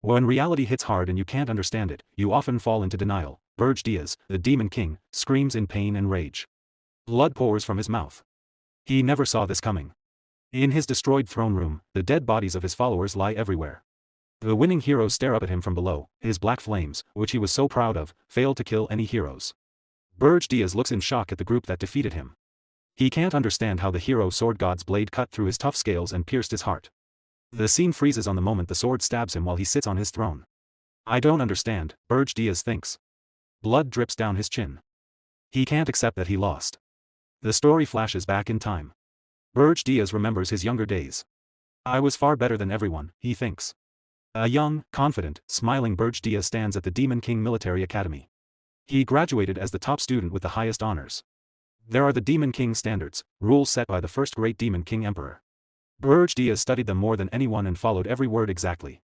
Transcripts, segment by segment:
When reality hits hard and you can't understand it, you often fall into denial. Berge, the Demon King, screams in pain and rage. Blood pours from his mouth. He never saw this coming. In his destroyed throne room, the dead bodies of his followers lie everywhere. The winning heroes stare up at him from below. His black flames, which he was so proud of, failed to kill any heroes. Berge looks in shock at the group that defeated him. He can't understand how the hero sword god's blade cut through his tough scales and pierced his heart. The scene freezes on the moment the sword stabs him while he sits on his throne. I don't understand, Berge thinks. Blood drips down his chin. He can't accept that he lost. The story flashes back in time. Berge remembers his younger days. I was far better than everyone, he thinks. A young, confident, smiling Berge stands at the Demon King Military Academy. He graduated as the top student with the highest honors. There are the Demon King standards, rules set by the first great Demon King Emperor. Berge studied them more than anyone and followed every word exactly.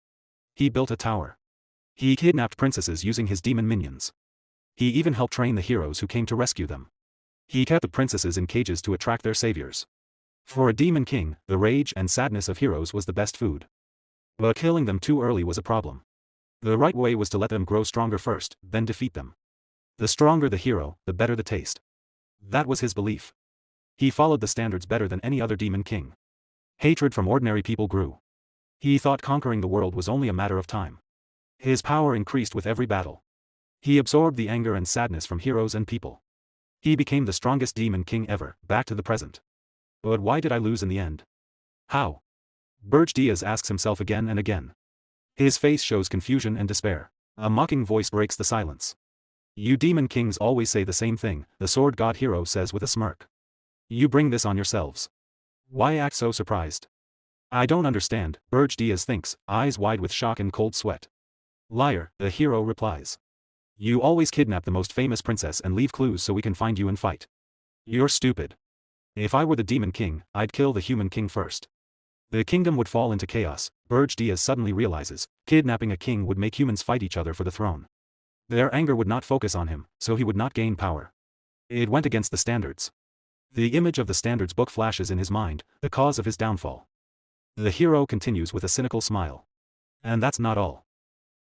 He built a tower. He kidnapped princesses using his demon minions. He even helped train the heroes who came to rescue them. He kept the princesses in cages to attract their saviors. For a Demon King, the rage and sadness of heroes was the best food. But killing them too early was a problem. The right way was to let them grow stronger first, then defeat them. The stronger the hero, the better the taste. That was his belief. He followed the standards better than any other Demon King. Hatred from ordinary people grew. He thought conquering the world was only a matter of time. His power increased with every battle. He absorbed the anger and sadness from heroes and people. He became the strongest Demon King ever, back to the present. But why did I lose in the end? How? Berge asks himself again and again. His face shows confusion and despair. A mocking voice breaks the silence. You Demon Kings always say the same thing, the sword god hero says with a smirk. You bring this on yourselves. Why act so surprised? I don't understand, Berge thinks, eyes wide with shock and cold sweat. Liar, the hero replies. You always kidnap the most famous princess and leave clues so we can find you and fight. You're stupid. If I were the Demon King, I'd kill the human king first. The kingdom would fall into chaos. Berge suddenly realizes, kidnapping a king would make humans fight each other for the throne. Their anger would not focus on him, so he would not gain power. It went against the standards. The image of the standards book flashes in his mind, the cause of his downfall. The hero continues with a cynical smile. And that's not all.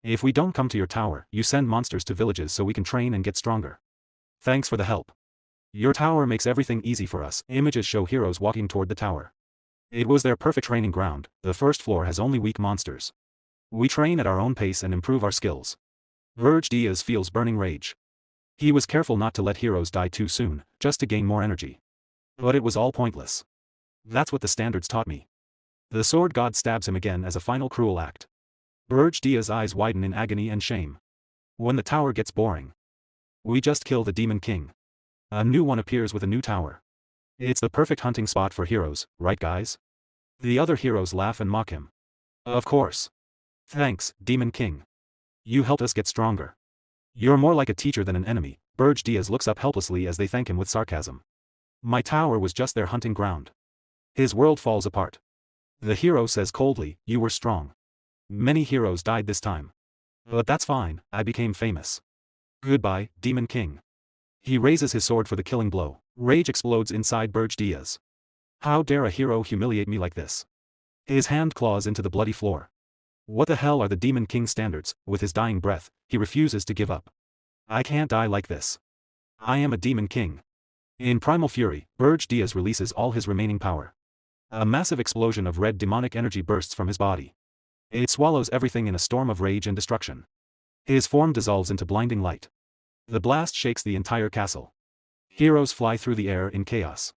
If we don't come to your tower, you send monsters to villages so we can train and get stronger. Thanks for the help. Your tower makes everything easy for us. Images show heroes walking toward the tower. It was their perfect training ground. The first floor has only weak monsters. We train at our own pace and improve our skills. Berge feels burning rage. He was careful not to let heroes die too soon, just to gain more energy. But it was all pointless. That's what the standards taught me. The sword god stabs him again as a final cruel act. Berge's eyes widen in agony and shame. When the tower gets boring. We just kill the Demon King. A new one appears with a new tower. It's the perfect hunting spot for heroes, right guys? The other heroes laugh and mock him. Of course. Thanks, Demon King. You helped us get stronger. You're more like a teacher than an enemy. Berge looks up helplessly as they thank him with sarcasm. My tower was just their hunting ground. His world falls apart. The hero says coldly, you were strong. Many heroes died this time. But that's fine, I became famous. Goodbye, Demon King. He raises his sword for the killing blow. Rage explodes inside Berge. How dare a hero humiliate me like this? His hand claws into the bloody floor. What the hell are the Demon King standards? With his dying breath, he refuses to give up. I can't die like this. I am a Demon King. In primal fury, Berge releases all his remaining power. A massive explosion of red demonic energy bursts from his body. It swallows everything in a storm of rage and destruction. His form dissolves into blinding light. The blast shakes the entire castle. Heroes fly through the air in chaos.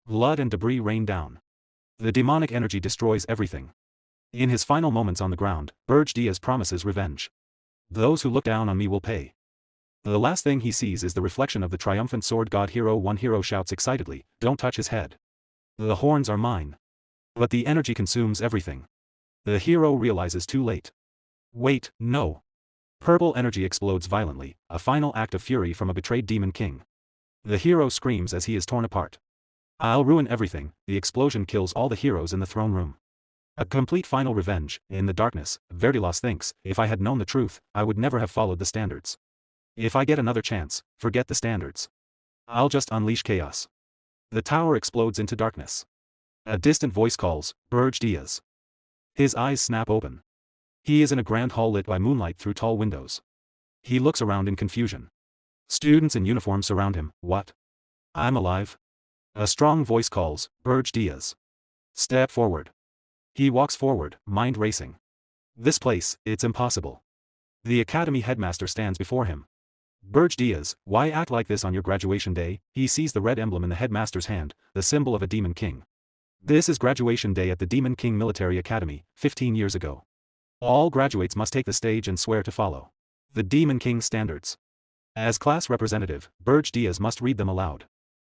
Blood and debris rain down. The demonic energy destroys everything. In his final moments on the ground, Berge promises revenge. Those who look down on me will pay. The last thing he sees is the reflection of the triumphant sword god hero. One hero shouts excitedly, don't touch his head. The horns are mine. But the energy consumes everything. The hero realizes too late. Wait, no. Purple energy explodes violently, a final act of fury from a betrayed Demon King. The hero screams as he is torn apart. I'll ruin everything. The explosion kills all the heroes in the throne room. A complete final revenge. In the darkness, Verdilos thinks, if I had known the truth, I would never have followed the standards. If I get another chance, forget the standards. I'll just unleash chaos. The tower explodes into darkness. A distant voice calls, Berge. His eyes snap open. He is in a grand hall lit by moonlight through tall windows. He looks around in confusion. Students in uniform surround him. What? I'm alive? A strong voice calls, Berge Diaz. Step forward. He walks forward, mind racing. This place, it's impossible. The academy headmaster stands before him. Berge Diaz, why act like this on your graduation day? He sees the red emblem in the headmaster's hand, the symbol of a demon king. This is graduation day at the Demon King Military Academy, 15 years ago. All graduates must take the stage and swear to follow the Demon King standards. As class representative, Berge Diaz must read them aloud.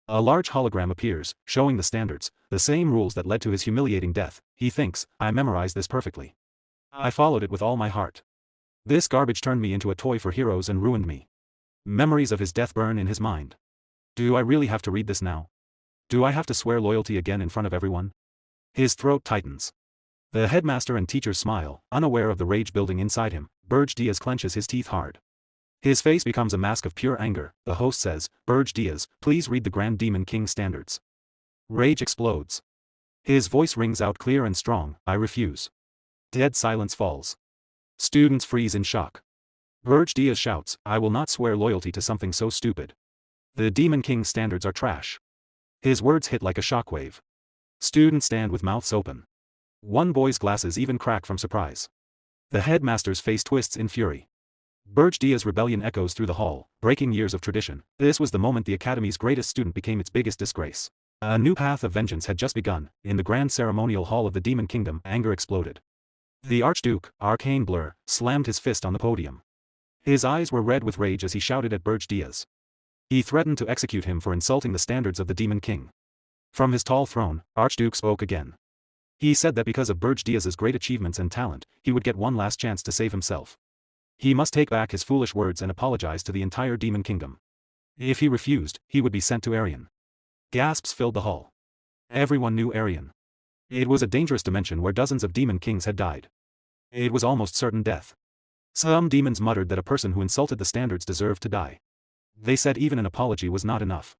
A large hologram appears, showing the standards, the same rules that led to his humiliating death. He thinks, I memorized this perfectly. I followed it with all my heart. This garbage turned me into a toy for heroes and ruined me. Memories of his death burn in his mind. Do I really have to read this now? Do I have to swear loyalty again in front of everyone? His throat tightens. The headmaster and teachers smile, unaware of the rage building inside him. Berge Diaz clenches his teeth hard. His face becomes a mask of pure anger. The host says, Berge Diaz, please read the Grand Demon King standards. Rage explodes. His voice rings out clear and strong, I refuse. Dead silence falls. Students freeze in shock. Berge Diaz shouts, I will not swear loyalty to something so stupid. The Demon King standards are trash. His words hit like a shockwave. Students stand with mouths open. One boy's glasses even crack from surprise. The headmaster's face twists in fury. Berge Diaz's rebellion echoes through the hall, breaking years of tradition. This was the moment the academy's greatest student became its biggest disgrace. A new path of vengeance had just begun. In the grand ceremonial hall of the Demon Kingdom, anger exploded. The Archduke, Arcane Blur, slammed his fist on the podium. His eyes were red with rage as he shouted at Berge Diaz. He threatened to execute him for insulting the standards of the Demon King. From his tall throne, Archduke spoke again. He said that because of Berge Diaz's great achievements and talent, he would get one last chance to save himself. He must take back his foolish words and apologize to the entire Demon Kingdom. If he refused, he would be sent to Arian. Gasps filled the hall. Everyone knew Arian. It was a dangerous dimension where dozens of demon kings had died. It was almost certain death. Some demons muttered that a person who insulted the standards deserved to die. They said even an apology was not enough.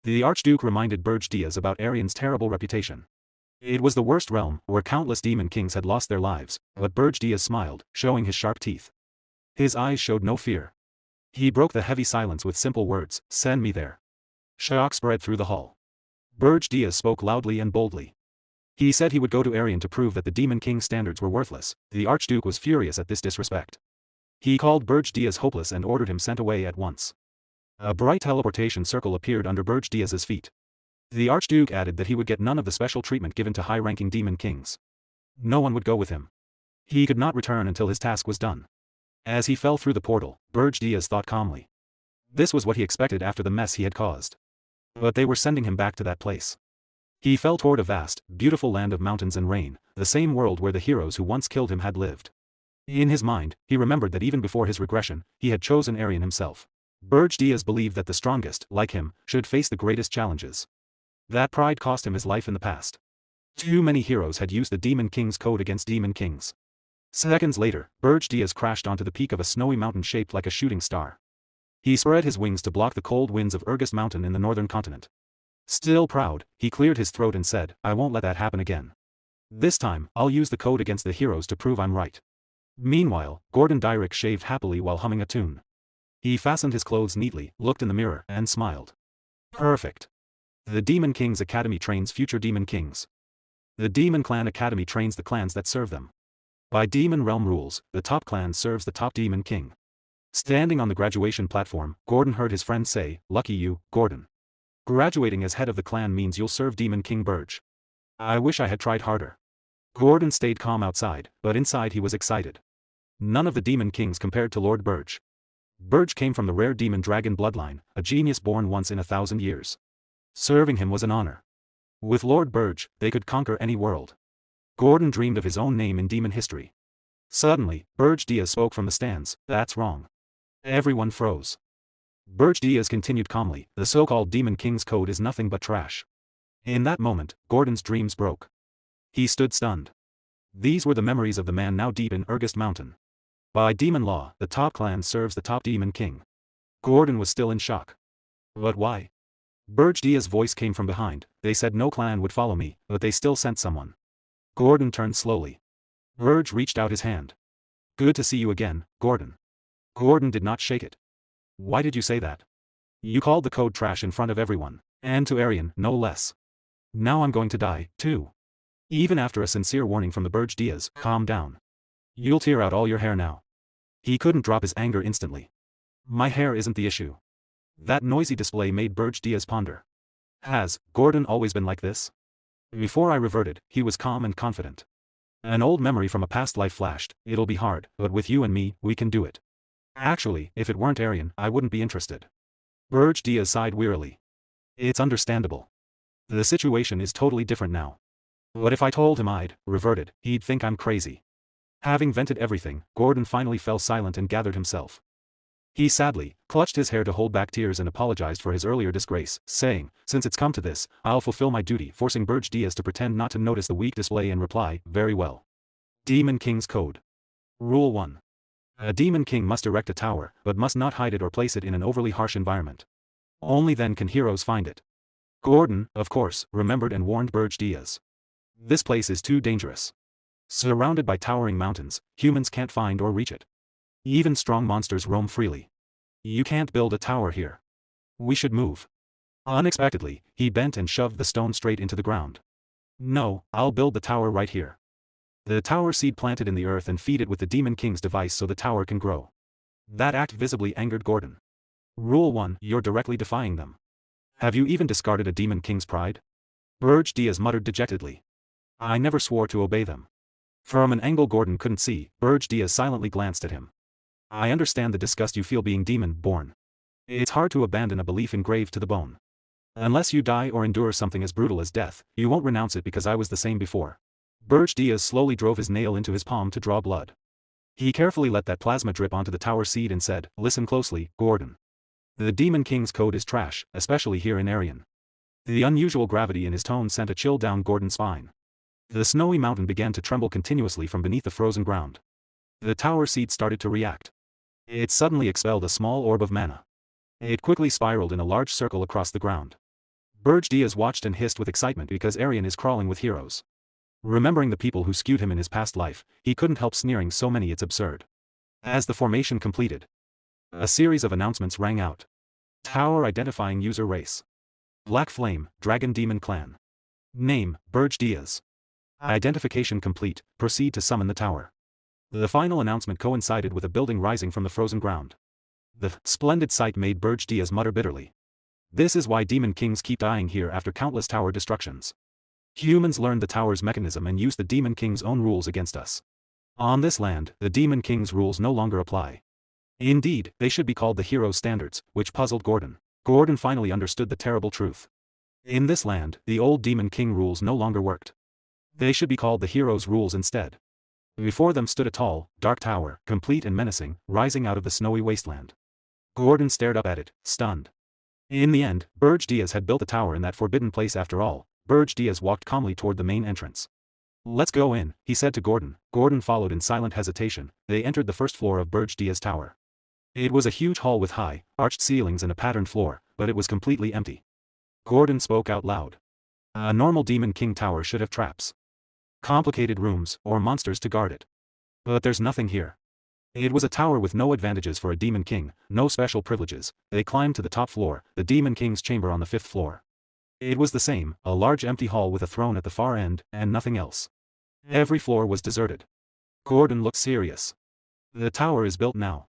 The Archduke reminded Berge Diaz about Arian's terrible reputation. It was the worst realm, where countless demon kings had lost their lives, but Berge Diaz smiled, showing his sharp teeth. His eyes showed no fear. He broke the heavy silence with simple words, send me there. Shock spread through the hall. Berge Diaz spoke loudly and boldly. He said he would go to Arian to prove that the Demon King standards were worthless. The Archduke was furious at this disrespect. He called Berge Diaz hopeless and ordered him sent away at once. A bright teleportation circle appeared under Berge Diaz's feet. The Archduke added that he would get none of the special treatment given to high-ranking demon kings. No one would go with him. He could not return until his task was done. As he fell through the portal, Berge Diaz thought calmly. This was what he expected after the mess he had caused. But they were sending him back to that place. He fell toward a vast, beautiful land of mountains and rain, the same world where the heroes who once killed him had lived. In his mind, he remembered that even before his regression, he had chosen Arian himself. Berge Diaz believed that the strongest, like him, should face the greatest challenges. That pride cost him his life in the past. Too many heroes had used the Demon King's code against demon kings. Seconds later, Berge Diaz crashed onto the peak of a snowy mountain shaped like a shooting star. He spread his wings to block the cold winds of Regressed Mountain in the northern continent. Still proud, he cleared his throat and said, I won't let that happen again. This time, I'll use the code against the heroes to prove I'm right. Meanwhile, Gordon Dyrick shaved happily while humming a tune. He fastened his clothes neatly, looked in the mirror, and smiled. Perfect. The Demon King's Academy trains future Demon Kings. The Demon Clan Academy trains the clans that serve them. By Demon Realm rules, the top clan serves the top Demon King. Standing on the graduation platform, Gordon heard his friend say, Lucky you, Gordon. Graduating as head of the clan means you'll serve Demon King Berge. I wish I had tried harder. Gordon stayed calm outside, but inside he was excited. None of the Demon Kings compared to Lord Berge. Berge came from the rare demon dragon bloodline, a genius born once in 1,000 years. Serving him was an honor. With Lord Berge, they could conquer any world. Gordon dreamed of his own name in demon history. Suddenly, Berge Diaz spoke from the stands, that's wrong. Everyone froze. Berge Diaz continued calmly, the so-called Demon King's code is nothing but trash. In that moment, Gordon's dreams broke. He stood stunned. These were the memories of the man now deep in Regressed Mountain. By demon law, the top clan serves the top Demon King. Gordon was still in shock. But why? Berge Diaz's voice came from behind, they said no clan would follow me, but they still sent someone. Gordon turned slowly. Berge reached out his hand. Good to see you again, Gordon. Gordon did not shake it. Why did you say that? You called the code trash in front of everyone, and to Arian, no less. Now I'm going to die, too. Even after a sincere warning from the Berge, calm down. You'll tear out all your hair now. He couldn't drop his anger instantly. My hair isn't the issue. That noisy display made Berge ponder. Has Gordon always been like this? Before I reverted, he was calm and confident. An old memory from a past life flashed. It'll be hard, but with you and me, we can do it. Actually, if it weren't Arian, I wouldn't be interested. Berge sighed wearily. It's understandable. The situation is totally different now. But if I told him I'd reverted, he'd think I'm crazy. Having vented everything, Gordon finally fell silent and gathered himself. He sadly clutched his hair to hold back tears and apologized for his earlier disgrace, saying, since it's come to this, I'll fulfill my duty, forcing Berge to pretend not to notice the weak display and reply, very well. Demon King's Code. Rule 1. A Demon King must erect a tower, but must not hide it or place it in an overly harsh environment. Only then can heroes find it. Gordon, of course, remembered and warned Berge. This place is too dangerous. Surrounded by towering mountains, humans can't find or reach it. Even strong monsters roam freely. You can't build a tower here. We should move. Unexpectedly, he bent and shoved the stone straight into the ground. No, I'll build the tower right here. The tower seed planted in the earth and feed it with the Demon King's device so the tower can grow. That act visibly angered Gordon. Rule 1, you're directly defying them. Have you even discarded a Demon King's pride? Berge muttered dejectedly. I never swore to obey them. From an angle Gordon couldn't see, Berge silently glanced at him. I understand the disgust you feel being demon-born. It's hard to abandon a belief engraved to the bone. Unless you die or endure something as brutal as death, you won't renounce it because I was the same before. Berge slowly drove his nail into his palm to draw blood. He carefully let that plasma drip onto the tower seed and said, listen closely, Gordon. The Demon King's code is trash, especially here in Arian. The unusual gravity in his tone sent a chill down Gordon's spine. The snowy mountain began to tremble continuously from beneath the frozen ground. The tower seed started to react. It suddenly expelled a small orb of mana. It quickly spiraled in a large circle across the ground. Berge watched and hissed with excitement because Arian is crawling with heroes. Remembering the people who skewed him in his past life, he couldn't help sneering, so many it's absurd. As the formation completed, a series of announcements rang out. Tower identifying user race. Black Flame, Dragon Demon Clan. Name, Berge. Identification complete, proceed to summon the tower. The final announcement coincided with a building rising from the frozen ground. The splendid sight made Berge mutter bitterly. This is why Demon Kings keep dying here after countless tower destructions. Humans learned the tower's mechanism and used the Demon King's own rules against us. On this land, the Demon King's rules no longer apply. Indeed, they should be called the Hero's Standards, which puzzled Gordon. Gordon finally understood the terrible truth. In this land, the old Demon King rules no longer worked. They should be called the Hero's rules instead. Before them stood a tall, dark tower, complete and menacing, rising out of the snowy wasteland. Gordon stared up at it, stunned. In the end, Berge had built a tower in that forbidden place after all. Berge walked calmly toward the main entrance. Let's go in, he said to Gordon. Gordon followed in silent hesitation. They entered the first floor of Berge tower. It was a huge hall with high, arched ceilings and a patterned floor, but it was completely empty. Gordon spoke out loud. A normal Demon King tower should have traps, complicated rooms, or monsters to guard it. But there's nothing here. It was a tower with no advantages for a Demon King, no special privileges. They climbed to the top floor, the Demon King's chamber on the 5th floor. It was the same, a large empty hall with a throne at the far end, and nothing else. Every floor was deserted. Gordon looked serious. The tower is built now.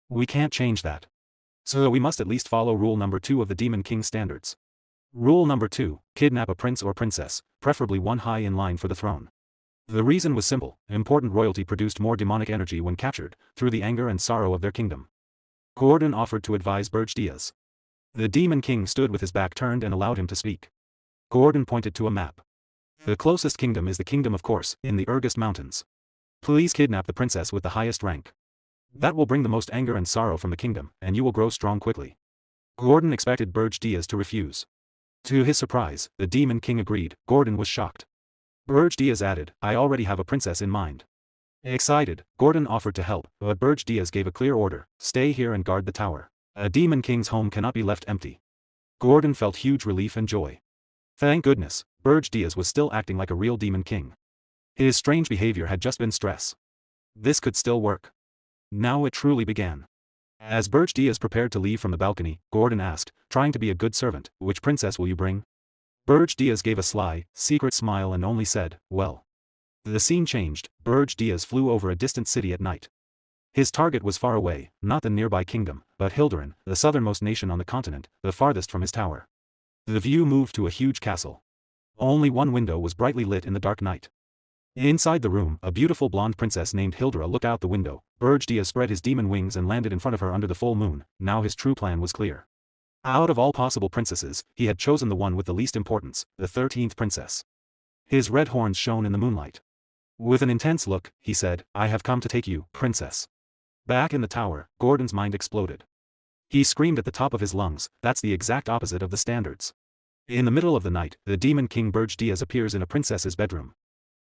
We can't change that. So we must at least follow rule number 2 of the Demon King standards. Rule number 2, kidnap a prince or princess, preferably one high in line for the throne. The reason was simple: important royalty produced more demonic energy when captured, through the anger and sorrow of their kingdom. Gordon offered to advise Berge. The Demon King stood with his back turned and allowed him to speak. Gordon pointed to a map. The closest kingdom is the kingdom, of course, in the Regressed mountains. Please kidnap the princess with the highest rank. That will bring the most anger and sorrow from the kingdom, and you will grow strong quickly. Gordon expected Berge to refuse. To his surprise, the Demon King agreed. Gordon was shocked. Berge added, I already have a princess in mind. Excited, Gordon offered to help, but Berge gave a clear order: stay here and guard the tower. A Demon King's home cannot be left empty. Gordon felt huge relief and joy. Thank goodness, Berge was still acting like a real Demon King. His strange behavior had just been stress. This could still work. Now it truly began. As Berge Diaz prepared to leave from the balcony, Gordon asked, trying to be a good servant, which princess will you bring? Berge Diaz gave a sly, secret smile and only said, well. The scene changed. Berge Diaz flew over a distant city at night. His target was far away, not the nearby kingdom, but Hilderin, the southernmost nation on the continent, the farthest from his tower. The view moved to a huge castle. Only one window was brightly lit in the dark night. Inside the room, a beautiful blonde princess named Hildera looked out the window. Berge Diaz spread his demon wings and landed in front of her under the full moon. Now his true plan was clear. Out of all possible princesses, he had chosen the one with the least importance, the 13th princess. His red horns shone in the moonlight. With an intense look, he said, I have come to take you, princess. Back in the tower, Gordon's mind exploded. He screamed at the top of his lungs, that's the exact opposite of the standards. In the middle of the night, the Demon King Berge Diaz appears in a princess's bedroom.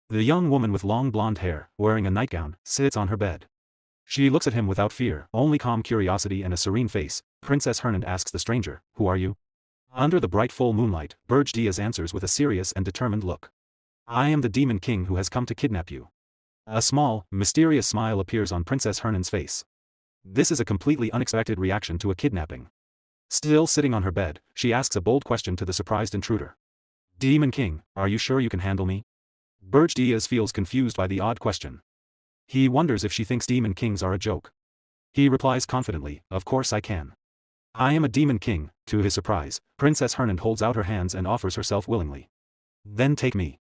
The young woman with long blonde hair, wearing a nightgown, sits on her bed. She looks at him without fear, only calm curiosity and a serene face. Princess Hernand asks the stranger, who are you? Under the bright full moonlight, Berge Diaz answers with a serious and determined look. I am the Demon King who has come to kidnap you. A small, mysterious smile appears on Princess Hernand's face. This is a completely unexpected reaction to a kidnapping. Still sitting on her bed, she asks a bold question to the surprised intruder. Demon King, are you sure you can handle me? Berge Diaz feels confused by the odd question. He wonders if she thinks demon kings are a joke. He replies confidently, of course I can. I am a demon king. To his surprise, Princess Hernand holds out her hands and offers herself willingly. Then take me.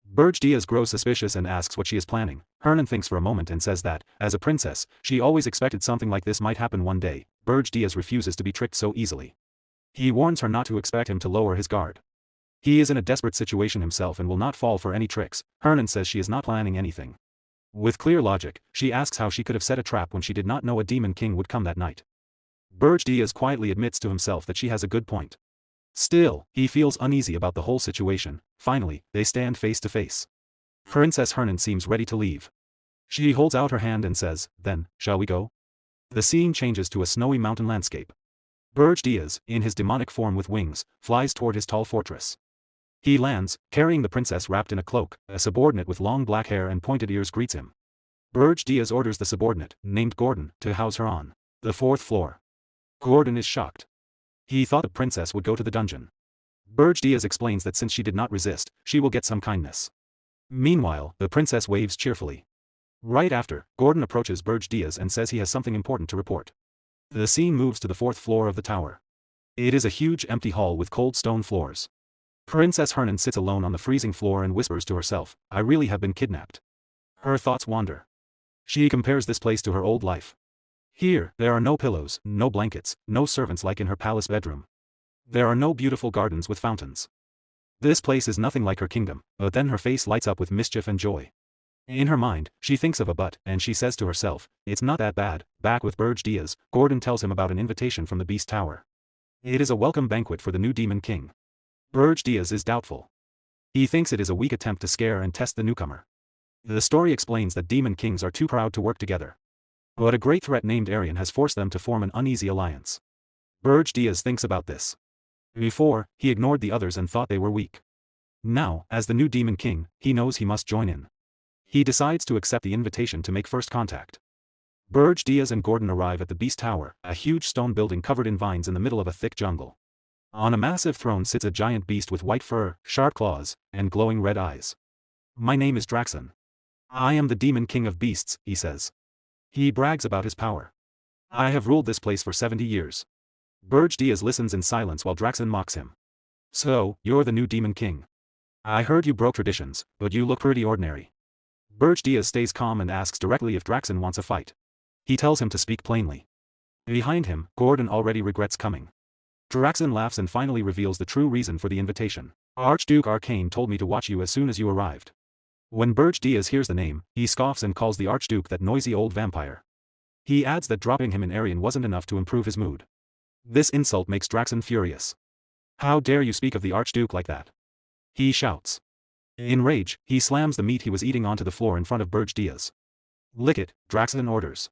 Berge Diaz grows suspicious and asks what she is planning. Hernand thinks for a moment and says that, as a princess, she always expected something like this might happen one day. Berge Diaz refuses to be tricked so easily. He warns her not to expect him to lower his guard. He is in a desperate situation himself and will not fall for any tricks. Hernand says she is not planning anything. With clear logic, she asks how she could have set a trap when she did not know a demon king would come that night. Berge Diaz quietly admits to himself that she has a good point. Still, he feels uneasy about the whole situation. Finally, they stand face to face. Princess Hernand seems ready to leave. She holds out her hand and says, then, shall we go? The scene changes to a snowy mountain landscape. Berge Diaz, in his demonic form with wings, flies toward his tall fortress. He lands, carrying the princess wrapped in a cloak. A subordinate with long black hair and pointed ears greets him. Berge Diaz orders the subordinate, named Gordon, to house her on the 4th floor. Gordon is shocked. He thought the princess would go to the dungeon. Berge Diaz explains that since she did not resist, she will get some kindness. Meanwhile, the princess waves cheerfully. Right after, Gordon approaches Berge Diaz and says he has something important to report. The scene moves to the 4th floor of the tower. It is a huge empty hall with cold stone floors. Princess Hernand sits alone on the freezing floor and whispers to herself, I really have been kidnapped. Her thoughts wander. She compares this place to her old life. Here, there are no pillows, no blankets, no servants like in her palace bedroom. There are no beautiful gardens with fountains. This place is nothing like her kingdom, but then her face lights up with mischief and joy. In her mind, she thinks of a but, and she says to herself, it's not that bad. Back with Berge Diaz, Gordon tells him about an invitation from the Beast Tower. It is a welcome banquet for the new Demon King. Berge Diaz is doubtful. He thinks it is a weak attempt to scare and test the newcomer. The story explains that demon kings are too proud to work together. But a great threat named Arian has forced them to form an uneasy alliance. Berge Diaz thinks about this. Before, he ignored the others and thought they were weak. Now, as the new demon king, he knows he must join in. He decides to accept the invitation to make first contact. Berge Diaz and Gordon arrive at the Beast Tower, a huge stone building covered in vines in the middle of a thick jungle. On a massive throne sits a giant beast with white fur, sharp claws, and glowing red eyes. My name is Draxon. I am the Demon King of Beasts, he says. He brags about his power. I have ruled this place for 70 years. Berge Diaz listens in silence while Draxon mocks him. So, you're the new Demon King. I heard you broke traditions, but you look pretty ordinary. Berge Diaz stays calm and asks directly if Draxon wants a fight. He tells him to speak plainly. Behind him, Gordon already regrets coming. Draxon laughs and finally reveals the true reason for the invitation. Archduke Arcane told me to watch you as soon as you arrived. When Berge Diaz hears the name, he scoffs and calls the Archduke that noisy old vampire. He adds that dropping him in Arian wasn't enough to improve his mood. This insult makes Draxon furious. How dare you speak of the Archduke like that? He shouts. In rage, he slams the meat he was eating onto the floor in front of Berge Diaz. Lick it, Draxon orders.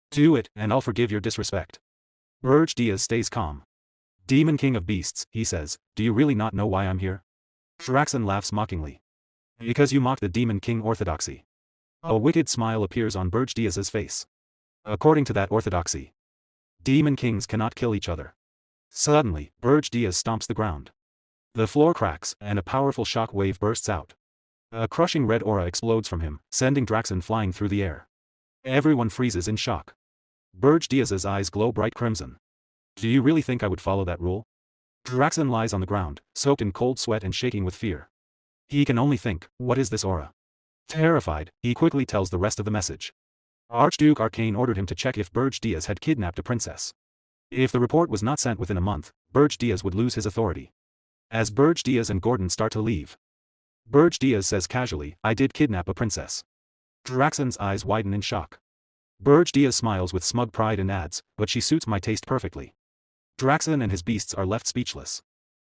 Do it, and I'll forgive your disrespect. Berge Diaz stays calm. Demon King of Beasts, he says, do you really not know why I'm here? Draxon laughs mockingly. Because you mocked the Demon King orthodoxy. A wicked smile appears on Berge Diaz's face. According to that orthodoxy, demon kings cannot kill each other. Suddenly, Berge stomps the ground. The floor cracks, and a powerful shock wave bursts out. A crushing red aura explodes from him, sending Draxen flying through the air. Everyone freezes in shock. Berge eyes glow bright crimson. Do you really think I would follow that rule? Draxen lies on the ground, soaked in cold sweat and shaking with fear. He can only think, what is this aura? Terrified, he quickly tells the rest of the message. Archduke Arcane ordered him to check if Berge had kidnapped a princess. If the report was not sent within a month, Berge would lose his authority. As Berge and Gordon start to leave, Berge says casually, I did kidnap a princess. Draxen's eyes widen in shock. Berge smiles with smug pride and adds, but she suits my taste perfectly. Draxen and his beasts are left speechless.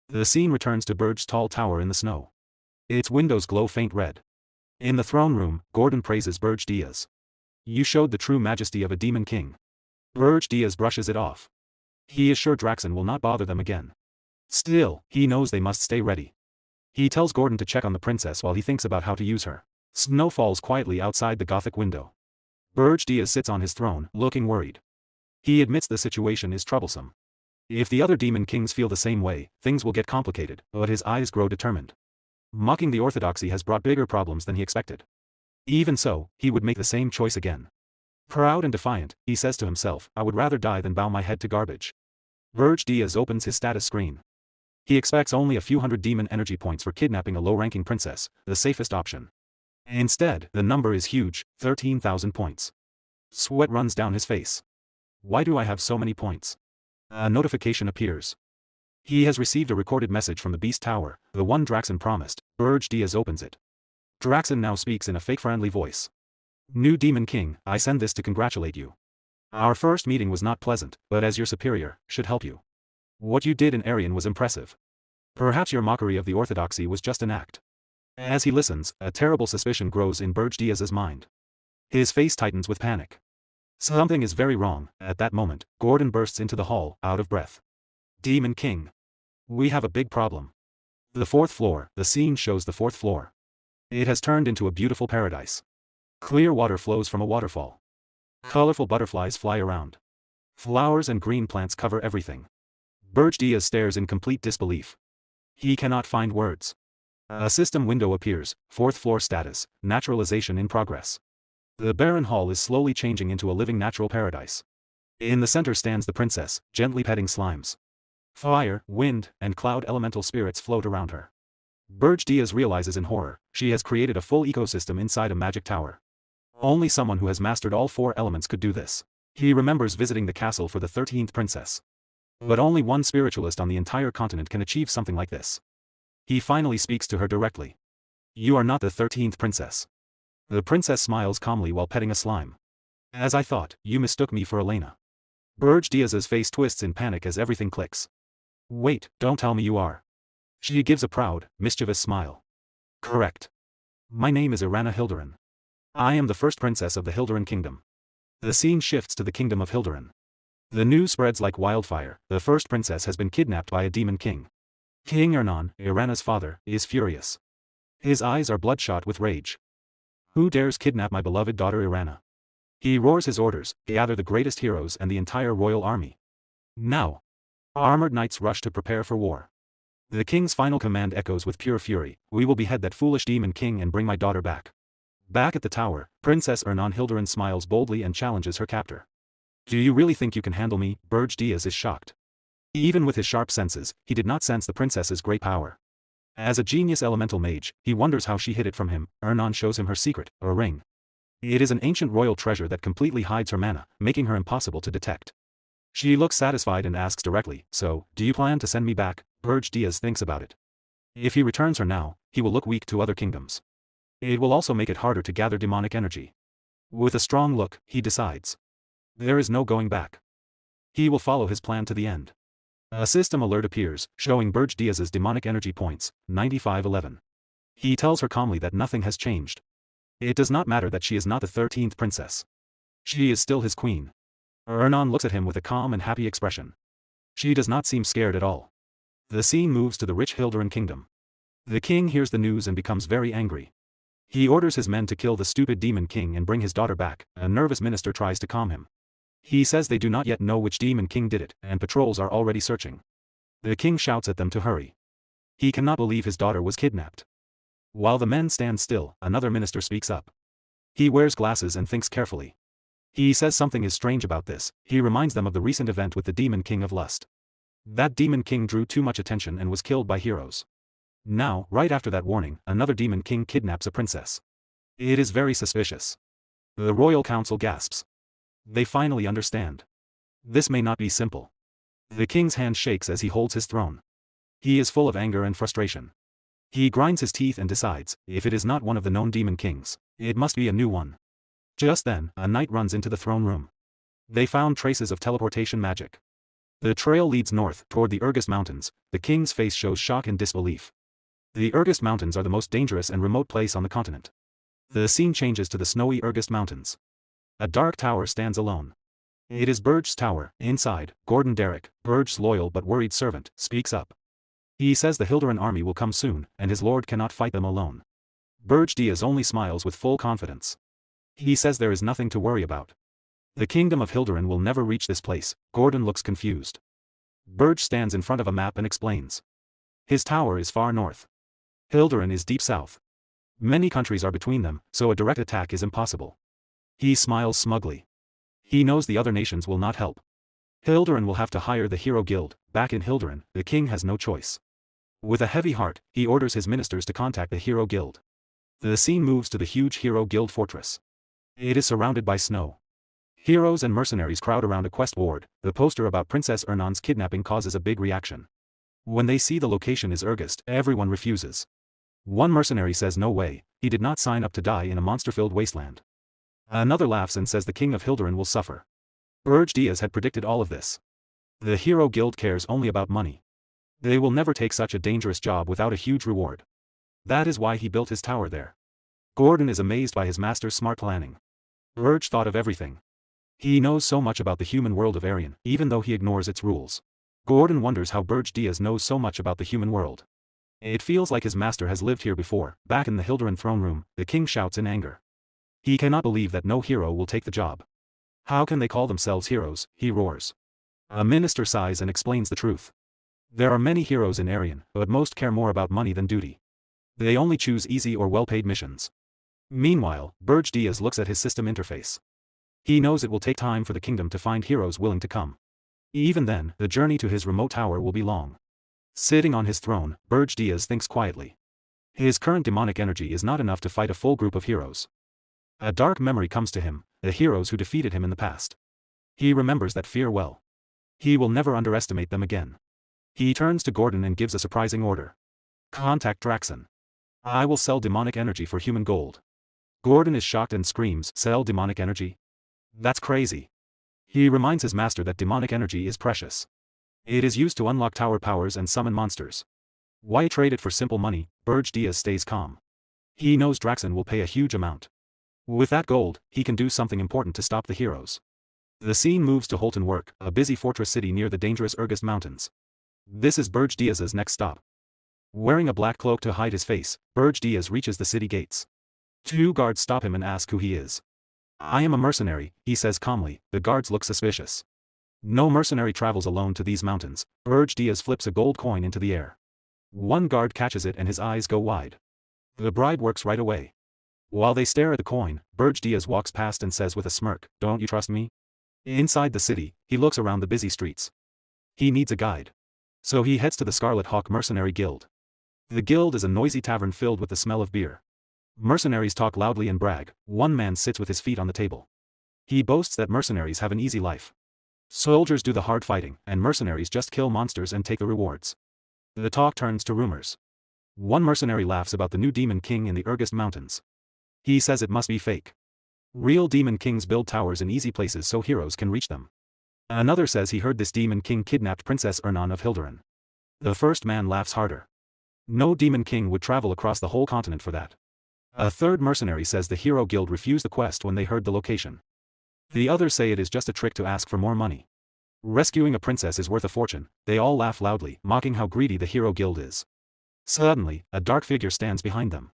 The scene returns to Berge's tall tower in the snow. Its windows glow faint red. In the throne room, Gordon praises Berge. You showed the true majesty of a demon king. Berge brushes it off. He is sure Draxen will not bother them again. Still, he knows they must stay ready. He tells Gordon to check on the princess while he thinks about how to use her. Snow falls quietly outside the Gothic window. Berge sits on his throne, looking worried. He admits the situation is troublesome. If the other demon kings feel the same way, things will get complicated, but his eyes grow determined. Mocking the orthodoxy has brought bigger problems than he expected. Even so, he would make the same choice again. Proud and defiant, he says to himself, I would rather die than bow my head to garbage. Berge opens his status screen. He expects only a few hundred demon energy points for kidnapping a low-ranking princess, the safest option. Instead, the number is huge, 13,000 points. Sweat runs down his face. Why do I have so many points? A notification appears. He has received a recorded message from the Beast Tower, the one Draxen promised. Berge opens it. Draxen now speaks in a fake-friendly voice. New Demon King, I send this to congratulate you. Our first meeting was not pleasant, but as your superior, should help you. What you did in Arian was impressive. Perhaps your mockery of the orthodoxy was just an act. As he listens, a terrible suspicion grows in Berge mind. His face tightens with panic. Something is very wrong. At that moment, Gordon bursts into the hall, out of breath. Demon King. We have a big problem. The fourth floor, the scene shows the fourth floor. It has turned into a beautiful paradise. Clear water flows from a waterfall. Colorful butterflies fly around. Flowers and green plants cover everything. Berge stares in complete disbelief. He cannot find words. A system window appears, fourth floor status, naturalization in progress. The barren hall is slowly changing into a living natural paradise. In the center stands the princess, gently petting slimes. Fire, wind, and cloud elemental spirits float around her. Berge realizes in horror, she has created a full ecosystem inside a magic tower. Only someone who has mastered all four elements could do this. He remembers visiting the castle for the 13th princess. But only one spiritualist on the entire continent can achieve something like this. He finally speaks to her directly. You are not the 13th princess. The princess smiles calmly while petting a slime. As I thought, you mistook me for Elena. Berge face twists in panic as everything clicks. Wait, don't tell me you are. She gives a proud, mischievous smile. Correct. My name is Irana Hilderin. I am the first princess of the Hilderin kingdom. The scene shifts to the kingdom of Hilderin. The news spreads like wildfire, the first princess has been kidnapped by a demon king. King Ernan, Irana's father, is furious. His eyes are bloodshot with rage. Who dares kidnap my beloved daughter Irana? He roars his orders, gather the greatest heroes and the entire royal army. Now. Armored knights rush to prepare for war. The king's final command echoes with pure fury, we will behead that foolish demon king and bring my daughter back. Back at the tower, Princess Ernan Hilderin smiles boldly and challenges her captor. Do you really think you can handle me? Berge is shocked. Even with his sharp senses, he did not sense the princess's great power. As a genius elemental mage, he wonders how she hid it from him. Ernan shows him her secret, a ring. It is an ancient royal treasure that completely hides her mana, making her impossible to detect. She looks satisfied and asks directly, so, do you plan to send me back? Berge thinks about it. If he returns her now, he will look weak to other kingdoms. It will also make it harder to gather demonic energy. With a strong look, he decides. There is no going back. He will follow his plan to the end. A system alert appears, showing Berge demonic energy points, 9511. He tells her calmly that nothing has changed. It does not matter that she is not the 13th princess. She is still his queen. Ernan looks at him with a calm and happy expression. She does not seem scared at all. The scene moves to the rich Hilderin kingdom. The king hears the news and becomes very angry. He orders his men to kill the stupid demon king and bring his daughter back. A nervous minister tries to calm him. He says they do not yet know which Demon King did it, and patrols are already searching. The king shouts at them to hurry. He cannot believe his daughter was kidnapped. While the men stand still, another minister speaks up. He wears glasses and thinks carefully. He says something is strange about this. He reminds them of the recent event with the Demon King of Lust. That Demon King drew too much attention and was killed by heroes. Now, right after that warning, another Demon King kidnaps a princess. It is very suspicious. The royal council gasps. They finally understand. This may not be simple. The king's hand shakes as he holds his throne. He is full of anger and frustration. He grinds his teeth and decides, if it is not one of the known Demon Kings, it must be a new one. Just then, a knight runs into the throne room. They found traces of teleportation magic. The trail leads north, toward the Regressed Mountains. The king's face shows shock and disbelief. The Regressed Mountains are the most dangerous and remote place on the continent. The scene changes to the snowy Regressed Mountains. A dark tower stands alone. It is Berge's tower. Inside, Gordon Derrick, Berge's loyal but worried servant, speaks up. He says the Hilderan army will come soon, and his lord cannot fight them alone. Berge Diaz only smiles with full confidence. He says there is nothing to worry about. The kingdom of Hilderan will never reach this place. Gordon looks confused. Berge stands in front of a map and explains. His tower is far north. Hilderan is deep south. Many countries are between them, so a direct attack is impossible. He smiles smugly. He knows the other nations will not help. Hilderan will have to hire the Hero Guild. Back in Hilderan, the king has no choice. With a heavy heart, he orders his ministers to contact the Hero Guild. The scene moves to the huge Hero Guild fortress. It is surrounded by snow. Heroes and mercenaries crowd around a quest board. The poster about Princess Ernon's kidnapping causes a big reaction. When they see the location is Regressed, everyone refuses. One mercenary says no way, he did not sign up to die in a monster-filled wasteland. Another laughs and says the king of Hilderan will suffer. Berge Diaz had predicted all of this. The Hero Guild cares only about money. They will never take such a dangerous job without a huge reward. That is why he built his tower there. Gordon is amazed by his master's smart planning. Berge thought of everything. He knows so much about the human world of Arian, even though he ignores its rules. Gordon wonders how Berge Diaz knows so much about the human world. It feels like his master has lived here before. Back in the Hilderan throne room, the king shouts in anger. He cannot believe that no hero will take the job. How can they call themselves heroes, he roars. A minister sighs and explains the truth. There are many heroes in Arian, but most care more about money than duty. They only choose easy or well-paid missions. Meanwhile, Berge Diaz looks at his system interface. He knows it will take time for the kingdom to find heroes willing to come. Even then, the journey to his remote tower will be long. Sitting on his throne, Berge Diaz thinks quietly. His current demonic energy is not enough to fight a full group of heroes. A dark memory comes to him, the heroes who defeated him in the past. He remembers that fear well. He will never underestimate them again. He turns to Gordon and gives a surprising order. Contact Draxon. I will sell demonic energy for human gold. Gordon is shocked and screams, sell demonic energy? That's crazy. He reminds his master that demonic energy is precious. It is used to unlock tower powers and summon monsters. Why trade it for simple money? Berge Diaz stays calm. He knows Draxon will pay a huge amount. With that gold, he can do something important to stop the heroes. The scene moves to Holton Work, a busy fortress city near the dangerous Regressed Mountains. This is Berge Diaz's next stop. Wearing a black cloak to hide his face, Berge Diaz reaches the city gates. Two guards stop him and ask who he is. I am a mercenary, he says calmly. The guards look suspicious. No mercenary travels alone to these mountains. Berge Diaz flips a gold coin into the air. One guard catches it and his eyes go wide. The bribe works right away. While they stare at the coin, Berge Diaz walks past and says with a smirk, "Don't you trust me?" Inside the city, he looks around the busy streets. He needs a guide. So he heads to the Scarlet Hawk Mercenary Guild. The guild is a noisy tavern filled with the smell of beer. Mercenaries talk loudly and brag. One man sits with his feet on the table. He boasts that mercenaries have an easy life. Soldiers do the hard fighting, and mercenaries just kill monsters and take the rewards. The talk turns to rumors. One mercenary laughs about the new Demon King in the Regressed Mountains. He says it must be fake. Real Demon Kings build towers in easy places so heroes can reach them. Another says he heard this Demon King kidnapped Princess Ernon of Hilderan. The first man laughs harder. No Demon King would travel across the whole continent for that. A third mercenary says the Hero Guild refused the quest when they heard the location. The others say it is just a trick to ask for more money. Rescuing a princess is worth a fortune. They all laugh loudly, mocking how greedy the Hero Guild is. Suddenly, a dark figure stands behind them.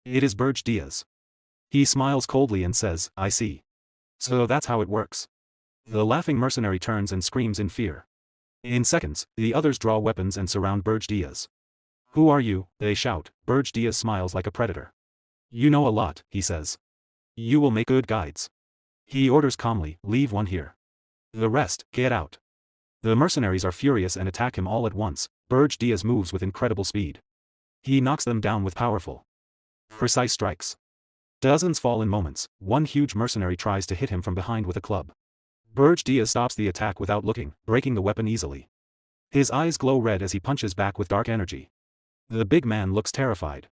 It is Berge Diaz. He smiles coldly and says, I see. So that's how it works. The laughing mercenary turns and screams in fear. In seconds, the others draw weapons and surround Berge Diaz. "Who are you?" they shout. Berge Diaz smiles like a predator. "You know a lot," he says. "You will make good guides." He orders calmly, "Leave one here. The rest, get out." The mercenaries are furious and attack him all at once. Berge Diaz moves with incredible speed. He knocks them down with powerful, precise strikes. Dozens fall in moments. One huge mercenary tries to hit him from behind with a club. Berge Diaz stops the attack without looking, breaking the weapon easily. His eyes glow red as he punches back with dark energy. The big man looks terrified.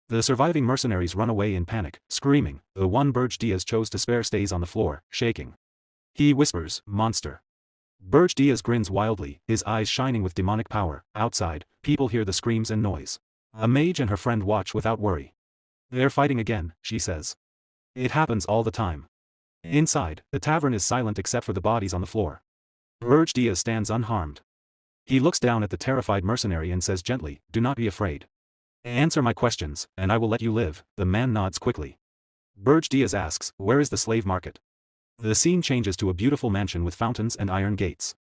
The surviving mercenaries run away in panic, screaming. The one Berge Diaz chose to spare stays on the floor, shaking. He whispers, "Monster." Berge Diaz grins wildly, his eyes shining with demonic power. Outside, people hear the screams and noise. A mage and her friend watch without worry. "They're fighting again," she says. "It happens all the time." Inside, the tavern is silent except for the bodies on the floor. Berge Diaz stands unharmed. He looks down at the terrified mercenary and says gently, "Do not be afraid. Answer my questions, and I will let you live." The man nods quickly. Berge Diaz asks, "Where is the slave market?" The scene changes to a beautiful mansion with fountains and iron gates.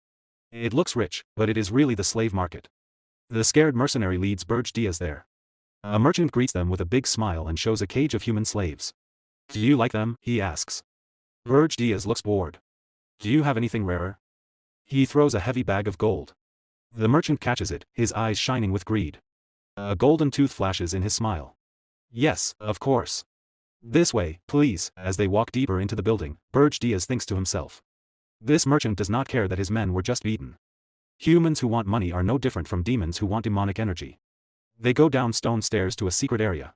It looks rich, but it is really the slave market. The scared mercenary leads Berge Diaz there. A merchant greets them with a big smile and shows a cage of human slaves. "Do you like them?" he asks. Berge Diaz looks bored. "Do you have anything rarer?" He throws a heavy bag of gold. The merchant catches it, his eyes shining with greed. A golden tooth flashes in his smile. "Yes, of course. This way, please." As they walk deeper into the building, Berge Diaz thinks to himself. This merchant does not care that his men were just beaten. Humans who want money are no different from demons who want demonic energy. They go down stone stairs to a secret area.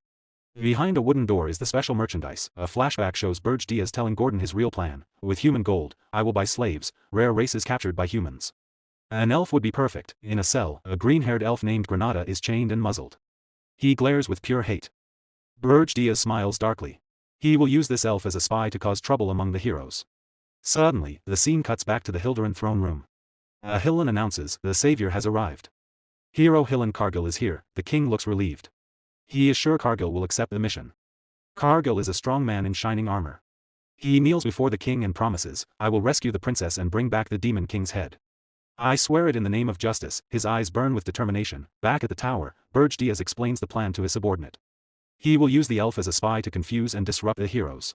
Behind a wooden door is the special merchandise. A flashback shows Berge Diaz telling Gordon his real plan. "With human gold, I will buy slaves, rare races captured by humans." An elf would be perfect. In a cell, a green-haired elf named Granada is chained and muzzled. He glares with pure hate. Berge Diaz smiles darkly. He will use this elf as a spy to cause trouble among the heroes. Suddenly, the scene cuts back to the Hilderan throne room. A Hillen announces, "The savior has arrived." Hero Hillen Cargill is here. The king looks relieved. He is sure Cargill will accept the mission. Cargill is a strong man in shining armor. He kneels before the king and promises, "I will rescue the princess and bring back the Demon King's head. I swear it in the name of justice." His eyes burn with determination. Back at the tower, Berge Diaz explains the plan to his subordinate. He will use the elf as a spy to confuse and disrupt the heroes.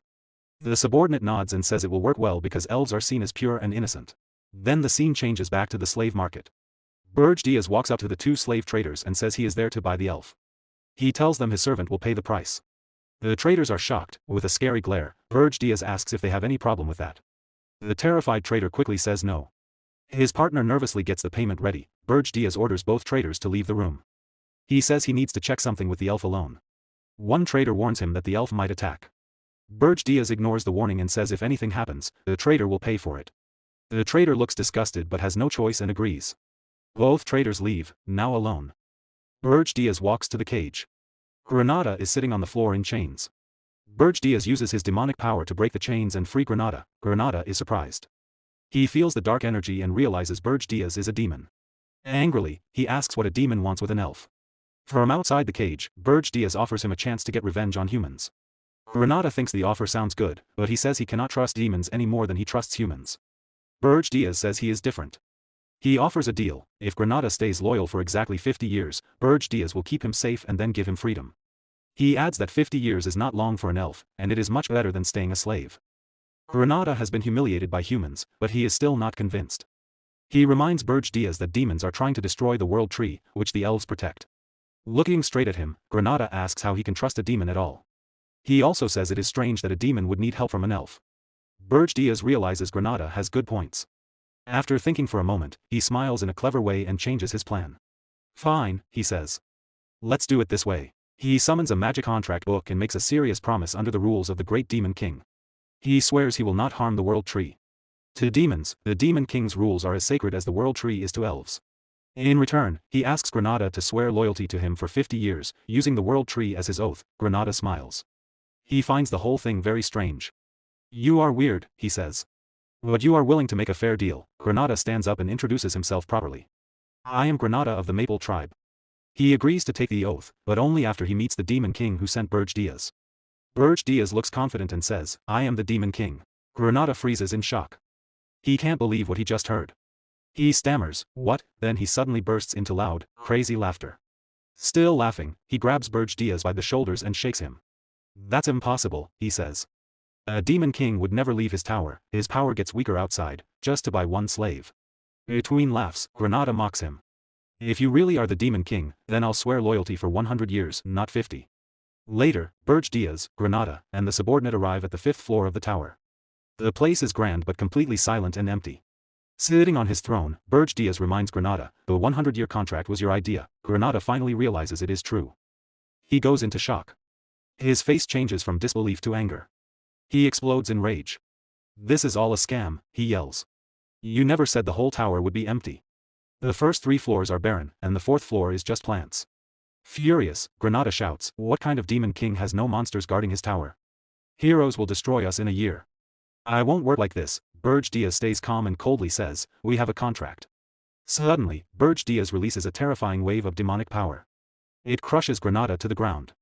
The subordinate nods and says it will work well because elves are seen as pure and innocent. Then the scene changes back to the slave market. Berge Diaz walks up to the two slave traders and says he is there to buy the elf. He tells them his servant will pay the price. The traders are shocked. With a scary glare, Berge Diaz asks if they have any problem with that. The terrified trader quickly says no. His partner nervously gets the payment ready. Berge Diaz orders both traders to leave the room. He says he needs to check something with the elf alone. One trader warns him that the elf might attack. Berge Diaz ignores the warning and says if anything happens, the trader will pay for it. The trader looks disgusted but has no choice and agrees. Both traders leave, now alone. Berge Diaz walks to the cage. Granada is sitting on the floor in chains. Berge Diaz uses his demonic power to break the chains and free Granada. Granada is surprised. He feels the dark energy and realizes Berge Diaz is a demon. Angrily, he asks what a demon wants with an elf. From outside the cage, Berge Diaz offers him a chance to get revenge on humans. Granada thinks the offer sounds good, but he says he cannot trust demons any more than he trusts humans. Berge Diaz says he is different. He offers a deal. If Granada stays loyal for exactly 50 years, Berge Diaz will keep him safe and then give him freedom. He adds that 50 years is not long for an elf, and it is much better than staying a slave. Granada has been humiliated by humans, but he is still not convinced. He reminds Berge Diaz that demons are trying to destroy the world tree, which the elves protect. Looking straight at him, Granada asks how he can trust a demon at all. He also says it is strange that a demon would need help from an elf. Berge Diaz realizes Granada has good points. After thinking for a moment, he smiles in a clever way and changes his plan. "Fine," he says. "Let's do it this way." He summons a magic contract book and makes a serious promise under the rules of the great Demon King. He swears he will not harm the world tree. To demons, the Demon King's rules are as sacred as the world tree is to elves. In return, he asks Granada to swear loyalty to him for 50 years, using the world tree as his oath. Granada smiles. He finds the whole thing very strange. "You are weird," he says. "But you are willing to make a fair deal." Granada stands up and introduces himself properly. "I am Granada of the Maple tribe." He agrees to take the oath, but only after he meets the Demon King who sent Berge Diaz. Berge Diaz looks confident and says, "I am the Demon King." Granada freezes in shock. He can't believe what he just heard. He stammers, "What?" Then he suddenly bursts into loud, crazy laughter. Still laughing, he grabs Berge Diaz by the shoulders and shakes him. "That's impossible," he says. "A demon king would never leave his tower, his power gets weaker outside, just to buy one slave." Between laughs, Granada mocks him. "If you really are the demon king, then I'll swear loyalty for 100 years, not 50. Later, Berge Diaz, Granada, and the subordinate arrive at the 5th floor of the tower. The place is grand but completely silent and empty. Sitting on his throne, Berge Diaz reminds Granada, "The 100-year contract was your idea." Granada finally realizes it is true. He goes into shock. His face changes from disbelief to anger. He explodes in rage. "This is all a scam," he yells. "You never said the whole tower would be empty. The first 3 floors are barren, and the 4th floor is just plants." Furious, Granada shouts, "What kind of demon king has no monsters guarding his tower? Heroes will destroy us in a year." "I won't work like this." Berge Diaz stays calm and coldly says, "We have a contract." Suddenly, Berge Diaz releases a terrifying wave of demonic power. It crushes Granada to the ground.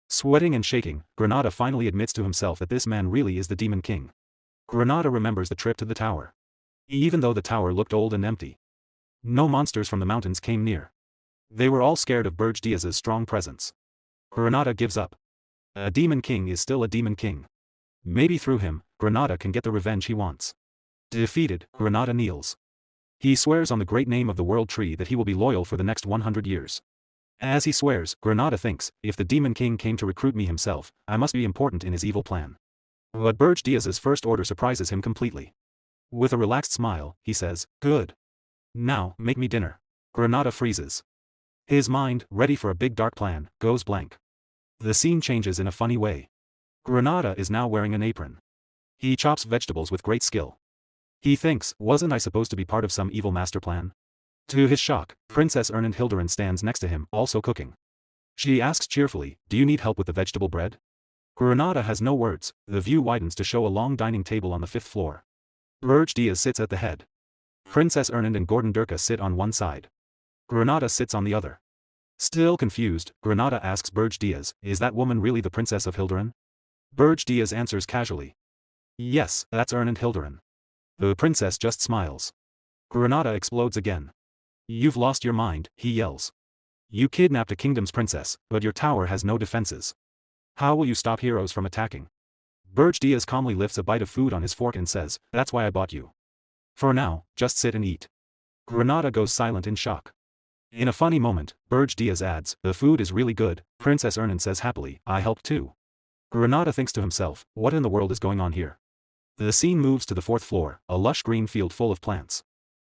Sweating and shaking, Granada finally admits to himself that this man really is the Demon King. Granada remembers the trip to the tower. Even though the tower looked old and empty, no monsters from the mountains came near. They were all scared of Berge Diaz's strong presence. Granada gives up. A Demon King is still a Demon King. Maybe through him, Granada can get the revenge he wants. Defeated, Granada kneels. He swears on the great name of the World Tree that he will be loyal for the next 100 years. As he swears, Granada thinks, "If the Demon King came to recruit me himself, I must be important in his evil plan." But Berge Diaz's first order surprises him completely. With a relaxed smile, he says, "Good. Now, make me dinner." Granada freezes. His mind, ready for a big dark plan, goes blank. The scene changes in a funny way. Granada is now wearing an apron. He chops vegetables with great skill. He thinks, "Wasn't I supposed to be part of some evil master plan?" To his shock, Princess Hildurin stands next to him, also cooking. She asks cheerfully, "Do you need help with the vegetable bread?" Granada has no words. The view widens to show a long dining table on the 5th floor. Berge Diaz sits at the head. Princess and Gordon Durka sit on one side. Granada sits on the other. Still confused, Granada asks Berge Diaz, "Is that woman really the Princess of Hildurin?" Berge Diaz answers casually, "Yes, that's Hildurin." The princess just smiles. Granada explodes again. "You've lost your mind," he yells. "You kidnapped a kingdom's princess, but your tower has no defenses. How will you stop heroes from attacking?" Berge Diaz calmly lifts a bite of food on his fork and says, "That's why I bought you. For now, just sit and eat." Granada goes silent in shock. In a funny moment, Berge Diaz adds, "The food is really good." Princess says happily, "I helped too." Granada thinks to himself, "What in the world is going on here?" The scene moves to the 4th floor, a lush green field full of plants.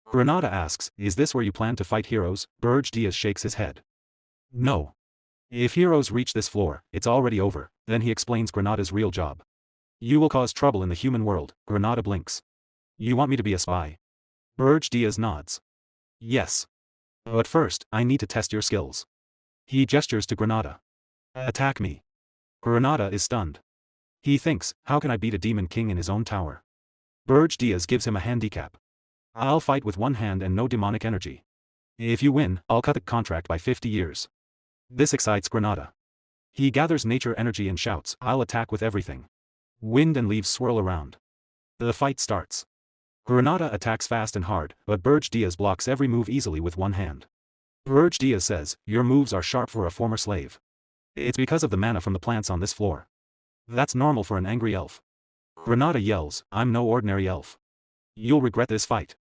Granada asks, "Is this where you plan to fight heroes?" Berge Diaz shakes his head. "No. If heroes reach this floor, it's already over." Then he explains Granada's real job. "You will cause trouble in the human world." Granada blinks. "You want me to be a spy?" Berge Diaz nods. "Yes. But first, I need to test your skills." He gestures to Granada. "Attack me." Granada is stunned. He thinks, how can I beat a Demon King in his own tower? Berge Diaz gives him a handicap. "I'll fight with one hand and no demonic energy. If you win, I'll cut the contract by 50 years. This excites Granada. He gathers nature energy and shouts, "I'll attack with everything." Wind and leaves swirl around. The fight starts. Granada attacks fast and hard, but Berge Diaz blocks every move easily with one hand. Berge Diaz says, "Your moves are sharp for a former slave. It's because of the mana from the plants on this floor. That's normal for an angry elf." Granada yells, "I'm no ordinary elf. You'll regret this fight."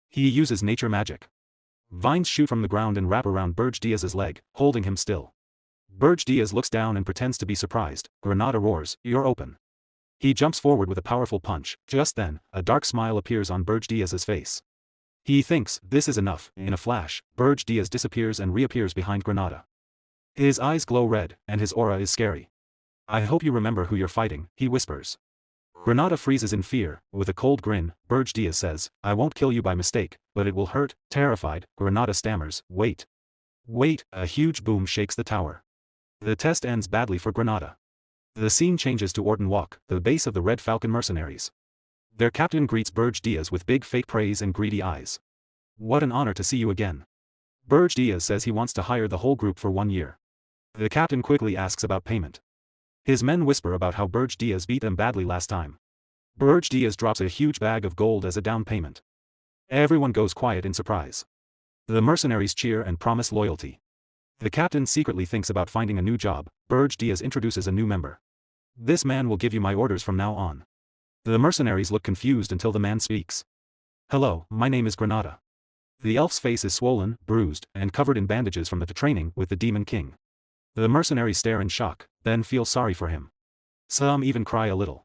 He uses nature magic. Vines shoot from the ground and wrap around Berge Diaz's leg, holding him still. Berge Diaz looks down and pretends to be surprised. Granada roars, "You're open." He jumps forward with a powerful punch. Just then, a dark smile appears on Berge Diaz's face. He thinks, this is enough. In a flash, Berge Diaz disappears and reappears behind Granada. His eyes glow red, and his aura is scary. "I hope you remember who you're fighting," he whispers. Granada freezes in fear. With a cold grin, Berge Diaz says, "I won't kill you by mistake, but it will hurt." Terrified, Granada stammers, "Wait. Wait." A huge boom shakes the tower. The test ends badly for Granada. The scene changes to Orton Walk, the base of the Red Falcon mercenaries. Their captain greets Berge Diaz with big fake praise and greedy eyes. "What an honor to see you again." Berge Diaz says he wants to hire the whole group for 1 year. The captain quickly asks about payment. His men whisper about how Berge Diaz beat them badly last time. Berge Diaz drops a huge bag of gold as a down payment. Everyone goes quiet in surprise. The mercenaries cheer and promise loyalty. The captain secretly thinks about finding a new job. Berge Diaz introduces a new member. This man will give you my orders from now on. The mercenaries look confused until the man speaks. Hello, my name is Granada. The elf's face is swollen, bruised, and covered in bandages from the training with the Demon King. The mercenaries stare in shock, then feel sorry for him. Some even cry a little.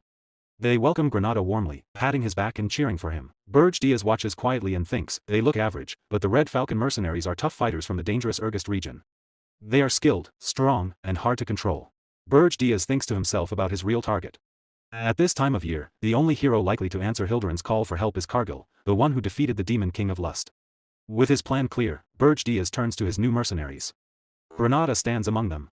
They welcome Granada warmly, patting his back and cheering for him. Berge Diaz watches quietly and thinks, they look average, but the Red Falcon mercenaries are tough fighters from the dangerous regressed region. They are skilled, strong, and hard to control. Berge Diaz thinks to himself about his real target. At this time of year, the only hero likely to answer Hildurin's call for help is Cargill, the one who defeated the Demon King of Lust. With his plan clear, Berge Diaz turns to his new mercenaries. Granada stands among them.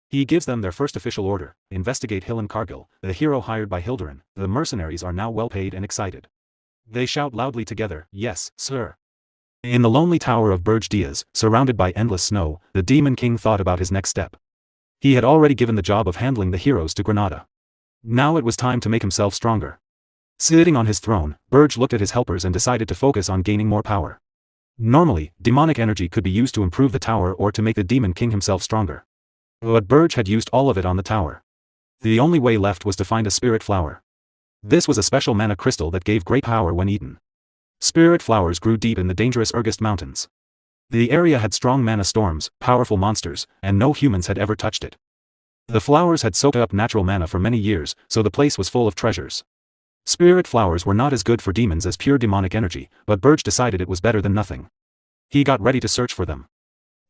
He gives them their first official order, investigate Hill and Cargill, the hero hired by Hildurin. The mercenaries are now well paid and excited. They shout loudly together, yes, sir. In the lonely tower of Berge Diaz, surrounded by endless snow, the Demon King thought about his next step. He had already given the job of handling the heroes to Granada. Now it was time to make himself stronger. Sitting on his throne, Berge looked at his helpers and decided to focus on gaining more power. Normally, demonic energy could be used to improve the tower or to make the Demon King himself stronger. But Berge had used all of it on the tower. The only way left was to find a spirit flower. This was a special mana crystal that gave great power when eaten. Spirit flowers grew deep in the dangerous regressed mountains. The area had strong mana storms, powerful monsters, and no humans had ever touched it. The flowers had soaked up natural mana for many years, so the place was full of treasures. Spirit flowers were not as good for demons as pure demonic energy, but Berge decided it was better than nothing. He got ready to search for them.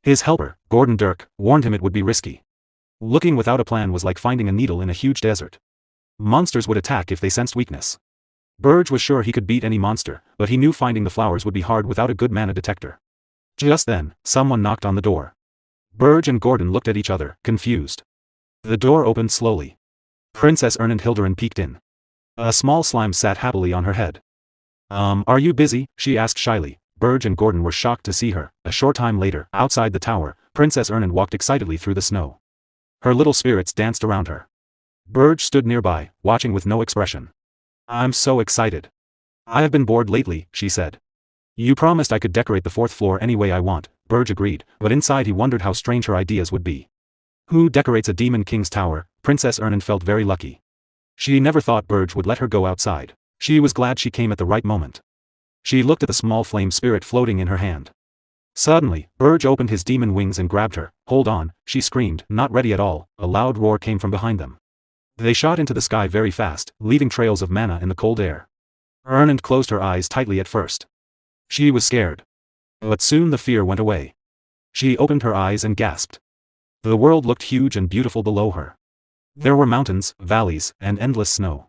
His helper, Gordon Dirk, warned him it would be risky. Looking without a plan was like finding a needle in a huge desert. Monsters would attack if they sensed weakness. Berge was sure he could beat any monster, but he knew finding the flowers would be hard without a good mana detector. Just then, someone knocked on the door. Berge and Gordon looked at each other, confused. The door opened slowly. Princess Ernand Hildurin peeked in. A small slime sat happily on her head. Are you busy? She asked shyly. Berge and Gordon were shocked to see her. A short time later, outside the tower, Princess Ernand walked excitedly through the snow. Her little spirits danced around her. Berge stood nearby, watching with no expression. I'm so excited. I have been bored lately, she said. You promised I could decorate the 4th floor any way I want, Berge agreed, but inside he wondered how strange her ideas would be. Who decorates a Demon King's tower? Princess Ernand felt very lucky. She never thought Berge would let her go outside. She was glad she came at the right moment. She looked at the small flame spirit floating in her hand. Suddenly, Berge opened his demon wings and grabbed her. Hold on, she screamed, not ready at all. A loud roar came from behind them. They shot into the sky very fast, leaving trails of mana in the cold air. Ernand closed her eyes tightly at first. She was scared. But soon the fear went away. She opened her eyes and gasped. The world looked huge and beautiful below her. There were mountains, valleys, and endless snow.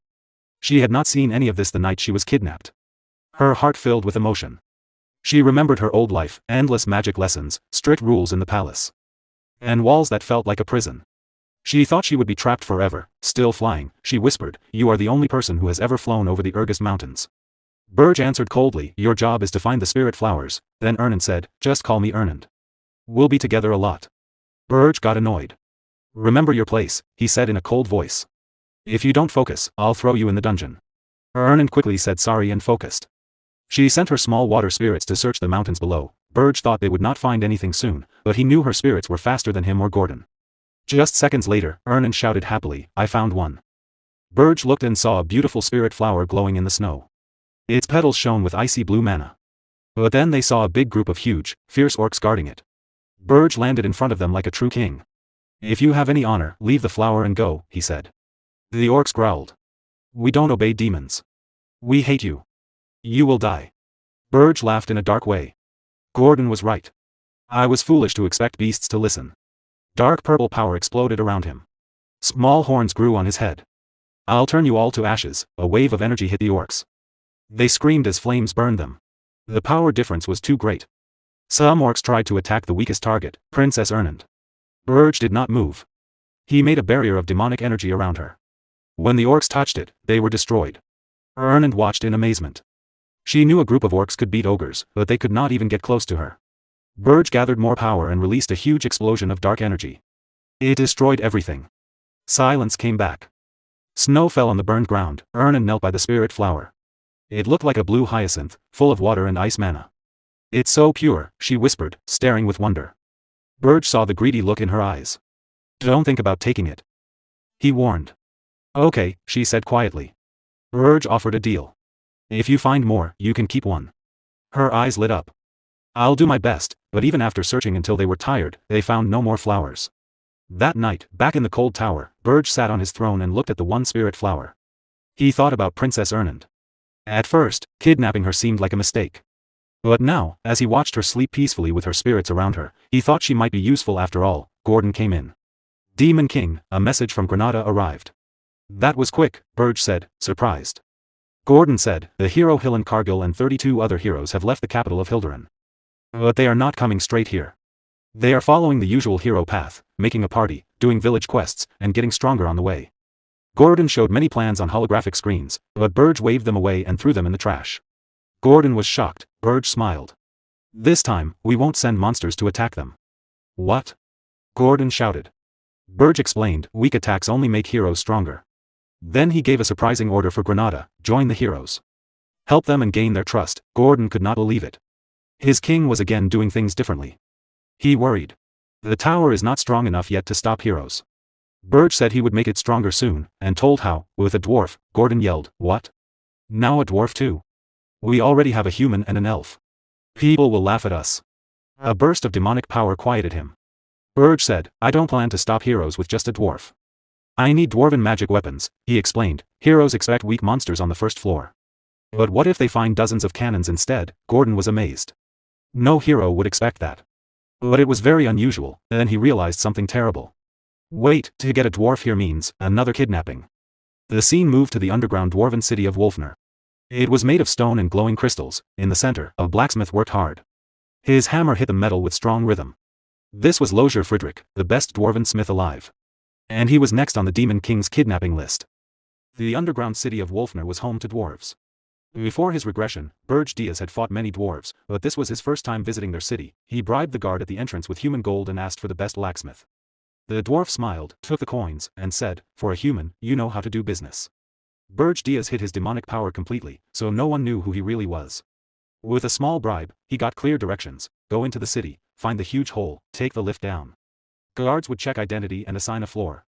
She had not seen any of this the night she was kidnapped. Her heart filled with emotion. She remembered her old life, endless magic lessons, strict rules in the palace. And walls that felt like a prison. She thought she would be trapped forever. Still flying, she whispered, you are the only person who has ever flown over the regressed mountains. Berge answered coldly, your job is to find the spirit flowers. Then Ernand said, just call me Ernand. We'll be together a lot. Berge got annoyed. Remember your place, he said in a cold voice. If you don't focus, I'll throw you in the dungeon. Ernand quickly said sorry and focused. She sent her small water spirits to search the mountains below. Berge thought they would not find anything soon, but he knew her spirits were faster than him or Gordon. Just seconds later, Ernand shouted happily, I found one. Berge looked and saw a beautiful spirit flower glowing in the snow. Its petals shone with icy blue mana. But then they saw a big group of huge, fierce orcs guarding it. Berge landed in front of them like a true king. If you have any honor, leave the flower and go, he said. The orcs growled. We don't obey demons. We hate you. You will die. Berge laughed in a dark way. Gordon was right. I was foolish to expect beasts to listen. Dark purple power exploded around him. Small horns grew on his head. I'll turn you all to ashes. A wave of energy hit the orcs. They screamed as flames burned them. The power difference was too great. Some orcs tried to attack the weakest target, Princess Ernand. Berge did not move. He made a barrier of demonic energy around her. When the orcs touched it, they were destroyed. Ernand watched in amazement. She knew a group of orcs could beat ogres, but they could not even get close to her. Berge gathered more power and released a huge explosion of dark energy. It destroyed everything. Silence came back. Snow fell on the burned ground, Ernan knelt by the spirit flower. It looked like a blue hyacinth, full of water and ice mana. It's so pure, she whispered, staring with wonder. Berge saw the greedy look in her eyes. Don't think about taking it, he warned. Okay, she said quietly. Berge offered a deal. If you find more, you can keep one. Her eyes lit up. I'll do my best, but even after searching until they were tired, they found no more flowers. That night, back in the cold tower, Berge sat on his throne and looked at the one spirit flower. He thought about Princess Ernand. At first, kidnapping her seemed like a mistake. But now, as he watched her sleep peacefully with her spirits around her, he thought she might be useful after all. Gordon came in. Demon King, a message from Granada arrived. That was quick, Berge said, surprised. Gordon said, the hero Hillen Cargill and 32 other heroes have left the capital of Hilderan. But they are not coming straight here. They are following the usual hero path, making a party, doing village quests, and getting stronger on the way. Gordon showed many plans on holographic screens, but Berge waved them away and threw them in the trash. Gordon was shocked. Berge smiled. This time, we won't send monsters to attack them. What? Gordon shouted. Berge explained, weak attacks only make heroes stronger. Then he gave a surprising order for Granada, join the heroes. Help them and gain their trust. Gordon could not believe it. His king was again doing things differently. He worried. The tower is not strong enough yet to stop heroes. Berge said he would make it stronger soon, and told how, with a dwarf. Gordon yelled, what? Now a dwarf too? We already have a human and an elf. People will laugh at us. A burst of demonic power quieted him. Berge said, I don't plan to stop heroes with just a dwarf. I need dwarven magic weapons, he explained. Heroes expect weak monsters on the first floor. But what if they find dozens of cannons instead? Gordon was amazed. No hero would expect that. But it was very unusual, and then he realized something terrible. Wait, to get a dwarf here means another kidnapping. The scene moved to the underground dwarven city of Wolfner. It was made of stone and glowing crystals. In the center, a blacksmith worked hard. His hammer hit the metal with strong rhythm. This was Lozier Friedrich, the best dwarven smith alive. And he was next on the Demon King's kidnapping list. The underground city of Wolfner was home to dwarves. Before his regression, Berge Diaz had fought many dwarves, but this was his first time visiting their city. He bribed the guard at the entrance with human gold and asked for the best blacksmith. The dwarf smiled, took the coins, and said, for a human, you know how to do business. Berge Diaz hid his demonic power completely, so no one knew who he really was. With a small bribe, he got clear directions: go into the city, find the huge hole, take the lift down. Guards would check identity and assign a floor.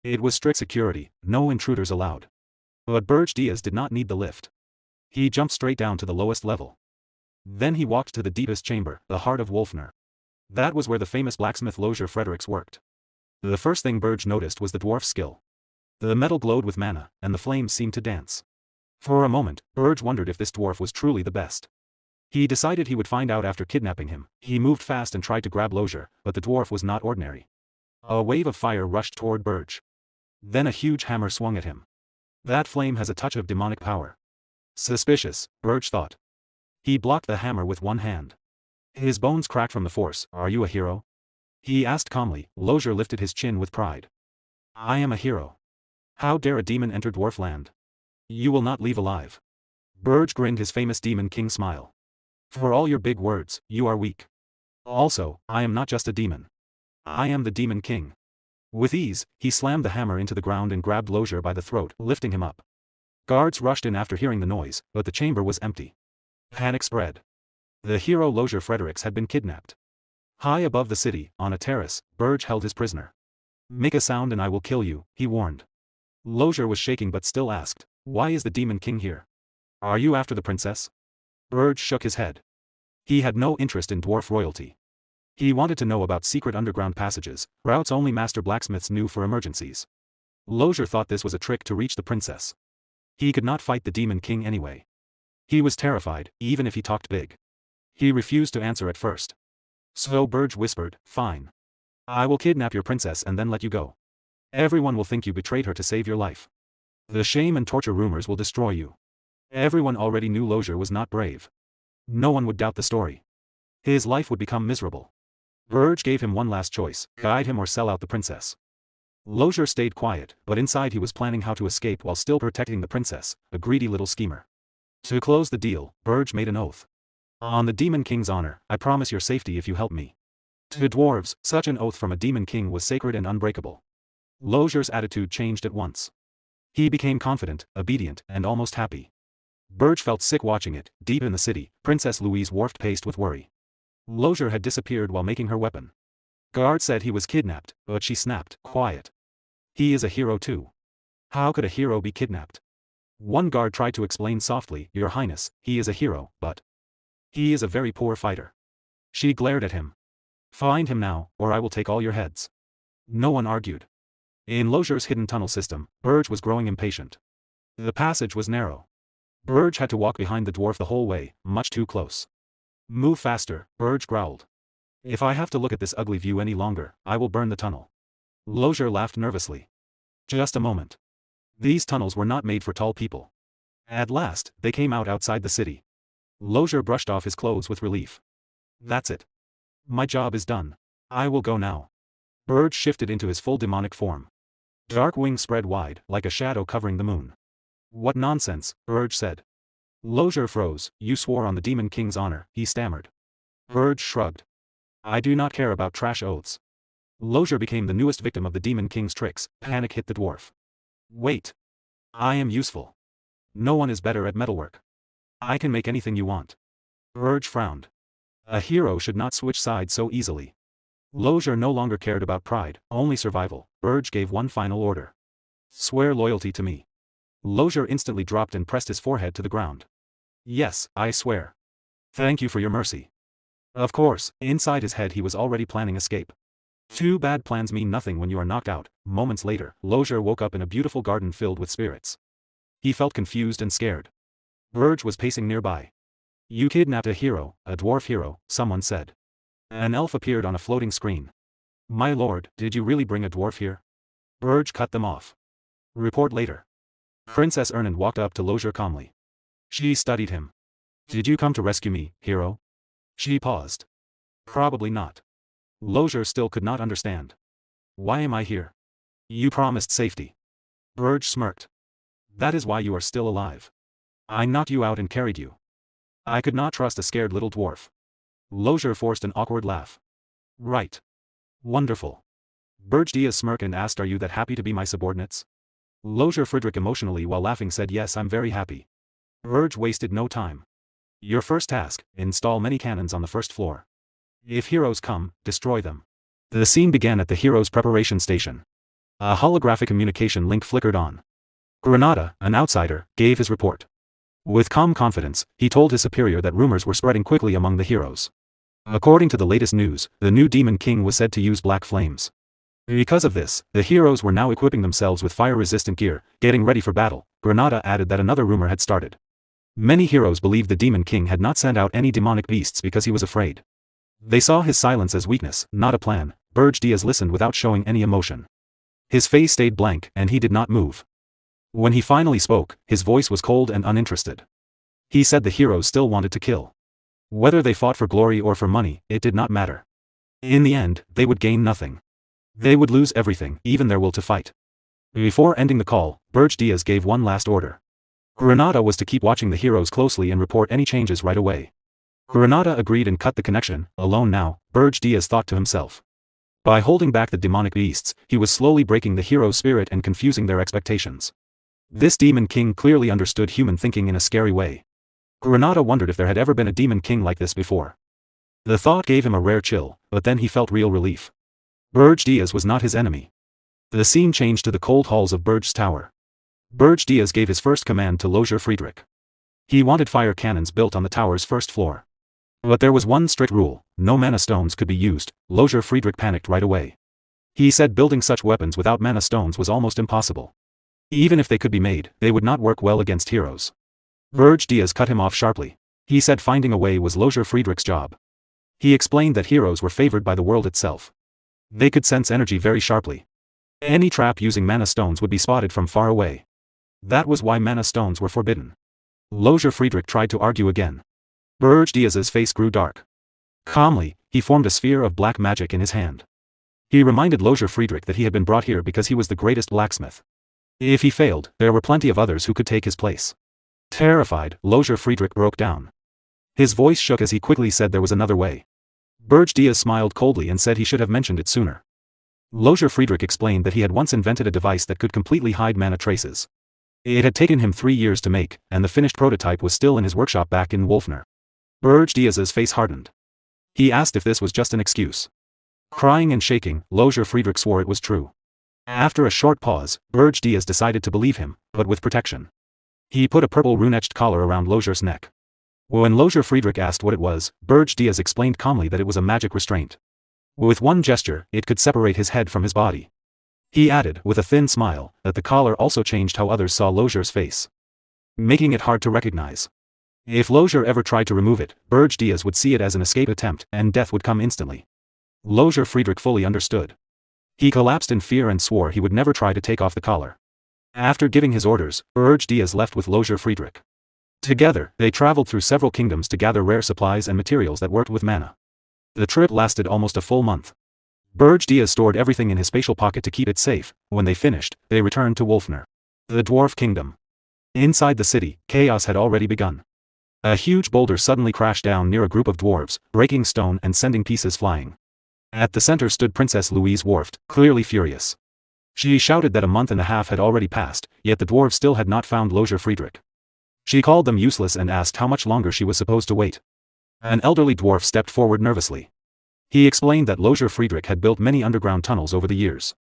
It was strict security, no intruders allowed. But Berge Diaz did not need the lift. He jumped straight down to the lowest level. Then he walked to the deepest chamber, the heart of Wolfner. That was where the famous blacksmith Lozier Fredericks worked. The first thing Berge noticed was the dwarf's skill. The metal glowed with mana, and the flames seemed to dance. For a moment, Berge wondered if this dwarf was truly the best. He decided he would find out after kidnapping him. He moved fast and tried to grab Lozier, but the dwarf was not ordinary. A wave of fire rushed toward Berge. Then a huge hammer swung at him. That flame has a touch of demonic power. Suspicious, Berge thought. He blocked the hammer with one hand. His bones cracked from the force. Are you a hero? He asked calmly. Lozier lifted his chin with pride. I am a hero. How dare a demon enter dwarf land? You will not leave alive. Berge grinned his famous Demon King smile. For all your big words, you are weak. Also, I am not just a demon. I am the Demon King. With ease, he slammed the hammer into the ground and grabbed Lozier by the throat, lifting him up. Guards rushed in after hearing the noise, but the chamber was empty. Panic spread. The hero Lozier Fredericks had been kidnapped. High above the city, on a terrace, Berge held his prisoner. Make a sound and I will kill you, he warned. Lozier was shaking but still asked, why is the Demon King here? Are you after the princess? Berge shook his head. He had no interest in dwarf royalty. He wanted to know about secret underground passages, routes only master blacksmiths knew for emergencies. Lozier thought this was a trick to reach the princess. He could not fight the Demon King anyway. He was terrified, even if he talked big. He refused to answer at first. So Berge whispered, fine. I will kidnap your princess and then let you go. Everyone will think you betrayed her to save your life. The shame and torture rumors will destroy you. Everyone already knew Lozier was not brave. No one would doubt the story. His life would become miserable. Berge gave him one last choice: guide him or sell out the princess. Lozier stayed quiet, but inside he was planning how to escape while still protecting the princess, a greedy little schemer. To close the deal, Berge made an oath. On the Demon King's honor, I promise your safety if you help me. To dwarves, such an oath from a Demon King was sacred and unbreakable. Lozier's attitude changed at once. He became confident, obedient, and almost happy. Berge felt sick watching it. Deep in the city, Princess Louise wharfed paced with worry. Lozier had disappeared while making her weapon. Guard said he was kidnapped, but she snapped, quiet. He is a hero too. How could a hero be kidnapped? One guard tried to explain softly, Your Highness, he is a hero, but he is a very poor fighter. She glared at him. Find him now, or I will take all your heads. No one argued. In Lozier's hidden tunnel system, Berge was growing impatient. The passage was narrow. Berge had to walk behind the dwarf the whole way, much too close. Move faster, Berge growled. If I have to look at this ugly view any longer, I will burn the tunnel. Lozier laughed nervously. Just a moment. These tunnels were not made for tall people. At last, they came out outside the city. Lozier brushed off his clothes with relief. That's it. My job is done. I will go now. Berge shifted into his full demonic form. Dark wings spread wide, like a shadow covering the moon. What nonsense, Berge said. Lozier froze. You swore on the Demon King's honor, he stammered. Berge shrugged. I do not care about trash oaths. Lozier became the newest victim of the Demon King's tricks. Panic hit the dwarf. Wait. I am useful. No one is better at metalwork. I can make anything you want. Berge frowned. A hero should not switch sides so easily. Lozier no longer cared about pride, only survival. Berge gave one final order. Swear loyalty to me. Lozier instantly dropped and pressed his forehead to the ground. Yes, I swear. Thank you for your mercy. Of course, inside his head he was already planning escape. Too bad plans mean nothing when you are knocked out. Moments later, Lozier woke up in a beautiful garden filled with spirits. He felt confused and scared. Berge was pacing nearby. You kidnapped a hero, a dwarf hero, someone said. An elf appeared on a floating screen. My lord, did you really bring a dwarf here? Berge cut them off. Report later. Princess Ernan walked up to Lozier calmly. She studied him. Did you come to rescue me, hero? She paused. Probably not. Lozier still could not understand. Why am I here? You promised safety. Berge smirked. That is why you are still alive. I knocked you out and carried you. I could not trust a scared little dwarf. Lozier forced an awkward laugh. Right. Wonderful. Berge smirked and asked, Are you that happy to be my subordinates? Lozier Friedrich emotionally while laughing said, Yes, I'm very happy. Berge wasted no time. Your first task, install many cannons on the first floor. If heroes come, destroy them. The scene began at the heroes' preparation station. A holographic communication link flickered on. Granada, an outsider, gave his report. With calm confidence, he told his superior that rumors were spreading quickly among the heroes. According to the latest news, the new Demon King was said to use black flames. Because of this, the heroes were now equipping themselves with fire-resistant gear, getting ready for battle. Granada added that another rumor had started. Many heroes believed the Demon King had not sent out any demonic beasts because he was afraid. They saw his silence as weakness, not a plan. Berge listened without showing any emotion. His face stayed blank, and he did not move. When he finally spoke, his voice was cold and uninterested. He said the heroes still wanted to kill. Whether they fought for glory or for money, it did not matter. In the end, they would gain nothing. They would lose everything, even their will to fight. Before ending the call, Berge gave one last order. Granada was to keep watching the heroes closely and report any changes right away. Granada agreed and cut the connection. Alone now, Berge thought to himself. By holding back the demonic beasts, he was slowly breaking the hero's spirit and confusing their expectations. This Demon King clearly understood human thinking in a scary way. Granada wondered if there had ever been a Demon King like this before. The thought gave him a rare chill, but then he felt real relief. Berge was not his enemy. The scene changed to the cold halls of Berge's tower. Berge gave his first command to Lozier Friedrich. He wanted fire cannons built on the tower's first floor. But there was one strict rule: no mana stones could be used. Lozier Friedrich panicked right away. He said building such weapons without mana stones was almost impossible. Even if they could be made, they would not work well against heroes. Berge cut him off sharply. He said finding a way was Lozier Friedrich's job. He explained that heroes were favored by the world itself. They could sense energy very sharply. Any trap using mana stones would be spotted from far away. That was why mana stones were forbidden. Lozier Friedrich tried to argue again. Berge's face grew dark. Calmly, he formed a sphere of black magic in his hand. He reminded Lozier Friedrich that he had been brought here because he was the greatest blacksmith. If he failed, there were plenty of others who could take his place. Terrified, Lozier Friedrich broke down. His voice shook as he quickly said there was another way. Berge smiled coldly and said he should have mentioned it sooner. Lozier Friedrich explained that he had once invented a device that could completely hide mana traces. It had taken him 3 years to make, and the finished prototype was still in his workshop back in Wolfner. Berge Diaz's face hardened. He asked if this was just an excuse. Crying and shaking, Lothar Friedrich swore it was true. After a short pause, Berge Diaz decided to believe him, but with protection. He put a purple rune-etched collar around Lothar's neck. When Lothar Friedrich asked what it was, Berge Diaz explained calmly that it was a magic restraint. With one gesture, it could separate his head from his body. He added, with a thin smile, that the collar also changed how others saw Lothar's face, making it hard to recognize. If Lothar ever tried to remove it, Berge Diaz would see it as an escape attempt, and death would come instantly. Lothar Friedrich fully understood. He collapsed in fear and swore he would never try to take off the collar. After giving his orders, Berge Diaz left with Lothar Friedrich. Together, they traveled through several kingdoms to gather rare supplies and materials that worked with mana. The trip lasted almost a full month. Berge Diaz stored everything in his spatial pocket to keep it safe. When they finished, they returned to Wolfner, the dwarf kingdom. Inside the city, chaos had already begun. A huge boulder suddenly crashed down near a group of dwarves, breaking stone and sending pieces flying. At the center stood Princess Louise Worft, clearly furious. She shouted that a month and a half had already passed, yet the dwarves still had not found Lothar Friedrich. She called them useless and asked how much longer she was supposed to wait. An elderly dwarf stepped forward nervously. He explained that Lothar Friedrich had built many underground tunnels over the years.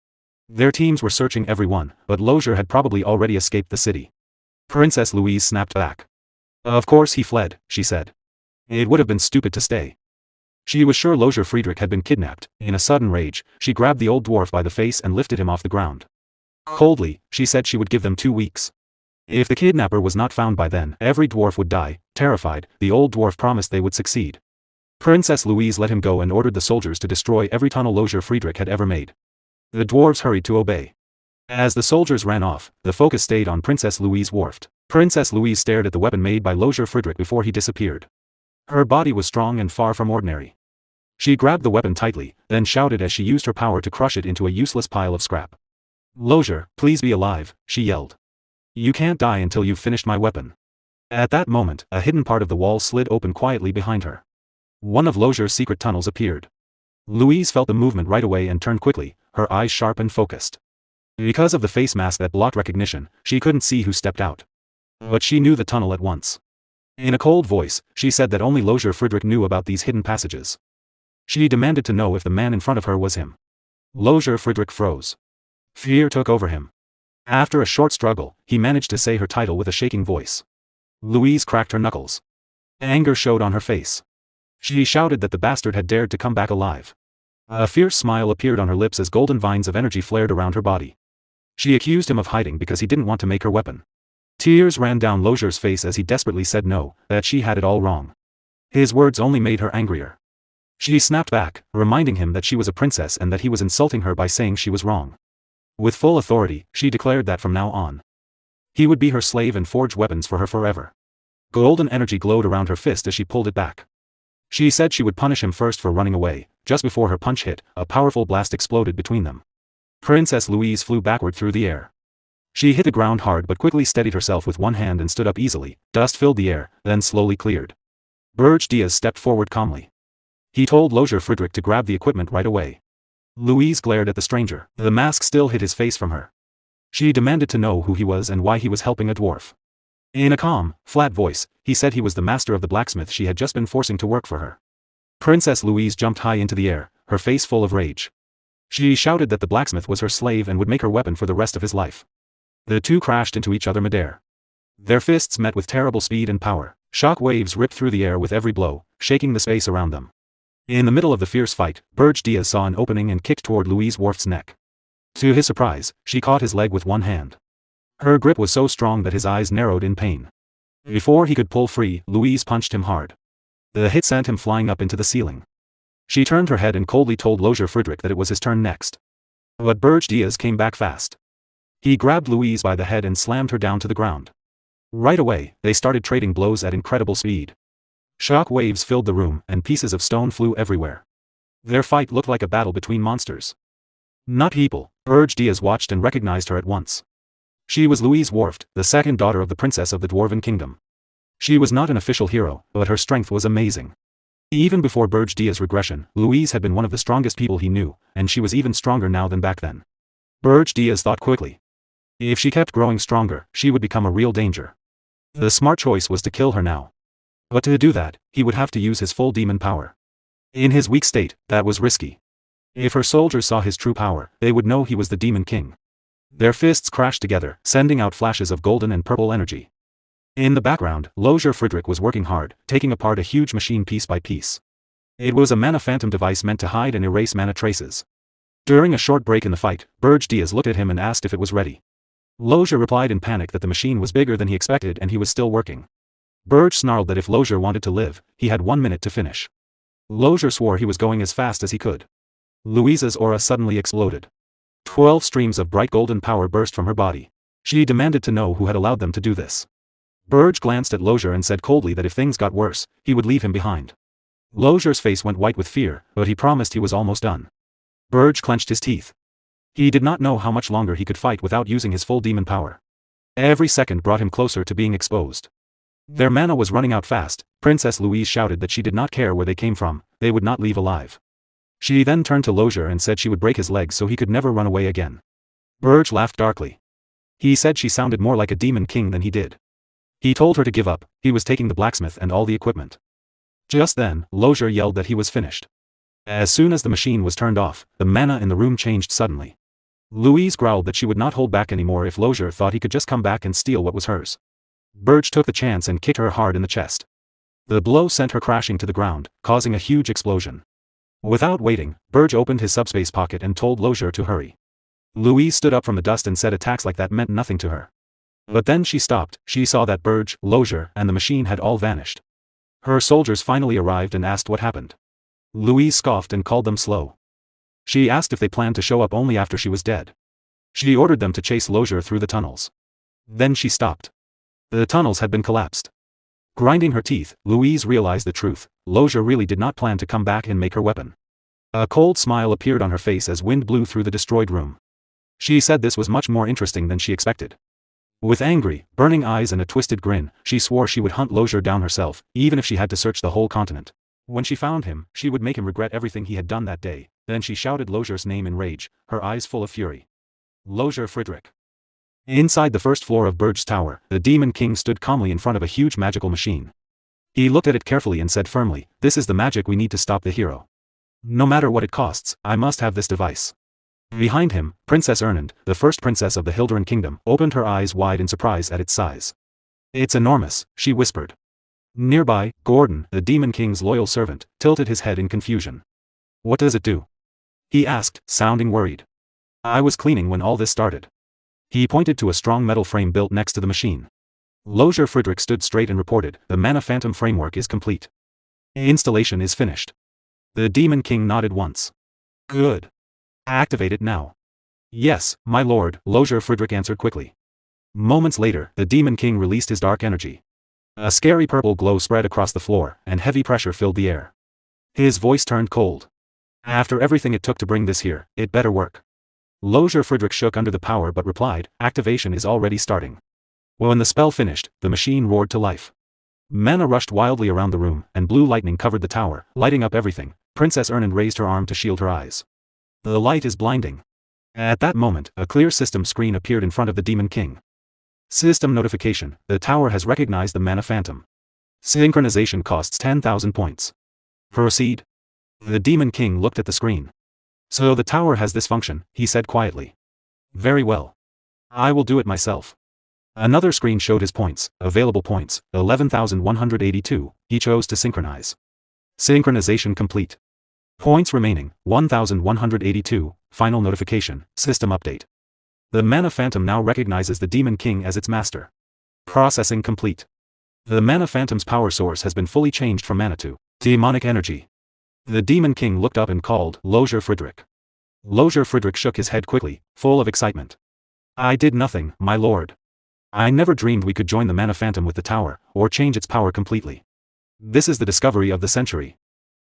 Their teams were searching every one, but Lothar had probably already escaped the city. Princess Louise snapped back. Of course he fled, she said. It would have been stupid to stay. She was sure Lothar Friedrich had been kidnapped. In a sudden rage, she grabbed the old dwarf by the face and lifted him off the ground. Coldly, she said she would give them 2 weeks. If the kidnapper was not found by then, every dwarf would die. Terrified, the old dwarf promised they would succeed. Princess Louise let him go and ordered the soldiers to destroy every tunnel Lothar Friedrich had ever made. The dwarves hurried to obey. As the soldiers ran off, the focus stayed on Princess Louise Worft. Princess Louise stared at the weapon made by Lothar Friedrich before he disappeared. Her body was strong and far from ordinary. She grabbed the weapon tightly, then shouted as she used her power to crush it into a useless pile of scrap. Lothar, please be alive, she yelled. You can't die until you've finished my weapon. At that moment, a hidden part of the wall slid open quietly behind her. One of Lothar's secret tunnels appeared. Louise felt the movement right away and turned quickly, her eyes sharp and focused. Because of the face mask that blocked recognition, she couldn't see who stepped out. But she knew the tunnel at once. In a cold voice, she said that only Lothar Friedrich knew about these hidden passages. She demanded to know if the man in front of her was him. Lothar Friedrich froze. Fear took over him. After a short struggle, he managed to say her title with a shaking voice. Louise cracked her knuckles. Anger showed on her face. She shouted that the bastard had dared to come back alive. A fierce smile appeared on her lips as golden vines of energy flared around her body. She accused him of hiding because he didn't want to make her weapon. Tears ran down Lothar's face as he desperately said no, that she had it all wrong. His words only made her angrier. She snapped back, reminding him that she was a princess and that he was insulting her by saying she was wrong. With full authority, she declared that from now on, he would be her slave and forge weapons for her forever. Golden energy glowed around her fist as she pulled it back. She said she would punish him first for running away. Just before her punch hit, a powerful blast exploded between them. Princess Louise flew backward through the air. She hit the ground hard but quickly steadied herself with one hand and stood up easily. Dust filled the air, then slowly cleared. Berge Diaz stepped forward calmly. He told Lothar Friedrich to grab the equipment right away. Louise glared at the stranger. The mask still hid his face from her. She demanded to know who he was and why he was helping a dwarf. In a calm, flat voice, he said he was the master of the blacksmith she had just been forcing to work for her. Princess Louise jumped high into the air, her face full of rage. She shouted that the blacksmith was her slave and would make her weapon for the rest of his life. The two crashed into each other midair. Their fists met with terrible speed and power. Shock waves ripped through the air with every blow, shaking the space around them. In the middle of the fierce fight, Berge Diaz saw an opening and kicked toward Louise Worft's neck. To his surprise, she caught his leg with one hand. Her grip was so strong that his eyes narrowed in pain. Before he could pull free, Louise punched him hard. The hit sent him flying up into the ceiling. She turned her head and coldly told Lothar Friedrich that it was his turn next. But Berge Diaz came back fast. He grabbed Louise by the head and slammed her down to the ground. Right away, they started trading blows at incredible speed. Shock waves filled the room, and pieces of stone flew everywhere. Their fight looked like a battle between monsters. Not people. Berge Diaz watched and recognized her at once. She was Louise Worft, the second daughter of the princess of the Dwarven Kingdom. She was not an official hero, but her strength was amazing. Even before Berge Diaz's regression, Louise had been one of the strongest people he knew, and she was even stronger now than back then. Berge Diaz thought quickly. If she kept growing stronger, she would become a real danger. The smart choice was to kill her now. But to do that, he would have to use his full demon power. In his weak state, that was risky. If her soldiers saw his true power, they would know he was the Demon King. Their fists crashed together, sending out flashes of golden and purple energy. In the background, Lozier Frederick was working hard, taking apart a huge machine piece by piece. It was a mana phantom device meant to hide and erase mana traces. During a short break in the fight, Berge looked at him and asked if it was ready. Lozier replied in panic that the machine was bigger than he expected and he was still working. Berge snarled that if Lozier wanted to live, he had 1 minute to finish. Lozier swore he was going as fast as he could. Louisa's aura suddenly exploded. 12 streams of bright golden power burst from her body. She demanded to know who had allowed them to do this. Berge glanced at Lozier and said coldly that if things got worse, he would leave him behind. Lozier's face went white with fear, but he promised he was almost done. Berge clenched his teeth. He did not know how much longer he could fight without using his full demon power. Every second brought him closer to being exposed. Their mana was running out fast. Princess Louise shouted that she did not care where they came from, they would not leave alive. She then turned to Lozier and said she would break his legs so he could never run away again. Berge laughed darkly. He said she sounded more like a demon king than he did. He told her to give up, he was taking the blacksmith and all the equipment. Just then, Lozier yelled that he was finished. As soon as the machine was turned off, the mana in the room changed suddenly. Louise growled that she would not hold back anymore if Lozier thought he could just come back and steal what was hers. Berge took the chance and kicked her hard in the chest. The blow sent her crashing to the ground, causing a huge explosion. Without waiting, Berge opened his subspace pocket and told Lozier to hurry. Louise stood up from the dust and said attacks like that meant nothing to her. But then she stopped. She saw that Berge, Lozier, and the machine had all vanished. Her soldiers finally arrived and asked what happened. Louise scoffed and called them slow. She asked if they planned to show up only after she was dead. She ordered them to chase Lozier through the tunnels. Then she stopped. The tunnels had been collapsed. Grinding her teeth, Louise realized the truth. Lozier really did not plan to come back and make her weapon. A cold smile appeared on her face as wind blew through the destroyed room. She said this was much more interesting than she expected. With angry, burning eyes and a twisted grin, she swore she would hunt Lozier down herself, even if she had to search the whole continent. When she found him, she would make him regret everything he had done that day. Then she shouted Lozier's name in rage, her eyes full of fury. Lozier Frederick. Inside the first floor of Berge's tower, the Demon King stood calmly in front of a huge magical machine. He looked at it carefully and said firmly, "This is the magic we need to stop the hero. No matter what it costs, I must have this device." Behind him, Princess Ernand, the first princess of the Hilderan Kingdom, opened her eyes wide in surprise at its size. "It's enormous," she whispered. Nearby, Gordon, the Demon King's loyal servant, tilted his head in confusion. "What does it do?" he asked, sounding worried. "I was cleaning when all this started." He pointed to a strong metal frame built next to the machine. Lozier Frederick stood straight and reported, "The Mana Phantom framework is complete. Installation is finished." The Demon King nodded once. "Good. Activate it now." "Yes, my lord," Lozier Frederick answered quickly. Moments later, the Demon King released his dark energy. A scary purple glow spread across the floor, and heavy pressure filled the air. His voice turned cold. "After everything it took to bring this here, it better work." Lozier Frederick shook under the power but replied, "Activation is already starting." When the spell finished, the machine roared to life. Mana rushed wildly around the room, and blue lightning covered the tower, lighting up everything. Princess Ernand raised her arm to shield her eyes. "The light is blinding." At that moment, a clear system screen appeared in front of the Demon King. System notification: the tower has recognized the Mana Phantom. Synchronization costs 10,000 points. Proceed. The Demon King looked at the screen. "So the tower has this function," he said quietly. "Very well. I will do it myself." Another screen showed his points. Available points, 11,182, he chose to synchronize. Synchronization complete. Points remaining, 1,182, final notification, system update. The Mana Phantom now recognizes the Demon King as its master. Processing complete. The Mana Phantom's power source has been fully changed from mana to demonic energy. The Demon King looked up and called, "Lozier Frederick." Lozier Frederick shook his head quickly, full of excitement. "I did nothing, my lord. I never dreamed we could join the Mana Phantom with the tower, or change its power completely. This is the discovery of the century.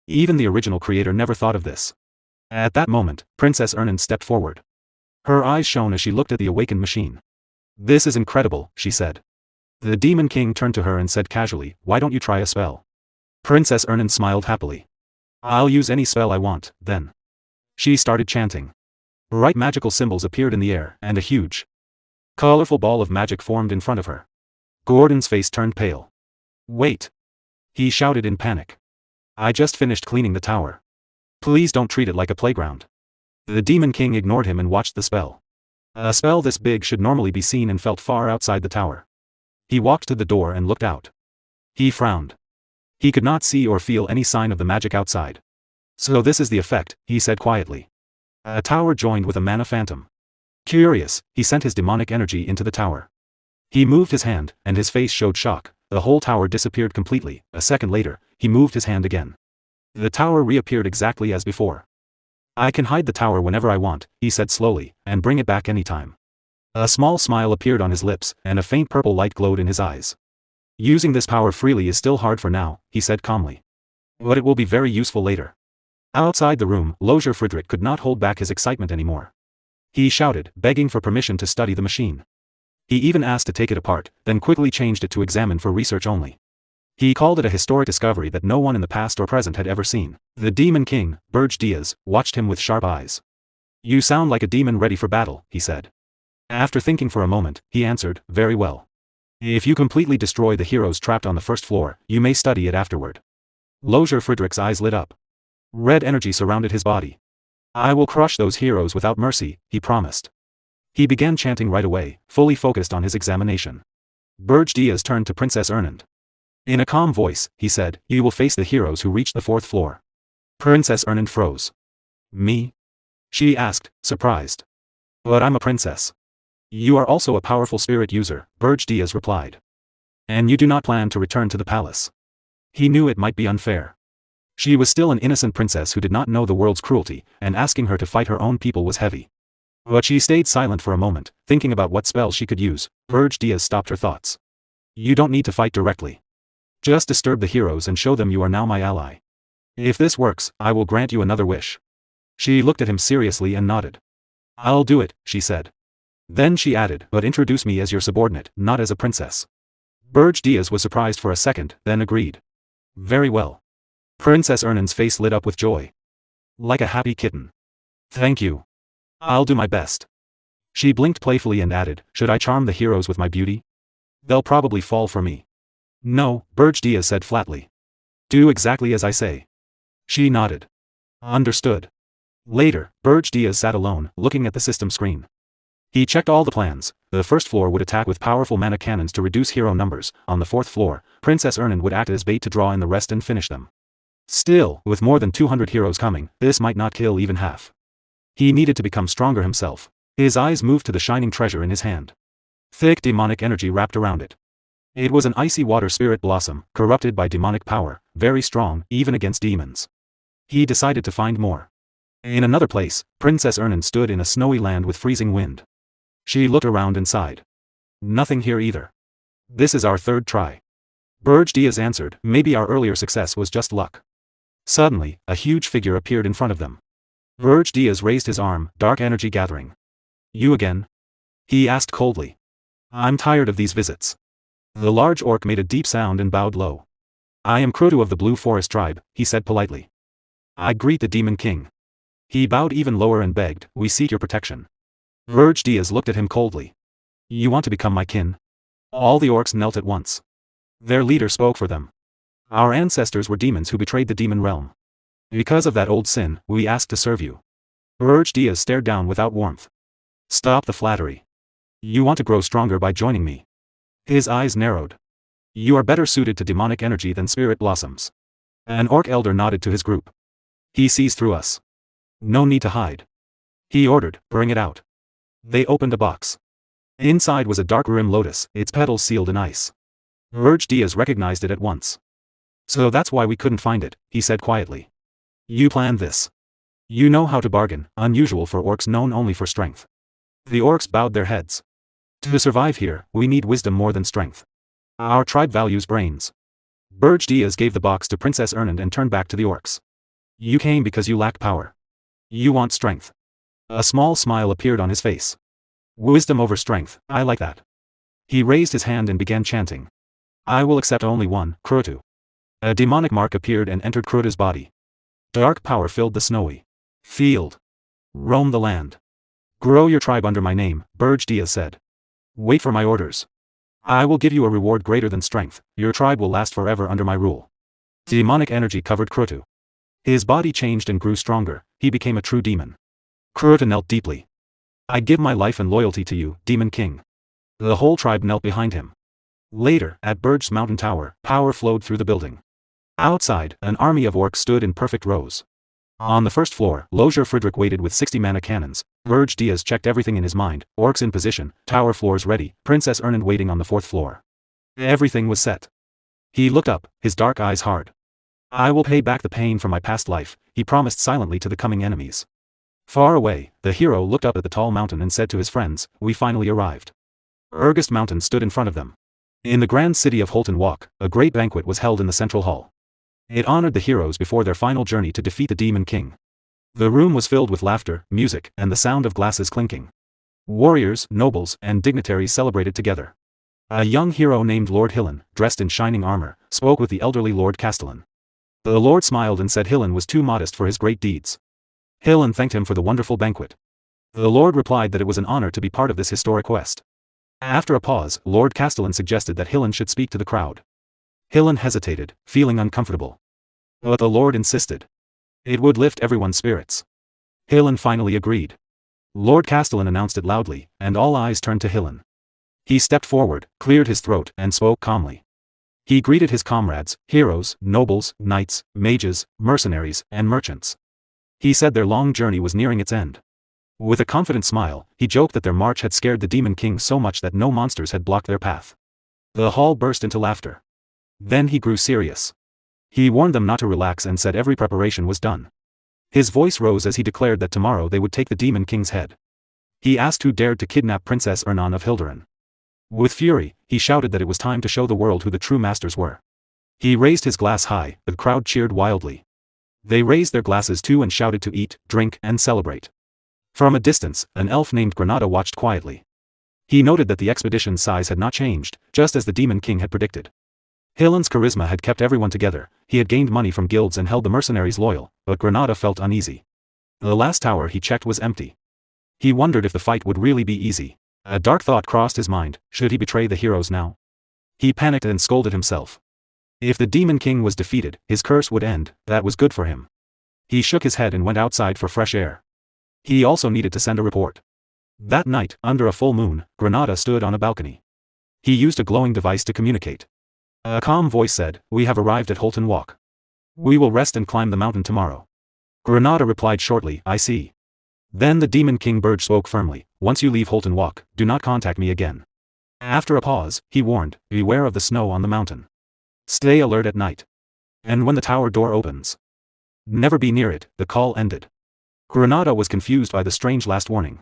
Even the original creator never thought of this." At that moment, Princess Ernand stepped forward. Her eyes shone as she looked at the awakened machine. "This is incredible," she said. The Demon King turned to her and said casually, "Why don't you try a spell?" Princess Ernand smiled happily. "I'll use any spell I want, then." She started chanting. Bright magical symbols appeared in the air, and a huge Colorful ball of magic formed in front of her. Gordon's face turned pale. Wait! He shouted in panic. I just finished cleaning the tower. Please don't treat it like a playground. The Demon King ignored him and watched the spell. A spell this big should normally be seen and felt far outside the tower. He walked to the door and looked out. He frowned. He could not see or feel any sign of the magic outside. So this is the effect, he said quietly. A tower joined with a mana phantom. Curious, he sent his demonic energy into the tower. He moved his hand, and his face showed shock. The whole tower disappeared completely. A second later, he moved his hand again. The tower reappeared exactly as before. I can hide the tower whenever I want, he said slowly, and bring it back anytime. A small smile appeared on his lips, and a faint purple light glowed in his eyes. Using this power freely is still hard for now, he said calmly. But it will be very useful later. Outside the room, Lozier Friedrich could not hold back his excitement anymore. He shouted, begging for permission to study the machine. He even asked to take it apart, then quickly changed it to examine for research only. He called it a historic discovery that no one in the past or present had ever seen. The Demon King, Berge Diaz, watched him with sharp eyes. You sound like a demon ready for battle, he said. After thinking for a moment, he answered, very well. If you completely destroy the heroes trapped on the first floor, you may study it afterward. Lozier Friedrich's eyes lit up. Red energy surrounded his body. I will crush those heroes without mercy, he promised. He began chanting right away, fully focused on his examination. Berge Diaz turned to Princess Ernand. In a calm voice, he said, you will face the heroes who reached the fourth floor. Princess Ernand froze. Me? She asked, surprised. But I'm a princess. You are also a powerful spirit user, Berge Diaz replied. And you do not plan to return to the palace. He knew it might be unfair. She was still an innocent princess who did not know the world's cruelty, and asking her to fight her own people was heavy. But she stayed silent for a moment, thinking about what spell she could use. Berge Diaz stopped her thoughts. You don't need to fight directly. Just disturb the heroes and show them you are now my ally. If this works, I will grant you another wish. She looked at him seriously and nodded. I'll do it, she said. Then she added, but introduce me as your subordinate, not as a princess. Berge Diaz was surprised for a second, then agreed. Very well. Princess Ernand's face lit up with joy. Like a happy kitten. Thank you. I'll do my best. She blinked playfully and added, should I charm the heroes with my beauty? They'll probably fall for me. No, Berge Diaz said flatly. Do exactly as I say. She nodded. Understood. Later, Berge Diaz sat alone, looking at the system screen. He checked all the plans. The first floor would attack with powerful mana cannons to reduce hero numbers. On the fourth floor, Princess Ernand would act as bait to draw in the rest and finish them. Still, with more than 200 heroes coming, this might not kill even half. He needed to become stronger himself. His eyes moved to the shining treasure in his hand. Thick demonic energy wrapped around it. It was an icy water spirit blossom, corrupted by demonic power, very strong, even against demons. He decided to find more. In another place, Princess Ernand stood in a snowy land with freezing wind. She looked around and sighed. Nothing here either. This is our third try. Berge Diaz answered, maybe our earlier success was just luck. Suddenly, a huge figure appeared in front of them. Berge Diaz raised his arm, dark energy gathering. You again? He asked coldly. I'm tired of these visits. The large orc made a deep sound and bowed low. I am Krotu of the Blue Forest tribe, he said politely. I greet the Demon King. He bowed even lower and begged, we seek your protection. Berge Diaz looked at him coldly. You want to become my kin? All the orcs knelt at once. Their leader spoke for them. Our ancestors were demons who betrayed the demon realm. Because of that old sin, we ask to serve you. Berge Diaz stared down without warmth. Stop the flattery. You want to grow stronger by joining me. His eyes narrowed. You are better suited to demonic energy than spirit blossoms. An orc elder nodded to his group. He sees through us. No need to hide. He ordered, bring it out. They opened a box. Inside was a dark rim lotus, its petals sealed in ice. Berge Diaz recognized it at once. So that's why we couldn't find it, he said quietly. You planned this. You know how to bargain, unusual for orcs known only for strength. The orcs bowed their heads. To survive here, we need wisdom more than strength. Our tribe values brains. Berge Diaz gave the box to Princess Ernand and turned back to the orcs. You came because you lack power. You want strength. A small smile appeared on his face. Wisdom over strength, I like that. He raised his hand and began chanting. I will accept only one, Krotu. A demonic mark appeared and entered Krotu's body. Dark power filled the snowy field. Roam the land. Grow your tribe under my name, Berge Diaz said. Wait for my orders. I will give you a reward greater than strength, your tribe will last forever under my rule. Demonic energy covered Krotu. His body changed and grew stronger, he became a true demon. Krotu knelt deeply. I give my life and loyalty to you, Demon King. The whole tribe knelt behind him. Later, at Berge's mountain tower, power flowed through the building. Outside, an army of orcs stood in perfect rows. On the first floor, Lozier Friedrich waited with 60 mana cannons. Berge Diaz checked everything in his mind, orcs in position, tower floors ready, Princess Ernan waiting on the fourth floor. Everything was set. He looked up, his dark eyes hard. I will pay back the pain from my past life, he promised silently to the coming enemies. Far away, the hero looked up at the tall mountain and said to his friends, we finally arrived. Regressed Mountain stood in front of them. In the grand city of Holton Walk, a great banquet was held in the central hall. It honored the heroes before their final journey to defeat the Demon King. The room was filled with laughter, music, and the sound of glasses clinking. Warriors, nobles, and dignitaries celebrated together. A young hero named Lord Hillen, dressed in shining armor, spoke with the elderly Lord Castellan. The Lord smiled and said Hillen was too modest for his great deeds. Hillen thanked him for the wonderful banquet. The Lord replied that it was an honor to be part of this historic quest. After a pause, Lord Castellan suggested that Hillen should speak to the crowd. Hillen hesitated, feeling uncomfortable. But the Lord insisted. It would lift everyone's spirits. Hillen finally agreed. Lord Castellan announced it loudly, and all eyes turned to Hillen. He stepped forward, cleared his throat, and spoke calmly. He greeted his comrades, heroes, nobles, knights, mages, mercenaries, and merchants. He said their long journey was nearing its end. With a confident smile, he joked that their march had scared the Demon King so much that no monsters had blocked their path. The hall burst into laughter. Then he grew serious. He warned them not to relax and said every preparation was done. His voice rose as he declared that tomorrow they would take the Demon King's head. He asked who dared to kidnap Princess Ernan of Hilderan. With fury, he shouted that it was time to show the world who the true masters were. He raised his glass high, the crowd cheered wildly. They raised their glasses too and shouted to eat, drink, and celebrate. From a distance, an elf named Granada watched quietly. He noted that the expedition's size had not changed, just as the Demon King had predicted. Hillen's charisma had kept everyone together, he had gained money from guilds and held the mercenaries loyal, but Granada felt uneasy. The last tower he checked was empty. He wondered if the fight would really be easy. A dark thought crossed his mind, should he betray the heroes now? He panicked and scolded himself. If the Demon King was defeated, his curse would end, that was good for him. He shook his head and went outside for fresh air. He also needed to send a report. That night, under a full moon, Granada stood on a balcony. He used a glowing device to communicate. A calm voice said, we have arrived at Holton Walk. We will rest and climb the mountain tomorrow. Granada replied shortly, I see. Then the Demon King Berge spoke firmly, once you leave Holton Walk, do not contact me again. After a pause, he warned, beware of the snow on the mountain. Stay alert at night. And when the tower door opens, never be near it, the call ended. Granada was confused by the strange last warning.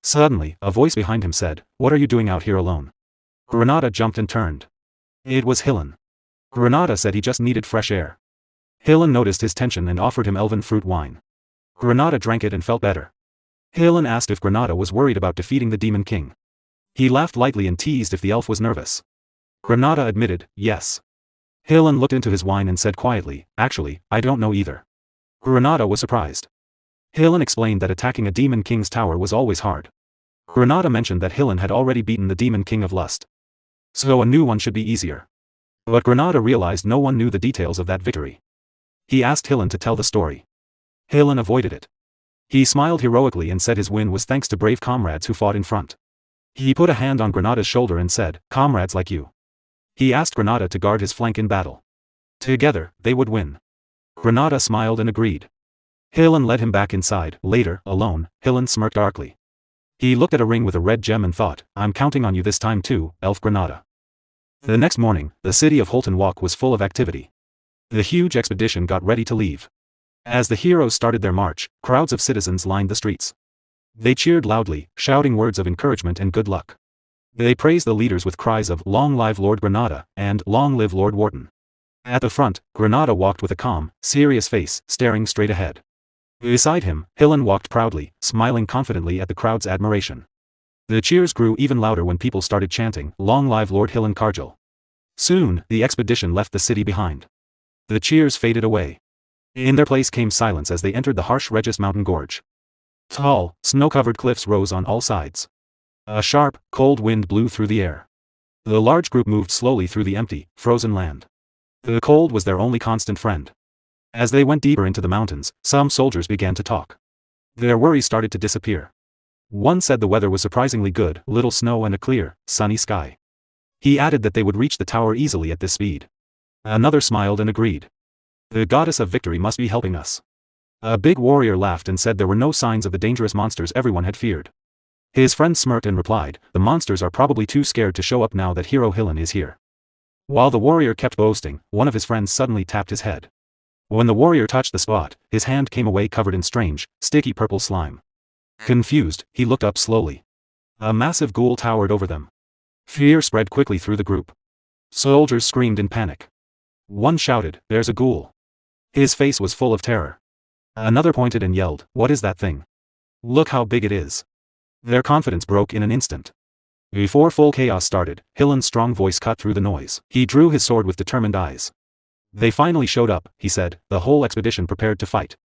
Suddenly, a voice behind him said, what are you doing out here alone? Granada jumped and turned. It was Hillen. Granada said he just needed fresh air. Hillen noticed his tension and offered him elven fruit wine. Granada drank it and felt better. Hillen asked if Granada was worried about defeating the Demon King. He laughed lightly and teased if the elf was nervous. Granada admitted, yes. Hillen looked into his wine and said quietly, actually, I don't know either. Granada was surprised. Hillen explained that attacking a Demon King's tower was always hard. Granada mentioned that Hillen had already beaten the Demon King of Lust. So a new one should be easier. But Granada realized no one knew the details of that victory. He asked Hillen to tell the story. Hillen avoided it. He smiled heroically and said his win was thanks to brave comrades who fought in front. He put a hand on Granada's shoulder and said, comrades like you. He asked Granada to guard his flank in battle. Together, they would win. Granada smiled and agreed. Hillen led him back inside. Later, alone, Hillen smirked darkly. He looked at a ring with a red gem and thought, I'm counting on you this time too, Elf Granada. The next morning, the city of Holton Walk was full of activity. The huge expedition got ready to leave. As the heroes started their march, crowds of citizens lined the streets. They cheered loudly, shouting words of encouragement and good luck. They praised the leaders with cries of, Long live Lord Granada, and Long live Lord Wharton. At the front, Granada walked with a calm, serious face, staring straight ahead. Beside him, Hillen walked proudly, smiling confidently at the crowd's admiration. The cheers grew even louder when people started chanting, Long live Lord Hillen Cargill. Soon, the expedition left the city behind. The cheers faded away. In their place came silence as they entered the harsh Regis mountain gorge. Tall, snow-covered cliffs rose on all sides. A sharp, cold wind blew through the air. The large group moved slowly through the empty, frozen land. The cold was their only constant friend. As they went deeper into the mountains, some soldiers began to talk. Their worries started to disappear. One said the weather was surprisingly good, little snow and a clear, sunny sky. He added that they would reach the tower easily at this speed. Another smiled and agreed. The goddess of victory must be helping us. A big warrior laughed and said there were no signs of the dangerous monsters everyone had feared. His friend smirked and replied, the monsters are probably too scared to show up now that Hero Hillen is here. While the warrior kept boasting, one of his friends suddenly tapped his head. When the warrior touched the spot, his hand came away covered in strange, sticky purple slime. Confused, he looked up slowly. A massive ghoul towered over them. Fear spread quickly through the group. Soldiers screamed in panic. One shouted, there's a ghoul. His face was full of terror. Another pointed and yelled, what is that thing? Look how big it is. Their confidence broke in an instant. Before full chaos started, Hillen's strong voice cut through the noise. He drew his sword with determined eyes. They finally showed up, he said, the whole expedition prepared to fight.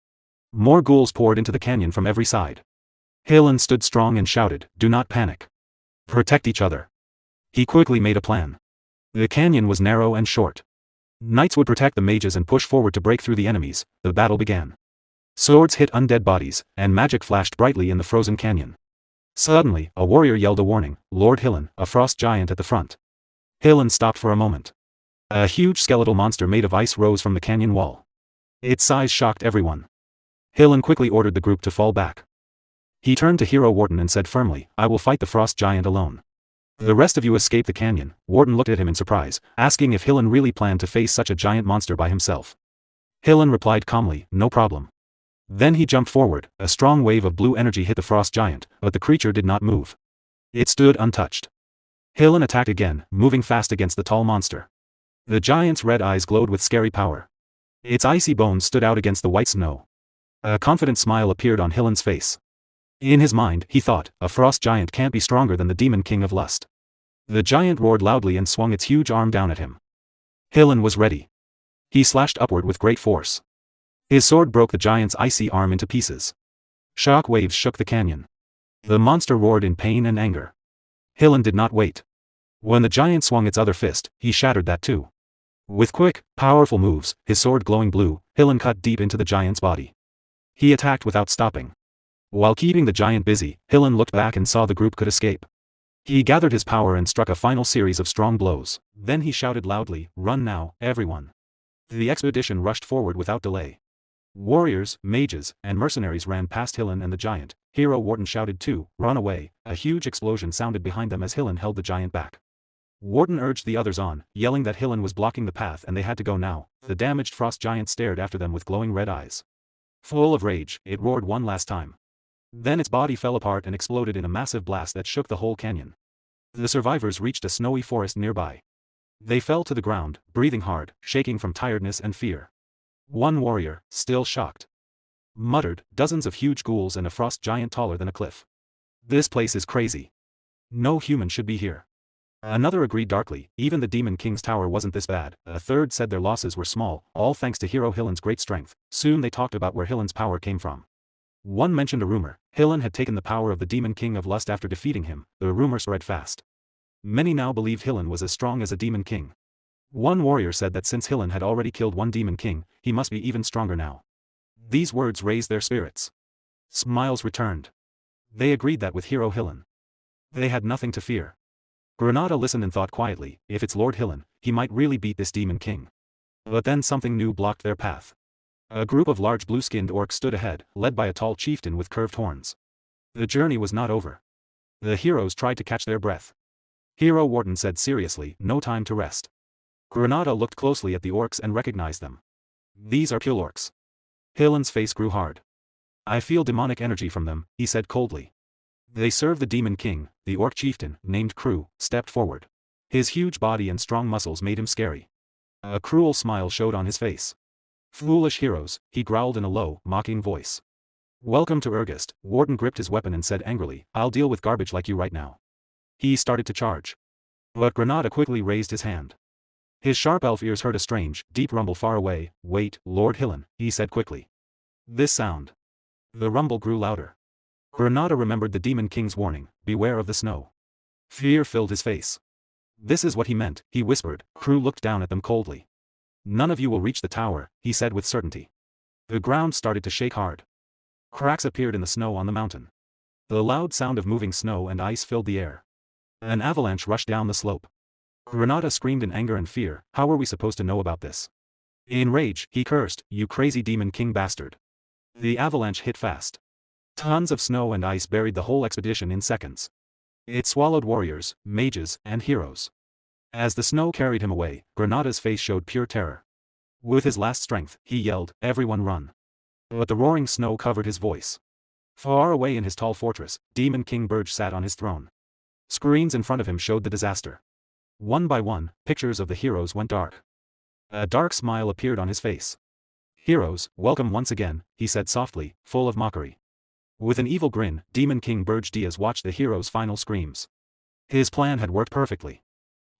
More ghouls poured into the canyon from every side. Hillen stood strong and shouted, do not panic. Protect each other. He quickly made a plan. The canyon was narrow and short. Knights would protect the mages and push forward to break through the enemies. The battle began. Swords hit undead bodies, and magic flashed brightly in the frozen canyon. Suddenly, a warrior yelled a warning, Lord Hillen, a frost giant at the front. Hillen stopped for a moment. A huge skeletal monster made of ice rose from the canyon wall. Its size shocked everyone. Hillen quickly ordered the group to fall back. He turned to Hero Warden and said firmly, I will fight the frost giant alone. The rest of you escape the canyon. Warden looked at him in surprise, asking if Hillen really planned to face such a giant monster by himself. Hillen replied calmly, no problem. Then he jumped forward, a strong wave of blue energy hit the frost giant, but the creature did not move. It stood untouched. Hillen attacked again, moving fast against the tall monster. The giant's red eyes glowed with scary power. Its icy bones stood out against the white snow. A confident smile appeared on Hillen's face. In his mind, he thought, a frost giant can't be stronger than the Demon King of Lust. The giant roared loudly and swung its huge arm down at him. Hillen was ready. He slashed upward with great force. His sword broke the giant's icy arm into pieces. Shock waves shook the canyon. The monster roared in pain and anger. Hillen did not wait. When the giant swung its other fist, he shattered that too. With quick, powerful moves, his sword glowing blue, Hillen cut deep into the giant's body. He attacked without stopping. While keeping the giant busy, Hillen looked back and saw the group could escape. He gathered his power and struck a final series of strong blows. Then he shouted loudly, run now, everyone. The expedition rushed forward without delay. Warriors, mages, and mercenaries ran past Hillen and the giant. Hero Warden shouted too, run away. A huge explosion sounded behind them as Hillen held the giant back. Warden urged the others on, yelling that Hillen was blocking the path and they had to go now. The damaged frost giant stared after them with glowing red eyes. Full of rage, it roared one last time. Then its body fell apart and exploded in a massive blast that shook the whole canyon. The survivors reached a snowy forest nearby. They fell to the ground, breathing hard, shaking from tiredness and fear. One warrior, still shocked, muttered, dozens of huge ghouls and a frost giant taller than a cliff. This place is crazy. No human should be here. Another agreed darkly, even the Demon King's tower wasn't this bad. A third said their losses were small, all thanks to Hero Hillen's great strength. Soon they talked about where Hillen's power came from. One mentioned a rumor. Hillen had taken the power of the Demon King of Lust after defeating him. The rumor spread fast. Many now believed Hillen was as strong as a Demon King. One warrior said that since Hillen had already killed one Demon King, he must be even stronger now. These words raised their spirits. Smiles returned. They agreed that with Hero Hillen, they had nothing to fear. Granada listened and thought quietly, if it's Lord Hillen, he might really beat this Demon King. But then something new blocked their path. A group of large blue-skinned orcs stood ahead, led by a tall chieftain with curved horns. The journey was not over. The heroes tried to catch their breath. Hero Warden said seriously, no time to rest. Granada looked closely at the orcs and recognized them. These are kill orcs. Hillen's face grew hard. I feel demonic energy from them, he said coldly. They serve the Demon King. The orc chieftain, named Crew, stepped forward. His huge body and strong muscles made him scary. A cruel smile showed on his face. Foolish heroes, he growled in a low, mocking voice. Welcome to Ergest. Warden gripped his weapon and said angrily, I'll deal with garbage like you right now. He started to charge. But Granada quickly raised his hand. His sharp elf ears heard a strange, deep rumble far away. Wait, Lord Hillen, he said quickly. This sound. The rumble grew louder. Granada remembered the Demon King's warning, beware of the snow. Fear filled his face. This is what he meant, he whispered. Crew looked down at them coldly. None of you will reach the tower, he said with certainty. The ground started to shake hard. Cracks appeared in the snow on the mountain. The loud sound of moving snow and ice filled the air. An avalanche rushed down the slope. Granada screamed in anger and fear. How were we supposed to know about this? In rage, he cursed, "You crazy Demon King bastard." The avalanche hit fast. Tons of snow and ice buried the whole expedition in seconds. It swallowed warriors, mages, and heroes. As the snow carried him away, Granada's face showed pure terror. With his last strength, he yelled, "Everyone run." But the roaring snow covered his voice. Far away in his tall fortress, Demon King Berge sat on his throne. Screens in front of him showed the disaster. One by one, pictures of the heroes went dark. A dark smile appeared on his face. "Heroes, welcome once again," he said softly, full of mockery. With an evil grin, Demon King Berge watched the heroes' final screams. His plan had worked perfectly.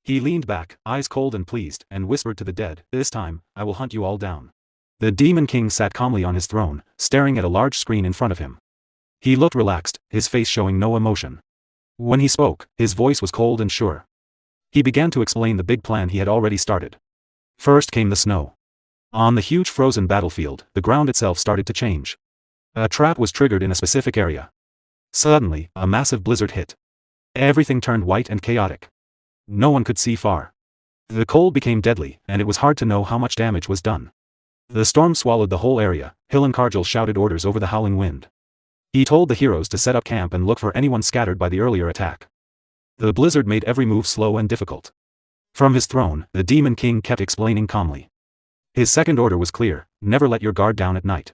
He leaned back, eyes cold and pleased, and whispered to the dead, "This time, I will hunt you all down." The Demon King sat calmly on his throne, staring at a large screen in front of him. He looked relaxed, his face showing no emotion. When he spoke, his voice was cold and sure. He began to explain the big plan he had already started. First came the snow. On the huge frozen battlefield, the ground itself started to change. A trap was triggered in a specific area. Suddenly, a massive blizzard hit. Everything turned white and chaotic. No one could see far. The cold became deadly, and it was hard to know how much damage was done. The storm swallowed the whole area. Hillenkargel shouted orders over the howling wind. He told the heroes to set up camp and look for anyone scattered by the earlier attack. The blizzard made every move slow and difficult. From his throne, the Demon King kept explaining calmly. His second order was clear: never let your guard down at night.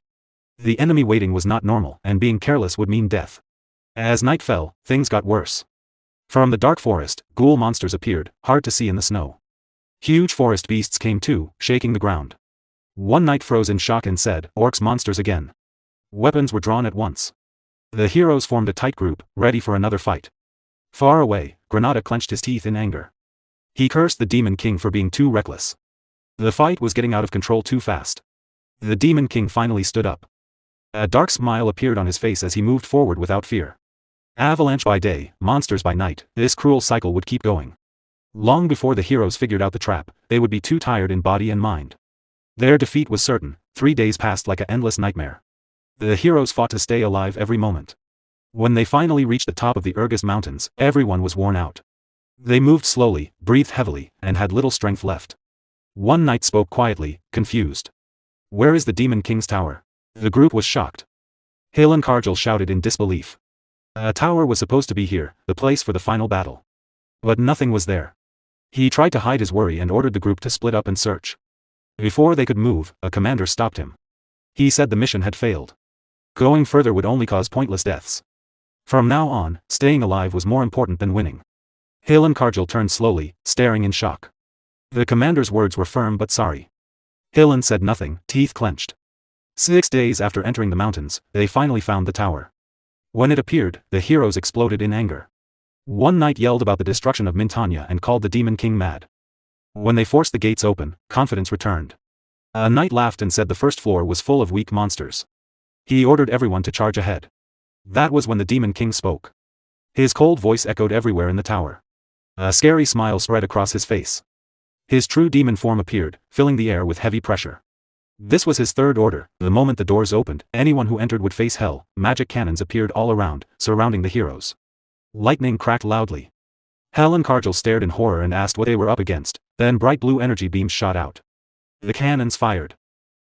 The enemy waiting was not normal, and being careless would mean death. As night fell, things got worse. From the dark forest, ghoul monsters appeared, hard to see in the snow. Huge forest beasts came too, shaking the ground. One knight froze in shock and said, "Orcs monsters again." Weapons were drawn at once. The heroes formed a tight group, ready for another fight. Far away, Granada clenched his teeth in anger. He cursed the Demon King for being too reckless. The fight was getting out of control too fast. The Demon King finally stood up. A dark smile appeared on his face as he moved forward without fear. Avalanche by day, monsters by night, this cruel cycle would keep going. Long before the heroes figured out the trap, they would be too tired in body and mind. Their defeat was certain. 3 days passed like an endless nightmare. The heroes fought to stay alive every moment. When they finally reached the top of the Berge mountains, everyone was worn out. They moved slowly, breathed heavily, and had little strength left. One knight spoke quietly, confused. "Where is the Demon King's tower?" The group was shocked. Hillenkargel shouted in disbelief. A tower was supposed to be here, the place for the final battle. But nothing was there. He tried to hide his worry and ordered the group to split up and search. Before they could move, a commander stopped him. He said the mission had failed. Going further would only cause pointless deaths. From now on, staying alive was more important than winning. Hillenkargel turned slowly, staring in shock. The commander's words were firm but sorry. Hillen said nothing, teeth clenched. 6 days after entering the mountains, they finally found the tower. When it appeared, the heroes exploded in anger. One knight yelled about the destruction of Mintanya and called the Demon King mad. When they forced the gates open, confidence returned. A knight laughed and said the first floor was full of weak monsters. He ordered everyone to charge ahead. That was when the Demon King spoke. His cold voice echoed everywhere in the tower. A scary smile spread across his face. His true demon form appeared, filling the air with heavy pressure. This was his third order. The moment the doors opened, anyone who entered would face hell. Magic cannons appeared all around, surrounding the heroes. Lightning cracked loudly. Hillenkargel stared in horror and asked what they were up against. Then bright blue energy beams shot out. The cannons fired.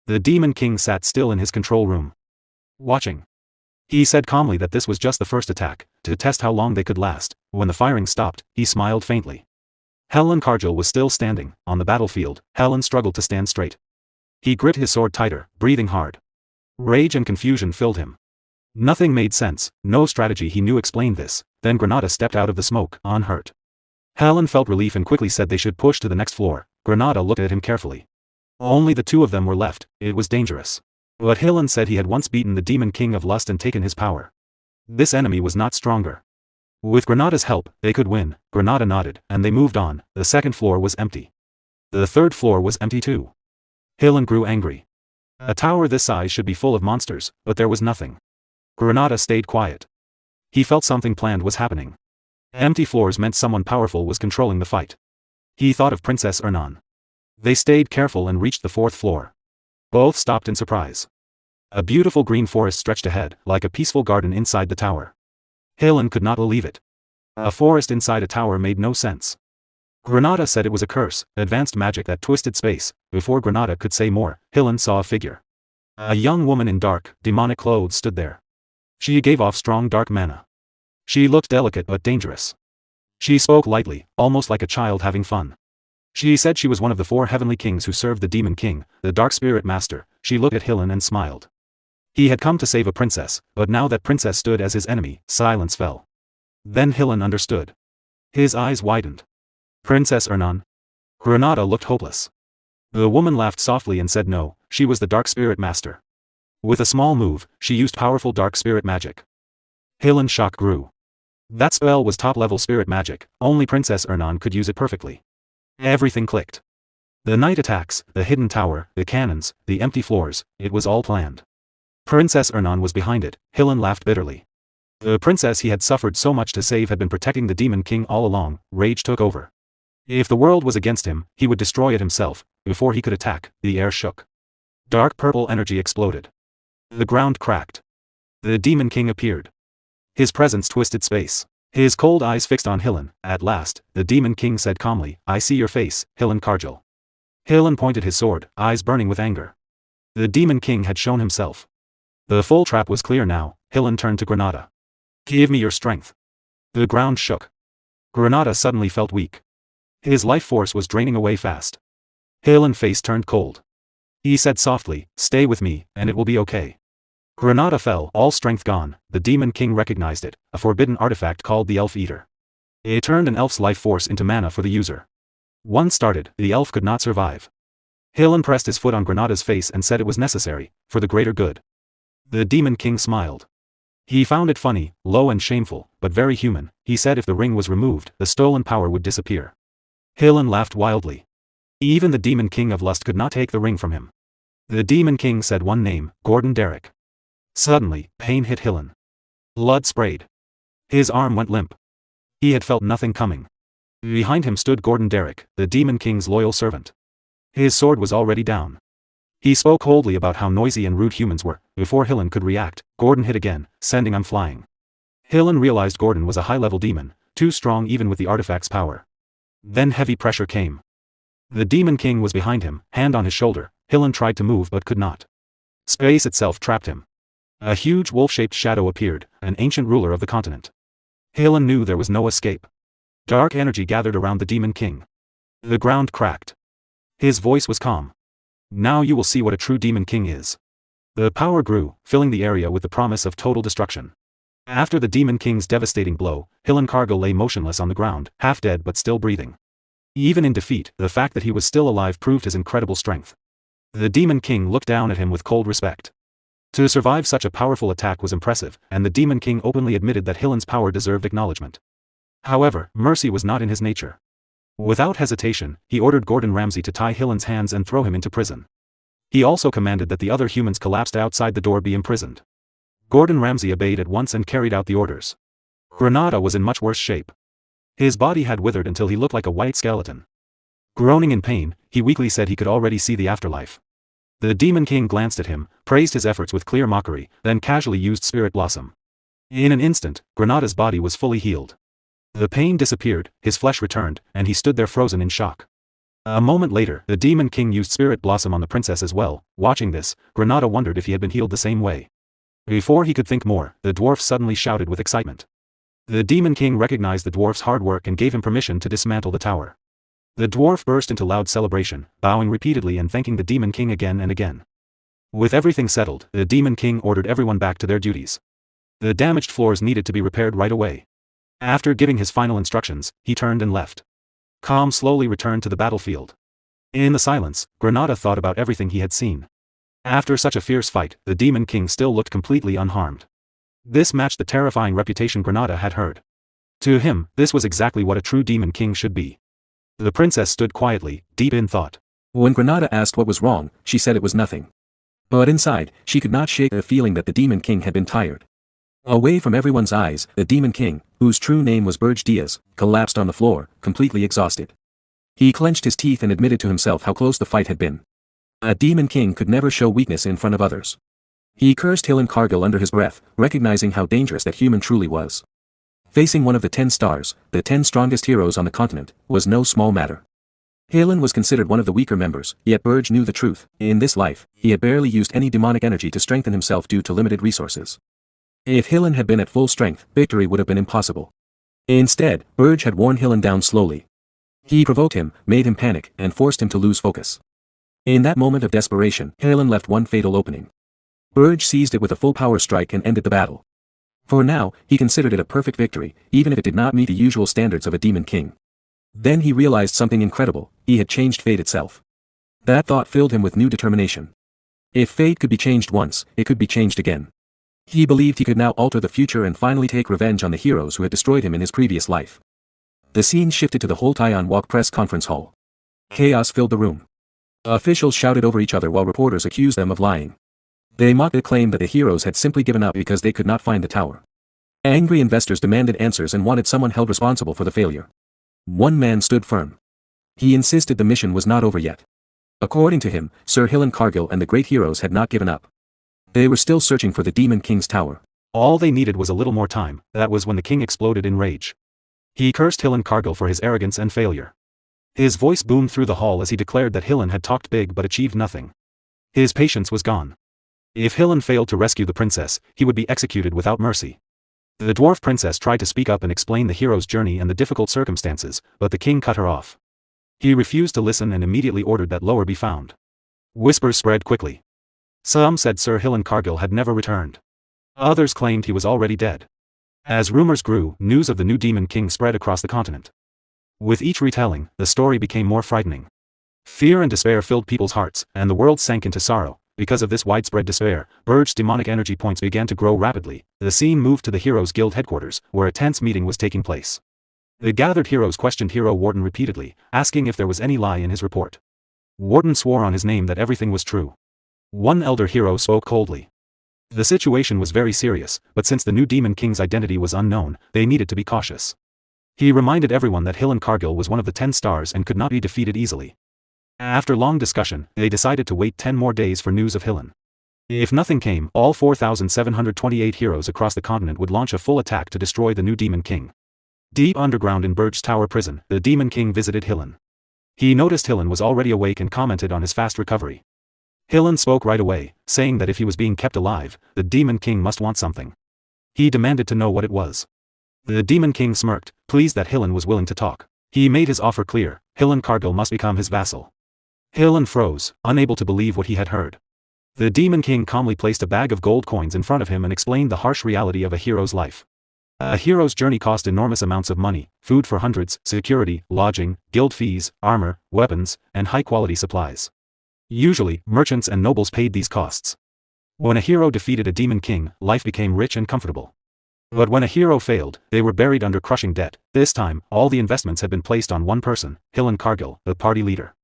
The Demon King sat still in his control room, watching. He said calmly that this was just the first attack, to test how long they could last. When the firing stopped, he smiled faintly. Hillenkargel was still standing. On the battlefield, Helen struggled to stand straight. He gripped his sword tighter, breathing hard. Rage and confusion filled him. Nothing made sense, no strategy he knew explained this. Then Granada stepped out of the smoke, unhurt. Helen felt relief and quickly said they should push to the next floor. Granada looked at him carefully. Only the two of them were left. It was dangerous. But Hillen said he had once beaten the Demon King of Lust and taken his power. This enemy was not stronger. With Granada's help, they could win. Granada nodded, and they moved on. The second floor was empty. The third floor was empty too. Hillen grew angry. A tower this size should be full of monsters, but there was nothing. Granada stayed quiet. He felt something planned was happening. Empty floors meant someone powerful was controlling the fight. He thought of Princess Ernan. They stayed careful and reached the 4th floor. Both stopped in surprise. A beautiful green forest stretched ahead, like a peaceful garden inside the tower. Helen could not believe it. A forest inside a tower made no sense. Granada said it was a curse, advanced magic that twisted space. Before Granada could say more, Helen saw a figure. A young woman in dark, demonic clothes stood there. She gave off strong dark mana. She looked delicate but dangerous. She spoke lightly, almost like a child having fun. She said she was one of the 4 heavenly kings who served the Demon King, the Dark Spirit Master. She looked at Helen and smiled. He had come to save a princess, but now that princess stood as his enemy, silence fell. Then Helen understood. His eyes widened. Princess Ernan? Granada looked hopeless. The woman laughed softly and said no, she was the Dark Spirit Master. With a small move, she used powerful dark spirit magic. Helen's shock grew. That spell was top-level spirit magic, only Princess Ernan could use it perfectly. Everything clicked. The night attacks, the hidden tower, the cannons, the empty floors, it was all planned. Princess Ernan was behind it. Helen laughed bitterly. The princess he had suffered so much to save had been protecting the Demon King all along. Rage took over. If the world was against him, he would destroy it himself. Before he could attack, the air shook. Dark purple energy exploded. The ground cracked. The Demon King appeared. His presence twisted space. His cold eyes fixed on Helen. At last, the Demon King said calmly, "I see your face, Helen Kargil." Helen pointed his sword, eyes burning with anger. The Demon King had shown himself. The full trap was clear now. Helen turned to Granada. "Give me your strength." The ground shook. Granada suddenly felt weak. His life force was draining away fast. Helen's face turned cold. He said softly, "Stay with me, and it will be okay." Granada fell, all strength gone. The Demon King recognized it, a forbidden artifact called the Elf Eater. It turned an elf's life force into mana for the user. Once started, the elf could not survive. Helen pressed his foot on Granada's face and said it was necessary, for the greater good. The Demon King smiled. He found it funny, low and shameful, but very human. He said if the ring was removed, the stolen power would disappear. Helen laughed wildly. Even the Demon King of Lust could not take the ring from him. The Demon King said one name, Gordon Derrick. Suddenly, pain hit Helen. Blood sprayed. His arm went limp. He had felt nothing coming. Behind him stood Gordon Derrick, the Demon King's loyal servant. His sword was already down. He spoke coldly about how noisy and rude humans were. Before Helen could react, Gordon hit again, sending him flying. Helen realized Gordon was a high-level demon, too strong even with the artifact's power. Then heavy pressure came. The Demon King was behind him, hand on his shoulder. Helen tried to move but could not. Space itself trapped him. A huge wolf-shaped shadow appeared, an ancient ruler of the continent. Helen knew there was no escape. Dark energy gathered around the Demon King. The ground cracked. His voice was calm. "Now you will see what a true Demon King is." The power grew, filling the area with the promise of total destruction. After the Demon King's devastating blow, Helen Kargil lay motionless on the ground, half dead but still breathing. Even in defeat, the fact that he was still alive proved his incredible strength. The Demon King looked down at him with cold respect. To survive such a powerful attack was impressive, and the Demon King openly admitted that Helen's power deserved acknowledgement. However, mercy was not in his nature. Without hesitation, he ordered Gordon Ramsay to tie Helen's hands and throw him into prison. He also commanded that the other humans collapsed outside the door be imprisoned. Gordon Ramsay obeyed at once and carried out the orders. Granada was in much worse shape. His body had withered until he looked like a white skeleton. Groaning in pain, he weakly said he could already see the afterlife. The Demon King glanced at him, praised his efforts with clear mockery, then casually used Spirit Blossom. In an instant, Granada's body was fully healed. The pain disappeared, his flesh returned, and he stood there frozen in shock. A moment later, the Demon King used Spirit Blossom on the princess as well. Watching this, Granada wondered if he had been healed the same way. Before he could think more, the dwarf suddenly shouted with excitement. The Demon King recognized the dwarf's hard work and gave him permission to dismantle the tower. The dwarf burst into loud celebration, bowing repeatedly and thanking the Demon King again and again. With everything settled, the Demon King ordered everyone back to their duties. The damaged floors needed to be repaired right away. After giving his final instructions, he turned and left. Calm slowly returned to the battlefield. In the silence, Granada thought about everything he had seen. After such a fierce fight, the Demon King still looked completely unharmed. This matched the terrifying reputation Granada had heard. To him, this was exactly what a true Demon King should be. The princess stood quietly, deep in thought. When Granada asked what was wrong, she said it was nothing. But inside, she could not shake the feeling that the Demon King had been tired. Away from everyone's eyes, the Demon King, whose true name was Berge, collapsed on the floor, completely exhausted. He clenched his teeth and admitted to himself how close the fight had been. A Demon King could never show weakness in front of others. He cursed Hill and Cargill under his breath, recognizing how dangerous that human truly was. Facing one of the 10 stars, the 10 strongest heroes on the continent, was no small matter. Halen was considered one of the weaker members, yet Berge knew the truth. In this life, he had barely used any demonic energy to strengthen himself due to limited resources. If Halen had been at full strength, victory would have been impossible. Instead, Berge had worn Halen down slowly. He provoked him, made him panic, and forced him to lose focus. In that moment of desperation, Halen left one fatal opening. Berge seized it with a full power strike and ended the battle. For now, he considered it a perfect victory, even if it did not meet the usual standards of a Demon King. Then he realized something incredible: he had changed fate itself. That thought filled him with new determination. If fate could be changed once, it could be changed again. He believed he could now alter the future and finally take revenge on the heroes who had destroyed him in his previous life. The scene shifted to the whole Taiwan Walk press conference hall. Chaos filled the room. Officials shouted over each other while reporters accused them of lying. They mocked the claim that the heroes had simply given up because they could not find the tower. Angry investors demanded answers and wanted someone held responsible for the failure. One man stood firm. He insisted the mission was not over yet. According to him, Sir Hill and Cargill and the great heroes had not given up. They were still searching for the Demon King's tower. All they needed was a little more time. That was when the king exploded in rage. He cursed Hill and Cargill for his arrogance and failure. His voice boomed through the hall as he declared that Hillen had talked big but achieved nothing. His patience was gone. If Hillen failed to rescue the princess, he would be executed without mercy. The dwarf princess tried to speak up and explain the hero's journey and the difficult circumstances, but the king cut her off. He refused to listen and immediately ordered that Lower be found. Whispers spread quickly. Some said Sir Hillen Cargill had never returned. Others claimed he was already dead. As rumors grew, news of the new Demon King spread across the continent. With each retelling, the story became more frightening. Fear and despair filled people's hearts, and the world sank into sorrow. Because of this widespread despair, Berge's demonic energy points began to grow rapidly. The scene moved to the Heroes Guild headquarters, where a tense meeting was taking place. The gathered heroes questioned Hero Warden repeatedly, asking if there was any lie in his report. Warden swore on his name that everything was true. One elder hero spoke coldly. The situation was very serious, but since the new Demon King's identity was unknown, they needed to be cautious. He reminded everyone that Hillen Cargill was one of the 10 stars and could not be defeated easily. After long discussion, they decided to wait 10 more days for news of Hillen. If nothing came, all 4,728 heroes across the continent would launch a full attack to destroy the new Demon King. Deep underground in Berge's Tower prison, the Demon King visited Hillen. He noticed Hillen was already awake and commented on his fast recovery. Hillen spoke right away, saying that if he was being kept alive, the Demon King must want something. He demanded to know what it was. The Demon King smirked, pleased that Hillen was willing to talk. He made his offer clear: Hillen Cargill must become his vassal. Hillen froze, unable to believe what he had heard. The Demon King calmly placed a bag of gold coins in front of him and explained the harsh reality of a hero's life. A hero's journey cost enormous amounts of money: food for hundreds, security, lodging, guild fees, armor, weapons, and high-quality supplies. Usually, merchants and nobles paid these costs. When a hero defeated a Demon King, life became rich and comfortable. But when a hero failed, they were buried under crushing debt. This time, all the investments had been placed on one person: Hillen Cargill, the party leader.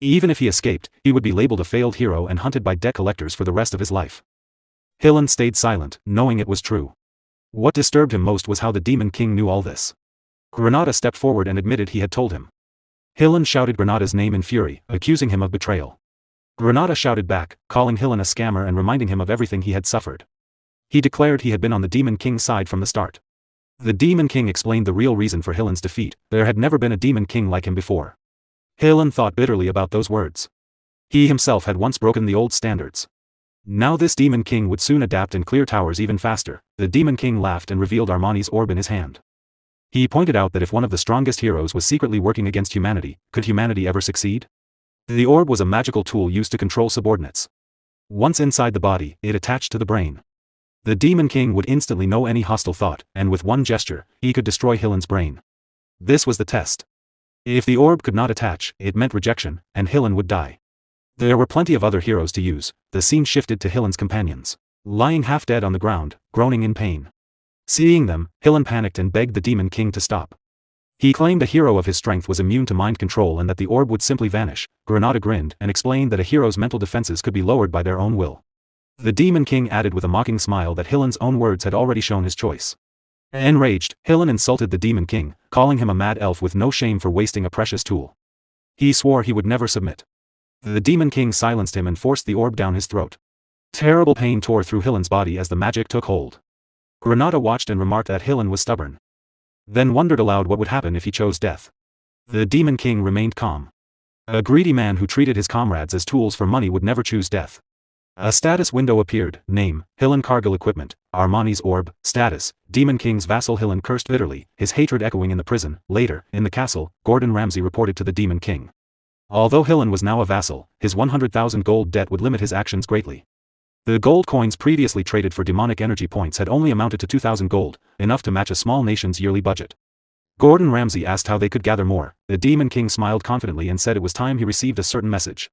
Even if he escaped, he would be labeled a failed hero and hunted by debt collectors for the rest of his life. Hillen stayed silent, knowing it was true. What disturbed him most was how the Demon King knew all this. Granada stepped forward and admitted he had told him. Hillen shouted Granada's name in fury, accusing him of betrayal. Granada shouted back, calling Hillen a scammer and reminding him of everything he had suffered. He declared he had been on the Demon King's side from the start. The Demon King explained the real reason for Hillen's defeat: there had never been a Demon King like him before. Hillen thought bitterly about those words. He himself had once broken the old standards. Now this Demon King would soon adapt and clear towers even faster. The Demon King laughed and revealed Armani's orb in his hand. He pointed out that if one of the strongest heroes was secretly working against humanity, could humanity ever succeed? The orb was a magical tool used to control subordinates. Once inside the body, it attached to the brain. The Demon King would instantly know any hostile thought, and with one gesture, he could destroy Hillen's brain. This was the test. If the orb could not attach, it meant rejection, and Hillen would die. There were plenty of other heroes to use. The scene shifted to Hillen's companions, lying half dead on the ground, groaning in pain. Seeing them, Hillen panicked and begged the Demon King to stop. He claimed a hero of his strength was immune to mind control and that the orb would simply vanish. Granada grinned and explained that a hero's mental defenses could be lowered by their own will. The Demon King added with a mocking smile that Hillen's own words had already shown his choice. Enraged, Hillen insulted the Demon King, calling him a mad elf with no shame for wasting a precious tool. He swore he would never submit. The Demon King silenced him and forced the orb down his throat. Terrible pain tore through Hillen's body as the magic took hold. Granada watched and remarked that Hillen was stubborn. Then wondered aloud what would happen if he chose death. The Demon King remained calm. A greedy man who treated his comrades as tools for money would never choose death. A status window appeared, name, Hillen Cargill equipment, Armani's orb, status, Demon King's vassal. Hillen cursed bitterly, his hatred echoing in the prison. Later, in the castle, Gordon Ramsay reported to the Demon King. Although Hillen was now a vassal, his 100,000 gold debt would limit his actions greatly. The gold coins previously traded for demonic energy points had only amounted to 2,000 gold, enough to match a small nation's yearly budget. Gordon Ramsay asked how they could gather more. The Demon King smiled confidently and said it was time he received a certain message.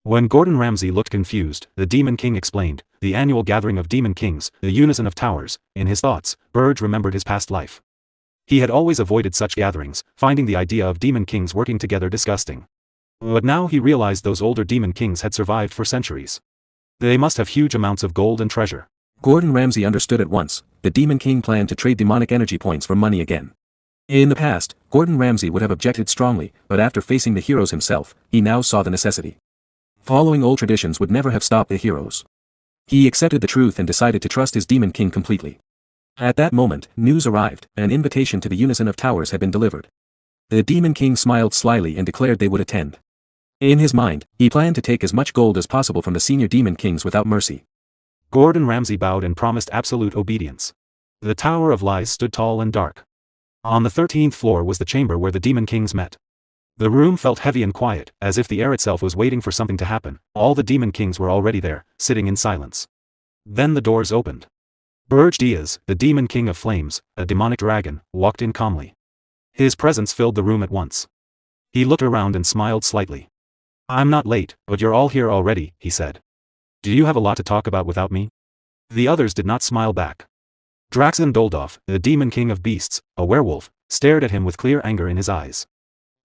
When Gordon Ramsay looked confused, the Demon King explained, the annual gathering of Demon Kings, the unison of towers. In his thoughts, Berge remembered his past life. He had always avoided such gatherings, finding the idea of Demon Kings working together disgusting. But now he realized those older Demon Kings had survived for centuries. They must have huge amounts of gold and treasure. Gordon Ramsay understood at once. The Demon King planned to trade demonic energy points for money again. In the past, Gordon Ramsay would have objected strongly, but after facing the heroes himself, he now saw the necessity. Following old traditions would never have stopped the heroes. He accepted the truth and decided to trust his Demon King completely. At that moment, news arrived. An invitation to the Unison of Towers had been delivered. The Demon King smiled slyly and declared they would attend. In his mind, he planned to take as much gold as possible from the senior Demon Kings without mercy. Gordon Ramsay bowed and promised absolute obedience. The Tower of Lies stood tall and dark. On the 13th floor was the chamber where the Demon Kings met. The room felt heavy and quiet, as if the air itself was waiting for something to happen. All the Demon Kings were already there, sitting in silence. Then the doors opened. Berge Diaz, the Demon King of Flames, a demonic dragon, walked in calmly. His presence filled the room at once. He looked around and smiled slightly. I'm not late, but you're all here already, he said. Do you have a lot to talk about without me? The others did not smile back. Draxen Doldov, the Demon King of Beasts, a werewolf, stared at him with clear anger in his eyes.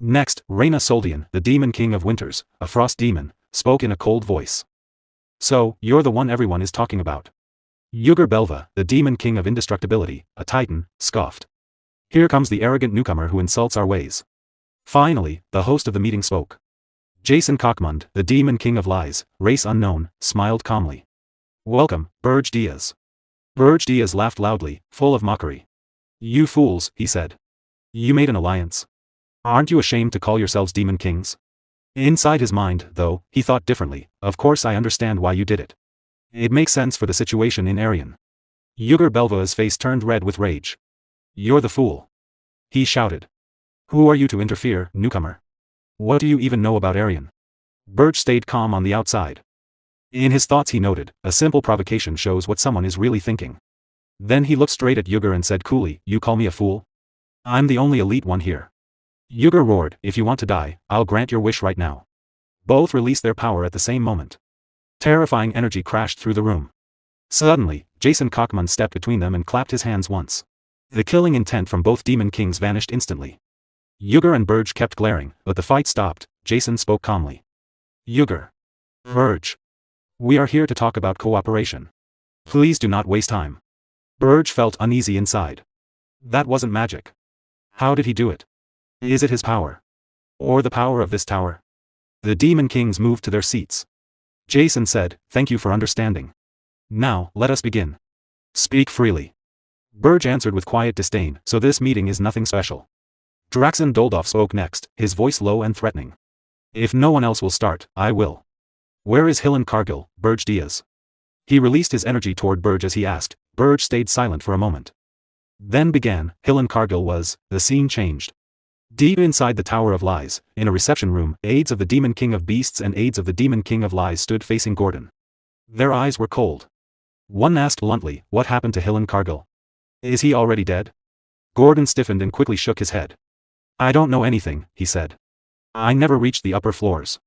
Next, Reyna Soldian, the Demon King of Winters, a frost demon, spoke in a cold voice. So, you're the one everyone is talking about. Yugur Belva, the Demon King of Indestructibility, a titan, scoffed. Here comes the arrogant newcomer who insults our ways. Finally, the host of the meeting spoke. Jason Cockmund, the Demon King of Lies, race unknown, smiled calmly. Welcome, Berge Diaz. Berge Diaz laughed loudly, full of mockery. You fools, he said. You made an alliance. Aren't you ashamed to call yourselves Demon Kings? Inside his mind, though, he thought differently. Of course I understand why you did it. It makes sense for the situation in Arian. Yugur Belva's face turned red with rage. You're the fool. He shouted. Who are you to interfere, newcomer? What do you even know about Arian? Berge stayed calm on the outside. In his thoughts he noted, a simple provocation shows what someone is really thinking. Then he looked straight at Yugur and said coolly, you call me a fool? I'm the only elite one here. Yugur roared, if you want to die, I'll grant your wish right now. Both released their power at the same moment. Terrifying energy crashed through the room. Suddenly, Jason Cockman stepped between them and clapped his hands once. The killing intent from both Demon Kings vanished instantly. Yugur and Berge kept glaring, but the fight stopped. Jason spoke calmly. Yugur. Berge. We are here to talk about cooperation. Please do not waste time. Berge felt uneasy inside. That wasn't magic. How did he do it? Is it his power? Or the power of this tower? The Demon Kings moved to their seats. Jason said, thank you for understanding. Now, let us begin. Speak freely. Berge answered with quiet disdain, so this meeting is nothing special. Draxen Doldov spoke next, his voice low and threatening. If no one else will start, I will. Where is Hillen Cargill, Berge Diaz? He released his energy toward Berge as he asked. Berge stayed silent for a moment. Then began, Hillen Cargill was, the scene changed. Deep inside the Tower of Lies, in a reception room, aides of the Demon King of Beasts and aides of the Demon King of Lies stood facing Gordon. Their eyes were cold. One asked bluntly, what happened to Hillen Cargill? Is he already dead? Gordon stiffened and quickly shook his head. I don't know anything, he said. I never reached the upper floors.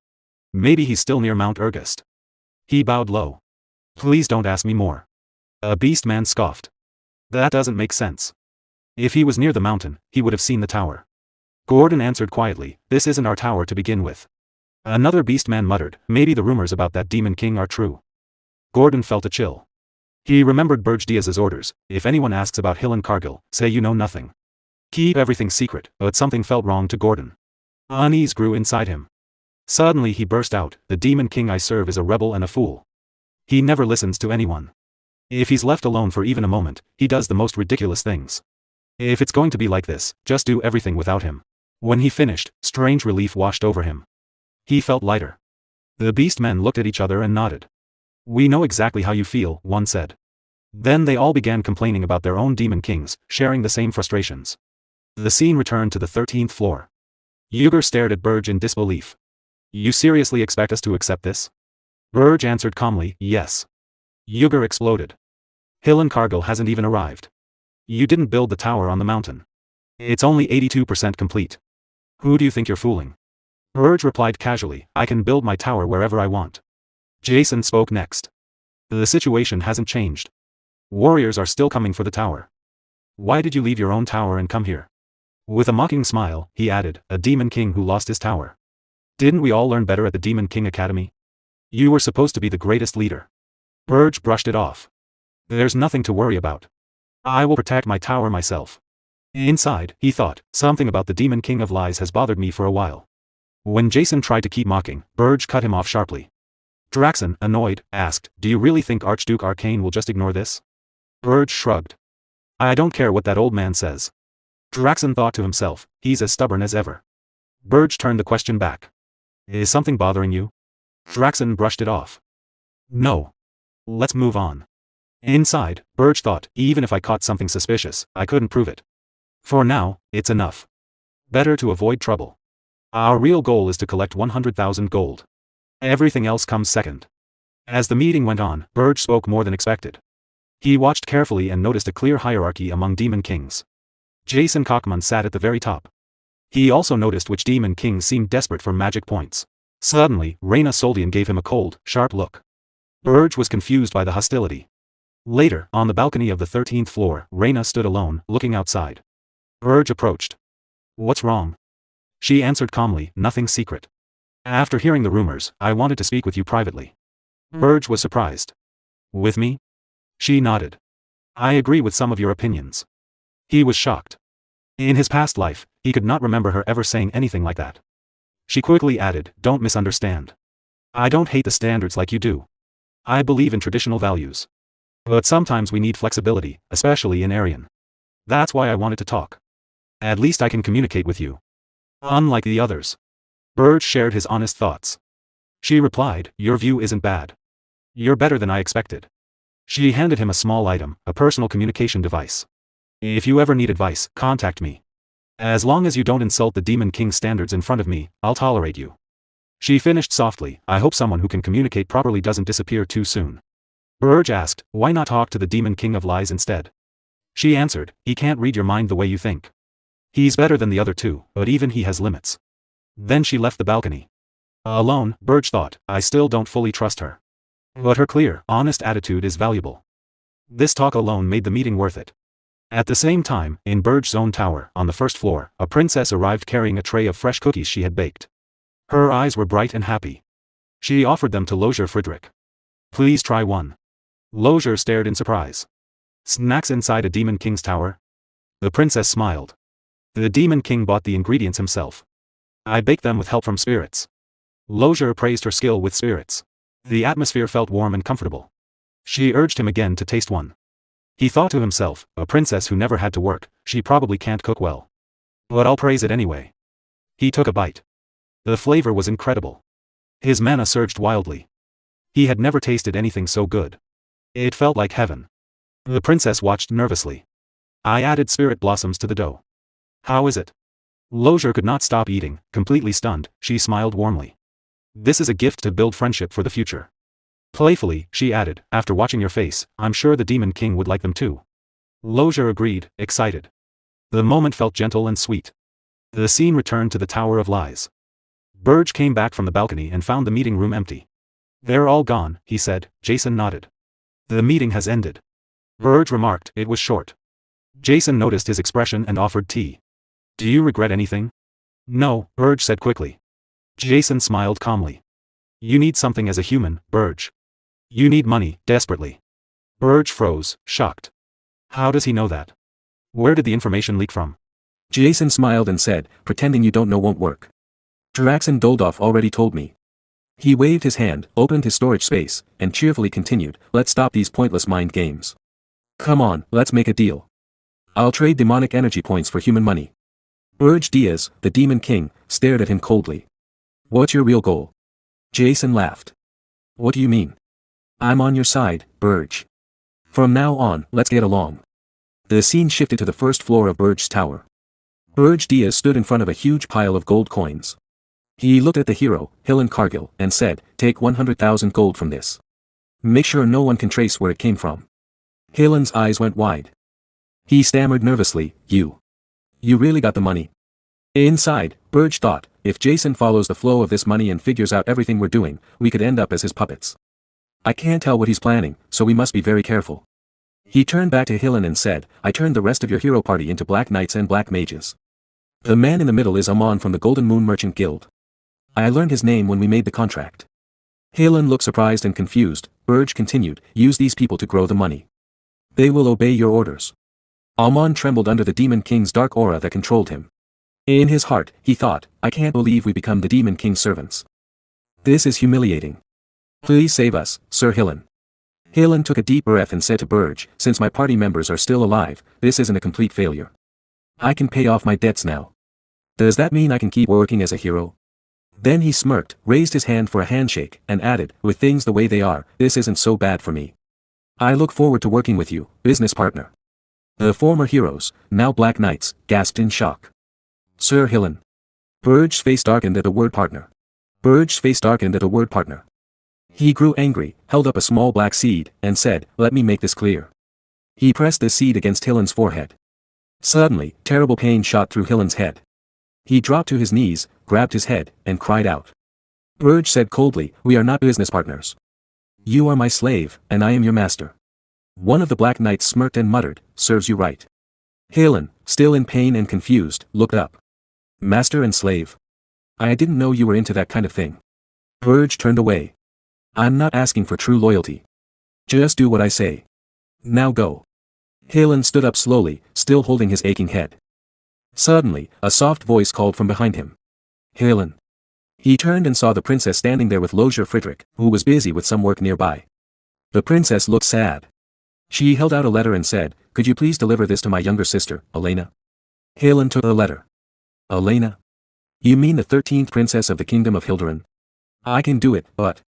Maybe he's still near Mount Ergust. He bowed low. Please don't ask me more. A beast man scoffed. That doesn't make sense. If he was near the mountain, he would have seen the tower. Gordon answered quietly, this isn't our tower to begin with. Another beast man muttered, maybe the rumors about that Demon King are true. Gordon felt a chill. He remembered Berge Diaz's orders: if anyone asks about Hill and Cargill, say you know nothing. Keep everything secret, but something felt wrong to Gordon. Unease grew inside him. Suddenly he burst out, the Demon King I serve is a rebel and a fool. He never listens to anyone. If he's left alone for even a moment, he does the most ridiculous things. If it's going to be like this, just do everything without him. When he finished, strange relief washed over him. He felt lighter. The beast men looked at each other and nodded. We know exactly how you feel, one said. Then they all began complaining about their own demon kings, sharing the same frustrations. The scene returned to the 13th floor. Yuger stared at Berge in disbelief. You seriously expect us to accept this? Berge answered calmly, yes. Yuger exploded. Hill and Cargill hasn't even arrived. You didn't build the tower on the mountain. It's only 82% complete. Who do you think you're fooling? Berge replied casually, I can build my tower wherever I want. Jason spoke next. The situation hasn't changed. Warriors are still coming for the tower. Why did you leave your own tower and come here? With a mocking smile, he added, a demon king who lost his tower. Didn't we all learn better at the Demon King Academy? You were supposed to be the greatest leader. Berge brushed it off. There's nothing to worry about. I will protect my tower myself. Inside, he thought, something about the Demon King of Lies has bothered me for a while. When Jason tried to keep mocking, Berge cut him off sharply. Draxon, annoyed, asked, do you really think Archduke Arcane will just ignore this? Berge shrugged. I don't care what that old man says. Draxon thought to himself, he's as stubborn as ever. Berge turned the question back. Is something bothering you? Draxon brushed it off. No. Let's move on. Inside, Berge thought, even if I caught something suspicious, I couldn't prove it. For now, it's enough. Better to avoid trouble. Our real goal is to collect 100,000 gold. Everything else comes second. As the meeting went on, Berge spoke more than expected. He watched carefully and noticed a clear hierarchy among demon kings. Jason Kochman sat at the very top. He also noticed which demon kings seemed desperate for magic points. Suddenly, Reyna Soldian gave him a cold, sharp look. Berge was confused by the hostility. Later, on the balcony of the 13th floor, Reyna stood alone, looking outside. Berge approached. What's wrong? She answered calmly, nothing secret. After hearing the rumors, I wanted to speak with you privately. Berge was surprised. With me? She nodded. I agree with some of your opinions. He was shocked. In his past life, he could not remember her ever saying anything like that. She quickly added, don't misunderstand. I don't hate the standards like you do. I believe in traditional values. But sometimes we need flexibility, especially in Aryan. That's why I wanted to talk. At least I can communicate with you. Unlike the others. Berge shared his honest thoughts. She replied, your view isn't bad. You're better than I expected. She handed him a small item, a personal communication device. If you ever need advice, contact me. As long as you don't insult the Demon King standards in front of me, I'll tolerate you. She finished softly, I hope someone who can communicate properly doesn't disappear too soon. Berge asked, why not talk to the Demon King of Lies instead? She answered, he can't read your mind the way you think. He's better than the other two, but even he has limits. Then she left the balcony. Alone, Berge thought, I still don't fully trust her. But her clear, honest attitude is valuable. This talk alone made the meeting worth it. At the same time, in Berge's own tower, on the first floor, a princess arrived carrying a tray of fresh cookies she had baked. Her eyes were bright and happy. She offered them to Lozier Friedrich. Please try one. Lozier stared in surprise. Snacks inside a Demon King's tower? The princess smiled. The Demon King bought the ingredients himself. I baked them with help from spirits. Lozier praised her skill with spirits. The atmosphere felt warm and comfortable. She urged him again to taste one. He thought to himself, a princess who never had to work, she probably can't cook well. But I'll praise it anyway. He took a bite. The flavor was incredible. His mana surged wildly. He had never tasted anything so good. It felt like heaven. The princess watched nervously. I added spirit blossoms to the dough. How is it? Lozier could not stop eating, completely stunned, she smiled warmly. This is a gift to build friendship for the future. Playfully, she added, after watching your face, I'm sure the Demon King would like them too. Lozier agreed, excited. The moment felt gentle and sweet. The scene returned to the Tower of Lies. Berge came back from the balcony and found the meeting room empty. They're all gone, he said. Jason nodded. The meeting has ended. Berge remarked, it was short. Jason noticed his expression and offered tea. Do you regret anything? No, Berge said quickly. Jason smiled calmly. You need something as a human, Berge. You need money, desperately. Berge froze, shocked. How does he know that? Where did the information leak from? Jason smiled and said, pretending you don't know won't work. Draxen Doldorf already told me. He waved his hand, opened his storage space, and cheerfully continued, let's stop these pointless mind games. Come on, let's make a deal. I'll trade demonic energy points for human money. Berge Diaz, the Demon King, stared at him coldly. What's your real goal? Jason laughed. What do you mean? I'm on your side, Berge. From now on, let's get along. The scene shifted to the first floor of Berge's tower. Berge Diaz stood in front of a huge pile of gold coins. He looked at the hero, Hillen Cargill, and said, take 100,000 gold from this. Make sure no one can trace where it came from. Hillen's eyes went wide. He stammered nervously, You really got the money? Inside, Berge thought, if Jason follows the flow of this money and figures out everything we're doing, we could end up as his puppets. I can't tell what he's planning, so we must be very careful. He turned back to Hillen and said, I turned the rest of your hero party into black knights and black mages. The man in the middle is Amon from the Golden Moon Merchant Guild. I learned his name when we made the contract. Hillen looked surprised and confused. Berge continued, use these people to grow the money. They will obey your orders. Amon trembled under the Demon King's dark aura that controlled him. In his heart, he thought, I can't believe we become the Demon King's servants. This is humiliating. Please save us, Sir Hillen. Hillen took a deep breath and said to Berge, since my party members are still alive, this isn't a complete failure. I can pay off my debts now. Does that mean I can keep working as a hero? Then he smirked, raised his hand for a handshake, and added, with things the way they are, this isn't so bad for me. I look forward to working with you, business partner. The former heroes, now Black Knights, gasped in shock. Sir Hillen. Berge's face darkened at the word partner. Berge's face darkened at the word partner. He grew angry, held up a small black seed, and said, let me make this clear. He pressed the seed against Hillen's forehead. Suddenly, terrible pain shot through Hillen's head. He dropped to his knees, grabbed his head, and cried out. Berge said coldly, we are not business partners. You are my slave, and I am your master. One of the Black Knights smirked and muttered, serves you right. Hillen, still in pain and confused, looked up. Master and slave. I didn't know you were into that kind of thing. Berge turned away. I'm not asking for true loyalty. Just do what I say. Now go. Hillen stood up slowly, still holding his aching head. Suddenly, a soft voice called from behind him. Hillen. He turned and saw the princess standing there with Lozier Friedrich, who was busy with some work nearby. The princess looked sad. She held out a letter and said, could you please deliver this to my younger sister, Elena? Hillen took the letter. Elena? You mean the 13th princess of the kingdom of Hilderan? I can do it, but...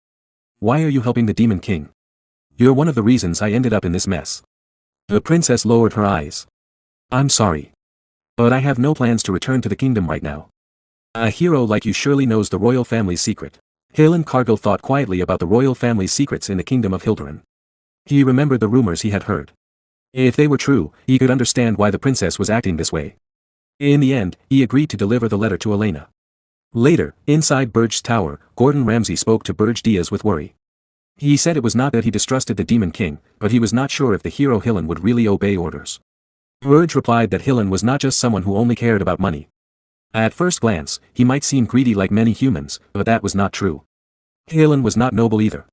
Why are you helping the Demon King? You're one of the reasons I ended up in this mess. The princess lowered her eyes. I'm sorry. But I have no plans to return to the kingdom right now. A hero like you surely knows the royal family's secret. Hillen Cargill thought quietly about the royal family's secrets in the kingdom of Hilderan. He remembered the rumors he had heard. If they were true, he could understand why the princess was acting this way. In the end, he agreed to deliver the letter to Elena. Later, inside Berge's tower, Gordon Ramsay spoke to Berge Diaz with worry. He said it was not that he distrusted the Demon King, but he was not sure if the hero Hillen would really obey orders. Berge replied that Hillen was not just someone who only cared about money. At first glance, he might seem greedy like many humans, but that was not true. Hillen was not noble either.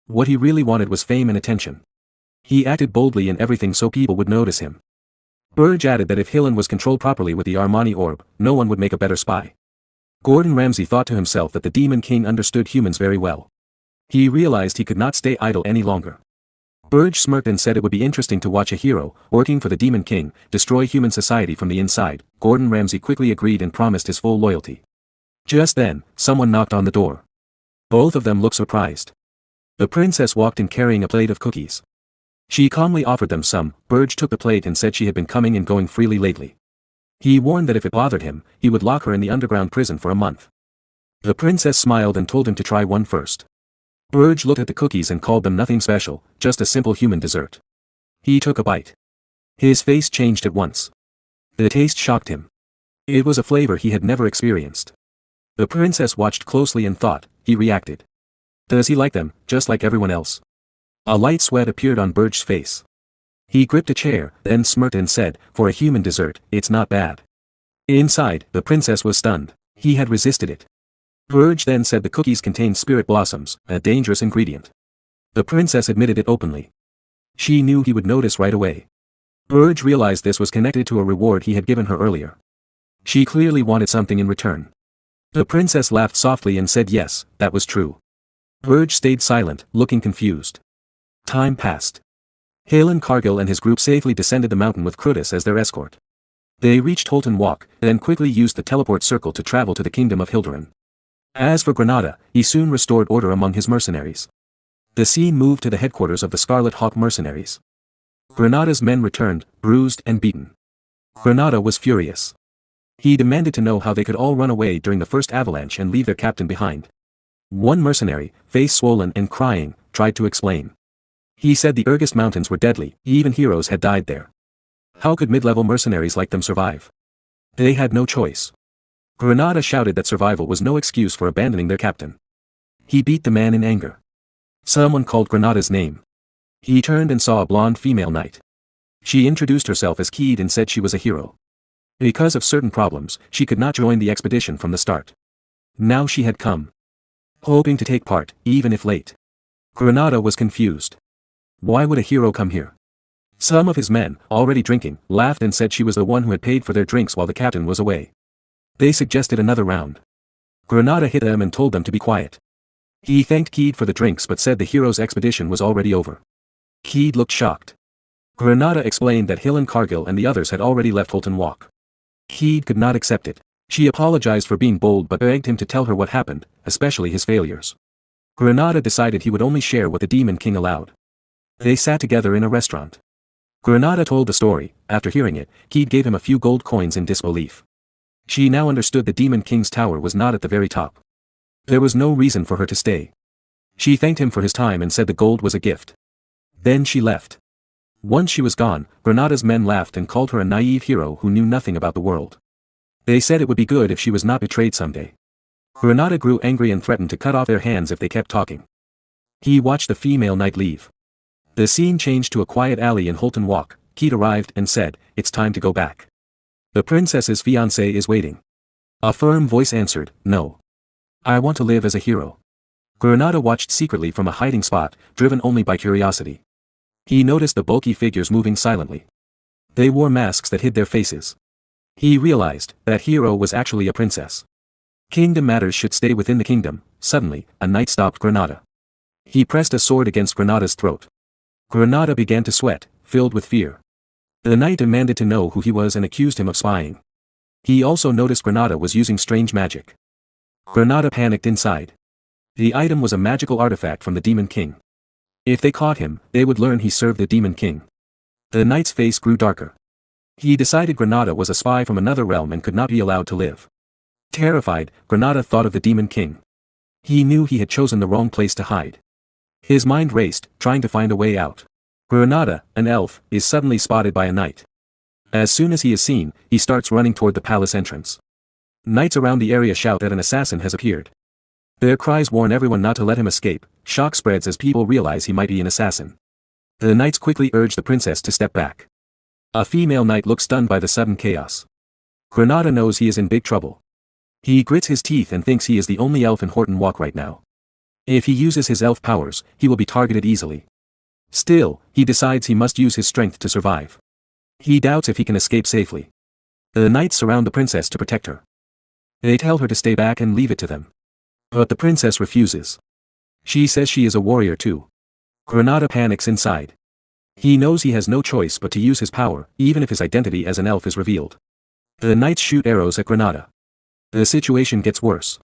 What he really wanted was fame and attention. He acted boldly in everything so people would notice him. Berge added that if Hillen was controlled properly with the Armani orb, no one would make a better spy. Gordon Ramsay thought to himself that the Demon King understood humans very well. He realized he could not stay idle any longer. Berge smirked and said it would be interesting to watch a hero, working for the Demon King, destroy human society from the inside. Gordon Ramsay quickly agreed and promised his full loyalty. Just then, someone knocked on the door. Both of them looked surprised. The princess walked in carrying a plate of cookies. She calmly offered them some. Berge took the plate and said she had been coming and going freely lately. He warned that if it bothered him, he would lock her in the underground prison for a month. The princess smiled and told him to try one first. Berge looked at the cookies and called them nothing special, just a simple human dessert. He took a bite. His face changed at once. The taste shocked him. It was a flavor he had never experienced. The princess watched closely and thought, he reacted. Does he like them, just like everyone else? A light sweat appeared on Berge's face. He gripped a chair, then smirked and said, for a human dessert, it's not bad. Inside, the princess was stunned. He had resisted it. Berge then said the cookies contained spirit blossoms, a dangerous ingredient. The princess admitted it openly. She knew he would notice right away. Berge realized this was connected to a reward he had given her earlier. She clearly wanted something in return. The princess laughed softly and said yes, that was true. Berge stayed silent, looking confused. Time passed. Halen Cargill and his group safely descended the mountain with Crutus as their escort. They reached Holton Walk, then quickly used the teleport circle to travel to the kingdom of Hilderan. As for Granada, he soon restored order among his mercenaries. The scene moved to the headquarters of the Scarlet Hawk mercenaries. Granada's men returned, bruised and beaten. Granada was furious. He demanded to know how they could all run away during the first avalanche and leave their captain behind. One mercenary, face swollen and crying, tried to explain. He said the Urgest Mountains were deadly, even heroes had died there. How could mid-level mercenaries like them survive? They had no choice. Granada shouted that survival was no excuse for abandoning their captain. He beat the man in anger. Someone called Granada's name. He turned and saw a blonde female knight. She introduced herself as Keed and said she was a hero. Because of certain problems, she could not join the expedition from the start. Now she had come, hoping to take part, even if late. Granada was confused. Why would a hero come here? Some of his men, already drinking, laughed and said she was the one who had paid for their drinks while the captain was away. They suggested another round. Granada hit them and told them to be quiet. He thanked Keed for the drinks but said the hero's expedition was already over. Keed looked shocked. Granada explained that Halen Cargill and the others had already left Holton Walk. Keed could not accept it. She apologized for being bold but begged him to tell her what happened, especially his failures. Granada decided he would only share what the Demon King allowed. They sat together in a restaurant. Granada told the story. After hearing it, Keed gave him a few gold coins in disbelief. She now understood the Demon King's tower was not at the very top. There was no reason for her to stay. She thanked him for his time and said the gold was a gift. Then she left. Once she was gone, Granada's men laughed and called her a naive hero who knew nothing about the world. They said it would be good if she was not betrayed someday. Granada grew angry and threatened to cut off their hands if they kept talking. He watched the female knight leave. The scene changed to a quiet alley in Holton Walk. Keed arrived and said, "It's time to go back. The princess's fiancé is waiting." A firm voice answered, "No. I want to live as a hero." Granada watched secretly from a hiding spot, driven only by curiosity. He noticed the bulky figures moving silently. They wore masks that hid their faces. He realized that hero was actually a princess. Kingdom matters should stay within the kingdom. Suddenly, a knight stopped Granada. He pressed a sword against Granada's throat. Granada began to sweat, filled with fear. The knight demanded to know who he was and accused him of spying. He also noticed Granada was using strange magic. Granada panicked inside. The item was a magical artifact from the Demon King. If they caught him, they would learn he served the Demon King. The knight's face grew darker. He decided Granada was a spy from another realm and could not be allowed to live. Terrified, Granada thought of the Demon King. He knew he had chosen the wrong place to hide. His mind raced, trying to find a way out. Granada, an elf, is suddenly spotted by a knight. As soon as he is seen, he starts running toward the palace entrance. Knights around the area shout that an assassin has appeared. Their cries warn everyone not to let him escape. Shock spreads as people realize he might be an assassin. The knights quickly urge the princess to step back. A female knight looks stunned by the sudden chaos. Granada knows he is in big trouble. He grits his teeth and thinks he is the only elf in Holton Walk right now. If he uses his elf powers, he will be targeted easily. Still, he decides he must use his strength to survive. He doubts if he can escape safely. The knights surround the princess to protect her. They tell her to stay back and leave it to them. But the princess refuses. She says she is a warrior too. Granada panics inside. He knows he has no choice but to use his power, even if his identity as an elf is revealed. The knights shoot arrows at Granada. The situation gets worse.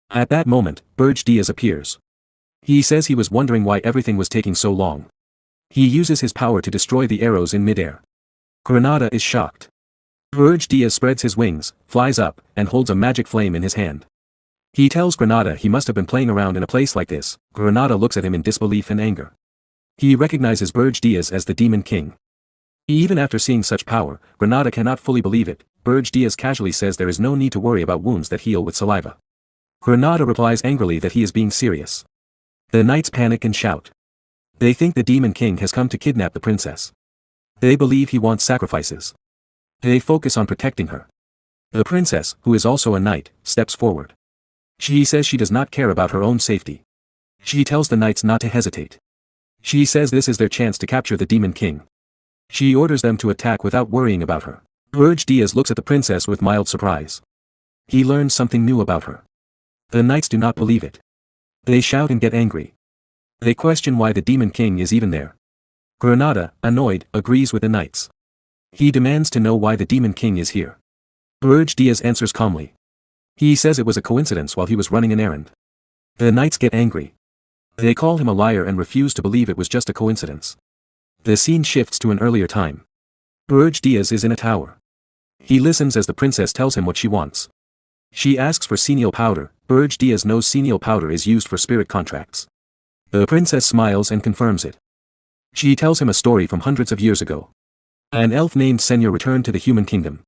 At that moment, Berge appears. He says he was wondering why everything was taking so long. He uses his power to destroy the arrows in midair. Granada is shocked. Berge spreads his wings, flies up, and holds a magic flame in his hand. He tells Granada he must have been playing around in a place like this. Granada looks at him in disbelief and anger. He recognizes Berge as the Demon King. Even after seeing such power, Granada cannot fully believe it. Berge casually says there is no need to worry about wounds that heal with saliva. Granada replies angrily that he is being serious. The knights panic and shout. They think the Demon King has come to kidnap the princess. They believe he wants sacrifices. They focus on protecting her. The princess, who is also a knight, steps forward. She says she does not care about her own safety. She tells the knights not to hesitate. She says this is their chance to capture the Demon King. She orders them to attack without worrying about her. Berge Diaz looks at the princess with mild surprise. He learns something new about her. The knights do not believe it. They shout and get angry. They question why the Demon King is even there. Granada, annoyed, agrees with the knights. He demands to know why the Demon King is here. Berge Diaz answers calmly. He says it was a coincidence while he was running an errand. The knights get angry. They call him a liar and refuse to believe it was just a coincidence. The scene shifts to an earlier time. Berge Diaz is in a tower. He listens as the princess tells him what she wants. She asks for senile powder. Berge Diaz knows senile powder is used for spirit contracts. The princess smiles and confirms it. She tells him a story from hundreds of years ago. An elf named Senya returned to the human kingdom.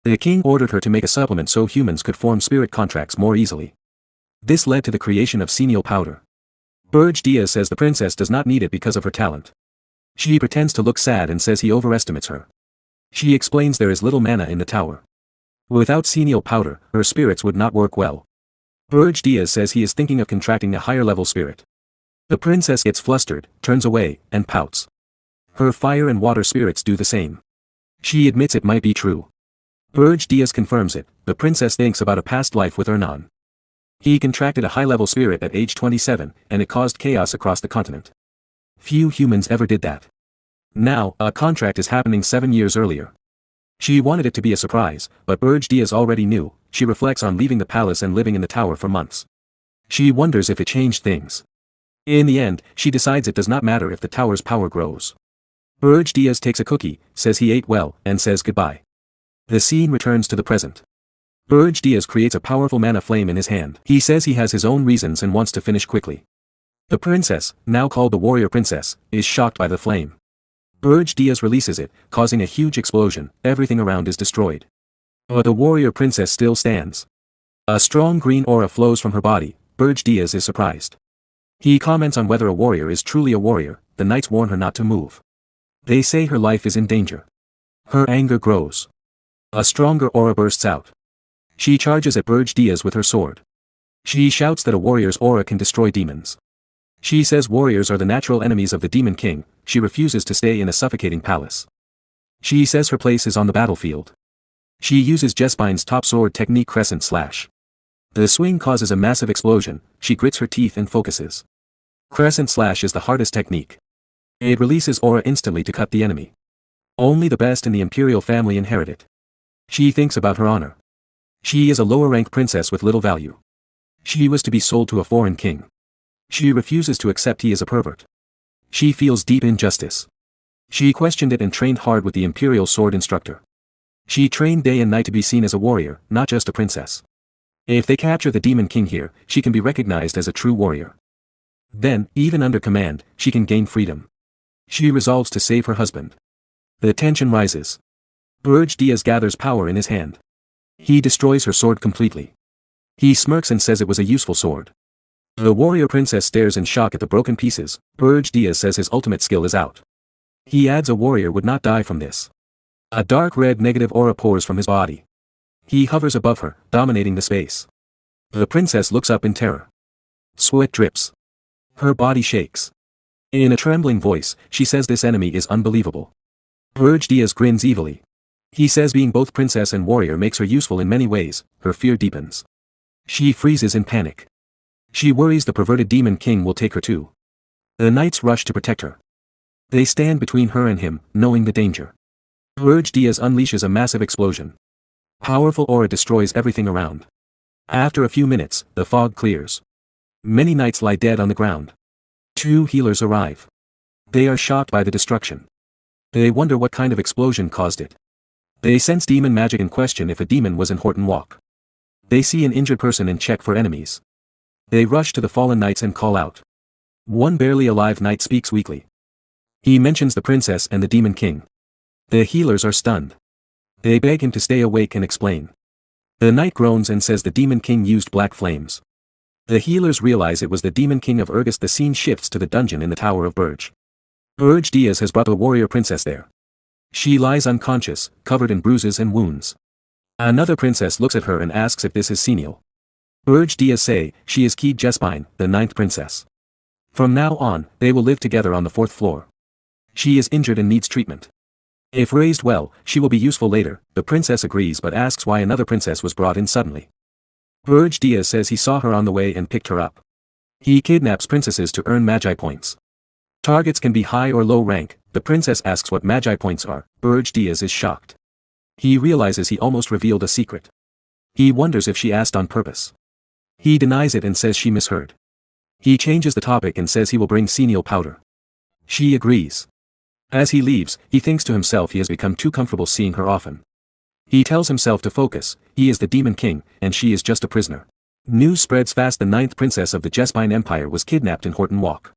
The king ordered her to make a supplement so humans could form spirit contracts more easily. This led to the creation of senile powder. Berge Diaz says the princess does not need it because of her talent. She pretends to look sad and says he overestimates her. She explains there is little mana in the tower. Without senile powder, her spirits would not work well. Berge Diaz says he is thinking of contracting a higher level spirit. The princess gets flustered, turns away, and pouts. Her fire and water spirits do the same. She admits it might be true. Berge Diaz confirms it. The princess thinks about a past life with Hernan. He contracted a high-level spirit at age 27, and it caused chaos across the continent. Few humans ever did that. Now, a contract is happening 7 years earlier. She wanted it to be a surprise, but Berge Diaz already knew. She reflects on leaving the palace and living in the tower for months. She wonders if it changed things. In the end, she decides it does not matter if the tower's power grows. Berge Diaz takes a cookie, says he ate well, and says goodbye. The scene returns to the present. Berge Diaz creates a powerful mana flame in his hand. He says he has his own reasons and wants to finish quickly. The princess, now called the warrior princess, is shocked by the flame. Berge Diaz releases it, causing a huge explosion. Everything around is destroyed. But the warrior princess still stands. A strong green aura flows from her body. Berge Diaz is surprised. He comments on whether a warrior is truly a warrior. The knights warn her not to move. They say her life is in danger. Her anger grows. A stronger aura bursts out. She charges at Berge Diaz with her sword. She shouts that a warrior's aura can destroy demons. She says warriors are the natural enemies of the Demon King. She refuses to stay in a suffocating palace. She says her place is on the battlefield. She uses Jespine's top sword technique Crescent Slash. The swing causes a massive explosion. She grits her teeth and focuses. Crescent Slash is the hardest technique. It releases aura instantly to cut the enemy. Only the best in the imperial family inherit it. She thinks about her honor. She is a lower-ranked princess with little value. She was to be sold to a foreign king. She refuses to accept he is a pervert. She feels deep injustice. She questioned it and trained hard with the imperial sword instructor. She trained day and night to be seen as a warrior, not just a princess. If they capture the Demon King here, she can be recognized as a true warrior. Then, even under command, she can gain freedom. She resolves to save her husband. The tension rises. Berge Diaz gathers power in his hand. He destroys her sword completely. He smirks and says it was a useful sword. The warrior princess stares in shock at the broken pieces. Berge Diaz says his ultimate skill is out. He adds a warrior would not die from this. A dark red negative aura pours from his body. He hovers above her, dominating the space. The princess looks up in terror. Sweat drips. Her body shakes. In a trembling voice, she says this enemy is unbelievable. Berge Diaz grins evilly. He says being both princess and warrior makes her useful in many ways. Her fear deepens. She freezes in panic. She worries the perverted Demon King will take her too. The knights rush to protect her. They stand between her and him, knowing the danger. Berge Diaz unleashes a massive explosion. Powerful aura destroys everything around. After a few minutes, the fog clears. Many knights lie dead on the ground. 2 healers arrive. They are shocked by the destruction. They wonder what kind of explosion caused it. They sense demon magic and question if a demon was in Horton Walk. They see an injured person and check for enemies. They rush to the fallen knights and call out. One barely alive knight speaks weakly. He mentions the princess and the Demon King. The healers are stunned. They beg him to stay awake and explain. The knight groans and says the Demon King used black flames. The healers realize it was the Demon King of Urgus. The scene shifts to the dungeon in the Tower of Berge. Berge Diaz has brought the warrior princess there. She lies unconscious, covered in bruises and wounds. Another princess looks at her and asks if this is senile. Berge Diaz say, she is Key Jespine, the 9th princess. From now on, they will live together on the 4th floor. She is injured and needs treatment. If raised well, she will be useful later. The princess agrees but asks why another princess was brought in suddenly. Berge Diaz says he saw her on the way and picked her up. He kidnaps princesses to earn magi points. Targets can be high or low rank. The princess asks what magi points are. Berge Diaz is shocked. He realizes he almost revealed a secret. He wonders if she asked on purpose. He denies it and says she misheard. He changes the topic and says he will bring senile powder. She agrees. As he leaves, he thinks to himself he has become too comfortable seeing her often. He tells himself to focus. He is the Demon King, and she is just a prisoner. News spreads fast. The 9th princess of the Jespine Empire was kidnapped in Horton Walk.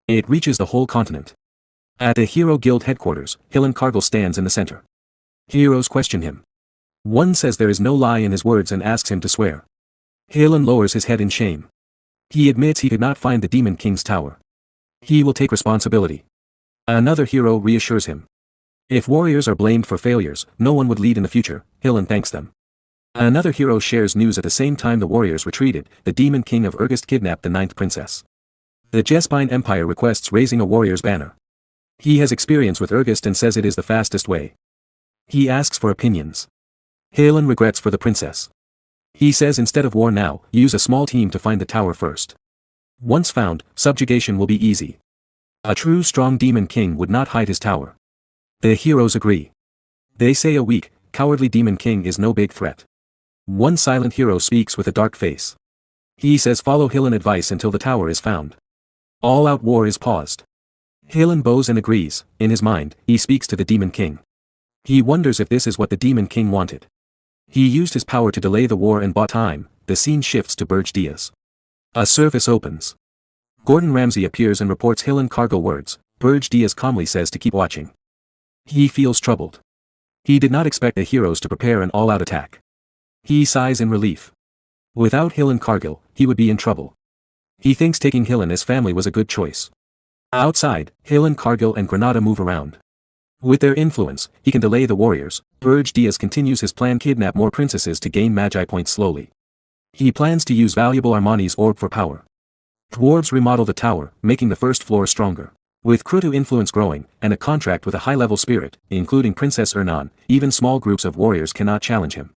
It reaches the whole continent. At the Hero Guild headquarters, Hillen Cargill stands in the center. Heroes question him. One says there is no lie in his words and asks him to swear. Hillen lowers his head in shame. He admits he could not find the Demon King's tower. He will take responsibility. Another hero reassures him. If warriors are blamed for failures, no one would lead in the future. Hillen thanks them. Another hero shares news. At the same time the warriors retreated, the Demon King of Ergest kidnapped the 9th princess. The Jespine Empire requests raising a warrior's banner. He has experience with Ergest and says it is the fastest way. He asks for opinions. Hillen regrets for the princess. He says instead of war now, use a small team to find the tower first. Once found, subjugation will be easy. A true strong Demon King would not hide his tower. The heroes agree. They say a weak, cowardly Demon King is no big threat. One silent hero speaks with a dark face. He says follow Hillen advice until the tower is found. All-out war is paused. Hillen bows and agrees. In his mind, he speaks to the Demon King. He wonders if this is what the Demon King wanted. He used his power to delay the war and bought time. The scene shifts to Berge Diaz. A service opens. Gordon Ramsay appears and reports Hillen Cargill words. Berge Diaz calmly says to keep watching. He feels troubled. He did not expect the heroes to prepare an all-out attack. He sighs in relief. Without Hillen Cargill, he would be in trouble. He thinks taking Hillen as family was a good choice. Outside, Hillen Cargill and Granada move around. With their influence, he can delay the warriors. Berge Diaz continues his plan: kidnap more princesses to gain magi points slowly. He plans to use valuable Armani's orb for power. Dwarves remodel the tower, making the 1st floor stronger. With Krutu influence growing, and a contract with a high-level spirit, including Princess Ernan, even small groups of warriors cannot challenge him.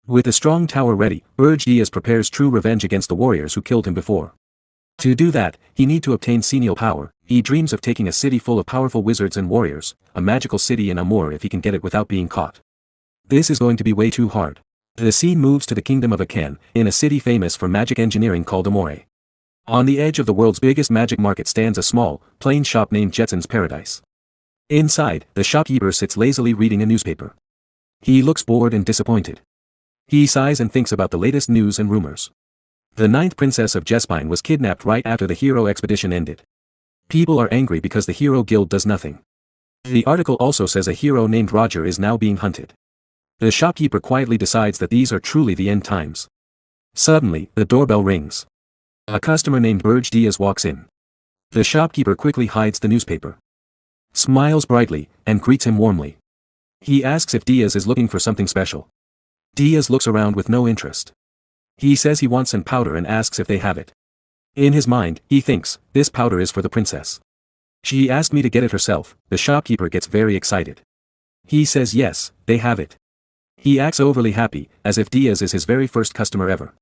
With a strong tower ready, Berge Diaz prepares true revenge against the warriors who killed him before. To do that, he need to obtain senile power. He dreams of taking a city full of powerful wizards and warriors, a magical city in Amur if he can get it without being caught. This is going to be way too hard. The scene moves to the kingdom of Akan, in a city famous for magic engineering called Amore. On the edge of the world's biggest magic market stands a small, plain shop named Jetson's Paradise. Inside, the shopkeeper sits lazily reading a newspaper. He looks bored and disappointed. He sighs and thinks about the latest news and rumors. The 9th princess of Jespine was kidnapped right after the hero expedition ended. People are angry because the Hero Guild does nothing. The article also says a hero named Roger is now being hunted. The shopkeeper quietly decides that these are truly the end times. Suddenly, the doorbell rings. A customer named Berge Diaz walks in. The shopkeeper quickly hides the newspaper, smiles brightly, and greets him warmly. He asks if Diaz is looking for something special. Diaz looks around with no interest. He says he wants some powder and asks if they have it. In his mind, he thinks, this powder is for the princess. She asked me to get it herself. The shopkeeper gets very excited. He says yes, they have it. He acts overly happy, as if Diaz is his very first customer ever.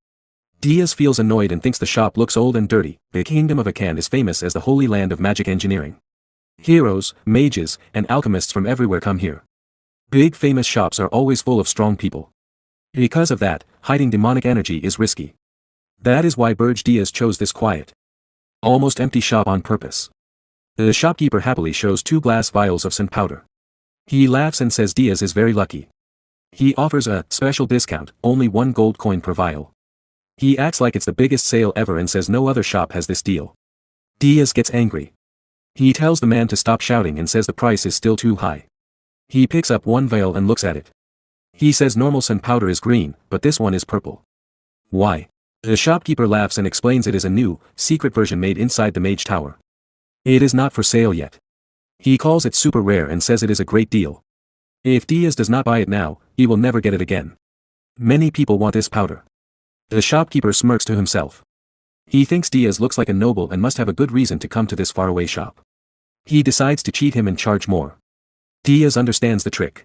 Diaz feels annoyed and thinks the shop looks old and dirty. The kingdom of Akan is famous as the holy land of magic engineering. Heroes, mages, and alchemists from everywhere come here. Big famous shops are always full of strong people. Because of that, hiding demonic energy is risky. That is why Berge Diaz chose this quiet, almost empty shop on purpose. The shopkeeper happily shows 2 glass vials of sun powder. He laughs and says Diaz is very lucky. He offers a special discount, only 1 gold coin per vial. He acts like it's the biggest sale ever and says no other shop has this deal. Diaz gets angry. He tells the man to stop shouting and says the price is still too high. He picks up 1 vial and looks at it. He says normal sun powder is green, but this one is purple. Why? The shopkeeper laughs and explains it is a new, secret version made inside the mage tower. It is not for sale yet. He calls it super rare and says it is a great deal. If Diaz does not buy it now, he will never get it again. Many people want this powder. The shopkeeper smirks to himself. He thinks Diaz looks like a noble and must have a good reason to come to this faraway shop. He decides to cheat him and charge more. Diaz understands the trick.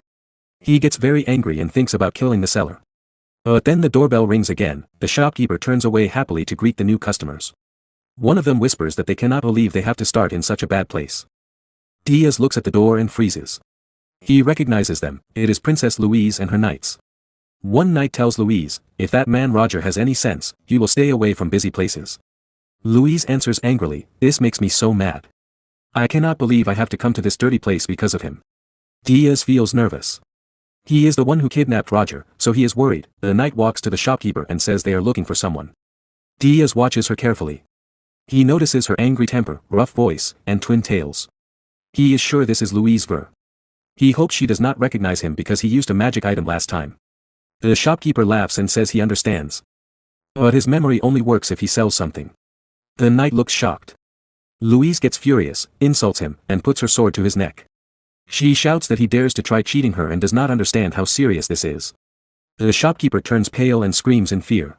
He gets very angry and thinks about killing the seller. But then the doorbell rings again. The shopkeeper turns away happily to greet the new customers. One of them whispers that they cannot believe they have to start in such a bad place. Diaz looks at the door and freezes. He recognizes them. It is Princess Louise and her knights. One knight tells Louise, "If that man Roger has any sense, he will stay away from busy places." Louise answers angrily, "This makes me so mad. I cannot believe I have to come to this dirty place because of him." Diaz feels nervous. He is the one who kidnapped Roger, so he is worried. The knight walks to the shopkeeper and says they are looking for someone. Diaz watches her carefully. He notices her angry temper, rough voice, and twin tails. He is sure this is Louise Ver. He hopes she does not recognize him because he used a magic item last time. The shopkeeper laughs and says he understands. But his memory only works if he sells something. The knight looks shocked. Louise gets furious, insults him, and puts her sword to his neck. She shouts that he dares to try cheating her and does not understand how serious this is. The shopkeeper turns pale and screams in fear.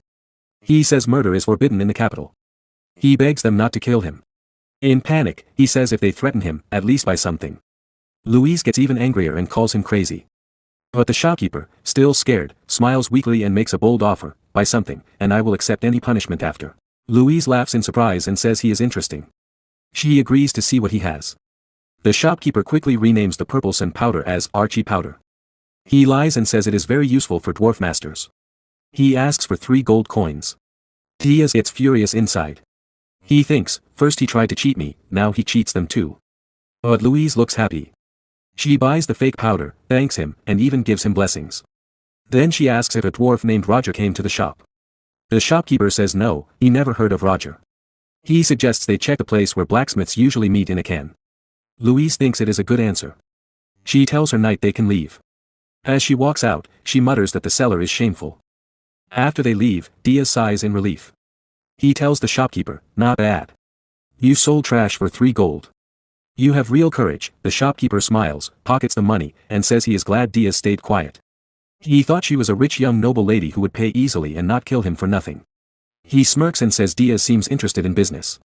He says murder is forbidden in the capital. He begs them not to kill him. In panic, he says if they threaten him, at least by something. Louise gets even angrier and calls him crazy. But the shopkeeper, still scared, smiles weakly and makes a bold offer, "Buy something, and I will accept any punishment after." Louise laughs in surprise and says he is interesting. She agrees to see what he has. The shopkeeper quickly renames the purple sand powder as Archie powder. He lies and says it is very useful for dwarf masters. He asks for 3 gold coins. Diaz gets furious inside. He thinks, first he tried to cheat me, now he cheats them too. But Louise looks happy. She buys the fake powder, thanks him, and even gives him blessings. Then she asks if a dwarf named Roger came to the shop. The shopkeeper says no, he never heard of Roger. He suggests they check the place where blacksmiths usually meet in a can. Louise thinks it is a good answer. She tells her knight they can leave. As she walks out, she mutters that the seller is shameful. After they leave, Diaz sighs in relief. He tells the shopkeeper, "Not bad. You sold trash for 3 gold. You have real courage." The shopkeeper smiles, pockets the money, and says he is glad Diaz stayed quiet. He thought she was a rich young noble lady who would pay easily and not kill him for nothing. He smirks and says Diaz seems interested in business.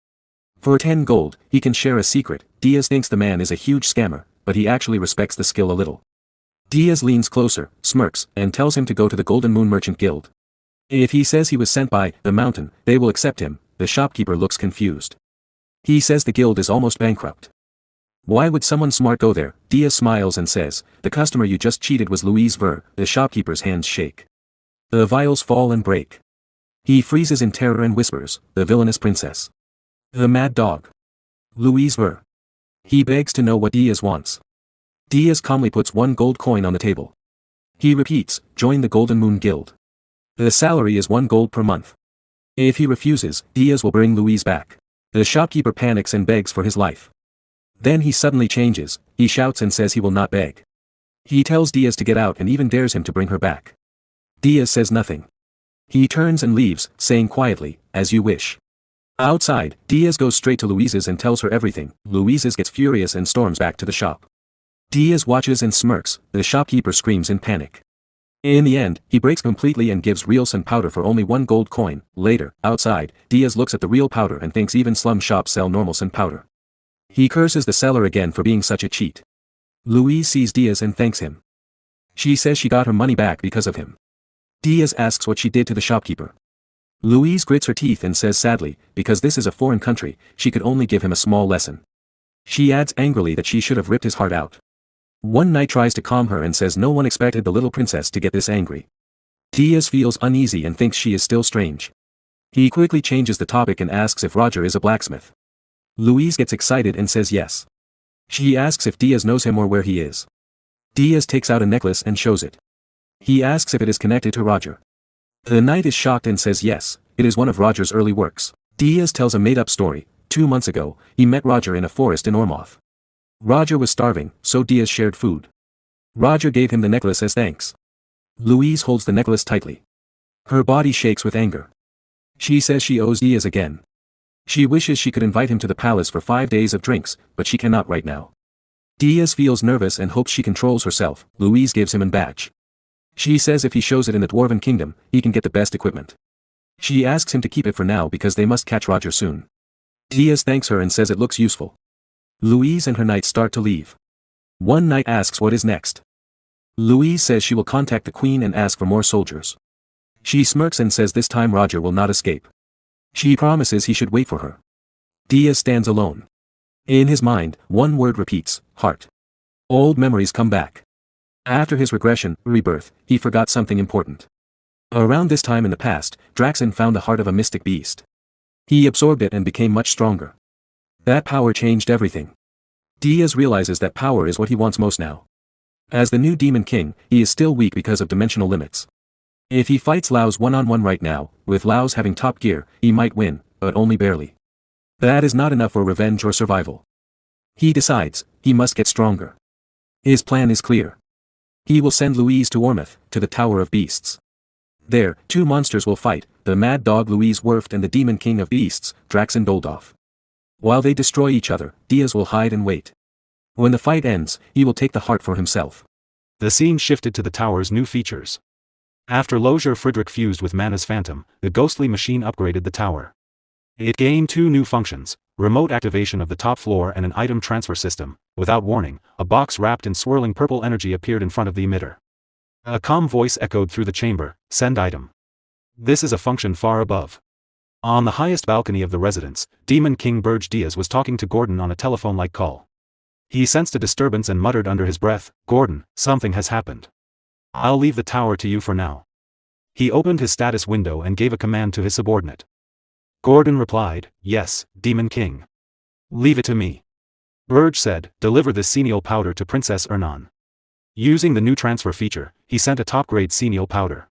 For 10 gold, he can share a secret. Diaz thinks the man is a huge scammer, but he actually respects the skill a little. Diaz leans closer, smirks, and tells him to go to the Golden Moon Merchant Guild. If he says he was sent by the mountain, they will accept him. The shopkeeper looks confused. He says the guild is almost bankrupt. Why would someone smart go there? Diaz smiles and says, "The customer you just cheated was Louise Ver." The shopkeeper's hands shake. The vials fall and break. He freezes in terror and whispers, "The villainous princess. The mad dog. Louise Ver." He begs to know what Diaz wants. Diaz calmly puts 1 gold coin on the table. He repeats, "Join the Golden Moon Guild. The salary is 1 gold per month." If he refuses, Diaz will bring Louise back. The shopkeeper panics and begs for his life. Then he suddenly changes, he shouts and says he will not beg. He tells Diaz to get out and even dares him to bring her back. Diaz says nothing. He turns and leaves, saying quietly, "As you wish." Outside, Diaz goes straight to Louise's and tells her everything. Louise's gets furious and storms back to the shop. Diaz watches and smirks. The shopkeeper screams in panic. In the end, he breaks completely and gives real sand powder for only 1 gold coin. Later, outside, Diaz looks at the real powder and thinks even slum shops sell normal sand powder. He curses the seller again for being such a cheat. Louise sees Diaz and thanks him. She says she got her money back because of him. Diaz asks what she did to the shopkeeper. Louise grits her teeth and says sadly, because this is a foreign country, she could only give him a small lesson. She adds angrily that she should have ripped his heart out. One knight tries to calm her and says no one expected the little princess to get this angry. Diaz feels uneasy and thinks she is still strange. He quickly changes the topic and asks if Roger is a blacksmith. Louise gets excited and says yes. She asks if Diaz knows him or where he is. Diaz takes out a necklace and shows it. He asks if it is connected to Roger. The knight is shocked and says yes, it is one of Roger's early works. Diaz tells a made-up story. 2 months ago, he met Roger in a forest in Ormoth. Roger was starving, so Diaz shared food. Roger gave him the necklace as thanks. Louise holds the necklace tightly. Her body shakes with anger. She says she owes Diaz again. She wishes she could invite him to the palace for 5 days of drinks, but she cannot right now. Diaz feels nervous and hopes she controls herself. Louise gives him a badge. She says if he shows it in the Dwarven Kingdom, he can get the best equipment. She asks him to keep it for now because they must catch Roger soon. Diaz thanks her and says it looks useful. Louise and her knights start to leave. One knight asks what is next. Louise says she will contact the queen and ask for more soldiers. She smirks and says this time Roger will not escape. She promises he should wait for her. Diaz stands alone. In his mind, one word repeats, heart. Old memories come back. After his regression, rebirth, he forgot something important. Around this time in the past, Draxen found the heart of a mystic beast. He absorbed it and became much stronger. That power changed everything. Diaz realizes that power is what he wants most now. As the new Demon King, he is still weak because of dimensional limits. If he fights Laos one-on-one right now, with Laos having top gear, he might win, but only barely. That is not enough for revenge or survival. He decides, he must get stronger. His plan is clear. He will send Louise to Ormouth, to the Tower of Beasts. There, two monsters will fight, the mad dog Louise Werft and the Demon King of Beasts, Draxen Doldorf. While they destroy each other, Diaz will hide and wait. When the fight ends, he will take the heart for himself. The scene shifted to the tower's new features. After Lozier Friedrich fused with Mana's Phantom, the ghostly machine upgraded the tower. It gained two new functions, remote activation of the top floor and an item transfer system. Without warning, a box wrapped in swirling purple energy appeared in front of the emitter. A calm voice echoed through the chamber, send item. This is a function far above. On the highest balcony of the residence, Demon King Berge Diaz was talking to Gordon on a telephone-like call. He sensed a disturbance and muttered under his breath, Gordon, something has happened. I'll leave the tower to you for now. He opened his status window and gave a command to his subordinate. Gordon replied, yes, Demon King. Leave it to me. Berge said, deliver this senile powder to Princess Ernan. Using the new transfer feature, he sent a top-grade senile powder.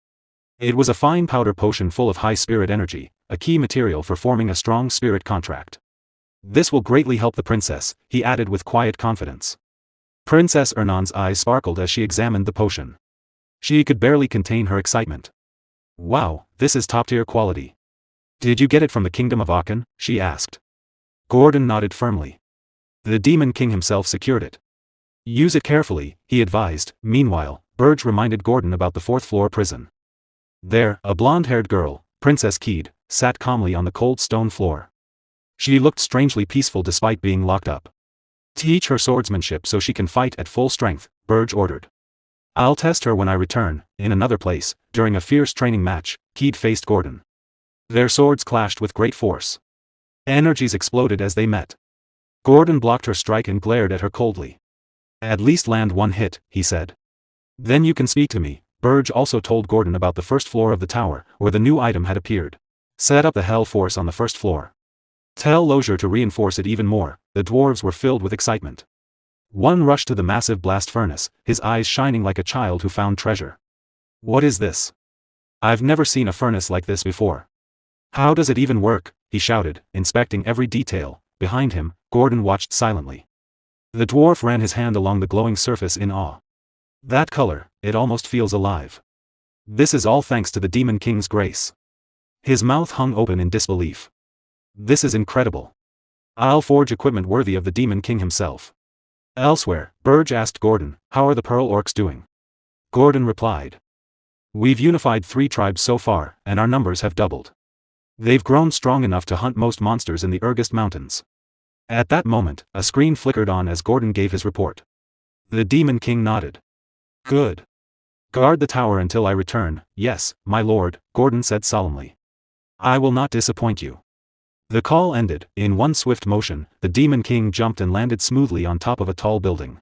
It was a fine powder potion full of high spirit energy, a key material for forming a strong spirit contract. This will greatly help the princess, he added with quiet confidence. Princess Ernan's eyes sparkled as she examined the potion. She could barely contain her excitement. Wow, this is top-tier quality. Did you get it from the Kingdom of Aachen? She asked. Gordon nodded firmly. The Demon King himself secured it. Use it carefully, he advised. Meanwhile, Berge reminded Gordon about the fourth-floor prison. There, a blonde-haired girl, Princess Keed, sat calmly on the cold stone floor. She looked strangely peaceful despite being locked up. Teach her swordsmanship so she can fight at full strength, Berge ordered. I'll test her when I return. In another place, during a fierce training match, Keed faced Gordon. Their swords clashed with great force. Energies exploded as they met. Gordon blocked her strike and glared at her coldly. At least land one hit, he said. Then you can speak to me. Berge also told Gordon about the first floor of the tower, where the new item had appeared. Set up the Hell Force on the first floor. Tell Lozier to reinforce it even more. The dwarves were filled with excitement. One rushed to the massive blast furnace, his eyes shining like a child who found treasure. What is this? I've never seen a furnace like this before. How does it even work? He shouted, inspecting every detail. Behind him, Gordon watched silently. The dwarf ran his hand along the glowing surface in awe. That color, it almost feels alive. This is all thanks to the Demon King's grace. His mouth hung open in disbelief. This is incredible. I'll forge equipment worthy of the Demon King himself. Elsewhere, Berge asked Gordon, how are the Pearl Orcs doing? Gordon replied. We've unified 3 tribes so far, and our numbers have doubled. They've grown strong enough to hunt most monsters in the Ergest Mountains. At that moment, a screen flickered on as Gordon gave his report. The Demon King nodded. Good. Guard the tower until I return. Yes, my lord, Gordon said solemnly. I will not disappoint you. The call ended. In one swift motion, the Demon King jumped and landed smoothly on top of a tall building.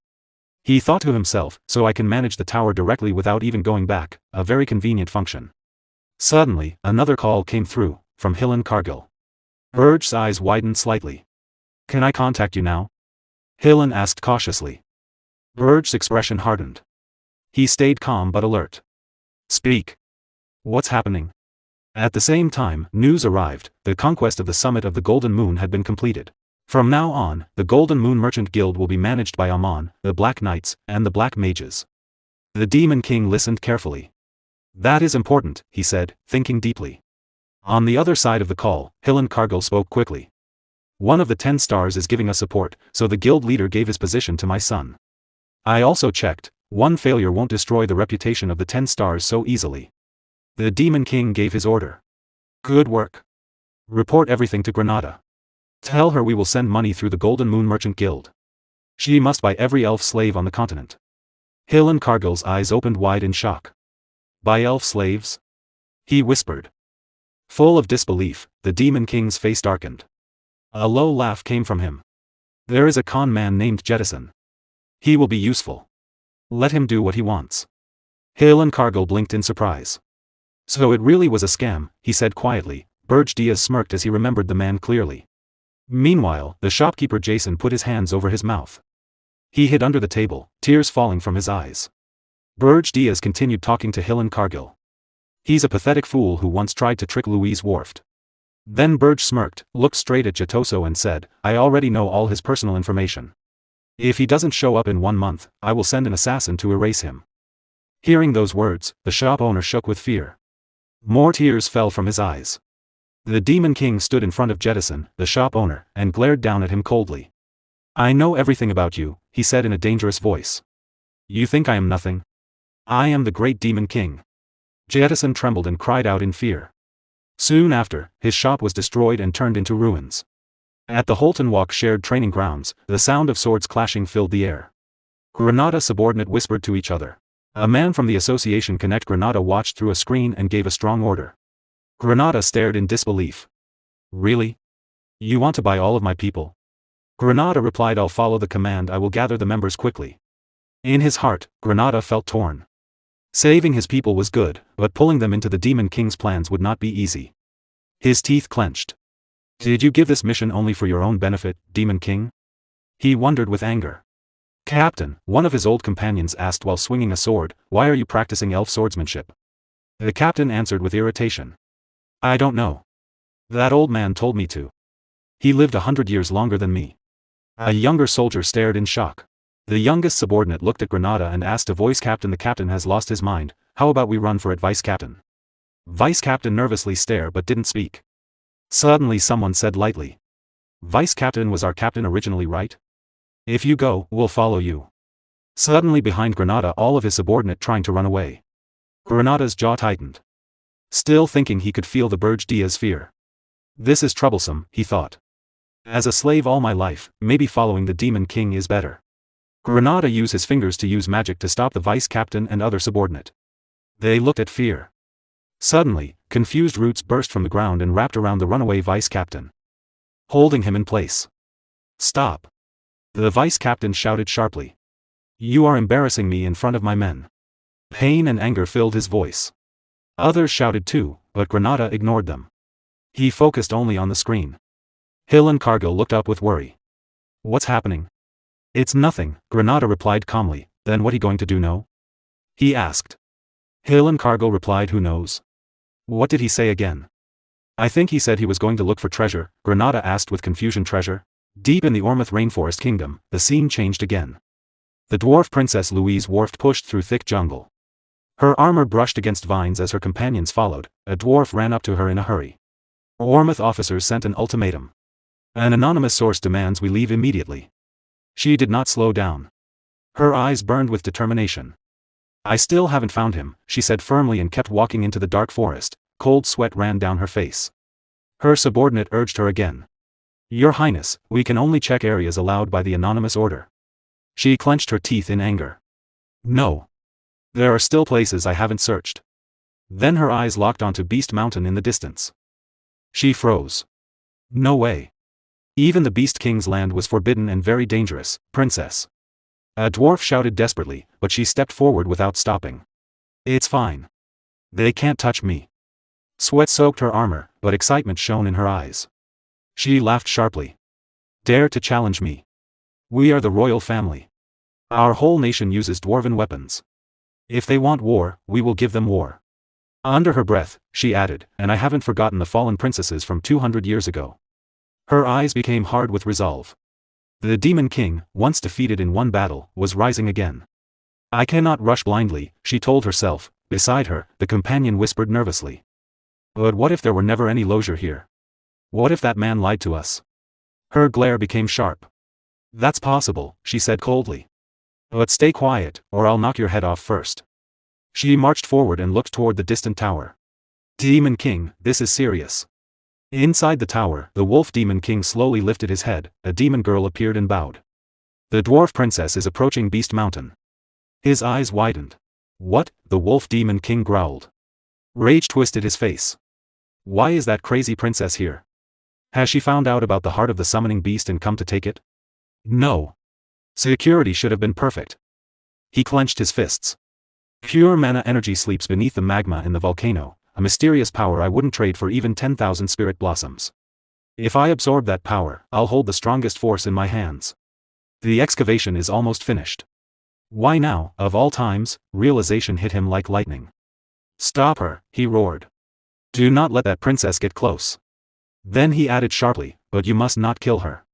He thought to himself, so I can manage the tower directly without even going back, a very convenient function. Suddenly, another call came through, from Hillen Cargill. Berge's eyes widened slightly. Can I contact you now? Hillen asked cautiously. Berge's expression hardened. He stayed calm but alert. Speak. What's happening? At the same time, news arrived. The conquest of the summit of the Golden Moon had been completed. From now on, the Golden Moon Merchant Guild will be managed by Amon, the Black Knights, and the Black Mages. The Demon King listened carefully. That is important, he said, thinking deeply. On the other side of the call, Hillen Cargill spoke quickly. One of the 10 stars is giving us support, so the guild leader gave his position to my son. I also checked. One failure won't destroy the reputation of the 10 stars so easily. The Demon King gave his order. Good work. Report everything to Granada. Tell her we will send money through the Golden Moon Merchant Guild. She must buy every elf slave on the continent. Hillencargill's eyes opened wide in shock. Buy elf slaves? He whispered. Full of disbelief, the Demon King's face darkened. A low laugh came from him. There is a con man named Jettison. He will be useful. Let him do what he wants. Hillencargill blinked in surprise. So it really was a scam, he said quietly. Berge smirked as he remembered the man clearly. Meanwhile, the shopkeeper Jason put his hands over his mouth. He hid under the table, tears falling from his eyes. Berge continued talking to Hillencargill. He's a pathetic fool who once tried to trick Louise Worft. Then Berge smirked, looked straight at Jetoso and said, I already know all his personal information. If he doesn't show up in 1 month, I will send an assassin to erase him. Hearing those words, the shop owner shook with fear. More tears fell from his eyes. The Demon King stood in front of Jettison, the shop owner, and glared down at him coldly. I know everything about you, he said in a dangerous voice. You think I am nothing? I am the great Demon King. Jettison trembled and cried out in fear. Soon after, his shop was destroyed and turned into ruins. At the Holton Walk shared training grounds, the sound of swords clashing filled the air. Granada subordinate whispered to each other. A man from the Association Connect Granada watched through a screen and gave a strong order. Granada stared in disbelief. Really? You want to buy all of my people? Granada replied, I'll follow the command. I will gather the members quickly. In his heart, Granada felt torn. Saving his people was good, but pulling them into the Demon King's plans would not be easy. His teeth clenched. Did you give this mission only for your own benefit, Demon King? He wondered with anger. Captain, one of his old companions asked while swinging a sword, why are you practicing elf swordsmanship? The captain answered with irritation. I don't know. That old man told me to. He lived 100 years longer than me. A younger soldier stared in shock. The youngest subordinate looked at Granada and asked a voice, Captain, the captain has lost his mind, how about we run for it, Vice Captain? Vice Captain nervously stared but didn't speak. Suddenly someone said lightly. Vice Captain was our captain originally, right? If you go, we'll follow you. Suddenly behind Granada all of his subordinate trying to run away. Granada's jaw tightened. Still thinking, he could feel the Berge fear. This is troublesome, he thought. As a slave all my life, maybe following the Demon King is better. Granada used his fingers to use magic to stop the vice captain and other subordinate. They looked at fear. Suddenly, confused roots burst from the ground and wrapped around the runaway vice captain, holding him in place. Stop! The vice captain shouted sharply. You are embarrassing me in front of my men. Pain and anger filled his voice. Others shouted too, but Granada ignored them. He focused only on the screen. Hillencargill looked up with worry. What's happening? It's nothing, Granada replied calmly. Then what he going to do, no? He asked. Hillencargill replied, who knows? What did he say again? I think he said he was going to look for treasure, Granada asked with confusion. Treasure? Deep in the Ormouth Rainforest Kingdom, the scene changed again. The dwarf princess Louise Worft pushed through thick jungle. Her armor brushed against vines as her companions followed. A dwarf ran up to her in a hurry. Ormouth officers sent an ultimatum. An anonymous source demands we leave immediately. She did not slow down. Her eyes burned with determination. I still haven't found him, she said firmly and kept walking into the dark forest. Cold sweat ran down her face. Her subordinate urged her again. Your Highness, we can only check areas allowed by the anonymous order. She clenched her teeth in anger. No. There are still places I haven't searched. Then her eyes locked onto Beast Mountain in the distance. She froze. No way. Even the Beast King's land was forbidden and very dangerous, princess. A dwarf shouted desperately, but she stepped forward without stopping. It's fine. They can't touch me. Sweat soaked her armor, but excitement shone in her eyes. She laughed sharply. Dare to challenge me? We are the royal family. Our whole nation uses dwarven weapons. If they want war, we will give them war. Under her breath, she added, and I haven't forgotten the fallen princesses from 200 years ago. Her eyes became hard with resolve. The Demon King, once defeated in one battle, was rising again. I cannot rush blindly, she told herself. Beside her, the companion whispered nervously. But what if there were never any Lozier here? What if that man lied to us? Her glare became sharp. That's possible, she said coldly. But stay quiet, or I'll knock your head off first. She marched forward and looked toward the distant tower. Demon King, this is serious. Inside the tower, the wolf Demon King slowly lifted his head, a demon girl appeared and bowed. The dwarf princess is approaching Beast Mountain. His eyes widened. What? The wolf Demon King growled. Rage twisted his face. Why is that crazy princess here? Has she found out about the heart of the summoning beast and come to take it? No. Security should have been perfect. He clenched his fists. Pure mana energy sleeps beneath the magma in the volcano, a mysterious power I wouldn't trade for even 10,000 spirit blossoms. If I absorb that power, I'll hold the strongest force in my hands. The excavation is almost finished. Why now, of all times? Realization hit him like lightning. Stop her, he roared. Do not let that princess get close. Then he added sharply, but you must not kill her.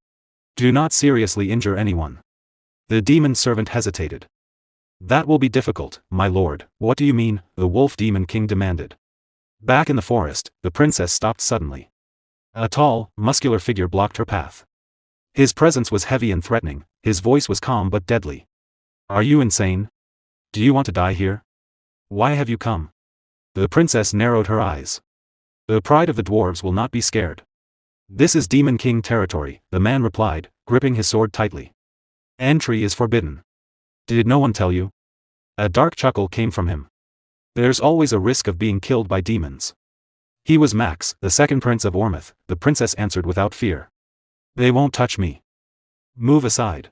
Do not seriously injure anyone. The demon servant hesitated. That will be difficult, my lord. What do you mean? The wolf Demon King demanded. Back in the forest, the princess stopped suddenly. A tall, muscular figure blocked her path. His presence was heavy and threatening, his voice was calm but deadly. Are you insane? Do you want to die here? Why have you come? The princess narrowed her eyes. The pride of the dwarves will not be scared. This is Demon King territory, the man replied, gripping his sword tightly. Entry is forbidden. Did no one tell you? A dark chuckle came from him. There's always a risk of being killed by demons. He was Max, the second prince of Ormith, the princess answered without fear. They won't touch me. Move aside.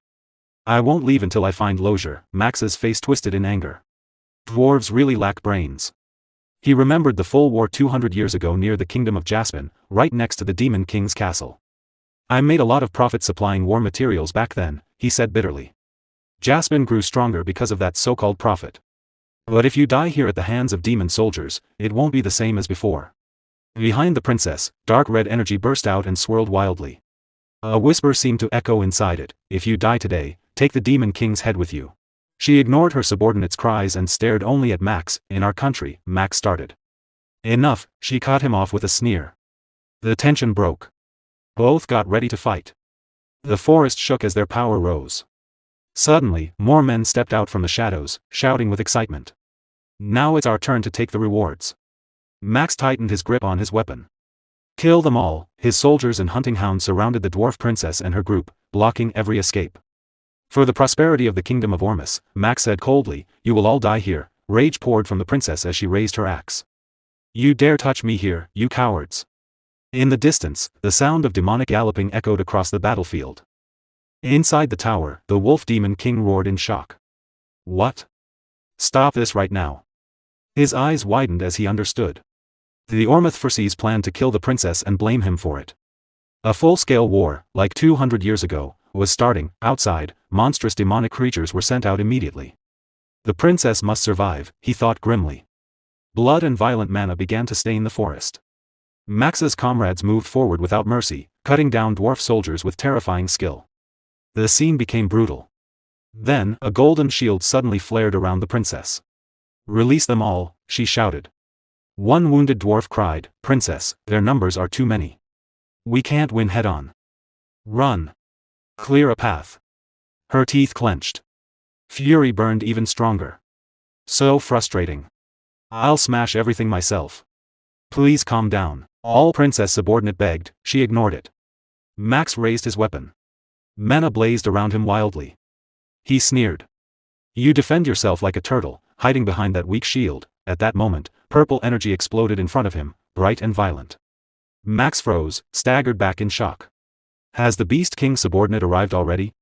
I won't leave until I find Lozier. Max's face twisted in anger. Dwarves really lack brains. He remembered the full war 200 years ago near the kingdom of Jaspin, right next to the Demon King's castle. I made a lot of profit supplying war materials back then, he said bitterly. Jaspin grew stronger because of that so-called profit. But if you die here at the hands of demon soldiers, it won't be the same as before. Behind the princess, dark red energy burst out and swirled wildly. A whisper seemed to echo inside it, if you die today, take the Demon King's head with you. She ignored her subordinates' cries and stared only at Max. In our country, Max started. Enough, she cut him off with a sneer. The tension broke. Both got ready to fight. The forest shook as their power rose. Suddenly, more men stepped out from the shadows, shouting with excitement. Now it's our turn to take the rewards. Max tightened his grip on his weapon. Kill them all. His soldiers and hunting hounds surrounded the dwarf princess and her group, blocking every escape. For the prosperity of the kingdom of Ormus, Max said coldly, you will all die here. Rage poured from the princess as she raised her axe. You dare touch me here, you cowards. In the distance, the sound of demonic galloping echoed across the battlefield. Inside the tower, the wolf Demon King roared in shock. What? Stop this right now. His eyes widened as he understood. The Ormith Forces planned to kill the princess and blame him for it. A full-scale war, like 200 years ago, was starting. Outside, monstrous demonic creatures were sent out immediately. The princess must survive, he thought grimly. Blood and violent mana began to stain the forest. Max's comrades moved forward without mercy, cutting down dwarf soldiers with terrifying skill. The scene became brutal. Then, a golden shield suddenly flared around the princess. Release them all, she shouted. One wounded dwarf cried, Princess, their numbers are too many. We can't win head-on. Run. Clear a path. Her teeth clenched. Fury burned even stronger. So frustrating. I'll smash everything myself. Please calm down. All princess subordinate begged, she ignored it. Max raised his weapon. Mana blazed around him wildly. He sneered. You defend yourself like a turtle, hiding behind that weak shield. At that moment, purple energy exploded in front of him, bright and violent. Max froze, staggered back in shock. Has the Beast King subordinate arrived already?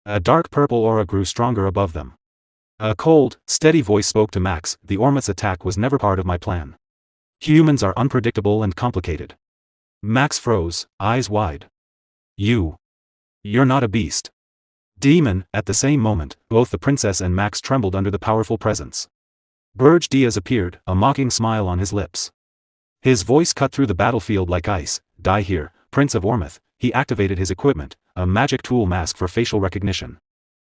A dark purple aura grew stronger above them. A cold, steady voice spoke to Max, the Ormith's attack was never part of my plan. Humans are unpredictable and complicated. Max froze, eyes wide. You're not a beast. Demon. At the same moment, both the princess and Max trembled under the powerful presence. Berge appeared, a mocking smile on his lips. His voice cut through the battlefield like ice. Die here, Prince of Ormith. He activated his equipment, a magic tool mask for facial recognition.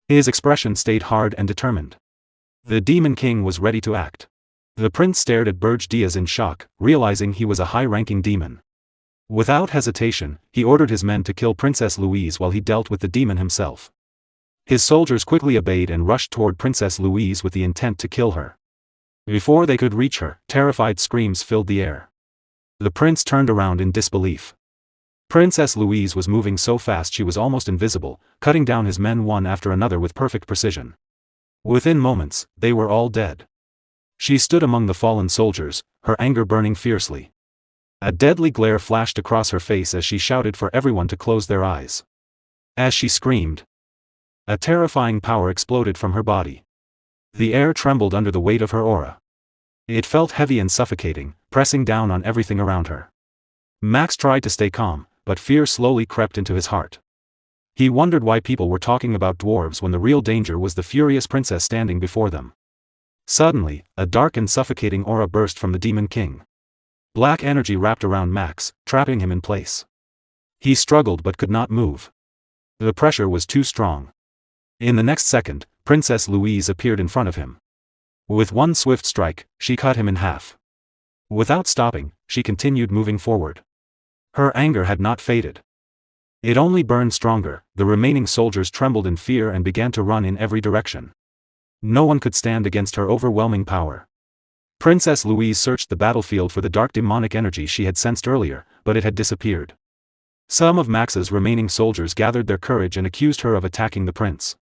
His expression stayed hard and determined. The Demon King was ready to act. The prince stared at Berge in shock, realizing he was a high-ranking demon. Without hesitation, he ordered his men to kill Princess Louise while he dealt with the demon himself. His soldiers quickly obeyed and rushed toward Princess Louise with the intent to kill her. Before they could reach her, terrified screams filled the air. The prince turned around in disbelief. Princess Louise was moving so fast she was almost invisible, cutting down his men one after another with perfect precision. Within moments, they were all dead. She stood among the fallen soldiers, her anger burning fiercely. A deadly glare flashed across her face as she shouted for everyone to close their eyes. As she screamed, a terrifying power exploded from her body. The air trembled under the weight of her aura. It felt heavy and suffocating, pressing down on everything around her. Max tried to stay calm, but fear slowly crept into his heart. He wondered why people were talking about dwarves when the real danger was the furious princess standing before them. Suddenly, a dark and suffocating aura burst from the Demon King. Black energy wrapped around Max, trapping him in place. He struggled but could not move. The pressure was too strong. In the next second, Princess Louise appeared in front of him. With one swift strike, she cut him in half. Without stopping, she continued moving forward. Her anger had not faded. It only burned stronger. The remaining soldiers trembled in fear and began to run in every direction. No one could stand against her overwhelming power. Princess Louise searched the battlefield for the dark demonic energy she had sensed earlier, but it had disappeared. Some of Max's remaining soldiers gathered their courage and accused her of attacking the prince.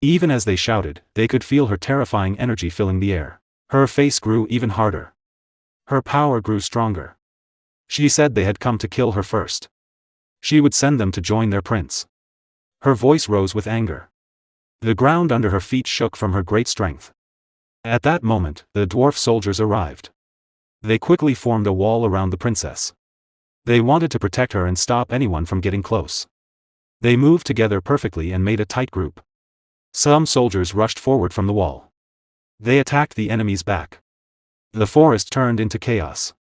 Even as they shouted, they could feel her terrifying energy filling the air. Her face grew even harder. Her power grew stronger. She said they had come to kill her first. She would send them to join their prince. Her voice rose with anger. The ground under her feet shook from her great strength. At that moment, the dwarf soldiers arrived. They quickly formed a wall around the princess. They wanted to protect her and stop anyone from getting close. They moved together perfectly and made a tight group. Some soldiers rushed forward from the wall. They attacked the enemy's back. The forest turned into chaos.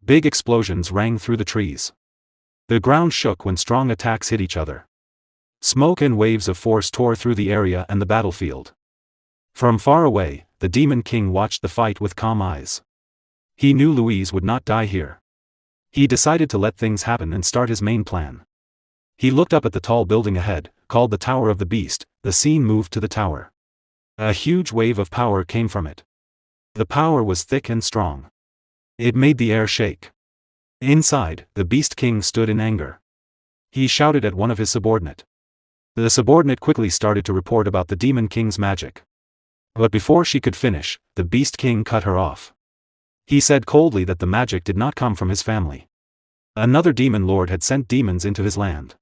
Big explosions rang through the trees. The ground shook when strong attacks hit each other. Smoke and waves of force tore through the area and the battlefield. From far away, the Demon King watched the fight with calm eyes. He knew Louise would not die here. He decided to let things happen and start his main plan. He looked up at the tall building ahead, called the Tower of the Beast. The scene moved to the tower. A huge wave of power came from it. The power was thick and strong. It made the air shake. Inside, the Beast King stood in anger. He shouted at one of his subordinate. The subordinate quickly started to report about the Demon King's magic. But before she could finish, the Beast King cut her off. He said coldly that the magic did not come from his family. Another demon lord had sent demons into his land.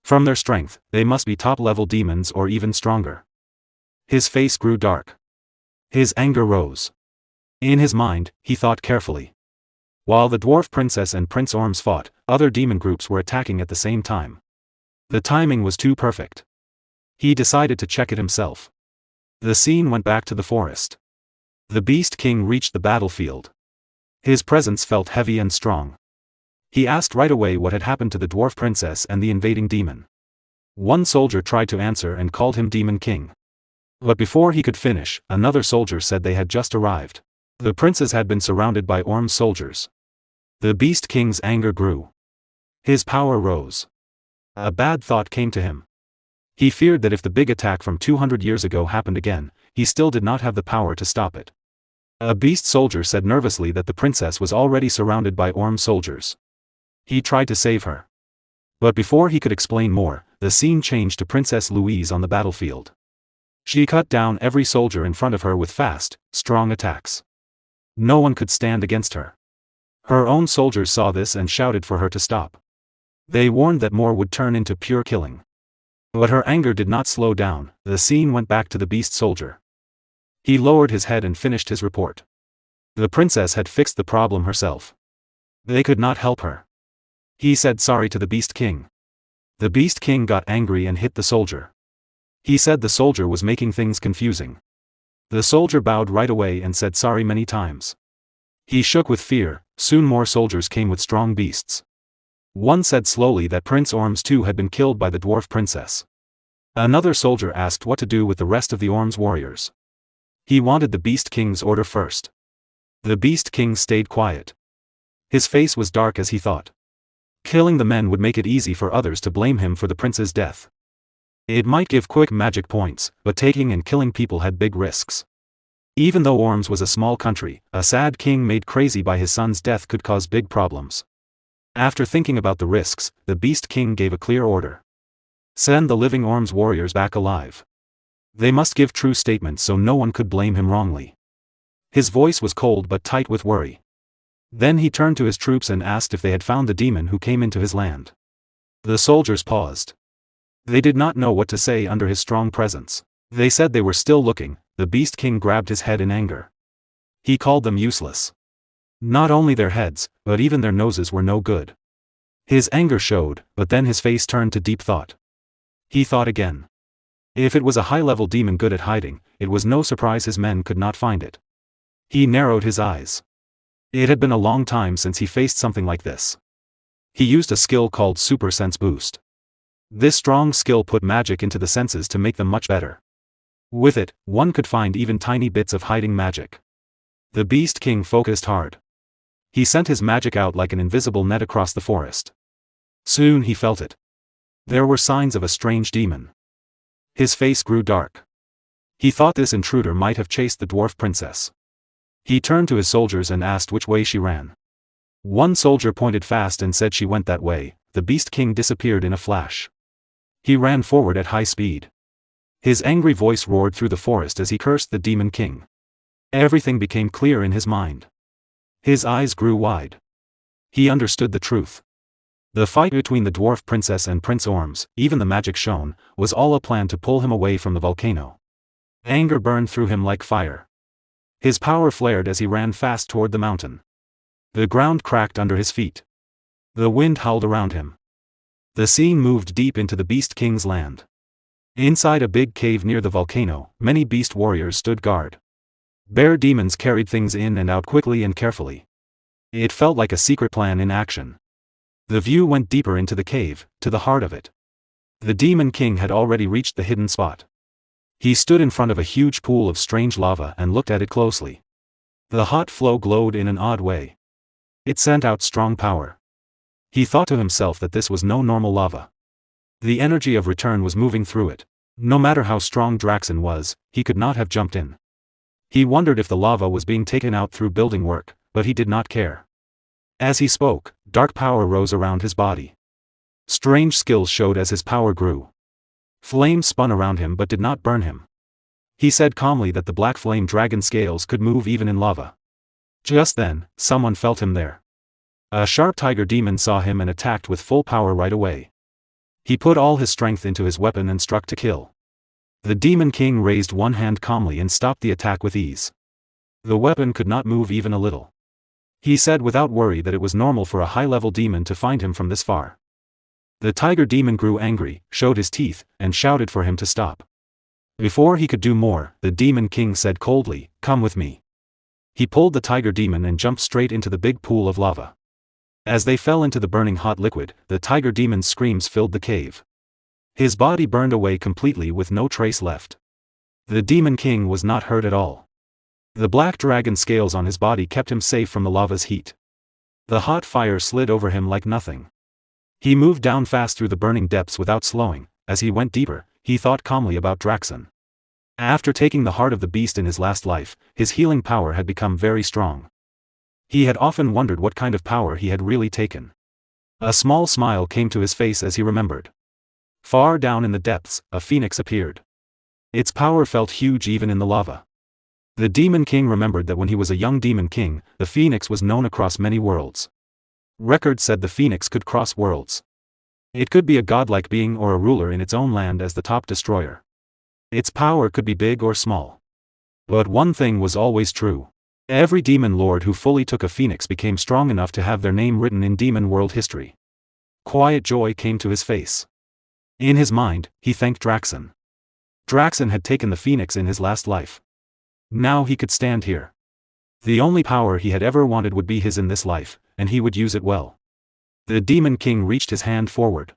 From their strength, they must be top-level demons or even stronger. His face grew dark. His anger rose. In his mind, he thought carefully. While the dwarf princess and Prince Orms fought, other demon groups were attacking at the same time. The timing was too perfect. He decided to check it himself. The scene went back to the forest. The Beast King reached the battlefield. His presence felt heavy and strong. He asked right away what had happened to the dwarf princess and the invading demon. One soldier tried to answer and called him Demon King. But before he could finish, another soldier said they had just arrived. The princess had been surrounded by Orm's soldiers. The Beast King's anger grew. His power rose. A bad thought came to him. He feared that if the big attack from 200 years ago happened again, he still did not have the power to stop it. A beast soldier said nervously that the princess was already surrounded by Orm soldiers. He tried to save her. But before he could explain more, the scene changed to Princess Louise on the battlefield. She cut down every soldier in front of her with fast, strong attacks. No one could stand against her. Her own soldiers saw this and shouted for her to stop. They warned that more would turn into pure killing. But her anger did not slow down. The scene went back to the beast soldier. He lowered his head and finished his report. The princess had fixed the problem herself. They could not help her. He said sorry to the Beast King. The Beast King got angry and hit the soldier. He said the soldier was making things confusing. The soldier bowed right away and said sorry many times. He shook with fear. Soon more soldiers came with strong beasts. One said slowly that Prince Orms too had been killed by the dwarf princess. Another soldier asked what to do with the rest of the Orms warriors. He wanted the Beast King's order first. The Beast King stayed quiet. His face was dark as he thought. Killing the men would make it easy for others to blame him for the prince's death. It might give quick magic points, but taking and killing people had big risks. Even though Orms was a small country, a sad king made crazy by his son's death could cause big problems. After thinking about the risks, the Beast King gave a clear order. Send the living Orms warriors back alive. They must give true statements so no one could blame him wrongly. His voice was cold but tight with worry. Then he turned to his troops and asked if they had found the demon who came into his land. The soldiers paused. They did not know what to say under his strong presence. They said they were still looking. The Beast King grabbed his head in anger. He called them useless. Not only their heads, but even their noses were no good. His anger showed, but then his face turned to deep thought. He thought again. If it was a high-level demon good at hiding, it was no surprise his men could not find it. He narrowed his eyes. It had been a long time since he faced something like this. He used a skill called Super Sense Boost. This strong skill put magic into the senses to make them much better. With it, one could find even tiny bits of hiding magic. The Beast King focused hard. He sent his magic out like an invisible net across the forest. Soon he felt it. There were signs of a strange demon. His face grew dark. He thought this intruder might have chased the dwarf princess. He turned to his soldiers and asked which way she ran. One soldier pointed fast and said she went that way. The Beast King disappeared in a flash. He ran forward at high speed. His angry voice roared through the forest as he cursed the Demon King. Everything became clear in his mind. His eyes grew wide. He understood the truth. The fight between the dwarf princess and Prince Orms, even the magic shown, was all a plan to pull him away from the volcano. Anger burned through him like fire. His power flared as he ran fast toward the mountain. The ground cracked under his feet. The wind howled around him. The scene moved deep into the Beast King's land. Inside a big cave near the volcano, many beast warriors stood guard. Bear demons carried things in and out quickly and carefully. It felt like a secret plan in action. The view went deeper into the cave, to the heart of it. The Demon King had already reached the hidden spot. He stood in front of a huge pool of strange lava and looked at it closely. The hot flow glowed in an odd way. It sent out strong power. He thought to himself that this was no normal lava. The energy of return was moving through it. No matter how strong Draxen was, he could not have jumped in. He wondered if the lava was being taken out through building work, but he did not care. As he spoke, dark power rose around his body. Strange skills showed as his power grew. Flames spun around him but did not burn him. He said calmly that the black flame dragon scales could move even in lava. Just then, someone felt him there. A sharp tiger demon saw him and attacked with full power right away. He put all his strength into his weapon and struck to kill. The Demon King raised one hand calmly and stopped the attack with ease. The weapon could not move even a little. He said without worry that it was normal for a high-level demon to find him from this far. The tiger demon grew angry, showed his teeth, and shouted for him to stop. Before he could do more, the Demon King said coldly, "Come with me." He pulled the tiger demon and jumped straight into the big pool of lava. As they fell into the burning hot liquid, the tiger demon's screams filled the cave. His body burned away completely with no trace left. The Demon King was not hurt at all. The black dragon scales on his body kept him safe from the lava's heat. The hot fire slid over him like nothing. He moved down fast through the burning depths without slowing. As he went deeper, he thought calmly about Draxen. After taking the heart of the beast in his last life, his healing power had become very strong. He had often wondered what kind of power he had really taken. A small smile came to his face as he remembered. Far down in the depths, a phoenix appeared. Its power felt huge even in the lava. The Demon King remembered that when he was a young Demon King, the phoenix was known across many worlds. Records said the phoenix could cross worlds. It could be a godlike being or a ruler in its own land as the top destroyer. Its power could be big or small. But one thing was always true. Every demon lord who fully took a phoenix became strong enough to have their name written in demon world history. Quiet joy came to his face. In his mind, he thanked Draxen. Draxen had taken the phoenix in his last life. Now he could stand here. The only power he had ever wanted would be his in this life, and he would use it well. The Demon King reached his hand forward.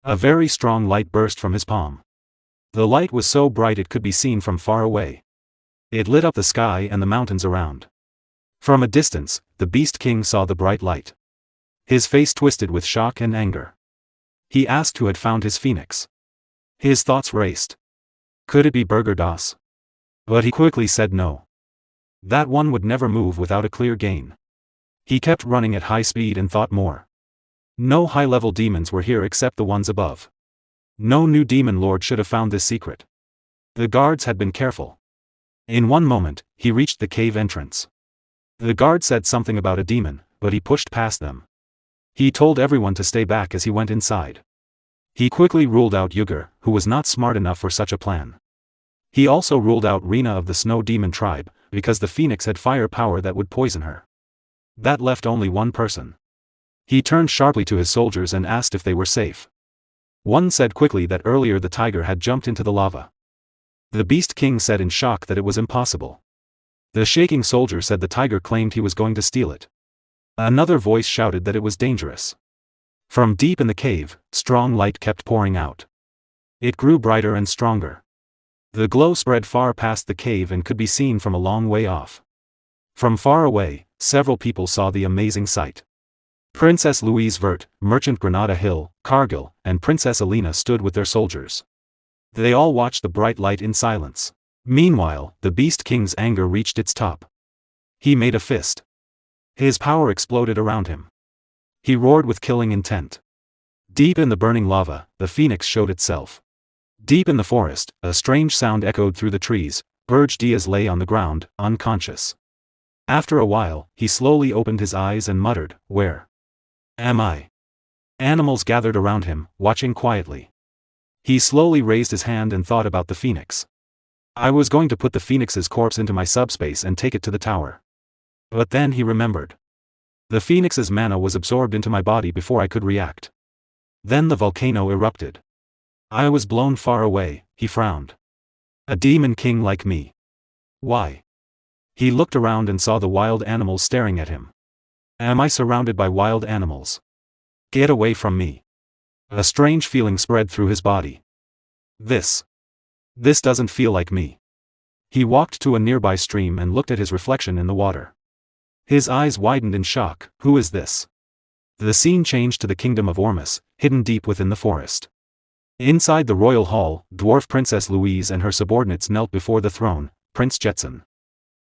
A very strong light burst from his palm. The light was so bright it could be seen from far away. It lit up the sky and the mountains around. From a distance, the Beast King saw the bright light. His face twisted with shock and anger. He asked who had found his phoenix. His thoughts raced. Could it be Berge? But he quickly said no. That one would never move without a clear gain. He kept running at high speed and thought more. No high-level demons were here except the ones above. No new demon lord should have found this secret. The guards had been careful. In one moment, he reached the cave entrance. The guard said something about a demon, but he pushed past them. He told everyone to stay back as he went inside. He quickly ruled out Yugur, who was not smart enough for such a plan. He also ruled out Rina of the Snow Demon tribe, because the phoenix had fire power that would poison her. That left only one person. He turned sharply to his soldiers and asked if they were safe. One said quickly that earlier the tiger had jumped into the lava. The Beast King said in shock that it was impossible. The shaking soldier said the tiger claimed he was going to steal it. Another voice shouted that it was dangerous. From deep in the cave, strong light kept pouring out. It grew brighter and stronger. The glow spread far past the cave and could be seen from a long way off. From far away, several people saw the amazing sight. Princess Louise Vert, Merchant Granada Hill, Cargill, and Princess Alina stood with their soldiers. They all watched the bright light in silence. Meanwhile, the Beast King's anger reached its top. He made a fist. His power exploded around him. He roared with killing intent. Deep in the burning lava, the phoenix showed itself. Deep in the forest, a strange sound echoed through the trees. Berge Diaz lay on the ground, unconscious. After a while, he slowly opened his eyes and muttered, "Where am I?" Animals gathered around him, watching quietly. He slowly raised his hand and thought about the phoenix. I was going to put the phoenix's corpse into my subspace and take it to the tower. But then he remembered. The phoenix's mana was absorbed into my body before I could react. Then the volcano erupted. I was blown far away, he frowned. A demon king like me. Why? He looked around and saw the wild animals staring at him. Am I surrounded by wild animals? Get away from me. A strange feeling spread through his body. This doesn't feel like me. He walked to a nearby stream and looked at his reflection in the water. His eyes widened in shock. Who is this? The scene changed to the kingdom of Ormus, hidden deep within the forest. Inside the royal hall, dwarf Princess Louise and her subordinates knelt before the throne, Prince Jetson.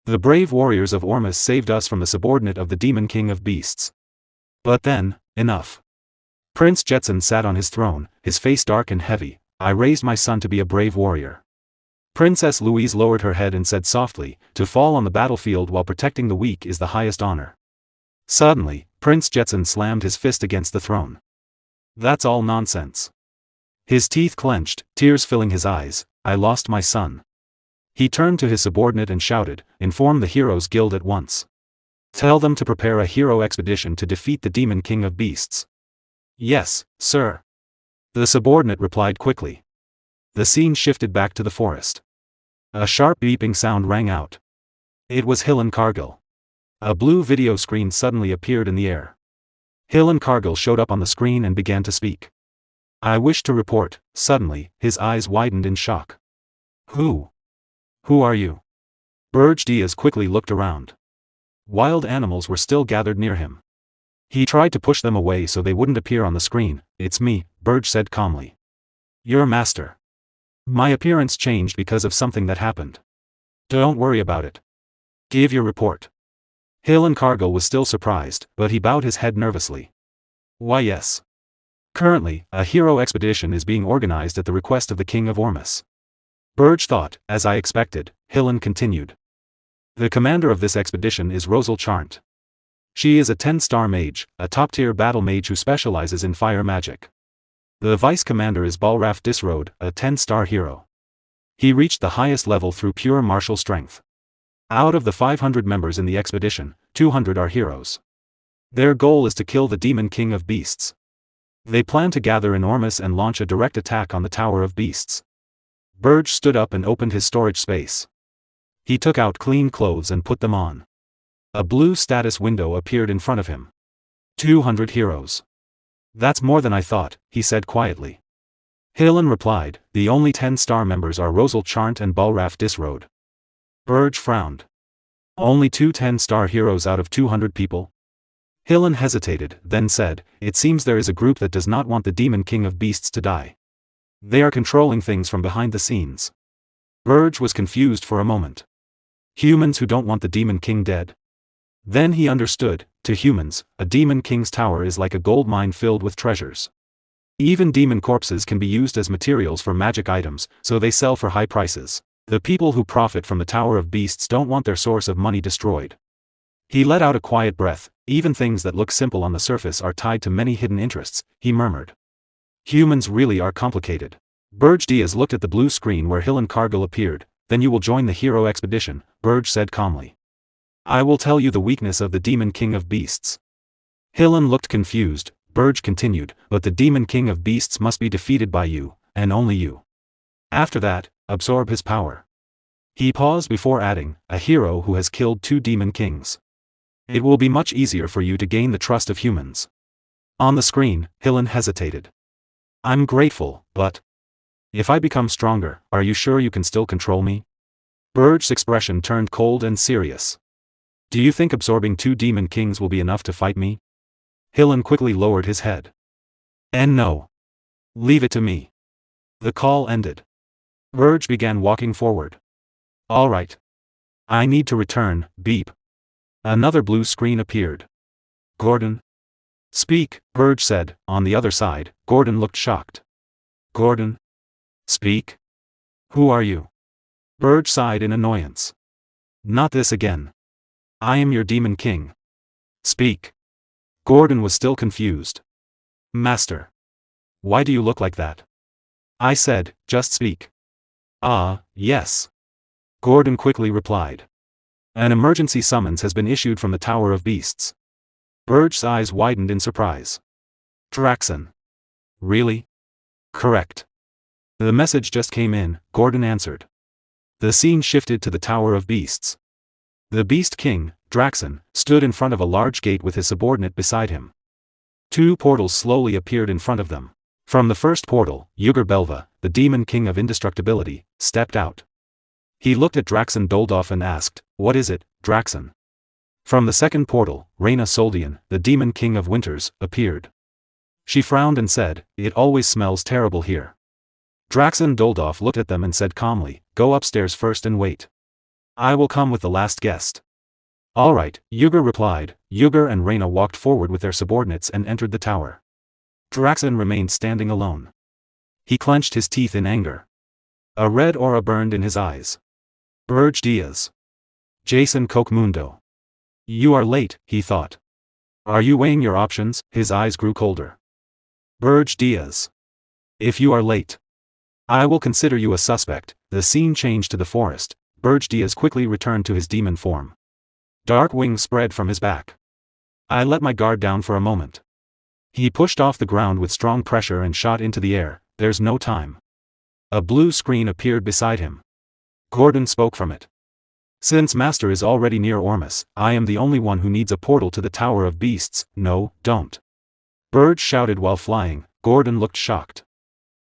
The brave warriors of Ormus saved us from the subordinate of the Demon King of Beasts. But then, enough. Prince Jetson sat on his throne, his face dark and heavy. I raised my son to be a brave warrior. Princess Louise lowered her head and said softly, to fall on the battlefield while protecting the weak is the highest honor. Suddenly, Prince Jetson slammed his fist against the throne. That's all nonsense. His teeth clenched, tears filling his eyes. I lost my son. He turned to his subordinate and shouted, inform the Heroes Guild at once. Tell them to prepare a hero expedition to defeat the Demon King of Beasts. Yes, sir. The subordinate replied quickly. The scene shifted back to the forest. A sharp beeping sound rang out. It was Hill and Cargill. A blue video screen suddenly appeared in the air. Hill and Cargill showed up on the screen and began to speak. I wish to report. Suddenly, his eyes widened in shock. Who are you? Berge Diaz quickly looked around. Wild animals were still gathered near him. He tried to push them away so they wouldn't appear on the screen. It's me, Berge said calmly. Your master. My appearance changed because of something that happened. Don't worry about it. Give your report. Hill and Cargill was still surprised, but he bowed his head nervously. Why yes. Currently, a hero expedition is being organized at the request of the King of Ormus. Berge thought, as I expected. Hillen continued. The commander of this expedition is Rosal Charnt. She is a 10-star mage, a top-tier battle mage who specializes in fire magic. The vice commander is Balraf Disroad, a 10-star hero. He reached the highest level through pure martial strength. Out of the 500 members in the expedition, 200 are heroes. Their goal is to kill the Demon King of Beasts. They plan to gather in Ormus and launch a direct attack on the Tower of Beasts. Berge stood up and opened his storage space. He took out clean clothes and put them on. A blue status window appeared in front of him. 200 heroes. That's more than I thought, he said quietly. Hillen replied, the only 10-star members are Rosal Charnt and Balraf Disroad. Berge frowned. Only 2 10-star heroes out of 200 people? Hillen hesitated, then said, it seems there is a group that does not want the Demon King of Beasts to die. They are controlling things from behind the scenes. Berge was confused for a moment. Humans who don't want the Demon King dead? Then he understood, to humans, a Demon King's tower is like a gold mine filled with treasures. Even demon corpses can be used as materials for magic items, so they sell for high prices. The people who profit from the Tower of Beasts don't want their source of money destroyed. He let out a quiet breath. Even things that look simple on the surface are tied to many hidden interests, he murmured. Humans really are complicated. Berge Diaz looked at the blue screen where Hill and Cargill appeared. Then you will join the hero expedition, Berge said calmly. I will tell you the weakness of the Demon King of Beasts. Hillen looked confused. Berge continued, but the Demon King of Beasts must be defeated by you, and only you. After that, absorb his power. He paused before adding, a hero who has killed 2 Demon Kings. It will be much easier for you to gain the trust of humans. On the screen, Hillen hesitated. I'm grateful, but if I become stronger, are you sure you can still control me? Berge's expression turned cold and serious. Do you think absorbing 2 Demon Kings will be enough to fight me? Hillen quickly lowered his head. And no. Leave it to me. The call ended. Berge began walking forward. All right. I need to return, beep. Another blue screen appeared. Gordon? Speak, Berge said. On the other side, Gordon looked shocked. Gordon? Speak? Who are you? Berge sighed in annoyance. Not this again. I am your Demon King. Speak. Gordon was still confused. Master. Why do you look like that? I said, just speak. Ah, yes. Gordon quickly replied. An emergency summons has been issued from the Tower of Beasts. Berge's eyes widened in surprise. Draxon. Really? Correct. The message just came in, Gordon answered. The scene shifted to the Tower of Beasts. The Beast King, Draxon, stood in front of a large gate with his subordinate beside him. 2 portals slowly appeared in front of them. From the first portal, Yugur Belva, the Demon King of Indestructibility, stepped out. He looked at Draxon Doldov and asked, What is it, Draxon? From the second portal, Reyna Soldian, the Demon King of Winters, appeared. She frowned and said, It always smells terrible here. Draxon Doldov looked at them and said calmly, Go upstairs first and wait. I will come with the last guest. All right, Yugur replied. Yugur and Reyna walked forward with their subordinates and entered the tower. Draxon remained standing alone. He clenched his teeth in anger. A red aura burned in his eyes. Berge Diaz. Jason Kokmundo. You are late, he thought. Are you weighing your options? His eyes grew colder. Berge Diaz. If you are late, I will consider you a suspect. The scene changed to the forest. Berge Diaz quickly returned to his demon form. Dark wings spread from his back. I let my guard down for a moment. He pushed off the ground with strong pressure and shot into the air. There's no time. A blue screen appeared beside him. Gordon spoke from it. Since Master is already near Ormus, I am the only one who needs a portal to the Tower of Beasts. No, don't. Berge shouted while flying. Gordon looked shocked.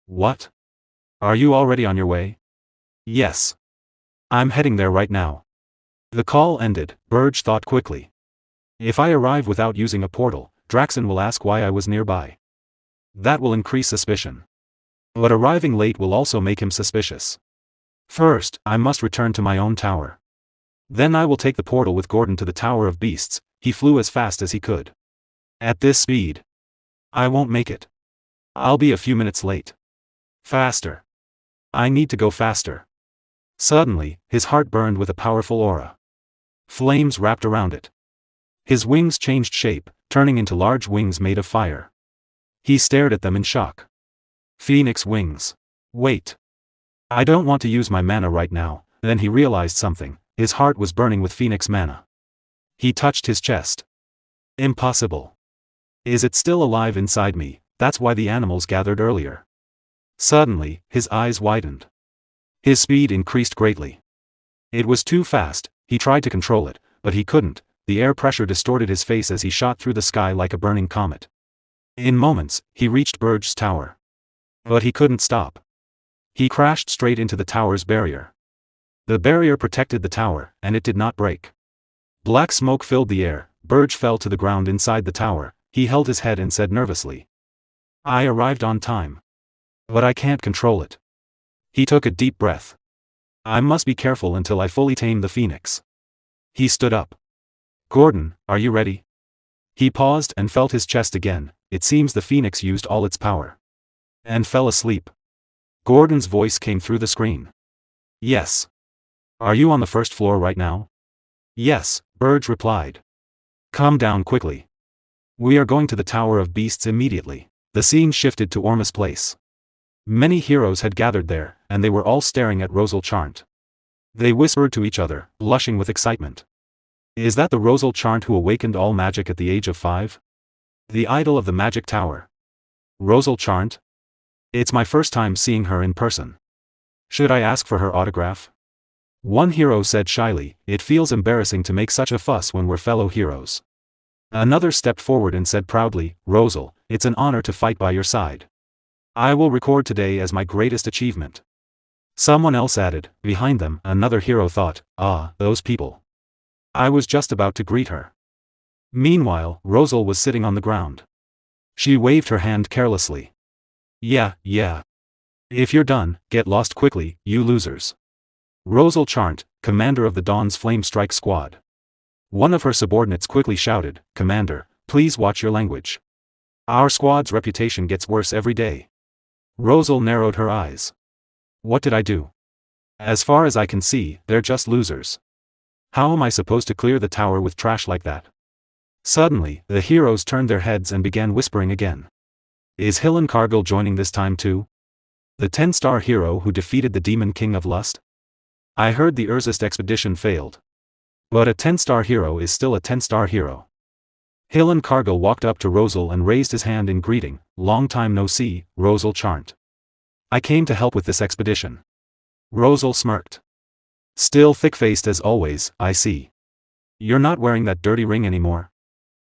What? Are you already on your way? Yes. I'm heading there right now. The call ended. Berge thought quickly. If I arrive without using a portal, Draxon will ask why I was nearby. That will increase suspicion. But arriving late will also make him suspicious. First, I must return to my own tower. Then I will take the portal with Gordon to the Tower of Beasts. He flew as fast as he could. At this speed, I won't make it. I'll be a few minutes late. Faster. I need to go faster. Suddenly, his heart burned with a powerful aura. Flames wrapped around it. His wings changed shape, turning into large wings made of fire. He stared at them in shock. Phoenix wings. Wait. I don't want to use my mana right now. Then he realized something. His heart was burning with Phoenix mana. He touched his chest. Impossible. Is it still alive inside me? That's why the animals gathered earlier. Suddenly, his eyes widened. His speed increased greatly. It was too fast. He tried to control it, but he couldn't. The air pressure distorted his face as he shot through the sky like a burning comet. In moments, he reached Berge's tower. But he couldn't stop. He crashed straight into the tower's barrier. The barrier protected the tower, and it did not break. Black smoke filled the air. Berge fell to the ground inside the tower. He held his head and said nervously, I arrived on time. But I can't control it. He took a deep breath. I must be careful until I fully tame the phoenix. He stood up. Gordon, are you ready? He paused and felt his chest again. It seems the phoenix used all its power. And fell asleep. Gordon's voice came through the screen. Yes. Are you on the first floor right now? Yes, Berge replied. Come down quickly. We are going to the Tower of Beasts immediately. The scene shifted to Ormus Place. Many heroes had gathered there, and they were all staring at Rosal Charnt. They whispered to each other, blushing with excitement. Is that the Rosal Charnt who awakened all magic at the age of 5? The idol of the magic tower. Rosal Charnt? It's my first time seeing her in person. Should I ask for her autograph? One hero said shyly, it feels embarrassing to make such a fuss when we're fellow heroes. Another stepped forward and said proudly, Rosal, it's an honor to fight by your side. I will record today as my greatest achievement. Someone else added, behind them, another hero thought, those people. I was just about to greet her. Meanwhile, Rosal was sitting on the ground. She waved her hand carelessly. Yeah. If you're done, get lost quickly, you losers. Rosal Charnt, commander of the Dawn's Flame Strike Squad. One of her subordinates quickly shouted, Commander, please watch your language. Our squad's reputation gets worse every day. Rosal narrowed her eyes. What did I do? As far as I can see, they're just losers. How am I supposed to clear the tower with trash like that? Suddenly, the heroes turned their heads and began whispering again. Is Hillen Cargill joining this time too? The 10-star hero who defeated the Demon King of Lust? I heard the Erzist expedition failed. But a 10-star hero is still a 10-star hero. Hillen Cargill walked up to Rosal and raised his hand in greeting, long time no see, Rosal Charnt. I came to help with this expedition. Rosal smirked. Still thick-faced as always, I see. You're not wearing that dirty ring anymore.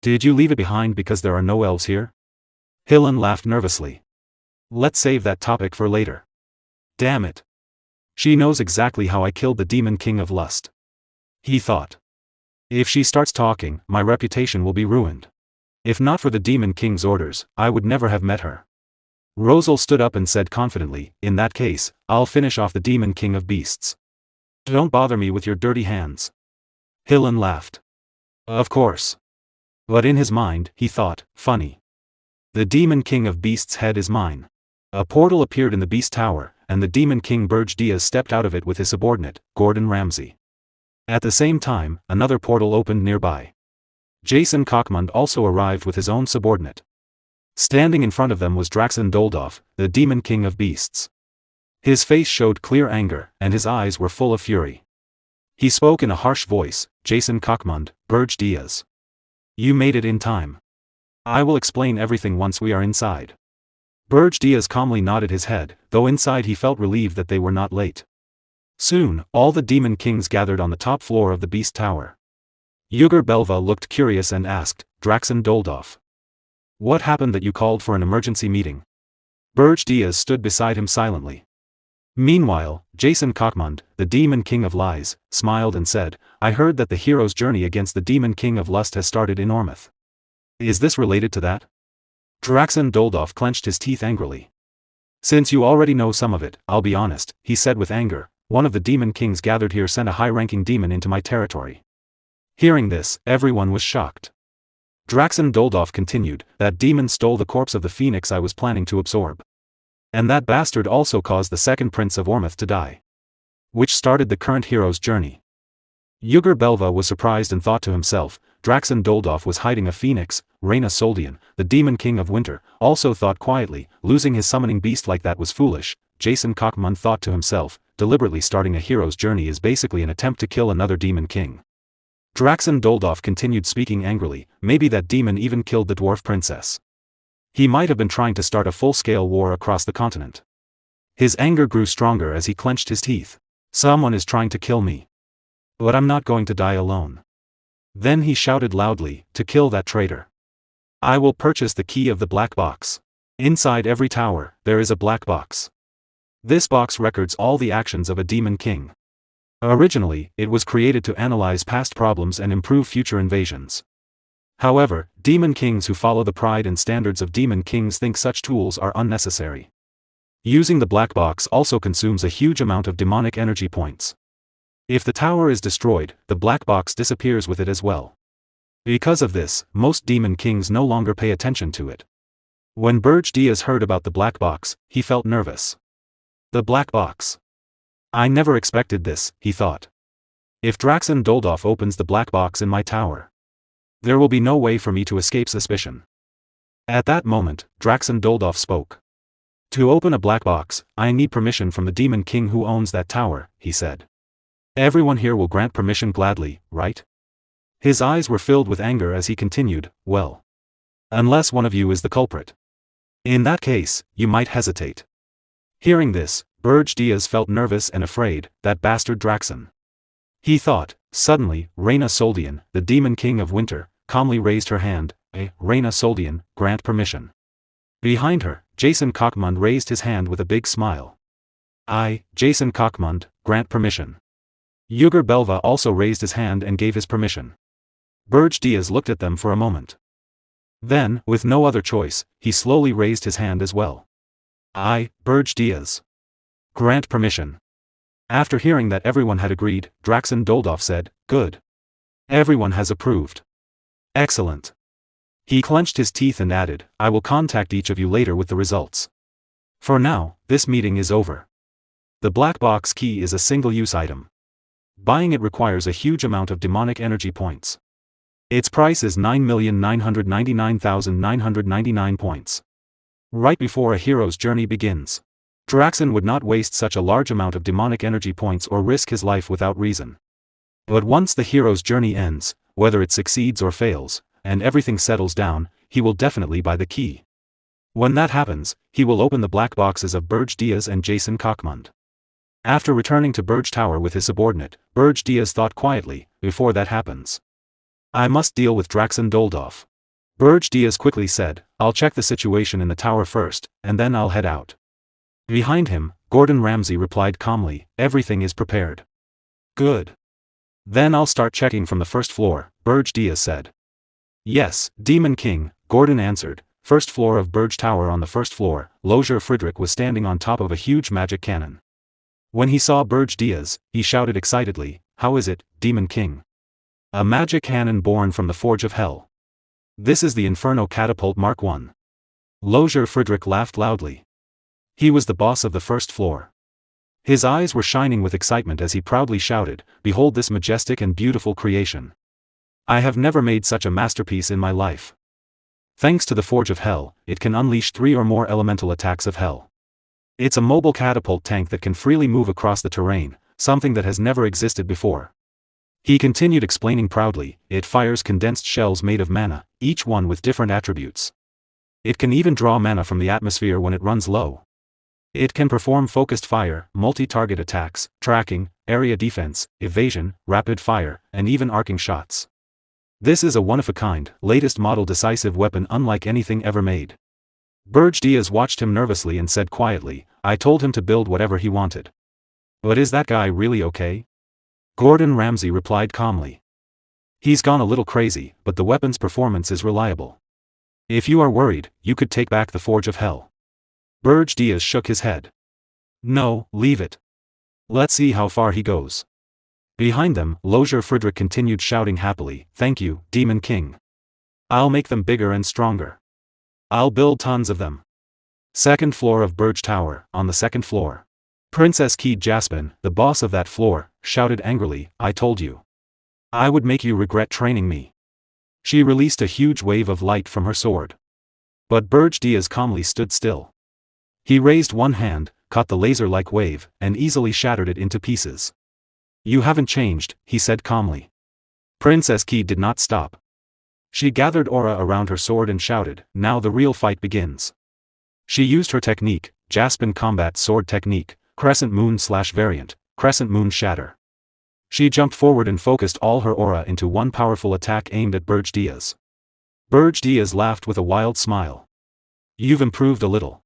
Did you leave it behind because there are no elves here? Hillen laughed nervously. Let's save that topic for later. Damn it. She knows exactly how I killed the Demon King of Lust. He thought. If she starts talking, my reputation will be ruined. If not for the Demon King's orders, I would never have met her. Rosal stood up and said confidently, in that case, I'll finish off the Demon King of Beasts. Don't bother me with your dirty hands. Hillen laughed. Of course. But in his mind, he thought, funny. The Demon King of Beasts' head is mine. A portal appeared in the Beast Tower, and the Demon King Berge stepped out of it with his subordinate, Gordon Ramsay. At the same time, another portal opened nearby. Jason Cockmund also arrived with his own subordinate. Standing in front of them was Draxen Doldorf, the Demon King of Beasts. His face showed clear anger, and his eyes were full of fury. He spoke in a harsh voice, Jason Cockmund, Berge. You made it in time. I will explain everything once we are inside. Berge calmly nodded his head, though inside he felt relieved that they were not late. Soon, all the Demon Kings gathered on the top floor of the Beast Tower. Yugur Belva looked curious and asked, Draxen Doldorf. What happened that you called for an emergency meeting? Berge stood beside him silently. Meanwhile, Jason Cockmund, the Demon King of Lies, smiled and said, I heard that the hero's journey against the Demon King of Lust has started in Ormuth. Is this related to that? Draxen Doldorf clenched his teeth angrily. Since you already know some of it, I'll be honest, he said with anger. One of the Demon Kings gathered here sent a high-ranking demon into my territory. Hearing this, everyone was shocked. Draxen Doldorf continued, that demon stole the corpse of the phoenix I was planning to absorb. And that bastard also caused the second prince of Ormuth to die. Which started the current hero's journey. Yugur Belva was surprised and thought to himself, Draxen Doldorf was hiding a phoenix. Reyna Soldian, the Demon King of Winter, also thought quietly, losing his summoning beast like that was foolish. Jason Cockmund thought to himself, deliberately starting a hero's journey is basically an attempt to kill another Demon King. Draxen Doldorf continued speaking angrily, maybe that demon even killed the dwarf princess. He might have been trying to start a full-scale war across the continent. His anger grew stronger as he clenched his teeth. Someone is trying to kill me. But I'm not going to die alone. Then he shouted loudly, to kill that traitor. I will purchase the key of the black box. Inside every tower, there is a black box. This box records all the actions of a Demon King. Originally, it was created to analyze past problems and improve future invasions. However, Demon Kings who follow the pride and standards of Demon Kings think such tools are unnecessary. Using the black box also consumes a huge amount of demonic energy points. If the tower is destroyed, the black box disappears with it as well. Because of this, most demon kings no longer pay attention to it. When Berge Diaz heard about the black box, he felt nervous. The black box. I never expected this, he thought. If Draxen Doldov opens the black box in my tower, there will be no way for me to escape suspicion. At that moment, Draxen Doldov spoke. To open a black box, I need permission from the Demon King who owns that tower, he said. Everyone here will grant permission gladly, right? His eyes were filled with anger as he continued, well. Unless one of you is the culprit. In that case, you might hesitate. Hearing this, Berge Diaz felt nervous and afraid, that bastard Draxen. He thought, suddenly, Reina Soldian, the Demon King of Winter, calmly raised her hand, Reina Soldian, grant permission. Behind her, Jason Cockmund raised his hand with a big smile. I, Jason Cockmund, grant permission. Yuger Belva also raised his hand and gave his permission. Berge Diaz looked at them for a moment. Then, with no other choice, he slowly raised his hand as well. I, Berge Diaz, grant permission. After hearing that everyone had agreed, Draxen Doldov said, good. Everyone has approved. Excellent. He clenched his teeth and added, I will contact each of you later with the results. For now, this meeting is over. The black box key is a single-use item. Buying it requires a huge amount of demonic energy points. Its price is 9,999,999 points. Right before a hero's journey begins, Draxen would not waste such a large amount of demonic energy points or risk his life without reason. But once the hero's journey ends, whether it succeeds or fails, and everything settles down, he will definitely buy the key. When that happens, he will open the black boxes of Berge Diaz and Jason Cockmund. After returning to Berge Tower with his subordinate, Berge Diaz thought quietly, before that happens, I must deal with Draxen Doldov. Berge Diaz quickly said, I'll check the situation in the tower first, and then I'll head out. Behind him, Gordon Ramsay replied calmly, everything is prepared. Good. Then I'll start checking from the first floor, Berge Diaz said. Yes, Demon King, Gordon answered. First floor of Berge Tower. On the first floor, Lozier Friedrich was standing on top of a huge magic cannon. When he saw Berge Diaz, he shouted excitedly, how is it, Demon King? A magic cannon born from the Forge of Hell. This is the Inferno Catapult Mark I. Lozier Friedrich laughed loudly. He was the boss of the first floor. His eyes were shining with excitement as he proudly shouted, behold this majestic and beautiful creation. I have never made such a masterpiece in my life. Thanks to the Forge of Hell, it can unleash 3 or more elemental attacks of hell. It's a mobile catapult tank that can freely move across the terrain, something that has never existed before. He continued explaining proudly, it fires condensed shells made of mana, each one with different attributes. It can even draw mana from the atmosphere when it runs low. It can perform focused fire, multi-target attacks, tracking, area defense, evasion, rapid fire, and even arcing shots. This is a one-of-a-kind, latest model decisive weapon unlike anything ever made. Berge Diaz watched him nervously and said quietly, I told him to build whatever he wanted. But is that guy really okay? Gordon Ramsay replied calmly. He's gone a little crazy, but the weapon's performance is reliable. If you are worried, you could take back the Forge of Hell. Berge Diaz shook his head. No, leave it. Let's see how far he goes. Behind them, Lozier Friedrich continued shouting happily, thank you, Demon King. I'll make them bigger and stronger. I'll build tons of them. Second floor of Berge Tower, on the second floor. Princess Keed Jaspin, the boss of that floor, shouted angrily, I told you. I would make you regret training me. She released a huge wave of light from her sword. But Berge Diaz calmly stood still. He raised one hand, caught the laser-like wave, and easily shattered it into pieces. You haven't changed, he said calmly. Princess Keed did not stop. She gathered aura around her sword and shouted, now the real fight begins. She used her technique, Jaspin Combat Sword Technique, Crescent Moon / variant, Crescent Moon Shatter. She jumped forward and focused all her aura into one powerful attack aimed at Berge Diaz. Berge Diaz laughed with a wild smile. You've improved a little,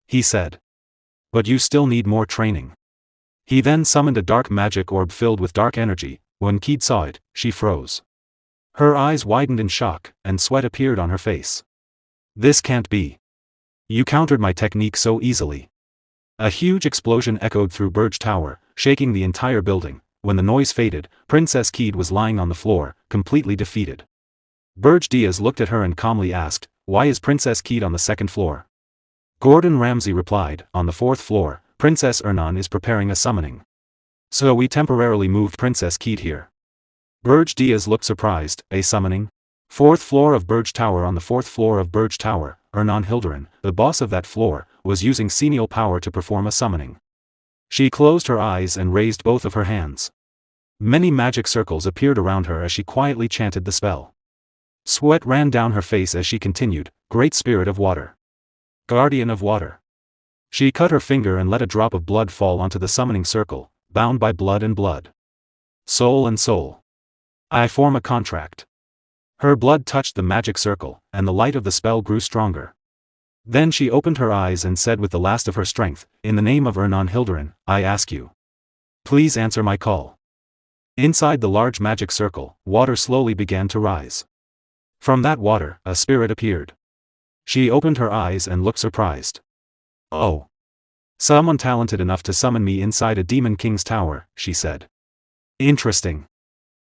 he said. But you still need more training. He then summoned a dark magic orb filled with dark energy. When Keed saw it, she froze. Her eyes widened in shock, and sweat appeared on her face. This can't be. You countered my technique so easily. A huge explosion echoed through Berge Tower, shaking the entire building. When the noise faded, Princess Keed was lying on the floor, completely defeated. Berge Diaz looked at her and calmly asked, "Why is Princess Keed on the second floor?" Gordon Ramsay replied, "On the fourth floor, Princess Ernan is preparing a summoning. So we temporarily moved Princess Keed here." Berge Diaz looked surprised. "A summoning? Fourth floor of Berge Tower." On the fourth floor of Berge Tower, Ernan Hilderin, the boss of that floor, was using Senial power to perform a summoning. She closed her eyes and raised both of her hands. Many magic circles appeared around her as she quietly chanted the spell. Sweat ran down her face as she continued, "Great Spirit of Water. Guardian of Water." She cut her finger and let a drop of blood fall onto the summoning circle, bound by blood and blood. "Soul and soul. I form a contract." Her blood touched the magic circle, and the light of the spell grew stronger. Then she opened her eyes and said with the last of her strength, "In the name of Ernan Hilderin, I ask you. Please answer my call." Inside the large magic circle, water slowly began to rise. From that water, a spirit appeared. She opened her eyes and looked surprised. "Oh. Someone talented enough to summon me inside a Demon King's tower," she said. "Interesting."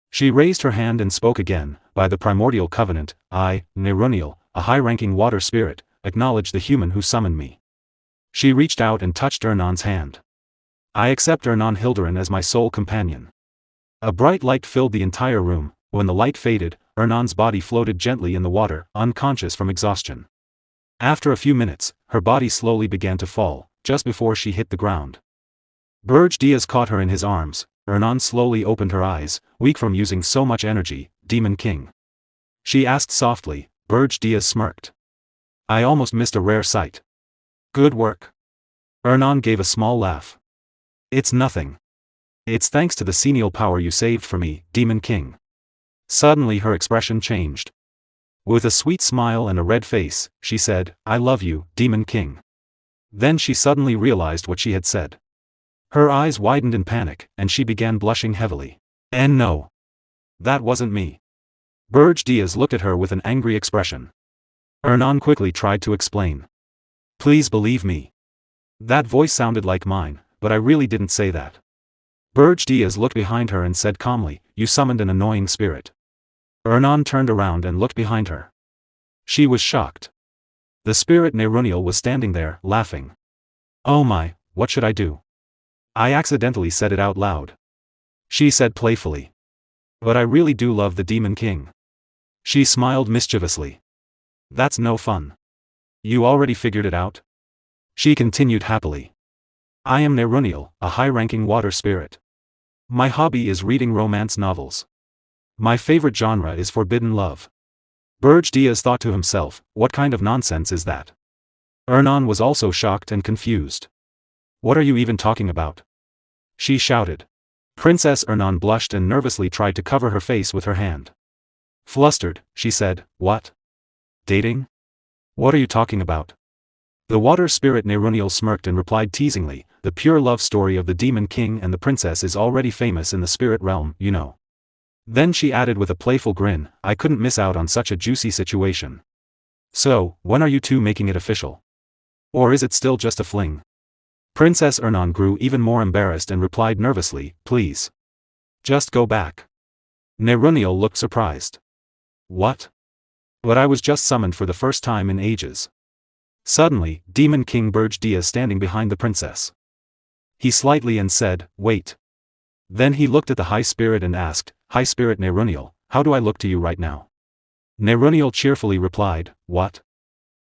She raised her hand and spoke again, "By the primordial covenant, I, Nerunial, a high-ranking water spirit, acknowledge the human who summoned me." She reached out and touched Ernan's hand. "I accept Ernan Hilderin as my sole companion." A bright light filled the entire room. When the light faded, Ernan's body floated gently in the water, unconscious from exhaustion. After a few minutes, her body slowly began to fall, just before she hit the ground. Berge Diaz caught her in his arms. Ernan slowly opened her eyes, weak from using so much energy. "Demon King?" she asked softly. Berge Diaz smirked. "I almost missed a rare sight." "Good work." Ernan gave a small laugh. "It's nothing. It's thanks to the Senial power you saved for me, Demon King." Suddenly her expression changed. With a sweet smile and a red face, she said, "I love you, Demon King." Then she suddenly realized what she had said. Her eyes widened in panic, and she began blushing heavily. "And no. That wasn't me." Berge Diaz looked at her with an angry expression. Ernan quickly tried to explain. "Please believe me. That voice sounded like mine, but I really didn't say that." Berge Diaz looked behind her and said calmly, "You summoned an annoying spirit." Ernan turned around and looked behind her. She was shocked. The spirit Nerunial was standing there, laughing. "Oh my, what should I do? I accidentally said it out loud," she said playfully. "But I really do love the Demon King." She smiled mischievously. "That's no fun. You already figured it out?" she continued happily. "I am Nerunial, a high-ranking water spirit. My hobby is reading romance novels. My favorite genre is forbidden love." Berge Diaz thought to himself, "What kind of nonsense is that?" Ernan was also shocked and confused. "What are you even talking about?" she shouted. Princess Ernan blushed and nervously tried to cover her face with her hand. Flustered, she said, "What? Dating? What are you talking about?" The water spirit Nerunial smirked and replied teasingly, "The pure love story of the Demon King and the princess is already famous in the spirit realm, you know." Then she added with a playful grin, "I couldn't miss out on such a juicy situation. So, when are you two making it official? Or is it still just a fling?" Princess Ernan grew even more embarrassed and replied nervously, "Please. Just go back." Nerunial looked surprised. "What? But I was just summoned for the first time in ages." Suddenly, Demon King Berge Diaz standing behind the princess. He slightly and said, "Wait." Then he looked at the High Spirit and asked, "High Spirit Nerunial, how do I look to you right now?" Nerunial cheerfully replied, "What?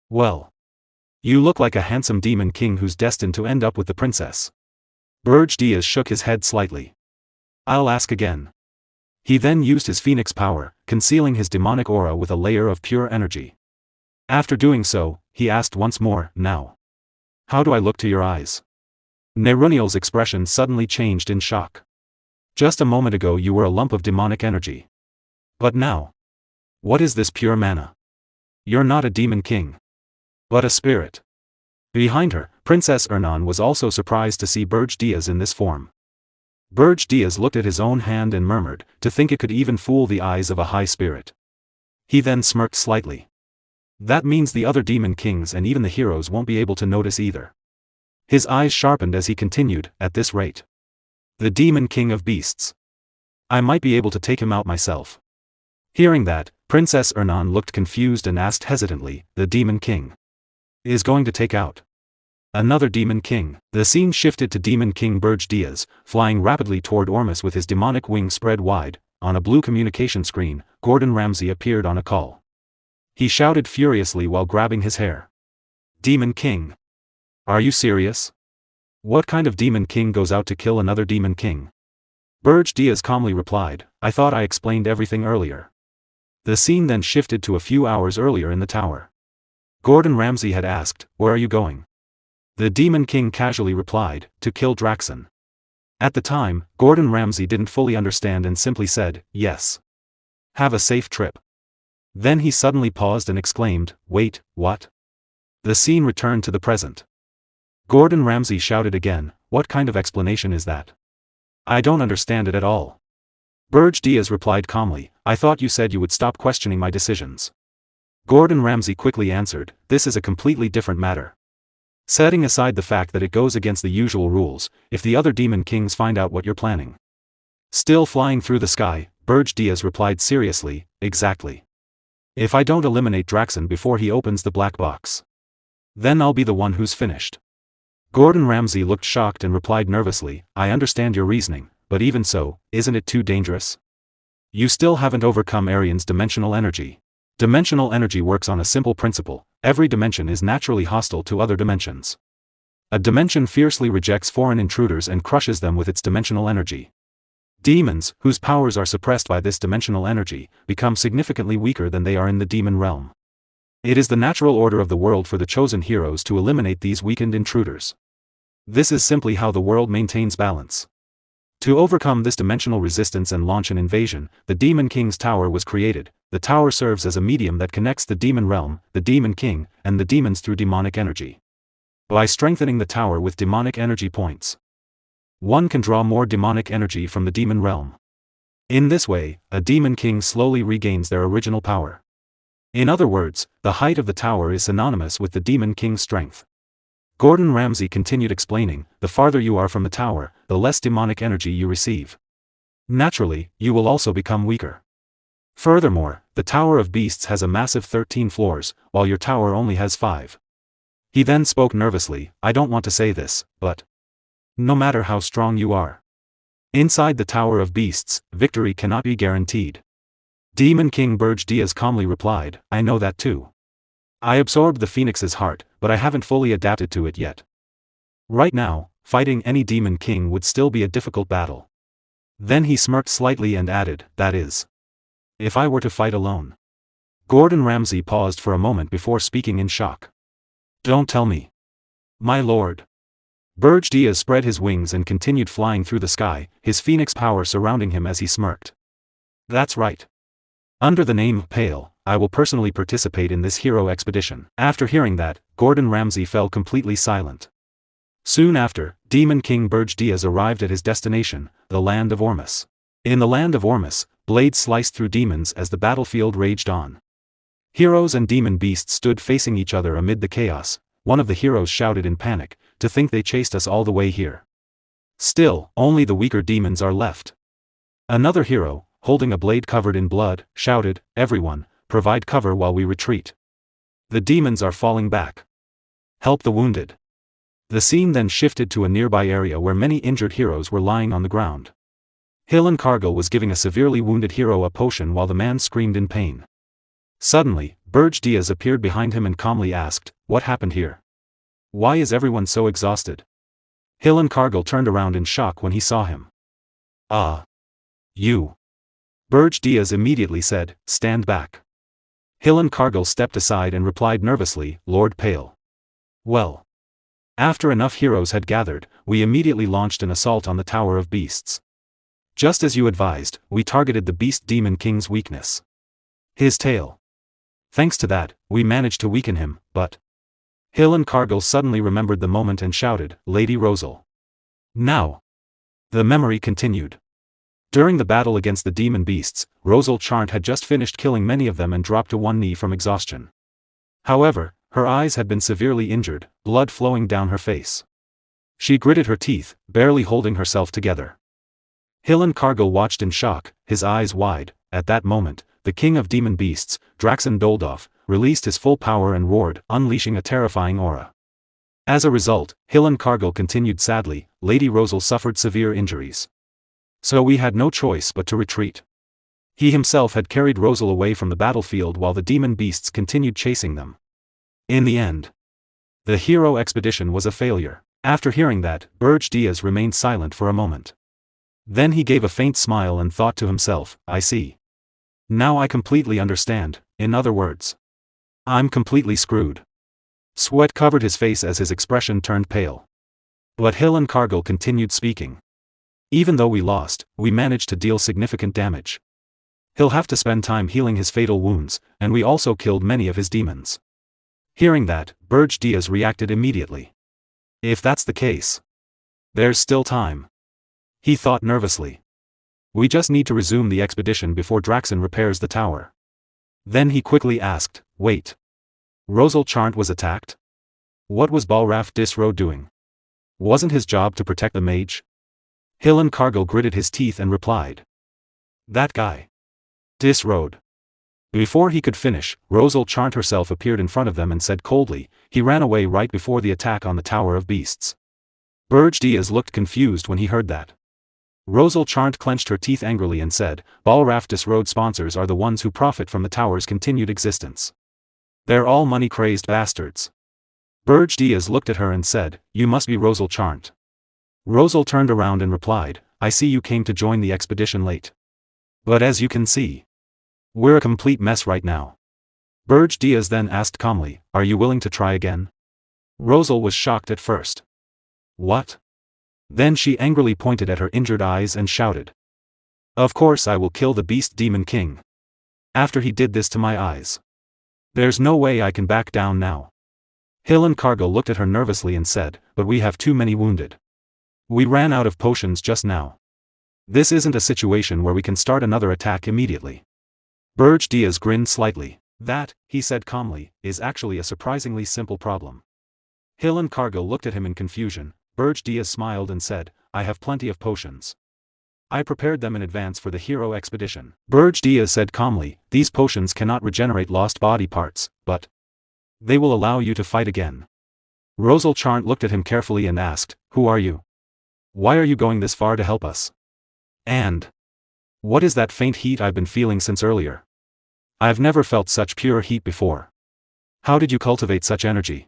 Well. You look like a handsome Demon King who's destined to end up with the princess." Berge Diaz shook his head slightly. "I'll ask again." He then used his phoenix power, concealing his demonic aura with a layer of pure energy. After doing so, he asked once more, "Now. How do I look to your eyes?" Nerunial's expression suddenly changed in shock. "Just a moment ago you were a lump of demonic energy. But now? What is this pure mana? You're not a Demon King. But a spirit." Behind her, Princess Ernan was also surprised to see Berge Diaz in this form. Berge Diaz looked at his own hand and murmured, "To think it could even fool the eyes of a high spirit." He then smirked slightly. "That means the other Demon Kings and even the heroes won't be able to notice either." His eyes sharpened as he continued, at this rate. The Demon King of Beasts. I might be able to take him out myself. Hearing that, Princess Ernan looked confused and asked hesitantly, the Demon King is going to take out another Demon King. The scene shifted to Demon King Berge Diaz, flying rapidly toward Ormus with his demonic wings spread wide. On a blue communication screen, Gordon Ramsay appeared on a call. He shouted furiously while grabbing his hair. Demon King. Are you serious? What kind of Demon King goes out to kill another Demon King? Berge Diaz calmly replied, I thought I explained everything earlier. The scene then shifted to a few hours earlier in the tower. Gordon Ramsay had asked, where are you going? The Demon King casually replied, to kill Draxon. At the time, Gordon Ramsay didn't fully understand and simply said, yes. Have a safe trip. Then he suddenly paused and exclaimed, wait, what? The scene returned to the present. Gordon Ramsay shouted again, what kind of explanation is that? I don't understand it at all. Berge Diaz replied calmly, I thought you said you would stop questioning my decisions. Gordon Ramsay quickly answered, this is a completely different matter. Setting aside the fact that it goes against the usual rules, if the other Demon Kings find out what you're planning. Still flying through the sky, Berge Diaz replied seriously, exactly. If I don't eliminate Draxon before he opens the black box, then I'll be the one who's finished. Gordon Ramsay looked shocked and replied nervously, I understand your reasoning, but even so, isn't it too dangerous? You still haven't overcome Arian's dimensional energy. Dimensional energy works on a simple principle, every dimension is naturally hostile to other dimensions. A dimension fiercely rejects foreign intruders and crushes them with its dimensional energy. Demons, whose powers are suppressed by this dimensional energy, become significantly weaker than they are in the demon realm. It is the natural order of the world for the chosen heroes to eliminate these weakened intruders. This is simply how the world maintains balance. To overcome this dimensional resistance and launch an invasion, the Demon King's Tower was created. The tower serves as a medium that connects the demon realm, the Demon King, and the demons through demonic energy. By strengthening the tower with demonic energy points, one can draw more demonic energy from the demon realm. In this way, a Demon King slowly regains their original power. In other words, the height of the tower is synonymous with the Demon King's strength. Gordon Ramsay continued explaining, the farther you are from the tower, the less demonic energy you receive. Naturally, you will also become weaker. Furthermore, the Tower of Beasts has a massive 13 floors, while your tower only has 5. He then spoke nervously, I don't want to say this, but no matter how strong you are, inside the Tower of Beasts, victory cannot be guaranteed. Demon King Berge Diaz calmly replied, I know that too. I absorbed the Phoenix's heart, but I haven't fully adapted to it yet. Right now, fighting any Demon King would still be a difficult battle. Then he smirked slightly and added, that is, if I were to fight alone. Gordon Ramsay paused for a moment before speaking in shock. Don't tell me. My lord. Berge Diaz spread his wings and continued flying through the sky, his Phoenix power surrounding him as he smirked. That's right. Under the name Pale, I will personally participate in this hero expedition. After hearing that, Gordon Ramsay fell completely silent. Soon after, Demon King Berge Diaz arrived at his destination, the land of Ormus. In the land of Ormus, blades sliced through demons as the battlefield raged on. Heroes and demon beasts stood facing each other amid the chaos. One of the heroes shouted in panic, to think they chased us all the way here. Still, only the weaker demons are left. Another hero, holding a blade covered in blood, shouted, everyone, provide cover while we retreat. The demons are falling back. Help the wounded. The scene then shifted to a nearby area where many injured heroes were lying on the ground. Helen Cargill was giving a severely wounded hero a potion while the man screamed in pain. Suddenly, Berge Diaz appeared behind him and calmly asked, what happened here? Why is everyone so exhausted? Helen Cargill turned around in shock when he saw him. Ah. You. Berge Diaz immediately said, stand back. Helen Cargill stepped aside and replied nervously, Lord Pale. Well. After enough heroes had gathered, we immediately launched an assault on the Tower of Beasts. Just as you advised, we targeted the Beast Demon King's weakness. His tail. Thanks to that, we managed to weaken him, but Helen Cargill suddenly remembered the moment and shouted, Lady Rosal. Now. The memory continued. During the battle against the demon beasts, Rosal Charnt had just finished killing many of them and dropped to one knee from exhaustion. However, her eyes had been severely injured, blood flowing down her face. She gritted her teeth, barely holding herself together. Hill and Cargill watched in shock, his eyes wide. At that moment, the king of demon beasts, Draxen Doldov, released his full power and roared, unleashing a terrifying aura. As a result, Hill and Cargill continued sadly, Lady Rosal suffered severe injuries. So we had no choice but to retreat. He himself had carried Rosal away from the battlefield while the demon beasts continued chasing them. In the end, the hero expedition was a failure. After hearing that, Berge Diaz remained silent for a moment. Then he gave a faint smile and thought to himself, I see. Now I completely understand, in other words. I'm completely screwed. Sweat covered his face as his expression turned pale. But Hill and Cargill continued speaking. Even though we lost, we managed to deal significant damage. He'll have to spend time healing his fatal wounds, and we also killed many of his demons. Hearing that, Berge Diaz reacted immediately. If that's the case, there's still time. He thought nervously. We just need to resume the expedition before Draxen repairs the tower. Then he quickly asked, wait. Rosal Charnt was attacked? What was Balraf Disro doing? Wasn't his job to protect the mage? Hill and Cargill gritted his teeth and replied. That guy. Disrode. Before he could finish, Rosal Charnt herself appeared in front of them and said coldly, he ran away right before the attack on the Tower of Beasts. Berge Diaz looked confused when he heard that. Rosal Charnt clenched her teeth angrily and said, Balraf Disrode sponsors are the ones who profit from the tower's continued existence. They're all money-crazed bastards. Berge Diaz looked at her and said, you must be Rosal Charnt. Rosal turned around and replied, I see you came to join the expedition late. But as you can see, we're a complete mess right now. Berge Diaz then asked calmly, are you willing to try again? Rosal was shocked at first. What? Then she angrily pointed at her injured eyes and shouted. Of course I will kill the beast Demon King. After he did this to my eyes. There's no way I can back down now. Hill and Cargill looked at her nervously and said, but we have too many wounded. We ran out of potions just now. This isn't a situation where we can start another attack immediately. Berge Diaz grinned slightly. That, he said calmly, is actually a surprisingly simple problem. Hill and Cargill looked at him in confusion. Berge Diaz smiled and said, I have plenty of potions. I prepared them in advance for the hero expedition. Berge Diaz said calmly, these potions cannot regenerate lost body parts, but they will allow you to fight again. Rosal Charnt looked at him carefully and asked, who are you? Why are you going this far to help us? And what is that faint heat I've been feeling since earlier? I've never felt such pure heat before. How did you cultivate such energy?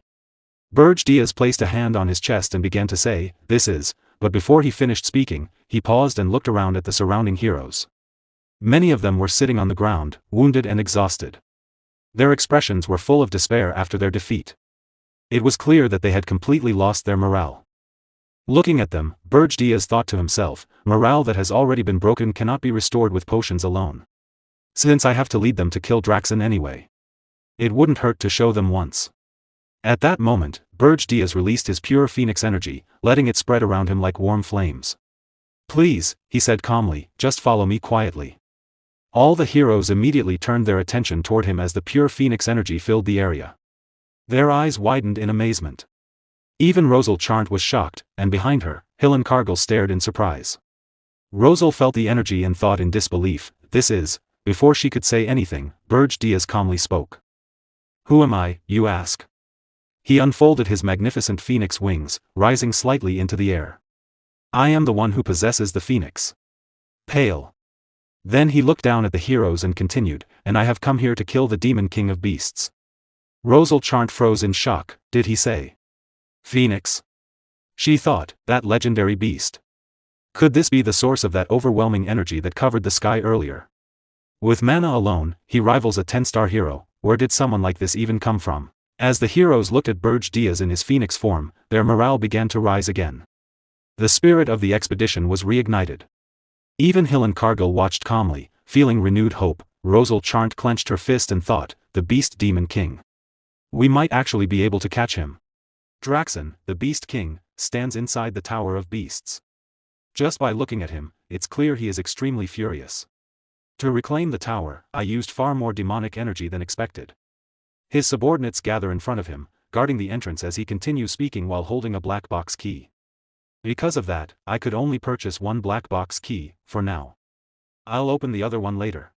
Berge Diaz placed a hand on his chest and began to say, this is, but before he finished speaking, he paused and looked around at the surrounding heroes. Many of them were sitting on the ground, wounded and exhausted. Their expressions were full of despair after their defeat. It was clear that they had completely lost their morale. Looking at them, Berge Diaz thought to himself, morale that has already been broken cannot be restored with potions alone. Since I have to lead them to kill Draxen anyway. It wouldn't hurt to show them once. At that moment, Berge Diaz released his pure phoenix energy, letting it spread around him like warm flames. Please, he said calmly, just follow me quietly. All the heroes immediately turned their attention toward him as the pure phoenix energy filled the area. Their eyes widened in amazement. Even Rosal Charnt was shocked, and behind her, Hill and Cargill stared in surprise. Rosal felt the energy and thought in disbelief, this is. Before she could say anything, Berge Diaz calmly spoke. Who am I, you ask? He unfolded his magnificent phoenix wings, rising slightly into the air. I am the one who possesses the phoenix. Pale. Then he looked down at the heroes and continued, and I have come here to kill the Demon King of Beasts. Rosal Charnt froze in shock, did he say? Phoenix? She thought, that legendary beast. Could this be the source of that overwhelming energy that covered the sky earlier? With mana alone, he rivals a 10-star hero. Where did someone like this even come from? As the heroes looked at Berge Diaz in his phoenix form, their morale began to rise again. The spirit of the expedition was reignited. Even Hill and Cargill watched calmly, feeling renewed hope. Rosal Charnt clenched her fist and thought, the beast Demon King. We might actually be able to catch him. Draxen, the Beast King, stands inside the Tower of Beasts. Just by looking at him, it's clear he is extremely furious. To reclaim the tower, I used far more demonic energy than expected. His subordinates gather in front of him, guarding the entrance as he continues speaking while holding a black box key. Because of that, I could only purchase one black box key, for now. I'll open the other one later.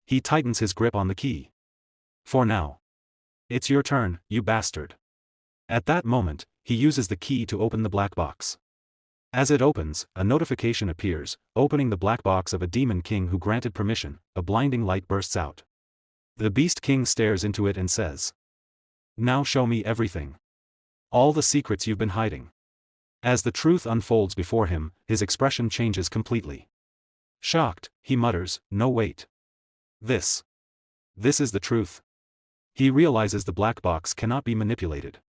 He tightens his grip on the key. For now. It's your turn, you bastard. At that moment, he uses the key to open the black box. As it opens, a notification appears, opening the black box of a Demon King who granted permission. A blinding light bursts out. The Beast King stares into it and says, "Now show me everything. All the secrets you've been hiding." As the truth unfolds before him, his expression changes completely. Shocked, he mutters, "No wait. This is the truth." He realizes the black box cannot be manipulated.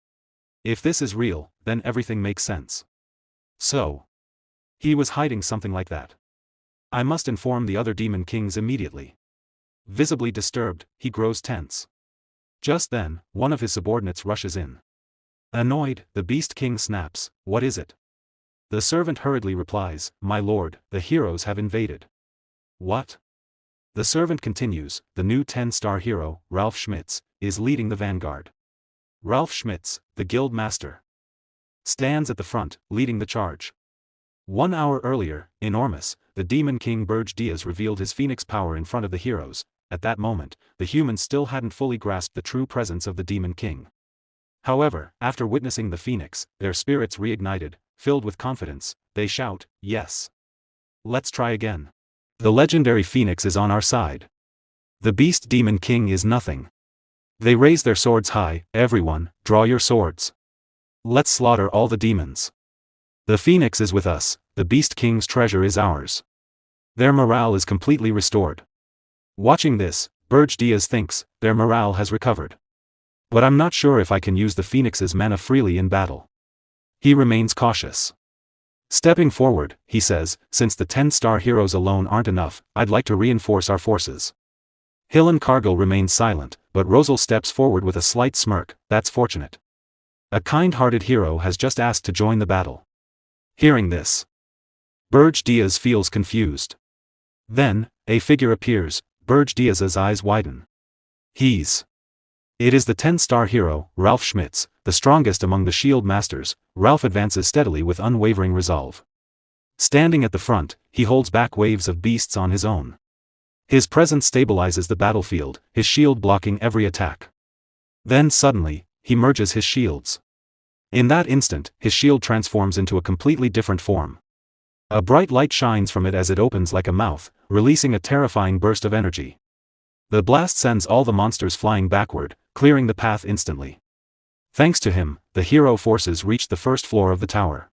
If this is real, then everything makes sense. So, he was hiding something like that. I must inform the other Demon Kings immediately. Visibly disturbed, he grows tense. Just then, one of his subordinates rushes in. Annoyed, the Beast King snaps, "What is it?" The servant hurriedly replies, "My lord, the heroes have invaded." What? The servant continues, "The new 10-star hero, Ralph Schmitz, is leading the vanguard. Ralph Schmitz, the guild master, stands at the front, leading the charge." 1 hour earlier, enormous, the Demon King Berge revealed his phoenix power in front of the heroes. At that moment, the humans still hadn't fully grasped the true presence of the Demon King. However, after witnessing the phoenix, their spirits reignited, filled with confidence. They shout, "Yes! Let's try again. The legendary phoenix is on our side. The beast Demon King is nothing." They raise their swords high. "Everyone, draw your swords. Let's slaughter all the demons. The phoenix is with us, the Beast King's treasure is ours." Their morale is completely restored. Watching this, Berge thinks, their morale has recovered. But I'm not sure if I can use the phoenix's mana freely in battle. He remains cautious. Stepping forward, he says, "Since the 10-star heroes alone aren't enough, I'd like to reinforce our forces." Hillen Cargill remains silent, but Rosal steps forward with a slight smirk. "That's fortunate. A kind-hearted hero has just asked to join the battle." Hearing this, Berge feels confused. Then, a figure appears. Berge's eyes widen. It is the 10-star hero, Ralph Schmitz, the strongest among the shield masters. Ralph advances steadily with unwavering resolve. Standing at the front, he holds back waves of beasts on his own. His presence stabilizes the battlefield, his shield blocking every attack. Then suddenly, he merges his shields. In that instant, his shield transforms into a completely different form. A bright light shines from it as it opens like a mouth, releasing a terrifying burst of energy. The blast sends all the monsters flying backward, clearing the path instantly. Thanks to him, the hero forces reached the first floor of the tower.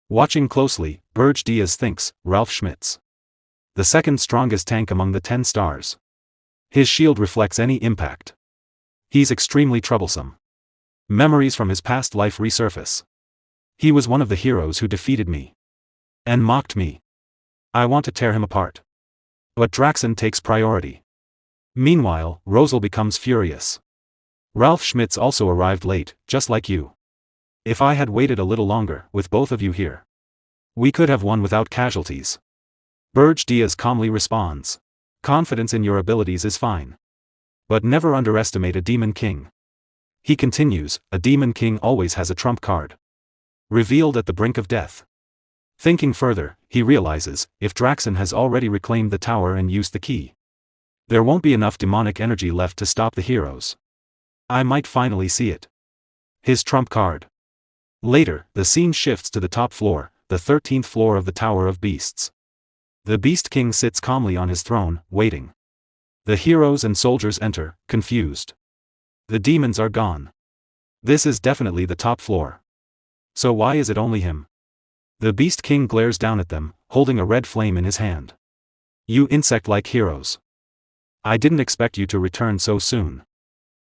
Watching closely, Berge thinks, Ralph Schmitz, the second strongest tank among the 10 stars. His shield reflects any impact. He's extremely troublesome. Memories from his past life resurface. He was one of the heroes who defeated me. And mocked me. I want to tear him apart. But Draxon takes priority. Meanwhile, Rosal becomes furious. "Ralph Schmitz also arrived late, just like you. If I had waited a little longer, with both of you here, we could have won without casualties." Berge calmly responds. "Confidence in your abilities is fine. But never underestimate a Demon King." He continues, "A Demon King always has a trump card. Revealed at the brink of death." Thinking further, he realizes, if Draxon has already reclaimed the tower and used the key, there won't be enough demonic energy left to stop the heroes. I might finally see it. His trump card. Later, the scene shifts to the top floor, the 13th floor of the Tower of Beasts. The Beast King sits calmly on his throne, waiting. The heroes and soldiers enter, confused. The demons are gone. This is definitely the top floor. So why is it only him? The Beast King glares down at them, holding a red flame in his hand. "You insect-like heroes. I didn't expect you to return so soon.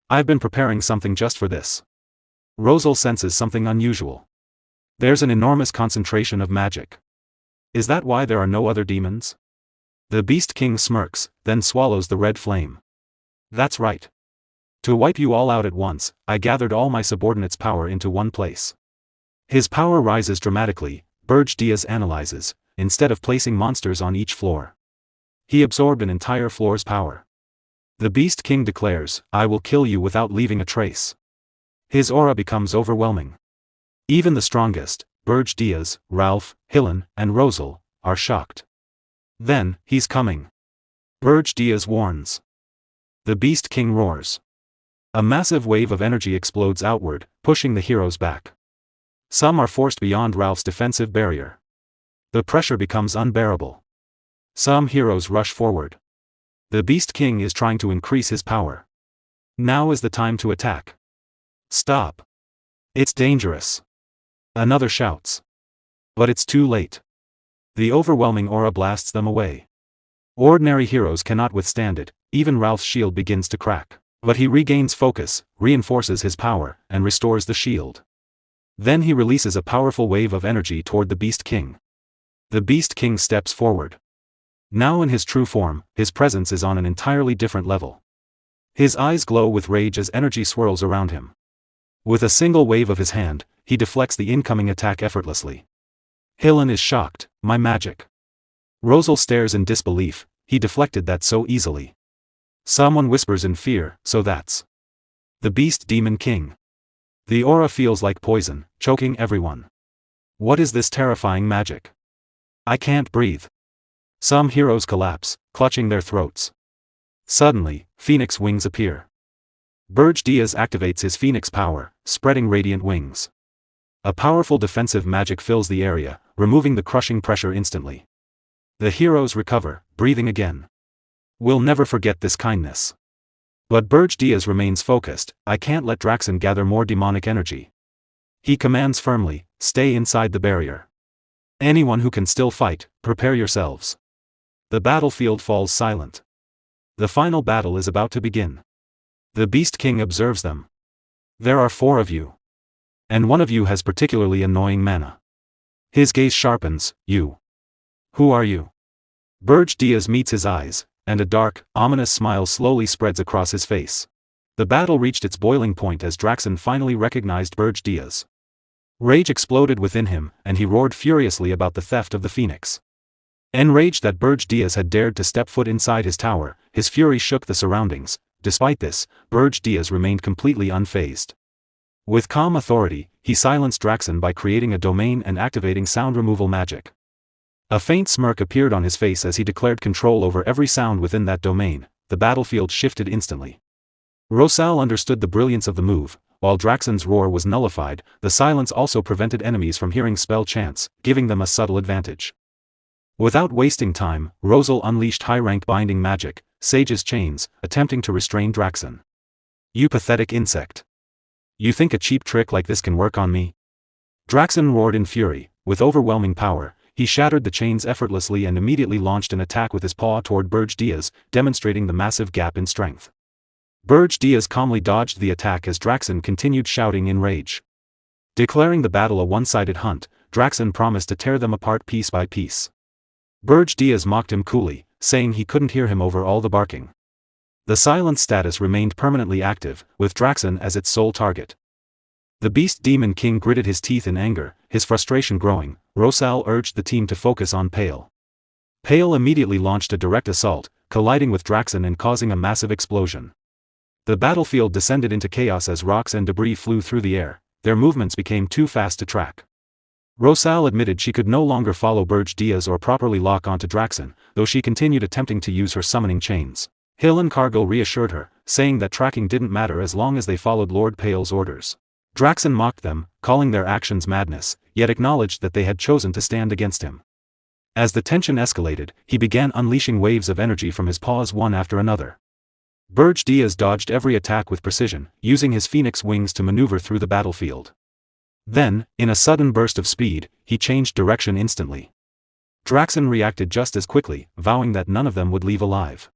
I've been preparing something just for this." Rosal senses something unusual. There's an enormous concentration of magic. Is that why there are no other demons? The Beast King smirks, then swallows the red flame. "That's right. To wipe you all out at once, I gathered all my subordinates' power into one place." His power rises dramatically. Berge analyzes, instead of placing monsters on each floor, he absorbed an entire floor's power. The Beast King declares, "I will kill you without leaving a trace." His aura becomes overwhelming. Even the strongest, Berge Diaz, Ralph, Hillen, and Rosal, are shocked. Then, he's coming. Berge Diaz warns. The Beast King roars. A massive wave of energy explodes outward, pushing the heroes back. Some are forced beyond Ralph's defensive barrier. The pressure becomes unbearable. Some heroes rush forward. The Beast King is trying to increase his power. Now is the time to attack. Stop. It's dangerous. Another shouts. But it's too late. The overwhelming aura blasts them away. Ordinary heroes cannot withstand it, even Ralph's shield begins to crack. But he regains focus, reinforces his power, and restores the shield. Then he releases a powerful wave of energy toward the Beast King. The Beast King steps forward. Now in his true form, his presence is on an entirely different level. His eyes glow with rage as energy swirls around him. With a single wave of his hand, he deflects the incoming attack effortlessly. Hillen is shocked. My magic. Rosal stares in disbelief. He deflected that so easily. Someone whispers in fear, so that's the Beast Demon King. The aura feels like poison, choking everyone. What is this terrifying magic? I can't breathe. Some heroes collapse, clutching their throats. Suddenly, Phoenix wings appear. Berge Diaz activates his Phoenix power, spreading radiant wings. A powerful defensive magic fills the area, removing the crushing pressure instantly. The heroes recover, breathing again. We'll never forget this kindness. But Berge Diaz remains focused. I can't let Draxen gather more demonic energy. He commands firmly, stay inside the barrier. Anyone who can still fight, prepare yourselves. The battlefield falls silent. The final battle is about to begin. The Beast King observes them. There are 4 of you. And one of you has particularly annoying mana. His gaze sharpens. You. Who are you? Berge Diaz meets his eyes, and a dark, ominous smile slowly spreads across his face. The battle reached its boiling point as Draxen finally recognized Berge Diaz. Rage exploded within him, and he roared furiously about the theft of the Phoenix. Enraged that Berge Diaz had dared to step foot inside his tower, his fury shook the surroundings. Despite this, Berge Diaz remained completely unfazed. With calm authority, he silenced Draxen by creating a domain and activating sound removal magic. A faint smirk appeared on his face as he declared control over every sound within that domain. The battlefield shifted instantly. Rosal understood the brilliance of the move. While Draxen's roar was nullified, the silence also prevented enemies from hearing spell chants, giving them a subtle advantage. Without wasting time, Rosal unleashed high-rank binding magic, Sage's chains, attempting to restrain Draxen. You pathetic insect. You think a cheap trick like this can work on me? Draxen roared in fury. With overwhelming power, he shattered the chains effortlessly and immediately launched an attack with his paw toward Berge Diaz, demonstrating the massive gap in strength. Berge Diaz calmly dodged the attack as Draxen continued shouting in rage. Declaring the battle a one-sided hunt, Draxen promised to tear them apart piece by piece. Berge Diaz mocked him coolly, saying he couldn't hear him over all the barking. The silence status remained permanently active, with Draxen as its sole target. The Beast Demon King gritted his teeth in anger, his frustration growing. Rosal urged the team to focus on Pale. Pale immediately launched a direct assault, colliding with Draxen and causing a massive explosion. The battlefield descended into chaos as rocks and debris flew through the air. Their movements became too fast to track. Rosal admitted she could no longer follow Berge Diaz or properly lock onto Draxen, though she continued attempting to use her summoning chains. Hillen Cargill reassured her, saying that tracking didn't matter as long as they followed Lord Pale's orders. Draxen mocked them, calling their actions madness, yet acknowledged that they had chosen to stand against him. As the tension escalated, he began unleashing waves of energy from his paws one after another. Berge Diaz dodged every attack with precision, using his phoenix wings to maneuver through the battlefield. Then, in a sudden burst of speed, he changed direction instantly. Draxen reacted just as quickly, vowing that none of them would leave alive.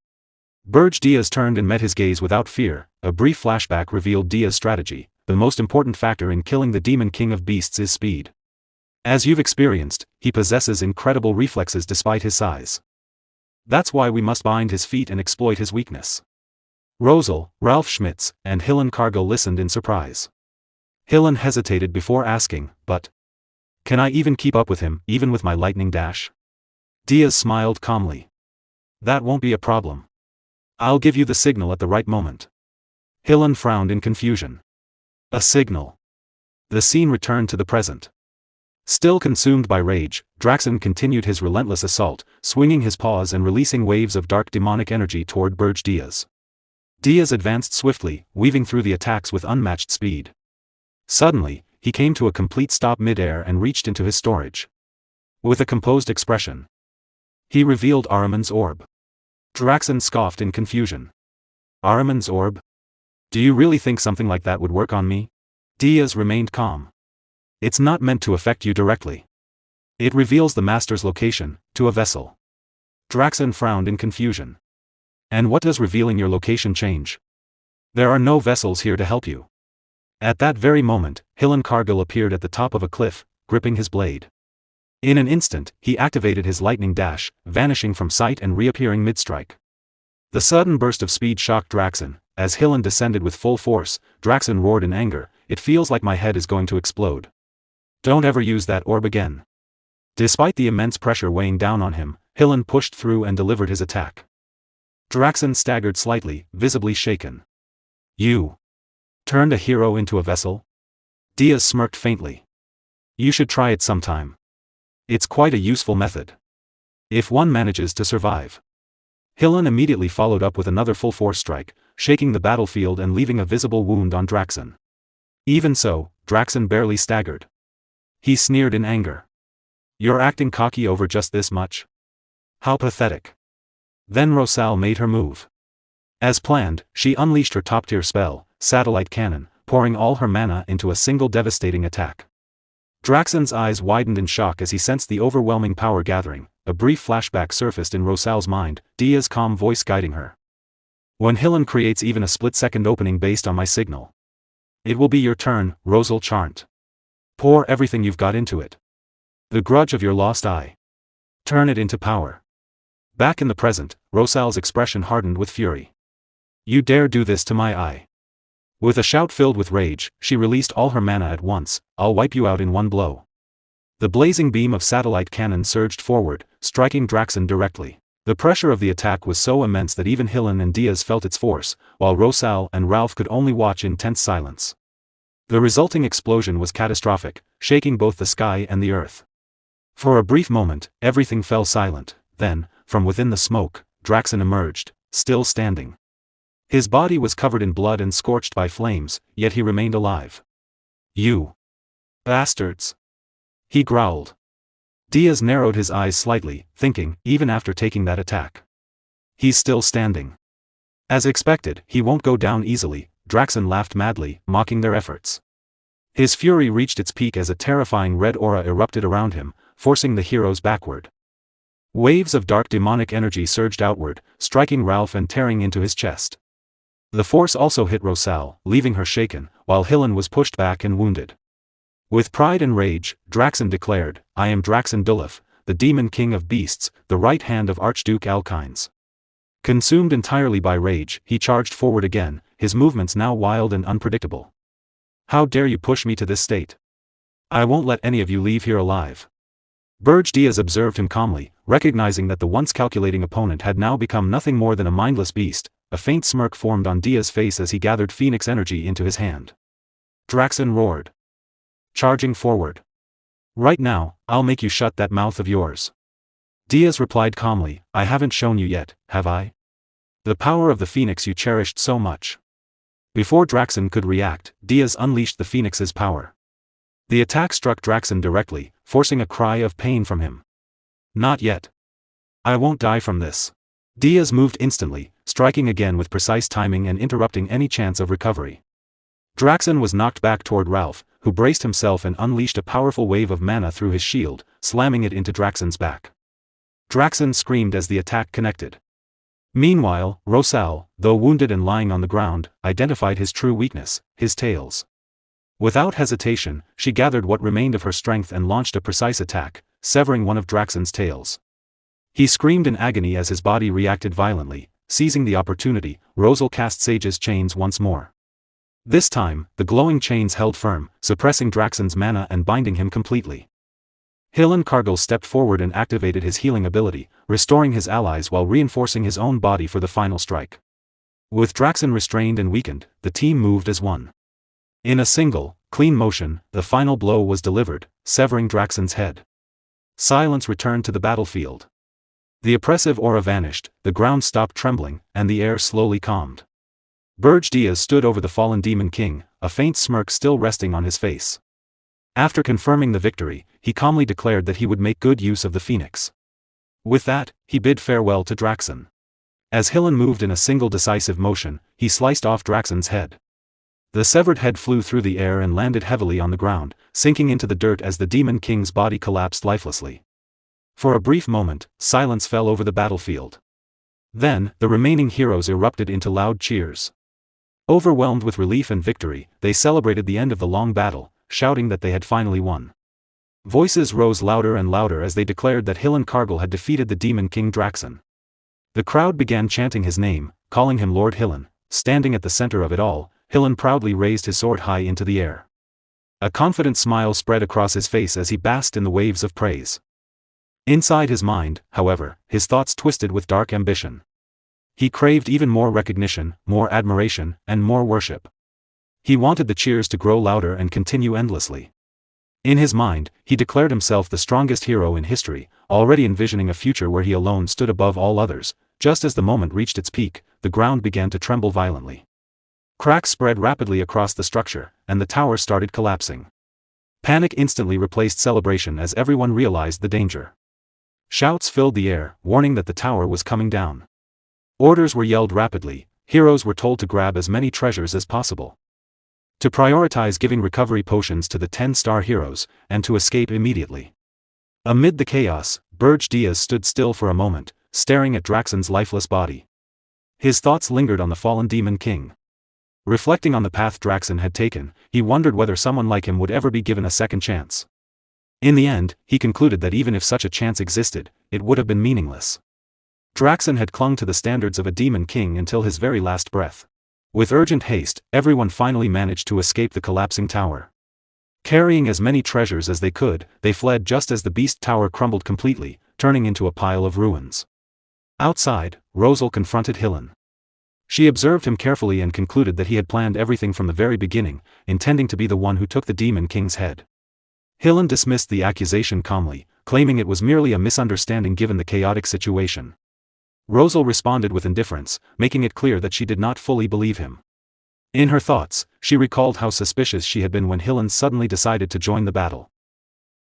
Berge Diaz turned and met his gaze without fear. A brief flashback revealed Diaz's strategy. The most important factor in killing the Demon King of Beasts is speed. As you've experienced, he possesses incredible reflexes despite his size. That's why we must bind his feet and exploit his weakness. Rosal, Ralph Schmitz, and Hillen Cargill listened in surprise. Hillen hesitated before asking, but can I even keep up with him, even with my lightning dash? Diaz smiled calmly. That won't be a problem. I'll give you the signal at the right moment. Hillen frowned in confusion. A signal. The scene returned to the present. Still consumed by rage, Draxen continued his relentless assault, swinging his paws and releasing waves of dark demonic energy toward Berge Diaz. Diaz advanced swiftly, weaving through the attacks with unmatched speed. Suddenly, he came to a complete stop mid-air and reached into his storage. With a composed expression, he revealed Ahriman's orb. Draxen scoffed in confusion. Ahriman's orb? Do you really think something like that would work on me? Diaz remained calm. It's not meant to affect you directly. It reveals the master's location, to a vessel. Draxen frowned in confusion. And what does revealing your location change? There are no vessels here to help you. At that very moment, Hillen Cargill appeared at the top of a cliff, gripping his blade. In an instant, he activated his lightning dash, vanishing from sight and reappearing mid-strike. The sudden burst of speed shocked Draxen. As Hillen descended with full force, Draxen roared in anger, "It feels like my head is going to explode. Don't ever use that orb again." Despite the immense pressure weighing down on him, Hillen pushed through and delivered his attack. Draxen staggered slightly, visibly shaken. "You turned a hero into a vessel?" Diaz smirked faintly. "You should try it sometime. It's quite a useful method. If one manages to survive." Hillen immediately followed up with another full-force strike, shaking the battlefield and leaving a visible wound on Draxen. Even so, Draxen barely staggered. He sneered in anger. "You're acting cocky over just this much? How pathetic." Then Rosal made her move. As planned, she unleashed her top-tier spell, Satellite Cannon, pouring all her mana into a single devastating attack. Draxen's eyes widened in shock as he sensed the overwhelming power gathering. A brief flashback surfaced in Rosal's mind, Diaz's calm voice guiding her. "When Hillen creates even a split-second opening based on my signal, it will be your turn, Rosal Charnt. Pour everything you've got into it. The grudge of your lost eye. Turn it into power." Back in the present, Rosal's expression hardened with fury. "You dare do this to my eye?" With a shout filled with rage, she released all her mana at once. "I'll wipe you out in one blow." The blazing beam of Satellite Cannon surged forward, striking Draxen directly. The pressure of the attack was so immense that even Hillen and Diaz felt its force, while Rosal and Ralph could only watch in tense silence. The resulting explosion was catastrophic, shaking both the sky and the earth. For a brief moment, everything fell silent. Then, from within the smoke, Draxen emerged, still standing. His body was covered in blood and scorched by flames, yet he remained alive. "You bastards!" he growled. Diaz narrowed his eyes slightly, thinking, even after taking that attack, he's still standing. As expected, he won't go down easily. Draxen laughed madly, mocking their efforts. His fury reached its peak as a terrifying red aura erupted around him, forcing the heroes backward. Waves of dark demonic energy surged outward, striking Ralph and tearing into his chest. The force also hit Rosal, leaving her shaken, while Hillen was pushed back and wounded. With pride and rage, Draxen declared, "I am Draxen Dulif, the Demon King of Beasts, the right hand of Archduke Alkynes." Consumed entirely by rage, he charged forward again, his movements now wild and unpredictable. "How dare you push me to this state? I won't let any of you leave here alive." Berge Diaz observed him calmly, recognizing that the once calculating opponent had now become nothing more than a mindless beast. A faint smirk formed on Diaz's face as he gathered Phoenix energy into his hand. Draxen roared, charging forward. "Right now, I'll make you shut that mouth of yours." Diaz replied calmly, "I haven't shown you yet, have I? The power of the Phoenix you cherished so much." Before Draxen could react, Diaz unleashed the Phoenix's power. The attack struck Draxen directly, forcing a cry of pain from him. "Not yet. I won't die from this." Diaz moved instantly, striking again with precise timing and interrupting any chance of recovery. Draxen was knocked back toward Ralph, who braced himself and unleashed a powerful wave of mana through his shield, slamming it into Draxen's back. Draxen screamed as the attack connected. Meanwhile, Rosal, though wounded and lying on the ground, identified his true weakness, his tails. Without hesitation, she gathered what remained of her strength and launched a precise attack, severing one of Draxen's tails. He screamed in agony as his body reacted violently. Seizing the opportunity, Rosal cast Sage's chains once more. This time, the glowing chains held firm, suppressing Draxen's mana and binding him completely. Hillen Cargill stepped forward and activated his healing ability, restoring his allies while reinforcing his own body for the final strike. With Draxen restrained and weakened, the team moved as one. In a single, clean motion, the final blow was delivered, severing Draxon's head. Silence returned to the battlefield. The oppressive aura vanished, the ground stopped trembling, and the air slowly calmed. Berge stood over the fallen Demon King, a faint smirk still resting on his face. After confirming the victory, he calmly declared that he would make good use of the Phoenix. With that, he bid farewell to Draxon. As Hillen moved in a single decisive motion, he sliced off Draxon's head. The severed head flew through the air and landed heavily on the ground, sinking into the dirt as the Demon King's body collapsed lifelessly. For a brief moment, silence fell over the battlefield. Then, the remaining heroes erupted into loud cheers. Overwhelmed with relief and victory, they celebrated the end of the long battle, shouting that they had finally won. Voices rose louder and louder as they declared that Hillen Cargill had defeated the Demon King Draxon. The crowd began chanting his name, calling him Lord Hillen. Standing at the center of it all, Hillen proudly raised his sword high into the air. A confident smile spread across his face as he basked in the waves of praise. Inside his mind, however, his thoughts twisted with dark ambition. He craved even more recognition, more admiration, and more worship. He wanted the cheers to grow louder and continue endlessly. In his mind, he declared himself the strongest hero in history, already envisioning a future where he alone stood above all others. Just as the moment reached its peak, the ground began to tremble violently. Cracks spread rapidly across the structure, and the tower started collapsing. Panic instantly replaced celebration as everyone realized the danger. Shouts filled the air, warning that the tower was coming down. Orders were yelled rapidly, heroes were told to grab as many treasures as possible. To prioritize giving recovery potions to the 10-star heroes, and to escape immediately. Amid the chaos, Berge stood still for a moment, staring at Draxon's lifeless body. His thoughts lingered on the fallen Demon King. Reflecting on the path Draxon had taken, he wondered whether someone like him would ever be given a second chance. In the end, he concluded that even if such a chance existed, it would have been meaningless. Draxon had clung to the standards of a Demon King until his very last breath. With urgent haste, everyone finally managed to escape the collapsing tower. Carrying as many treasures as they could, they fled just as the beast tower crumbled completely, turning into a pile of ruins. Outside, Rosal confronted Hillen. She observed him carefully and concluded that he had planned everything from the very beginning, intending to be the one who took the Demon King's head. Hillen dismissed the accusation calmly, claiming it was merely a misunderstanding given the chaotic situation. Rosal responded with indifference, making it clear that she did not fully believe him. In her thoughts, she recalled how suspicious she had been when Hillen suddenly decided to join the battle.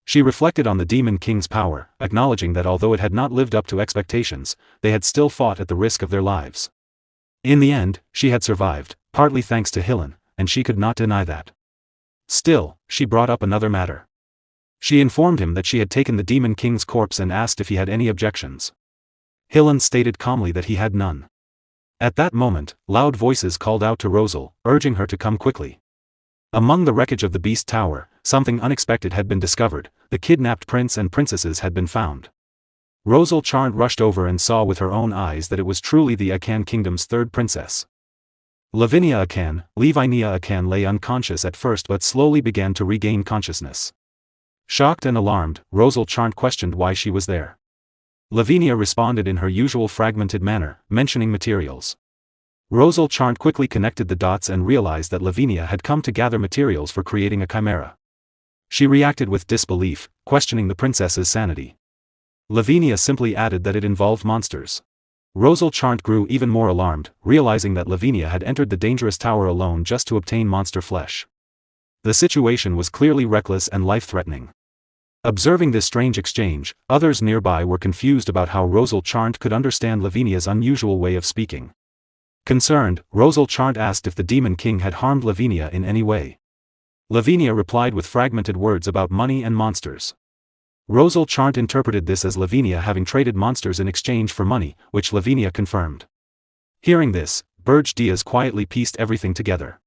She reflected on the Demon King's power, acknowledging that although it had not lived up to expectations, they had still fought at the risk of their lives. In the end, she had survived, partly thanks to Hillen, and she could not deny that. Still, she brought up another matter. She informed him that she had taken the Demon King's corpse and asked if he had any objections. Hillen stated calmly that he had none. At that moment, loud voices called out to Rosal, urging her to come quickly. Among the wreckage of the Beast Tower, something unexpected had been discovered. The kidnapped prince and princesses had been found. Rosal Charnt rushed over and saw with her own eyes that it was truly the Akan Kingdom's third princess. Lavinia Akan, Levinia Akan lay unconscious at first but slowly began to regain consciousness. Shocked and alarmed, Rosal Charnt questioned why she was there. Lavinia responded in her usual fragmented manner, mentioning materials. Rosal Charnt quickly connected the dots and realized that Lavinia had come to gather materials for creating a chimera. She reacted with disbelief, questioning the princess's sanity. Lavinia simply added that it involved monsters. Rosal Charnt grew even more alarmed, realizing that Lavinia had entered the dangerous tower alone just to obtain monster flesh. The situation was clearly reckless and life-threatening. Observing this strange exchange, others nearby were confused about how Rosal Charnt could understand Lavinia's unusual way of speaking. Concerned, Rosal Charnt asked if the Demon King had harmed Lavinia in any way. Lavinia replied with fragmented words about money and monsters. Rosal Charnt interpreted this as Lavinia having traded monsters in exchange for money, which Lavinia confirmed. Hearing this, Berge quietly pieced everything together.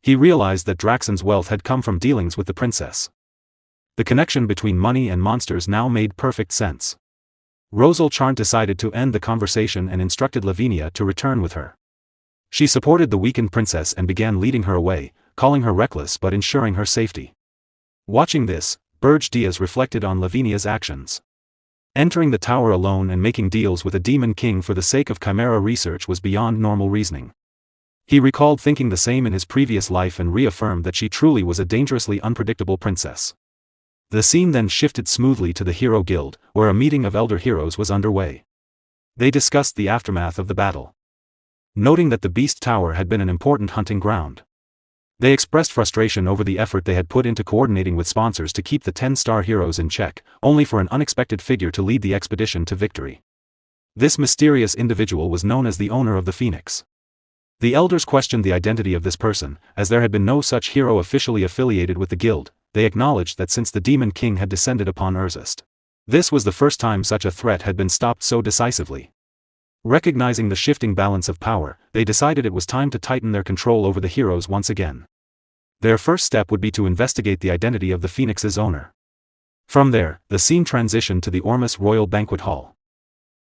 He realized that Draxon's wealth had come from dealings with the princess. The connection between money and monsters now made perfect sense. Rosal Charnt decided to end the conversation and instructed Lavinia to return with her. She supported the weakened princess and began leading her away, calling her reckless but ensuring her safety. Watching this, Berge reflected on Lavinia's actions. Entering the tower alone and making deals with a Demon King for the sake of chimera research was beyond normal reasoning. He recalled thinking the same in his previous life and reaffirmed that she truly was a dangerously unpredictable princess. The scene then shifted smoothly to the Hero Guild, where a meeting of elder heroes was underway. They discussed the aftermath of the battle, noting that the Beast Tower had been an important hunting ground. They expressed frustration over the effort they had put into coordinating with sponsors to keep the 10-star heroes in check, only for an unexpected figure to lead the expedition to victory. This mysterious individual was known as the owner of the Phoenix. The elders questioned the identity of this person, as there had been no such hero officially affiliated with the guild. They acknowledged that since the Demon King had descended upon Regressed, this was the first time such a threat had been stopped so decisively. Recognizing the shifting balance of power, they decided it was time to tighten their control over the heroes once again. Their first step would be to investigate the identity of the Phoenix's owner. From there, the scene transitioned to the Ormus Royal Banquet Hall.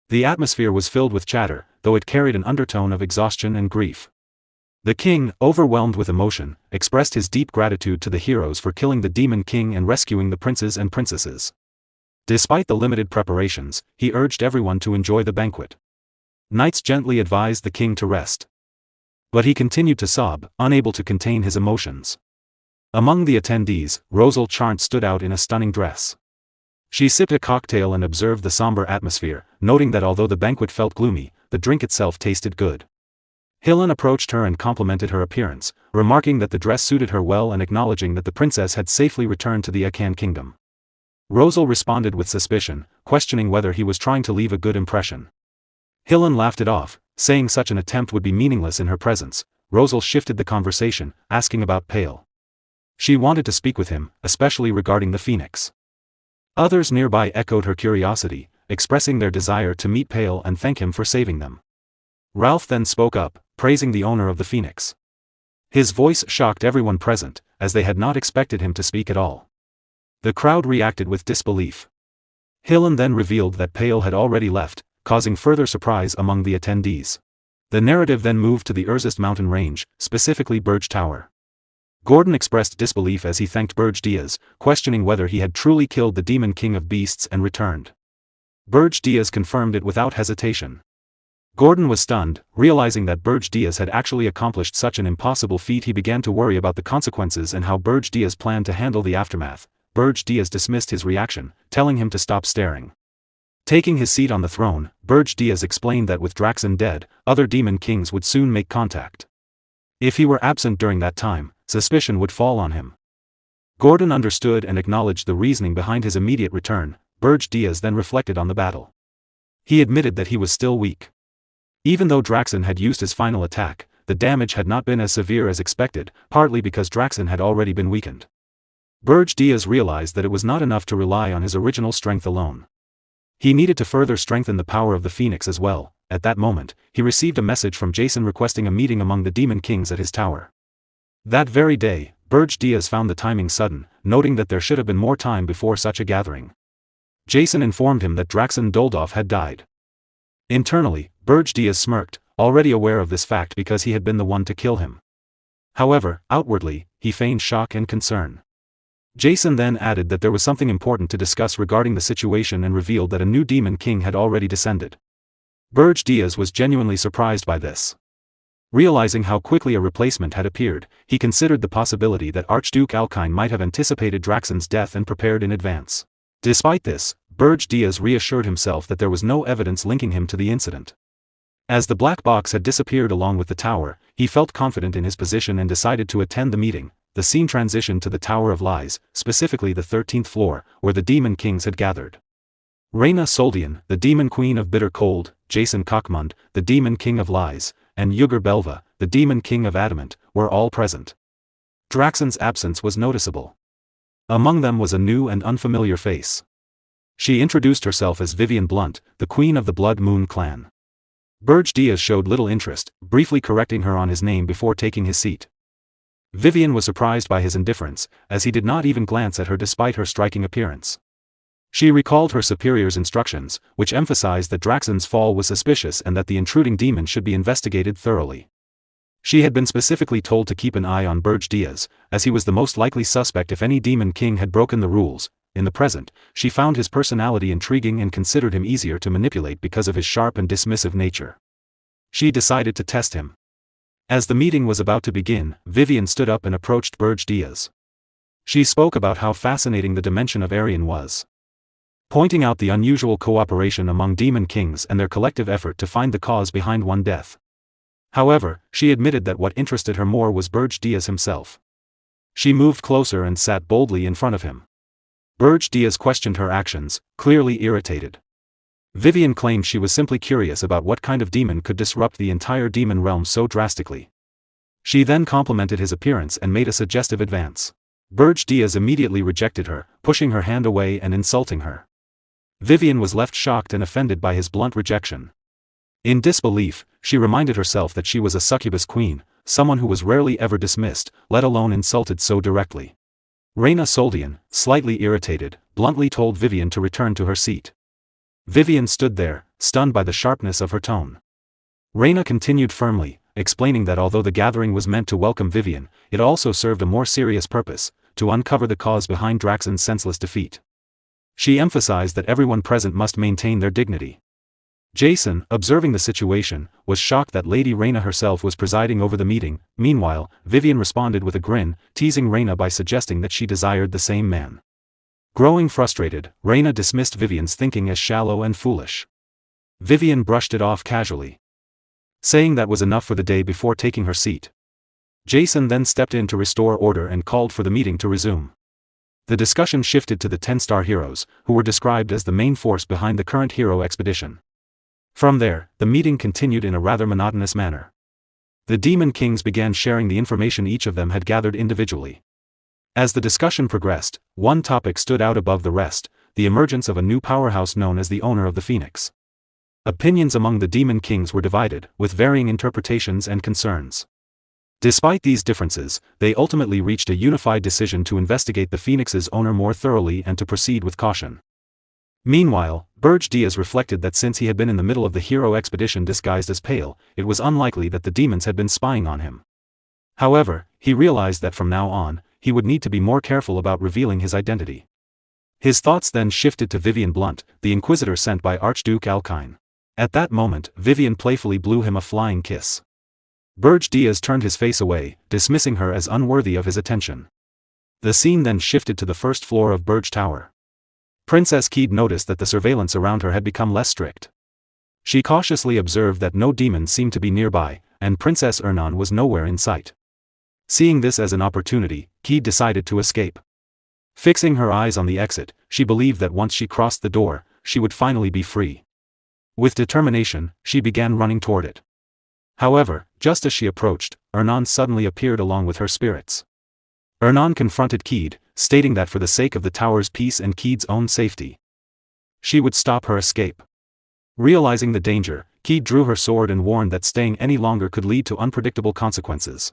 The atmosphere was filled with chatter, though it carried an undertone of exhaustion and grief. The king, overwhelmed with emotion, expressed his deep gratitude to the heroes for killing the Demon King and rescuing the princes and princesses. Despite the limited preparations, he urged everyone to enjoy the banquet. Knights gently advised the king to rest. But he continued to sob, unable to contain his emotions. Among the attendees, Rosal Charnt stood out in a stunning dress. She sipped a cocktail and observed the somber atmosphere, noting that although the banquet felt gloomy, the drink itself tasted good. Hillen approached her and complimented her appearance, remarking that the dress suited her well and acknowledging that the princess had safely returned to the Akan kingdom. Rosal responded with suspicion, questioning whether he was trying to leave a good impression. Hillen laughed it off, saying such an attempt would be meaningless in her presence. Rosal shifted the conversation, asking about Pale. She wanted to speak with him, especially regarding the Phoenix. Others nearby echoed her curiosity, expressing their desire to meet Pale and thank him for saving them. Ralph then spoke up, praising the owner of the Phoenix. His voice shocked everyone present, as they had not expected him to speak at all. The crowd reacted with disbelief. Hillen then revealed that Pale had already left, causing further surprise among the attendees. The narrative then moved to the Regressed mountain range, specifically Berge Tower. Gordon expressed disbelief as he thanked Berge, questioning whether he had truly killed the Demon King of Beasts and returned. Berge confirmed it without hesitation. Gordon was stunned, realizing that Berge had actually accomplished such an impossible feat. He began to worry about the consequences and how Berge planned to handle the aftermath. Berge dismissed his reaction, telling him to stop staring. Taking his seat on the throne, Berge explained that with Draxen dead, other Demon Kings would soon make contact. If he were absent during that time, suspicion would fall on him. Gordon understood and acknowledged the reasoning behind his immediate return. Berge then reflected on the battle. He admitted that he was still weak. Even though Draxen had used his final attack, the damage had not been as severe as expected, partly because Draxen had already been weakened. Berge realized that it was not enough to rely on his original strength alone. He needed to further strengthen the power of the Phoenix as well. At that moment, he received a message from Jason requesting a meeting among the Demon Kings at his tower. That very day, Berge found the timing sudden, noting that there should have been more time before such a gathering. Jason informed him that Draxen Doldov had died. Internally, Berge smirked, already aware of this fact because he had been the one to kill him. However, outwardly, he feigned shock and concern. Jason then added that there was something important to discuss regarding the situation and revealed that a new Demon King had already descended. Berge was genuinely surprised by this. Realizing how quickly a replacement had appeared, he considered the possibility that Archduke Alkine might have anticipated Draxen's death and prepared in advance. Despite this, Berge reassured himself that there was no evidence linking him to the incident. As the black box had disappeared along with the tower, he felt confident in his position and decided to attend the meeting. The scene transitioned to the Tower of Lies, specifically the 13th floor, where the Demon Kings had gathered. Reyna Soldian, the Demon Queen of Bitter Cold, Jason Kochmund, the Demon King of Lies, and Yugur Belva, the Demon King of Adamant, were all present. Draxen's absence was noticeable. Among them was a new and unfamiliar face. She introduced herself as Vivian Blunt, the Queen of the Blood Moon clan. Berge showed little interest, briefly correcting her on his name before taking his seat. Vivian was surprised by his indifference, as he did not even glance at her despite her striking appearance. She recalled her superior's instructions, which emphasized that Draxen's fall was suspicious and that the intruding demon should be investigated thoroughly. She had been specifically told to keep an eye on Berge, as he was the most likely suspect if any Demon King had broken the rules. In the present, she found his personality intriguing and considered him easier to manipulate because of his sharp and dismissive nature. She decided to test him. As the meeting was about to begin, Vivian stood up and approached Berge Diaz. She spoke about how fascinating the dimension of Aryan was, pointing out the unusual cooperation among demon kings and their collective effort to find the cause behind one death. However, she admitted that what interested her more was Berge Diaz himself. She moved closer and sat boldly in front of him. Berge Diaz questioned her actions, clearly irritated. Vivian claimed she was simply curious about what kind of demon could disrupt the entire demon realm so drastically. She then complimented his appearance and made a suggestive advance. Berge Diaz immediately rejected her, pushing her hand away and insulting her. Vivian was left shocked and offended by his blunt rejection. In disbelief, she reminded herself that she was a succubus queen, someone who was rarely ever dismissed, let alone insulted so directly. Reina Soldian, slightly irritated, bluntly told Vivian to return to her seat. Vivian stood there, stunned by the sharpness of her tone. Reina continued firmly, explaining that although the gathering was meant to welcome Vivian, it also served a more serious purpose, to uncover the cause behind Draxon's senseless defeat. She emphasized that everyone present must maintain their dignity. Jason, observing the situation, was shocked that Lady Reina herself was presiding over the meeting. Meanwhile, Vivian responded with a grin, teasing Reina by suggesting that she desired the same man. Growing frustrated, Reina dismissed Vivian's thinking as shallow and foolish. Vivian brushed it off casually, saying that was enough for the day before taking her seat. Jason then stepped in to restore order and called for the meeting to resume. The discussion shifted to the 10-star heroes, who were described as the main force behind the current hero expedition. From there, the meeting continued in a rather monotonous manner. The Demon Kings began sharing the information each of them had gathered individually. As the discussion progressed, one topic stood out above the rest: the emergence of a new powerhouse known as the Owner of the Phoenix. Opinions among the Demon Kings were divided, with varying interpretations and concerns. Despite these differences, they ultimately reached a unified decision to investigate the Phoenix's owner more thoroughly and to proceed with caution. Meanwhile, Berge Diaz reflected that since he had been in the middle of the hero expedition disguised as Pale, it was unlikely that the demons had been spying on him. However, he realized that from now on, he would need to be more careful about revealing his identity. His thoughts then shifted to Vivian Blunt, the Inquisitor sent by Archduke Alkine. At that moment, Vivian playfully blew him a flying kiss. Berge Diaz turned his face away, dismissing her as unworthy of his attention. The scene then shifted to the first floor of Berge Tower. Princess Keed noticed that the surveillance around her had become less strict. She cautiously observed that no demons seemed to be nearby, and Princess Ernan was nowhere in sight. Seeing this as an opportunity, Keed decided to escape. Fixing her eyes on the exit, she believed that once she crossed the door, she would finally be free. With determination, she began running toward it. However, just as she approached, Ernan suddenly appeared along with her spirits. Ernan confronted Keed, stating that for the sake of the tower's peace and Keed's own safety, she would stop her escape. Realizing the danger, Keed drew her sword and warned that staying any longer could lead to unpredictable consequences.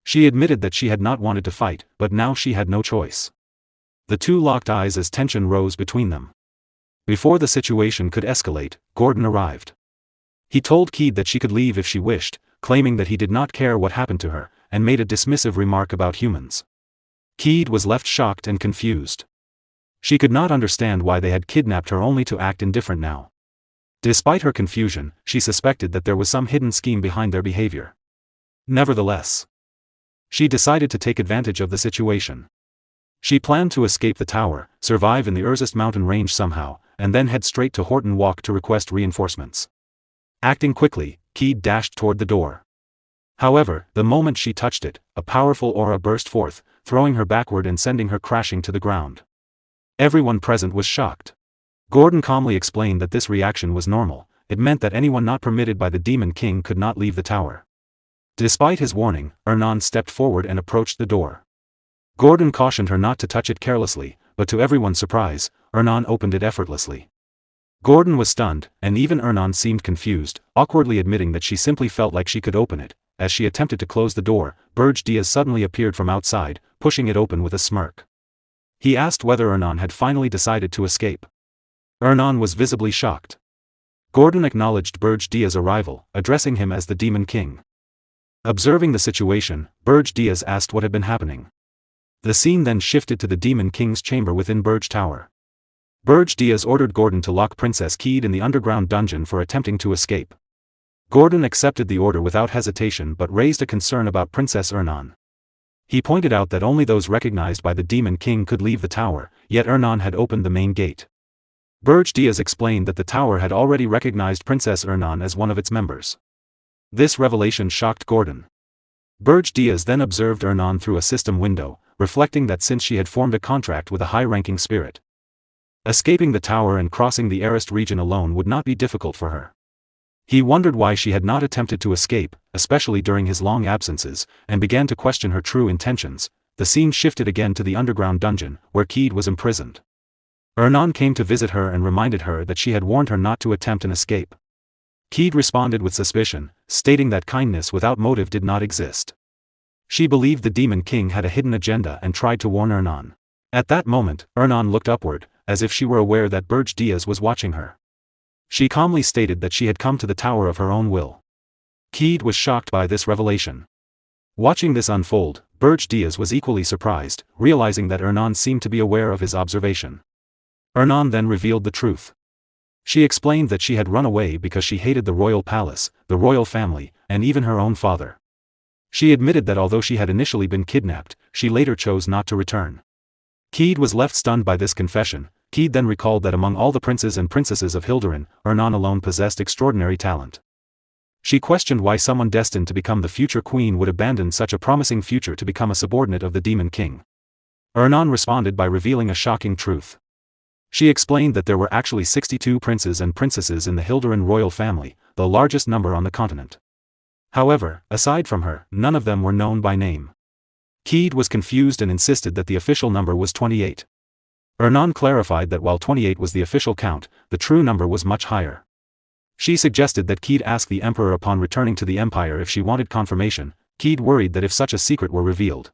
She admitted that she had not wanted to fight, but now she had no choice. The two locked eyes as tension rose between them. Before the situation could escalate, Gordon arrived. He told Keed that she could leave if she wished, claiming that he did not care what happened to her, and made a dismissive remark about humans. Keed was left shocked and confused. She could not understand why they had kidnapped her only to act indifferent now. Despite her confusion, she suspected that there was some hidden scheme behind their behavior. Nevertheless, she decided to take advantage of the situation. She planned to escape the tower, survive in the Urzest mountain range somehow, and then head straight to Horton Walk to request reinforcements. Acting quickly, Keed dashed toward the door. However, the moment she touched it, a powerful aura burst forth, throwing her backward and sending her crashing to the ground. Everyone present was shocked. Gordon calmly explained that this reaction was normal. It meant that anyone not permitted by the Demon King could not leave the tower. Despite his warning, Ernan stepped forward and approached the door. Gordon cautioned her not to touch it carelessly, but to everyone's surprise, Ernan opened it effortlessly. Gordon was stunned, and even Ernan seemed confused, awkwardly admitting that she simply felt like she could open it. As she attempted to close the door, Berge Diaz suddenly appeared from outside, pushing it open with a smirk. He asked whether Ernan had finally decided to escape. Ernan was visibly shocked. Gordon acknowledged Berge Diaz's arrival, addressing him as the Demon King. Observing the situation, Berge Diaz asked what had been happening. The scene then shifted to the Demon King's chamber within Berge Tower. Berge Diaz ordered Gordon to lock Princess Keed in the underground dungeon for attempting to escape. Gordon accepted the order without hesitation but raised a concern about Princess Ernan. He pointed out that only those recognized by the Demon King could leave the tower, yet Ernan had opened the main gate. Berge explained that the tower had already recognized Princess Ernan as one of its members. This revelation shocked Gordon. Berge then observed Ernan through a system window, reflecting that since she had formed a contract with a high-ranking spirit, escaping the tower and crossing the Arist region alone would not be difficult for her. He wondered why she had not attempted to escape, especially during his long absences, and began to question her true intentions. The scene shifted again to the underground dungeon, where Keed was imprisoned. Ernan came to visit her and reminded her that she had warned her not to attempt an escape. Keed responded with suspicion, stating that kindness without motive did not exist. She believed the Demon King had a hidden agenda and tried to warn Ernan. At that moment, Ernan looked upward, as if she were aware that Berge was watching her. She calmly stated that she had come to the tower of her own will. Keed was shocked by this revelation. Watching this unfold, Berge was equally surprised, realizing that Ernan seemed to be aware of his observation. Ernan then revealed the truth. She explained that she had run away because she hated the royal palace, the royal family, and even her own father. She admitted that although she had initially been kidnapped, she later chose not to return. Keed was left stunned by this confession. Keed then recalled that among all the princes and princesses of Hilderin, Ernan alone possessed extraordinary talent. She questioned why someone destined to become the future queen would abandon such a promising future to become a subordinate of the Demon King. Ernan responded by revealing a shocking truth. She explained that there were actually 62 princes and princesses in the Hilderin royal family, the largest number on the continent. However, aside from her, none of them were known by name. Keed was confused and insisted that the official number was 28. Ernan clarified that while 28 was the official count, the true number was much higher. She suggested that Keed ask the emperor upon returning to the empire if she wanted confirmation. Keed worried that if such a secret were revealed,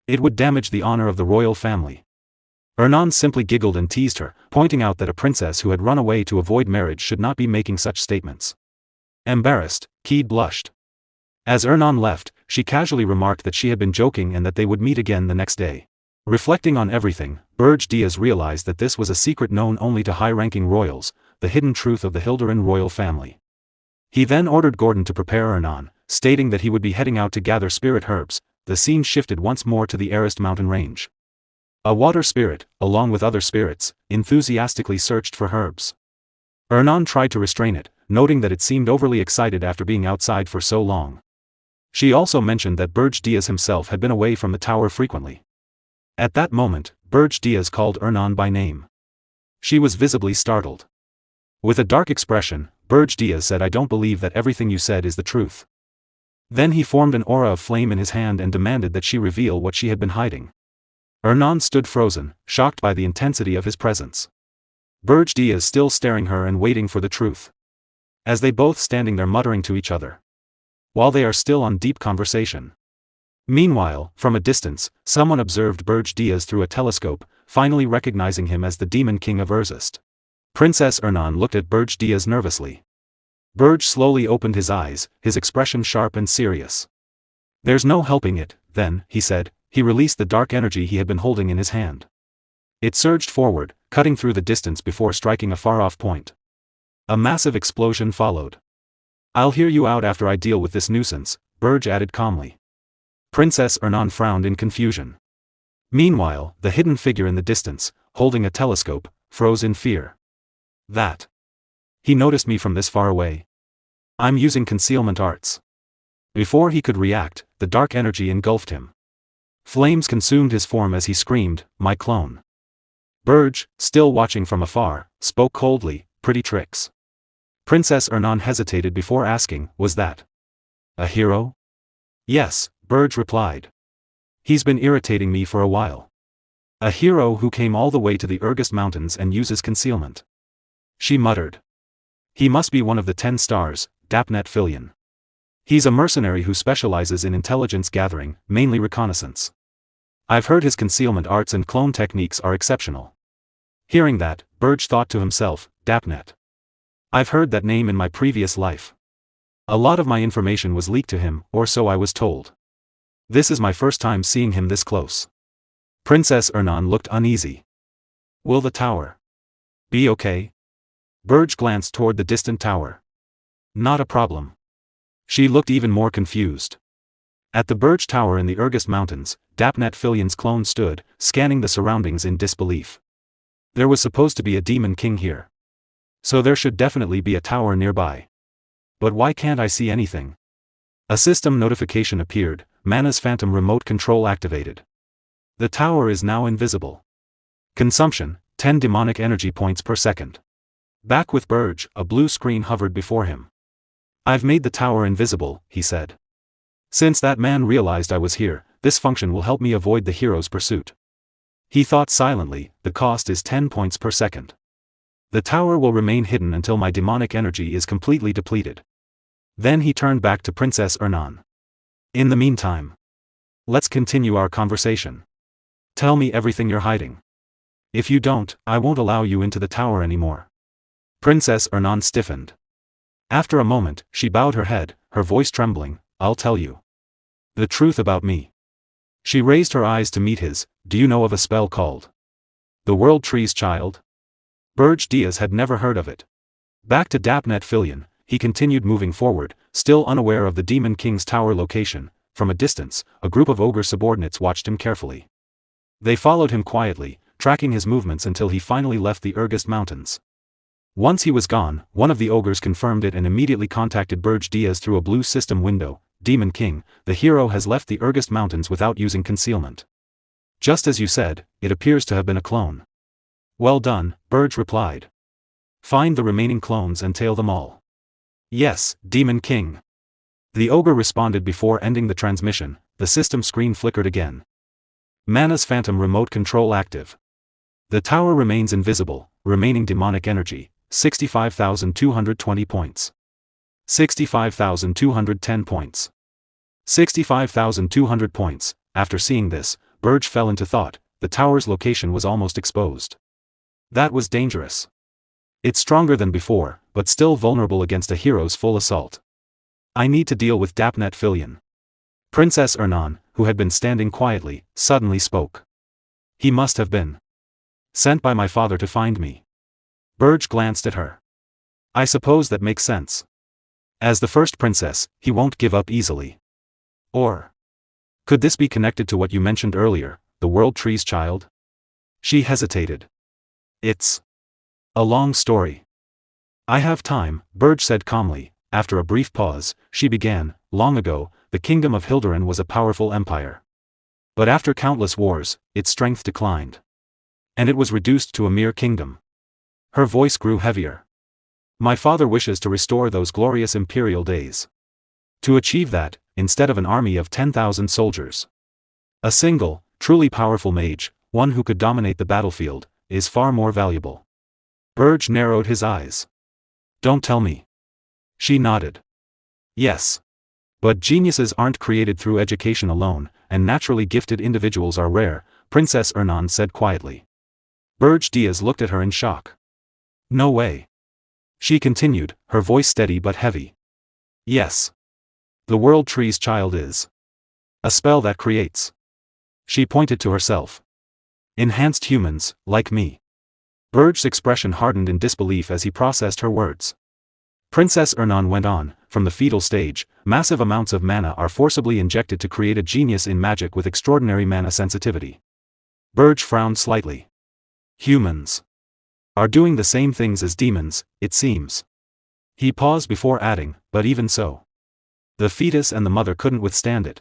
it would damage the honor of the royal family. Ernan simply giggled and teased her, pointing out that a princess who had run away to avoid marriage should not be making such statements. Embarrassed, Keed blushed. As Ernan left, she casually remarked that she had been joking and that they would meet again the next day. Reflecting on everything, Berge realized that this was a secret known only to high-ranking royals, the hidden truth of the Hilderin royal family. He then ordered Gordon to prepare Ernan, stating that he would be heading out to gather spirit herbs. The scene shifted once more to the Arist mountain range. A water spirit, along with other spirits, enthusiastically searched for herbs. Ernan tried to restrain it, noting that it seemed overly excited after being outside for so long. She also mentioned that Berge himself had been away from the tower frequently. At that moment, Berge called Ernan by name. She was visibly startled. With a dark expression, Berge said, "I don't believe that everything you said is the truth." Then he formed an aura of flame in his hand and demanded that she reveal what she had been hiding. Ernan stood frozen, shocked by the intensity of his presence. Berge still staring her and waiting for the truth. As they both standing there muttering to each other, while they are still on deep conversation. Meanwhile, from a distance, someone observed Berge through a telescope, finally recognizing him as the Demon King of Erzist. Princess Ernan looked at Berge nervously. Berge slowly opened his eyes, his expression sharp and serious. "There's no helping it," then, he said. He released the dark energy he had been holding in his hand. It surged forward, cutting through the distance before striking a far-off point. A massive explosion followed. "I'll hear you out after I deal with this nuisance," Berge added calmly. Princess Ernan frowned in confusion. Meanwhile, the hidden figure in the distance, holding a telescope, froze in fear. "That. He noticed me from this far away. I'm using concealment arts." Before he could react, the dark energy engulfed him. Flames consumed his form as he screamed, "My clone." Berge, still watching from afar, spoke coldly, "Pretty tricks." Princess Ernan hesitated before asking, "Was that a hero?" "Yes," Berge replied. "He's been irritating me for a while. A hero who came all the way to the Ergist Mountains and uses concealment." She muttered. "He must be one of the 10 stars, Dapnet Filion. He's a mercenary who specializes in intelligence gathering, mainly reconnaissance. I've heard his concealment arts and clone techniques are exceptional." Hearing that, Berge thought to himself, "Dapnet. I've heard that name in my previous life. A lot of my information was leaked to him, or so I was told. This is my first time seeing him this close." Princess Ernan looked uneasy. "Will the tower be okay?" Berge glanced toward the distant tower. "Not a problem. She looked even more confused. At the Berge Tower in the Urgest Mountains, Dapnet Fillion's clone stood, scanning the surroundings in disbelief. There was supposed to be a Demon King here. So there should definitely be a tower nearby. But why can't I see anything? A system notification appeared, Mana's Phantom remote control activated. The tower is now invisible. Consumption, 10 demonic energy points per second. Back with Berge, a blue screen hovered before him. I've made the tower invisible, he said. Since that man realized I was here, this function will help me avoid the hero's pursuit. He thought silently, the cost is 10 points per second. The tower will remain hidden until my demonic energy is completely depleted. Then he turned back to Princess Ernan. In the meantime, let's continue our conversation. Tell me everything you're hiding. If you don't, I won't allow you into the tower anymore. Princess Ernan stiffened. After a moment, she bowed her head, her voice trembling. I'll tell you the truth about me. She raised her eyes to meet his. Do you know of a spell called the World Tree's Child? Berge Diaz had never heard of it. Back to Dapnet Fillion, he continued moving forward, still unaware of the Demon King's tower location. From a distance, a group of ogre subordinates watched him carefully. They followed him quietly, tracking his movements until he finally left the Urgest Mountains. Once he was gone, one of the ogres confirmed it and immediately contacted Berge Diaz through a blue system window. Demon King, the hero has left the Urgest Mountains without using concealment. Just as you said, it appears to have been a clone. Well done, Berge replied. Find the remaining clones and tail them all. Yes, Demon King. The ogre responded before ending the transmission. The system screen flickered again. Mana's Phantom remote control active. The tower remains invisible, remaining demonic energy, 65,220 points. 65,210 points. 65,200 points. After seeing this, Berge fell into thought. The tower's location was almost exposed. That was dangerous. It's stronger than before, but still vulnerable against a hero's full assault. I need to deal with Dapnet Fillion. Princess Ernan, who had been standing quietly, suddenly spoke. He must have been sent by my father to find me. Berge glanced at her. I suppose that makes sense. As the first princess, he won't give up easily. Or could this be connected to what you mentioned earlier, the World Tree's Child? She hesitated. It's a long story. I have time, Berge said calmly. After a brief pause, she began. Long ago, the kingdom of Hilderan was a powerful empire. But after countless wars, its strength declined. And it was reduced to a mere kingdom. Her voice grew heavier. My father wishes to restore those glorious imperial days. To achieve that, instead of an army of 10,000 soldiers, a single, truly powerful mage, one who could dominate the battlefield, is far more valuable. Berge narrowed his eyes. Don't tell me. She nodded. Yes. But geniuses aren't created through education alone, and naturally gifted individuals are rare, Princess Ernan said quietly. Berge Diaz looked at her in shock. No way. She continued, her voice steady but heavy. Yes. The World Tree's Child is a spell that creates. She pointed to herself. Enhanced humans, like me. Berge's expression hardened in disbelief as he processed her words. Princess Ernan went on, from the fetal stage, massive amounts of mana are forcibly injected to create a genius in magic with extraordinary mana sensitivity. Berge frowned slightly. Humans are doing the same things as demons, it seems. He paused before adding, but even so, the fetus and the mother couldn't withstand it.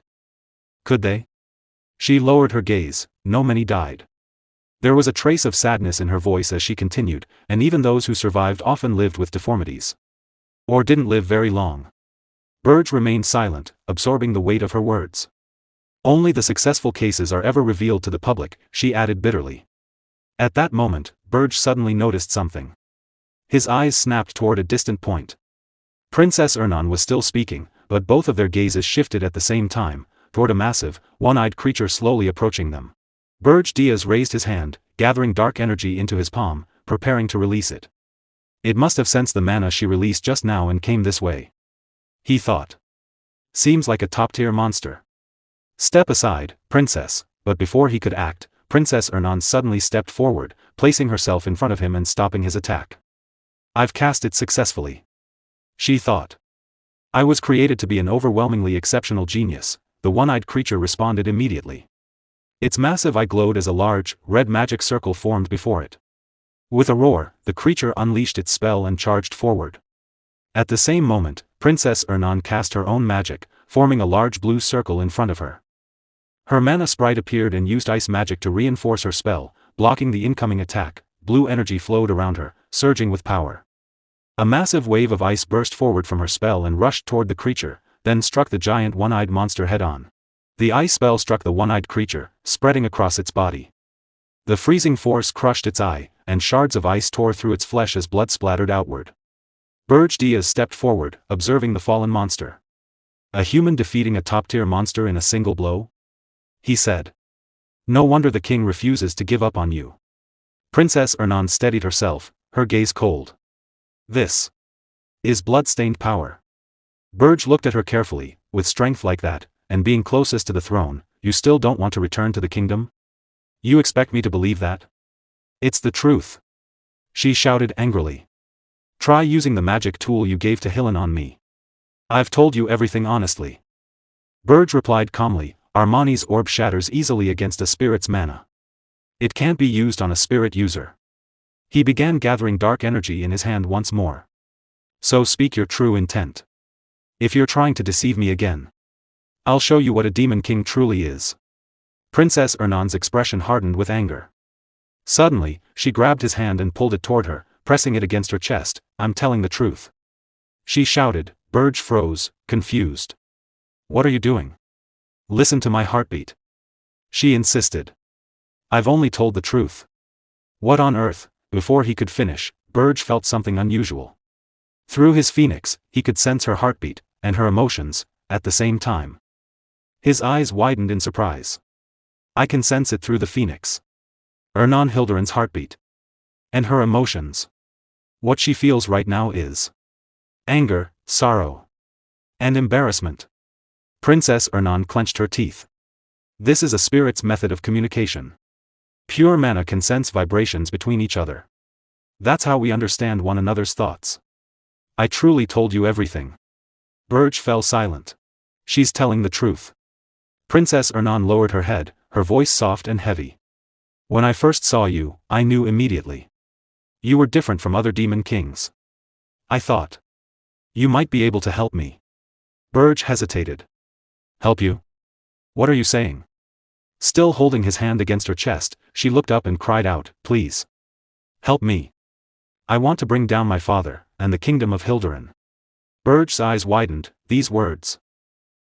Could they? She lowered her gaze. No, many died. There was a trace of sadness in her voice as she continued, and even those who survived often lived with deformities. Or didn't live very long. Berge remained silent, absorbing the weight of her words. Only the successful cases are ever revealed to the public, she added bitterly. At that moment, Berge suddenly noticed something. His eyes snapped toward a distant point. Princess Ernan was still speaking, but both of their gazes shifted at the same time, toward a massive, one-eyed creature slowly approaching them. Berge Diaz raised his hand, gathering dark energy into his palm, preparing to release it. It must have sensed the mana she released just now and came this way. He thought. Seems like a top-tier monster. Step aside, princess, but before he could act, Princess Ernan suddenly stepped forward, placing herself in front of him and stopping his attack. I've cast it successfully. She thought. I was created to be an overwhelmingly exceptional genius, the one-eyed creature responded immediately. Its massive eye glowed as a large, red magic circle formed before it. With a roar, the creature unleashed its spell and charged forward. At the same moment, Princess Ernan cast her own magic, forming a large blue circle in front of her. Her mana sprite appeared and used ice magic to reinforce her spell, blocking the incoming attack. Blue energy flowed around her, surging with power. A massive wave of ice burst forward from her spell and rushed toward the creature, then struck the giant one-eyed monster head-on. The ice spell struck the one-eyed creature, spreading across its body. The freezing force crushed its eye, and shards of ice tore through its flesh as blood splattered outward. Berge stepped forward, observing the fallen monster. A human defeating a top-tier monster in a single blow? He said. No wonder the king refuses to give up on you. Princess Ernan steadied herself, her gaze cold. This is blood-stained power. Berge looked at her carefully. With strength like that, and being closest to the throne, you still don't want to return to the kingdom? You expect me to believe that? It's the truth. She shouted angrily. Try using the magic tool you gave to Hillen on me. I've told you everything honestly. Berge replied calmly, Armani's orb shatters easily against a spirit's mana. It can't be used on a spirit user. He began gathering dark energy in his hand once more. So speak your true intent. If you're trying to deceive me again, I'll show you what a demon king truly is. Princess Ernan's expression hardened with anger. Suddenly, she grabbed his hand and pulled it toward her, pressing it against her chest. I'm telling the truth. She shouted. Berge froze, confused. What are you doing? Listen to my heartbeat. She insisted. I've only told the truth. What on earth? Before he could finish, Berge felt something unusual. Through his phoenix, he could sense her heartbeat, and her emotions, at the same time. His eyes widened in surprise. I can sense it through the phoenix. Ernan Hilduran's heartbeat. And her emotions. What she feels right now is anger, sorrow, and embarrassment. Princess Ernan clenched her teeth. This is a spirit's method of communication. Pure mana can sense vibrations between each other. That's how we understand one another's thoughts. I truly told you everything. Berge fell silent. She's telling the truth. Princess Ernan lowered her head, her voice soft and heavy. When I first saw you, I knew immediately. You were different from other demon kings. I thought you might be able to help me. Berge hesitated. Help you? What are you saying? Still holding his hand against her chest, she looked up and cried out, please. Help me. I want to bring down my father, and the kingdom of Hilduran. Berge's eyes widened. These words.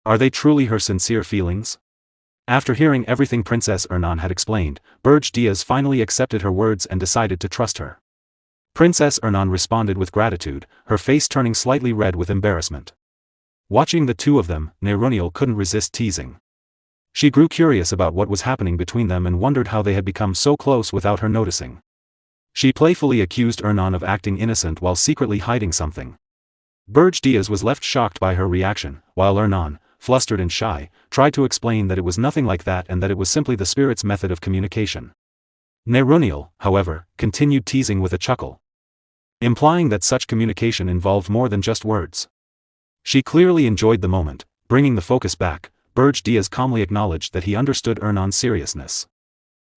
Are they truly her sincere feelings? After hearing everything Princess Ernan had explained, Berge finally accepted her words and decided to trust her. Princess Ernan responded with gratitude, her face turning slightly red with embarrassment. Watching the two of them, Neruniel couldn't resist teasing. She grew curious about what was happening between them and wondered how they had become so close without her noticing. She playfully accused Ernan of acting innocent while secretly hiding something. Berge was left shocked by her reaction, while Ernan, flustered and shy, tried to explain that it was nothing like that and that it was simply the spirit's method of communication. Neruniel, however, continued teasing with a chuckle, implying that such communication involved more than just words. She clearly enjoyed the moment. Bringing the focus back, Berge calmly acknowledged that he understood Ernan's seriousness.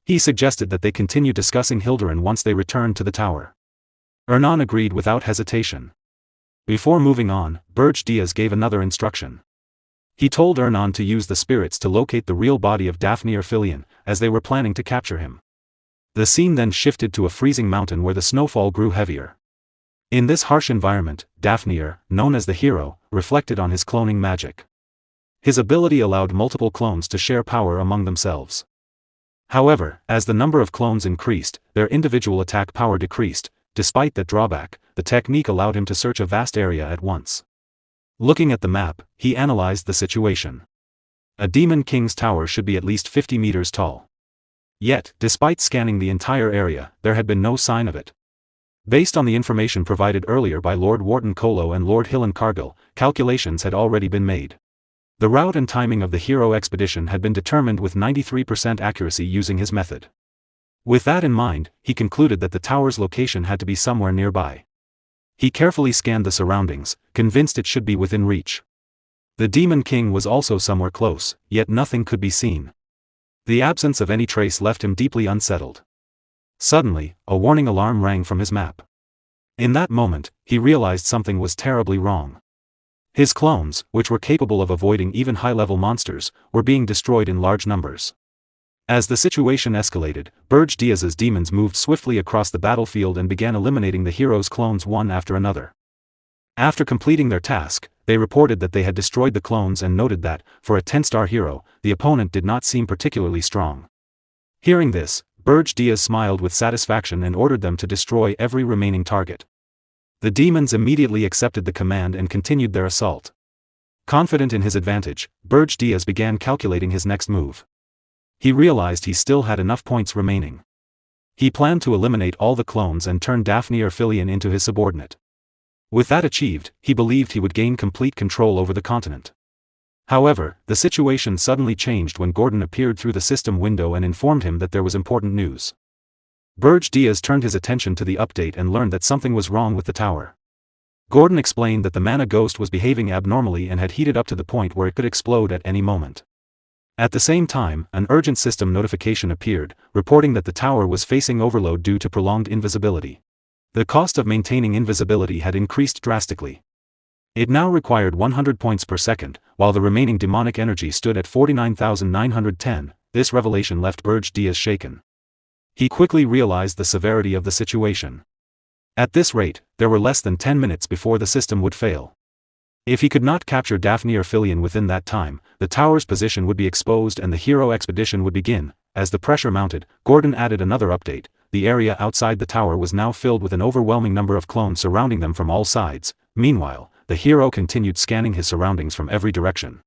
He suggested that they continue discussing Hilduran once they returned to the tower. Ernan agreed without hesitation. Before moving on, Berge gave another instruction. He told Ernan to use the spirits to locate the real body of Daphne Filian, as they were planning to capture him. The scene then shifted to a freezing mountain where the snowfall grew heavier. In this harsh environment, Daphne, known as the hero, reflected on his cloning magic. His ability allowed multiple clones to share power among themselves. However, as the number of clones increased, their individual attack power decreased. Despite that drawback, the technique allowed him to search a vast area at once. Looking at the map, he analyzed the situation. A demon king's tower should be at least 50 meters tall. Yet, despite scanning the entire area, there had been no sign of it. Based on the information provided earlier by Lord Wharton Kolo and Lord Hillen Cargill, calculations had already been made. The route and timing of the hero expedition had been determined with 93% accuracy using his method. With that in mind, he concluded that the tower's location had to be somewhere nearby. He carefully scanned the surroundings, convinced it should be within reach. The Demon King was also somewhere close, yet nothing could be seen. The absence of any trace left him deeply unsettled. Suddenly, a warning alarm rang from his map. In that moment, he realized something was terribly wrong. His clones, which were capable of avoiding even high-level monsters, were being destroyed in large numbers. As the situation escalated, Berge Diaz's demons moved swiftly across the battlefield and began eliminating the hero's clones one after another. After completing their task, they reported that they had destroyed the clones and noted that, for a 10-star hero, the opponent did not seem particularly strong. Hearing this, Berge Diaz smiled with satisfaction and ordered them to destroy every remaining target. The demons immediately accepted the command and continued their assault. Confident in his advantage, Berge Diaz began calculating his next move. He realized he still had enough points remaining. He planned to eliminate all the clones and turn Daphne Erphilion into his subordinate. With that achieved, he believed he would gain complete control over the continent. However, the situation suddenly changed when Gordon appeared through the system window and informed him that there was important news. Berge Diaz turned his attention to the update and learned that something was wrong with the tower. Gordon explained that the mana ghost was behaving abnormally and had heated up to the point where it could explode at any moment. At the same time, an urgent system notification appeared, reporting that the tower was facing overload due to prolonged invisibility. The cost of maintaining invisibility had increased drastically. It now required 100 points per second, while the remaining demonic energy stood at 49,910. This revelation left Berge Diaz shaken. He quickly realized the severity of the situation. At this rate, there were less than 10 minutes before the system would fail. If he could not capture Daphne Erphilion within that time, the tower's position would be exposed and the hero expedition would begin. As the pressure mounted, Gordon added another update. The area outside the tower was now filled with an overwhelming number of clones surrounding them from all sides. Meanwhile, the hero continued scanning his surroundings from every direction.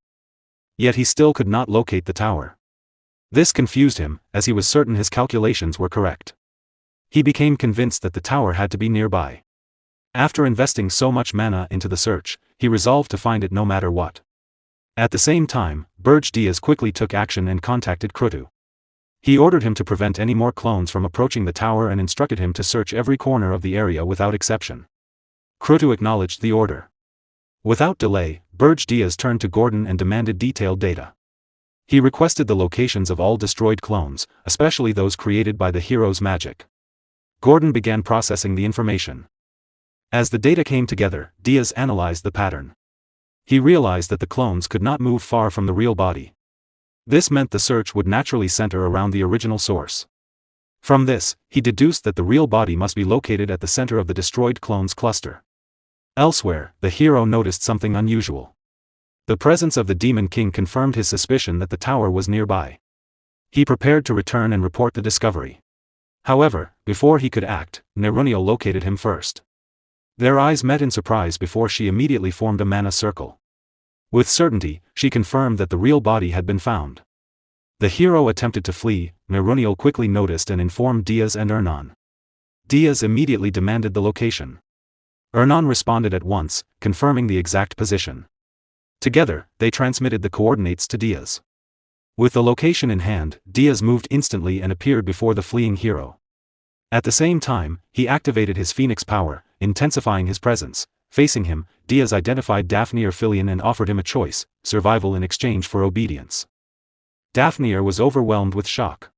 Yet he still could not locate the tower. This confused him, as he was certain his calculations were correct. He became convinced that the tower had to be nearby. After investing so much mana into the search, he resolved to find it no matter what. At the same time, Berge Diaz quickly took action and contacted Krutu. He ordered him to prevent any more clones from approaching the tower and instructed him to search every corner of the area without exception. Krutu acknowledged the order. Without delay, Berge Diaz turned to Gordon and demanded detailed data. He requested the locations of all destroyed clones, especially those created by the hero's magic. Gordon began processing the information. As the data came together, Diaz analyzed the pattern. He realized that the clones could not move far from the real body. This meant the search would naturally center around the original source. From this, he deduced that the real body must be located at the center of the destroyed clones cluster. Elsewhere, the hero noticed something unusual. The presence of the Demon King confirmed his suspicion that the tower was nearby. He prepared to return and report the discovery. However, before he could act, Neruniel located him first. Their eyes met in surprise before she immediately formed a mana circle. With certainty, she confirmed that the real body had been found. The hero attempted to flee. Neruniel quickly noticed and informed Diaz and Ernan. Diaz immediately demanded the location. Ernan responded at once, confirming the exact position. Together, they transmitted the coordinates to Diaz. With the location in hand, Diaz moved instantly and appeared before the fleeing hero. At the same time, he activated his Phoenix power, intensifying his presence. Facing him, Diaz identified Daphne Erphilion and offered him a choice: survival in exchange for obedience. Daphne was overwhelmed with shock.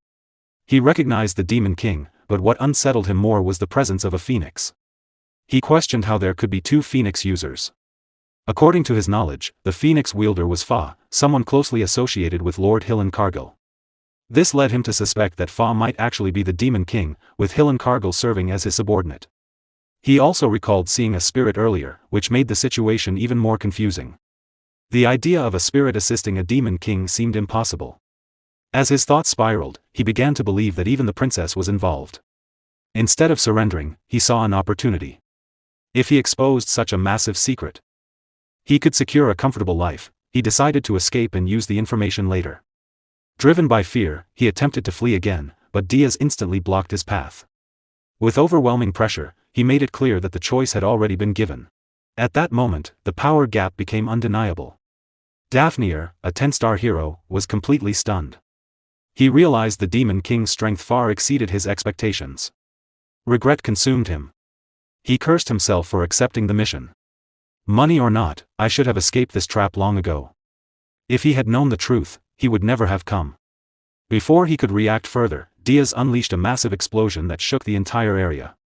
He recognized the Demon King, but what unsettled him more was the presence of a Phoenix. He questioned how there could be two Phoenix users. According to his knowledge, the Phoenix wielder was Fa, someone closely associated with Lord Hillen Cargill. This led him to suspect that Fa might actually be the Demon King, with Hillen Cargill serving as his subordinate. He also recalled seeing a spirit earlier, which made the situation even more confusing. The idea of a spirit assisting a Demon King seemed impossible. As his thoughts spiraled, he began to believe that even the princess was involved. Instead of surrendering, he saw an opportunity. If he exposed such a massive secret, he could secure a comfortable life. He decided to escape and use the information later. Driven by fear, he attempted to flee again, but Diaz instantly blocked his path. With overwhelming pressure, he made it clear that the choice had already been given. At that moment, the power gap became undeniable. Daphne, a 10-star hero, was completely stunned. He realized the Demon King's strength far exceeded his expectations. Regret consumed him. He cursed himself for accepting the mission. Money or not, I should have escaped this trap long ago. If he had known the truth, he would never have come. Before he could react further, Diaz unleashed a massive explosion that shook the entire area.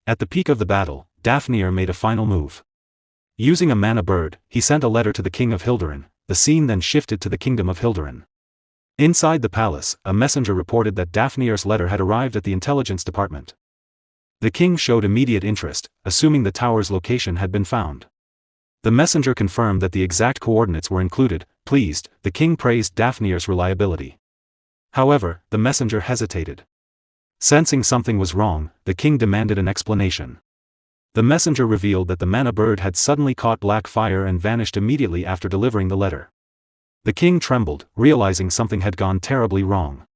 At the peak of the battle, Dafnir made a final move. Using a mana bird, he sent a letter to the king of Hildurin. The scene then shifted to the kingdom of Hildurin. Inside the palace, a messenger reported that Dafnir's letter had arrived at the intelligence department. The king showed immediate interest, assuming the tower's location had been found. The messenger confirmed that the exact coordinates were included. Pleased, the king praised Dafnir's reliability. However, the messenger hesitated. Sensing something was wrong, the king demanded an explanation. The messenger revealed that the mana bird had suddenly caught black fire and vanished immediately after delivering the letter. The king trembled, realizing something had gone terribly wrong.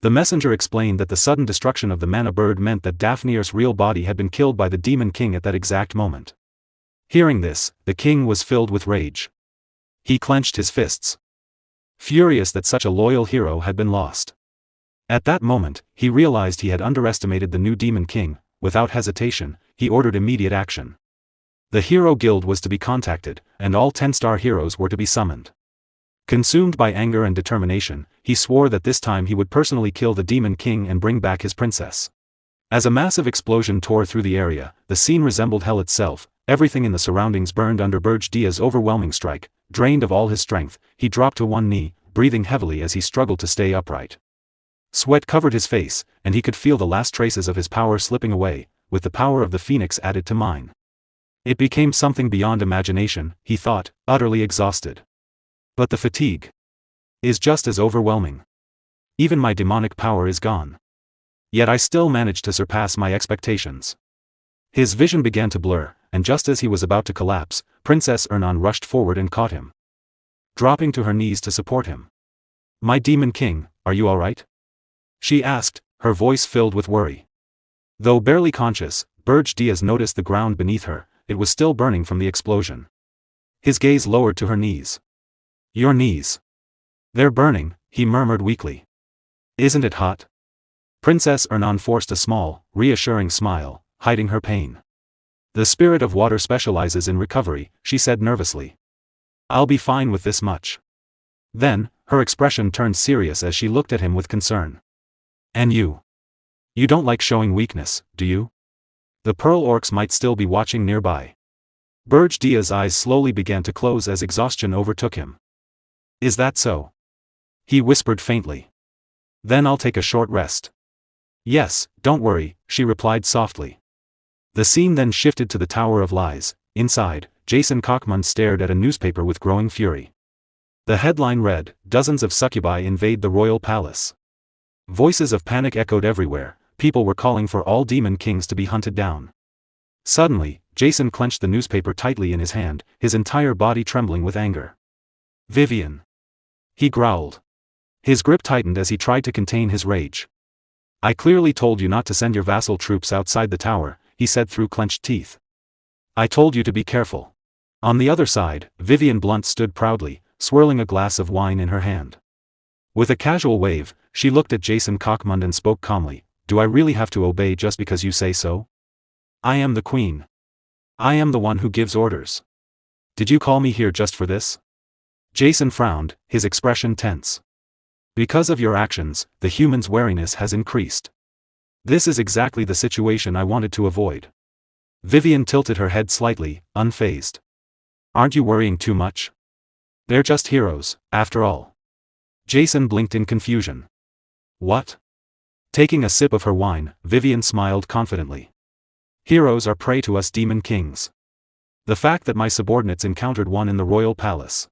The messenger explained that the sudden destruction of the mana bird meant that Dafnir's real body had been killed by the Demon King at that exact moment. Hearing this, the king was filled with rage. He clenched his fists, furious that such a loyal hero had been lost. At that moment, he realized he had underestimated the new Demon King. Without hesitation, he ordered immediate action. The Hero Guild was to be contacted, and all 10-star heroes were to be summoned. Consumed by anger and determination, he swore that this time he would personally kill the Demon King and bring back his princess. As a massive explosion tore through the area, the scene resembled hell itself. Everything in the surroundings burned under Berge's overwhelming strike. Drained of all his strength, he dropped to one knee, breathing heavily as he struggled to stay upright. Sweat covered his face, and he could feel the last traces of his power slipping away, with the power of the phoenix added to mine. It became something beyond imagination, he thought, utterly exhausted. But the fatigue is just as overwhelming. Even my demonic power is gone. Yet I still managed to surpass my expectations. His vision began to blur, and just as he was about to collapse, Princess Ernan rushed forward and caught him, dropping to her knees to support him. "My Demon King, are you all right?" she asked, her voice filled with worry. Though barely conscious, Berge noticed the ground beneath her. It was still burning from the explosion. His gaze lowered to her knees. "Your knees. They're burning," he murmured weakly. "Isn't it hot?" Princess Ernan forced a small, reassuring smile, hiding her pain. "The spirit of water specializes in recovery," she said nervously. "I'll be fine with this much." Then, her expression turned serious as she looked at him with concern. "And you? You don't like showing weakness, do you?" The Pearl Orcs might still be watching nearby. Berge's eyes slowly began to close as exhaustion overtook him. "Is that so?" he whispered faintly. "Then I'll take a short rest." "Yes, don't worry," she replied softly. The scene then shifted to the Tower of Lies. Inside, Jason Kochmund stared at a newspaper with growing fury. The headline read, "Dozens of succubi invade the royal palace." Voices of panic echoed everywhere. People were calling for all demon kings to be hunted down. Suddenly, Jason clenched the newspaper tightly in his hand, his entire body trembling with anger. "Vivian!" he growled. His grip tightened as he tried to contain his rage. "I clearly told you not to send your vassal troops outside the tower," he said through clenched teeth. "I told you to be careful." On the other side, Vivian Blunt stood proudly, swirling a glass of wine in her hand. With a casual wave, she looked at Jason Kochmund and spoke calmly. "Do I really have to obey just because you say so? I am the queen. I am the one who gives orders. Did you call me here just for this?" Jason frowned, his expression tense. "Because of your actions, the human's wariness has increased. This is exactly the situation I wanted to avoid." Vivian tilted her head slightly, unfazed. "Aren't you worrying too much? They're just heroes, after all." Jason blinked in confusion. "What?" Taking a sip of her wine, Vivian smiled confidently. "Heroes are prey to us demon kings. The fact that my subordinates encountered one in the royal palace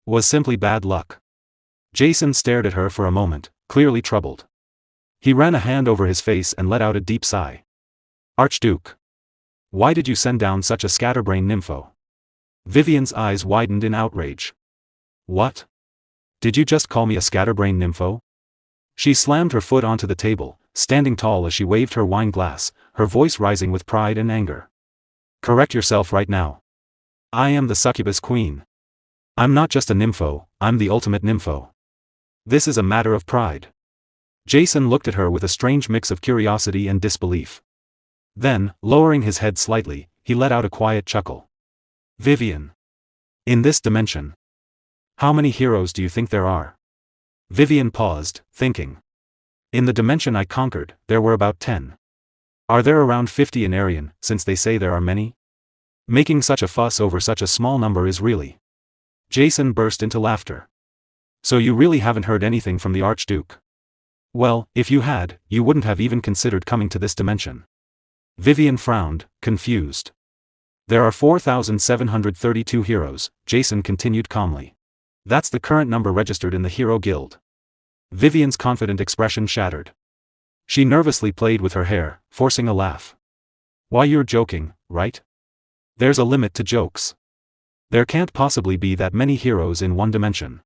was simply bad luck." Jason stared at her for a moment, clearly troubled. He ran a hand over his face and let out a deep sigh. "Archduke, why did you send down such a scatterbrain nympho?" Vivian's eyes widened in outrage. "What? Did you just call me a scatterbrain nympho?" She slammed her foot onto the table, standing tall as she waved her wine glass, her voice rising with pride and anger. "Correct yourself right now. I am the succubus queen. I'm not just a nympho, I'm the ultimate nympho. This is a matter of pride." Jason looked at her with a strange mix of curiosity and disbelief. Then, lowering his head slightly, he let out a quiet chuckle. Vivian. In this dimension. How many heroes do you think there are? Vivian paused, thinking. In the dimension I conquered, there were about 10. Are there around 50 in Arian, since they say there are many? Making such a fuss over such a small number is really. Jason burst into laughter. So you really haven't heard anything from the Archduke? Well, if you had, you wouldn't have even considered coming to this dimension. Vivian frowned, confused. There are 4,732 heroes, Jason continued calmly. That's the current number registered in the Hero Guild. Vivian's confident expression shattered. She nervously played with her hair, forcing a laugh. Why, you're joking, right? There's a limit to jokes. There can't possibly be that many heroes in one dimension.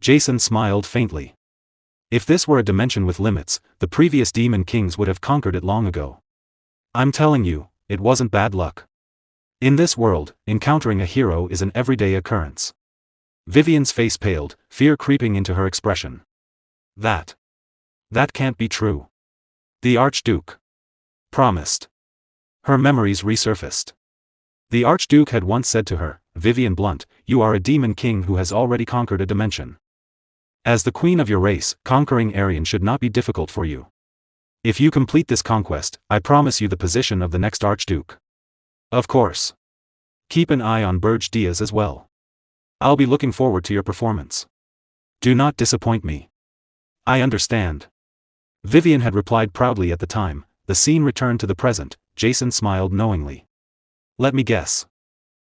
Jason smiled faintly. If this were a dimension with limits, the previous Demon Kings would have conquered it long ago. I'm telling you, it wasn't bad luck. In this world, encountering a hero is an everyday occurrence. Vivian's face paled, fear creeping into her expression. That can't be true. The Archduke promised. Her memories resurfaced. The Archduke had once said to her, Vivian Blunt, you are a Demon King who has already conquered a dimension. As the queen of your race, conquering Arian should not be difficult for you. If you complete this conquest, I promise you the position of the next Archduke. Of course. Keep an eye on Berge Diaz as well. I'll be looking forward to your performance. Do not disappoint me. I understand. Vivian had replied proudly at the time. The scene returned to the present. Jason smiled knowingly. Let me guess.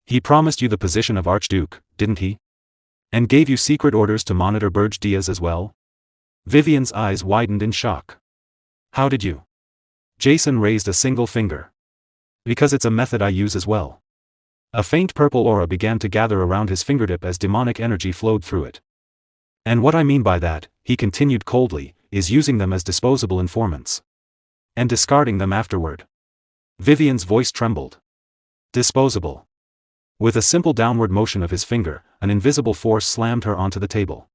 He promised you the position of Archduke, didn't he? And gave you secret orders to monitor Berge Diaz as well? Vivian's eyes widened in shock. How did you? Jason raised a single finger. Because it's a method I use as well. A faint purple aura began to gather around his fingertip as demonic energy flowed through it. And what I mean by that, he continued coldly, is using them as disposable informants. And discarding them afterward. Vivian's voice trembled. Disposable. With a simple downward motion of his finger, an invisible force slammed her onto the table.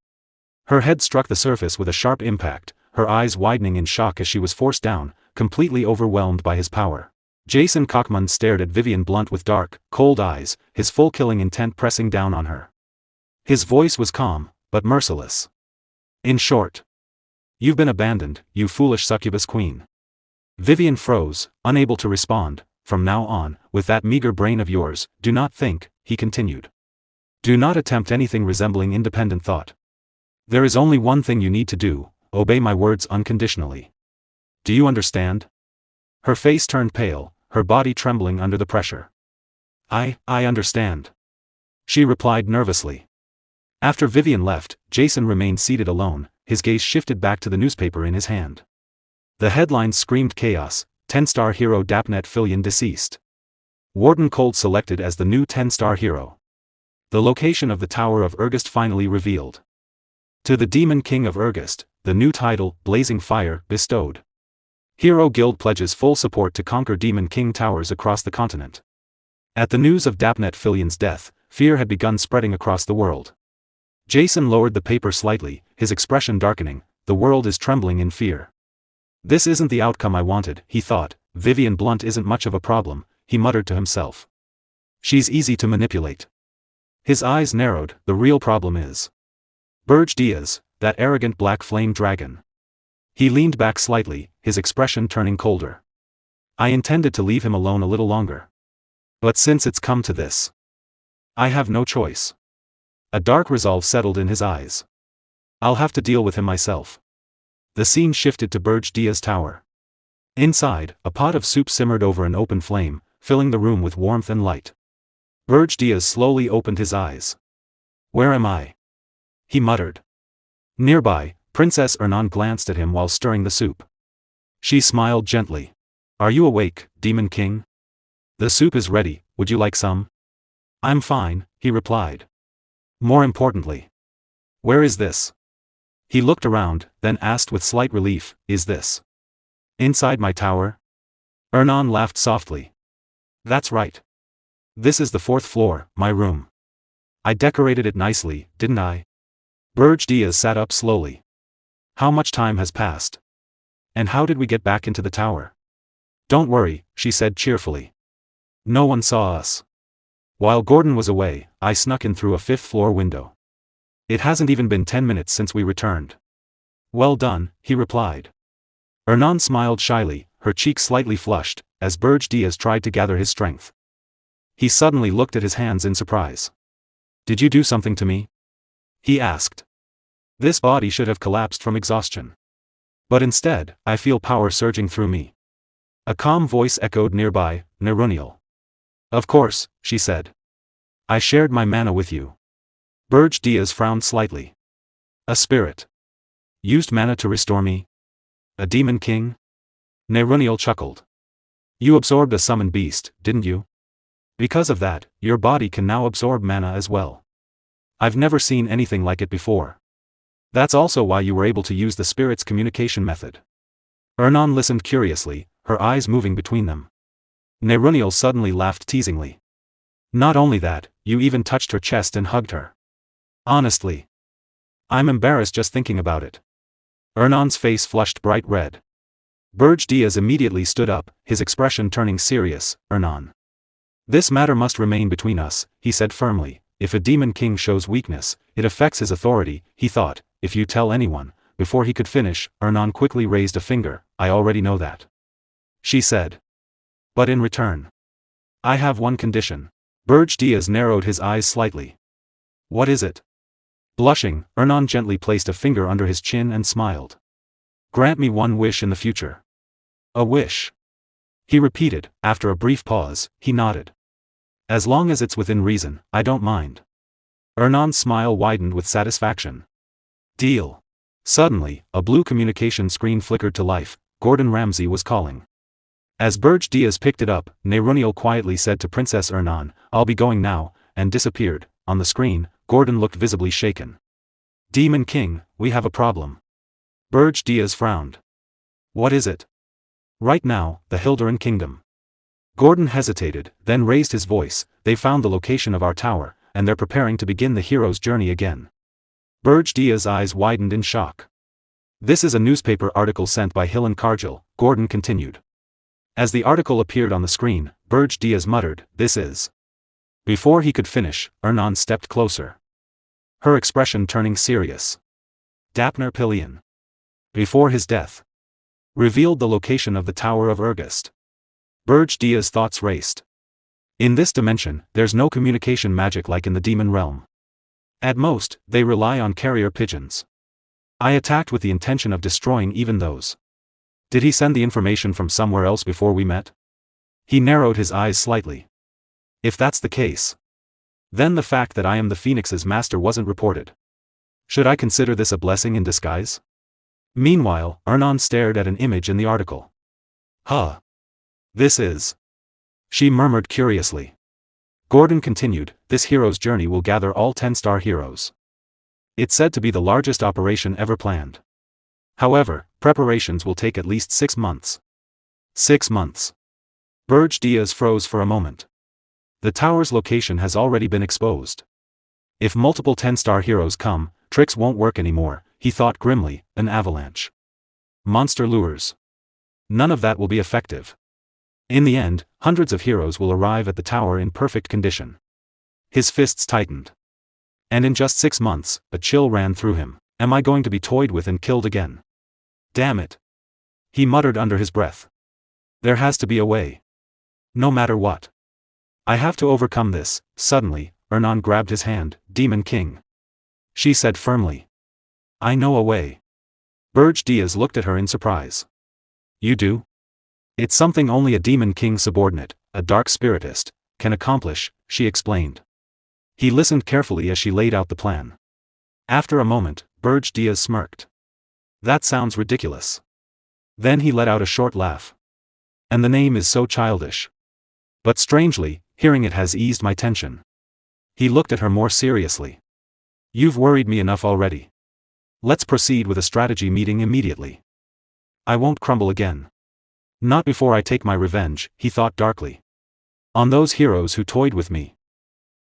Her head struck the surface with a sharp impact, her eyes widening in shock as she was forced down, completely overwhelmed by his power. Jason Cockman stared at Vivian Blunt with dark, cold eyes, his full killing intent pressing down on her. His voice was calm, but merciless. In short. You've been abandoned, you foolish succubus queen. Vivian froze, unable to respond. From now on, with that meager brain of yours, do not think, he continued. Do not attempt anything resembling independent thought. There is only one thing you need to do, obey my words unconditionally. Do you understand? Her face turned pale, her body trembling under the pressure. I understand. She replied nervously. After Vivian left, Jason remained seated alone, his gaze shifted back to the newspaper in his hand. The headlines screamed chaos. 10-star hero Dapnet Fillion deceased. Warden Cold selected as the new 10-star hero. The location of the Tower of Ergest finally revealed. To the Demon King of Ergest, the new title, Blazing Fire, bestowed. Hero Guild pledges full support to conquer Demon King towers across the continent. At the news of Dapnet Fillion's death, fear had begun spreading across the world. Jason lowered the paper slightly, his expression darkening. The world is trembling in fear. This isn't the outcome I wanted, he thought. Vivian Blunt isn't much of a problem, he muttered to himself. She's easy to manipulate. His eyes narrowed. The real problem is Berge Diaz, that arrogant black flame dragon. He leaned back slightly, his expression turning colder. I intended to leave him alone a little longer. But since it's come to this, I have no choice. A dark resolve settled in his eyes. I'll have to deal with him myself. The scene shifted to Berge Diaz Tower. Inside, a pot of soup simmered over an open flame, filling the room with warmth and light. Berge Diaz slowly opened his eyes. Where am I? He muttered. Nearby, Princess Ernan glanced at him while stirring the soup. She smiled gently. Are you awake, Demon King? The soup is ready, would you like some? I'm fine, he replied. More importantly. Where is this? He looked around, then asked with slight relief, is this inside my tower? Ernan laughed softly. That's right. This is the 4th floor, my room. I decorated it nicely, didn't I? Berge Diaz sat up slowly. How much time has passed? And how did we get back into the tower? Don't worry, she said cheerfully. No one saw us. While Gordon was away, I snuck in through a fifth-floor window. It hasn't even been 10 minutes since we returned. Well done, he replied. Hernan smiled shyly, her cheeks slightly flushed, as Berge Diaz tried to gather his strength. He suddenly looked at his hands in surprise. Did you do something to me? He asked. This body should have collapsed from exhaustion. But instead, I feel power surging through me. A calm voice echoed nearby, Nerunial. Of course, she said. I shared my mana with you. Berge Diaz frowned slightly. A spirit. Used mana to restore me? A demon king? Nerunial chuckled. You absorbed a summoned beast, didn't you? Because of that, your body can now absorb mana as well. I've never seen anything like it before. That's also why you were able to use the spirit's communication method. Hernan listened curiously, her eyes moving between them. Nerunial suddenly laughed teasingly. Not only that, you even touched her chest and hugged her. Honestly. I'm embarrassed just thinking about it. Hernan's face flushed bright red. Berge Diaz immediately stood up, his expression turning serious. Hernan. This matter must remain between us, he said firmly. If a demon king shows weakness, it affects his authority, he thought. If you tell anyone. Before he could finish, Hernan quickly raised a finger. I already know that. She said. But in return. I have one condition. Berge Diaz narrowed his eyes slightly. What is it? Blushing, Hernan gently placed a finger under his chin and smiled. Grant me one wish in the future. A wish. He repeated. After a brief pause, he nodded. As long as it's within reason, I don't mind. Hernan's smile widened with satisfaction. Deal. Suddenly, a blue communication screen flickered to life. Gordon Ramsay was calling. As Berge Diaz picked it up, Nerunial quietly said to Princess Hernan, I'll be going now, and disappeared. On the screen, Gordon looked visibly shaken. Demon King, we have a problem. Berge Diaz frowned. What is it? Right now, the Hilderan Kingdom. Gordon hesitated, then raised his voice. They found the location of our tower, and they're preparing to begin the hero's journey again. Berge Diaz's eyes widened in shock. This is a newspaper article sent by Hill and Cargill, Gordon continued. As the article appeared on the screen, Berge Diaz muttered, this is. Before he could finish, Hernan stepped closer. Her expression turning serious. Dapner Pilion. Before his death. Revealed the location of the Tower of Ergast. Berge Diaz's thoughts raced. In this dimension, there's no communication magic like in the demon realm. At most, they rely on carrier pigeons. I attacked with the intention of destroying even those. Did he send the information from somewhere else before we met? He narrowed his eyes slightly. If that's the case. Then the fact that I am the Phoenix's master wasn't reported. Should I consider this a blessing in disguise? Meanwhile, Hernan stared at an image in the article. Huh. This is. She murmured curiously. Gordon continued, this hero's journey will gather all 10-star heroes. It's said to be the largest operation ever planned. However, preparations will take at least 6 months. 6 months. Berge Diaz froze for a moment. The tower's location has already been exposed. If multiple 10-star heroes come, tricks won't work anymore, he thought grimly, an avalanche. Monster lures. None of that will be effective. In the end, hundreds of heroes will arrive at the tower in perfect condition. His fists tightened. And in just 6 months, a chill ran through him. Am I going to be toyed with and killed again? Damn it. He muttered under his breath. There has to be a way. No matter what. I have to overcome this. Suddenly, Hernan grabbed his hand. Demon King. She said firmly. I know a way. Berge Diaz looked at her in surprise. You do? It's something only a Demon King subordinate, a dark spiritist, can accomplish, she explained. He listened carefully as she laid out the plan. After a moment, Berge Diaz smirked. That sounds ridiculous. Then he let out a short laugh. And the name is so childish. But strangely, hearing it has eased my tension. He looked at her more seriously. You've worried me enough already. Let's proceed with a strategy meeting immediately. I won't crumble again. Not before I take my revenge, he thought darkly. On those heroes who toyed with me.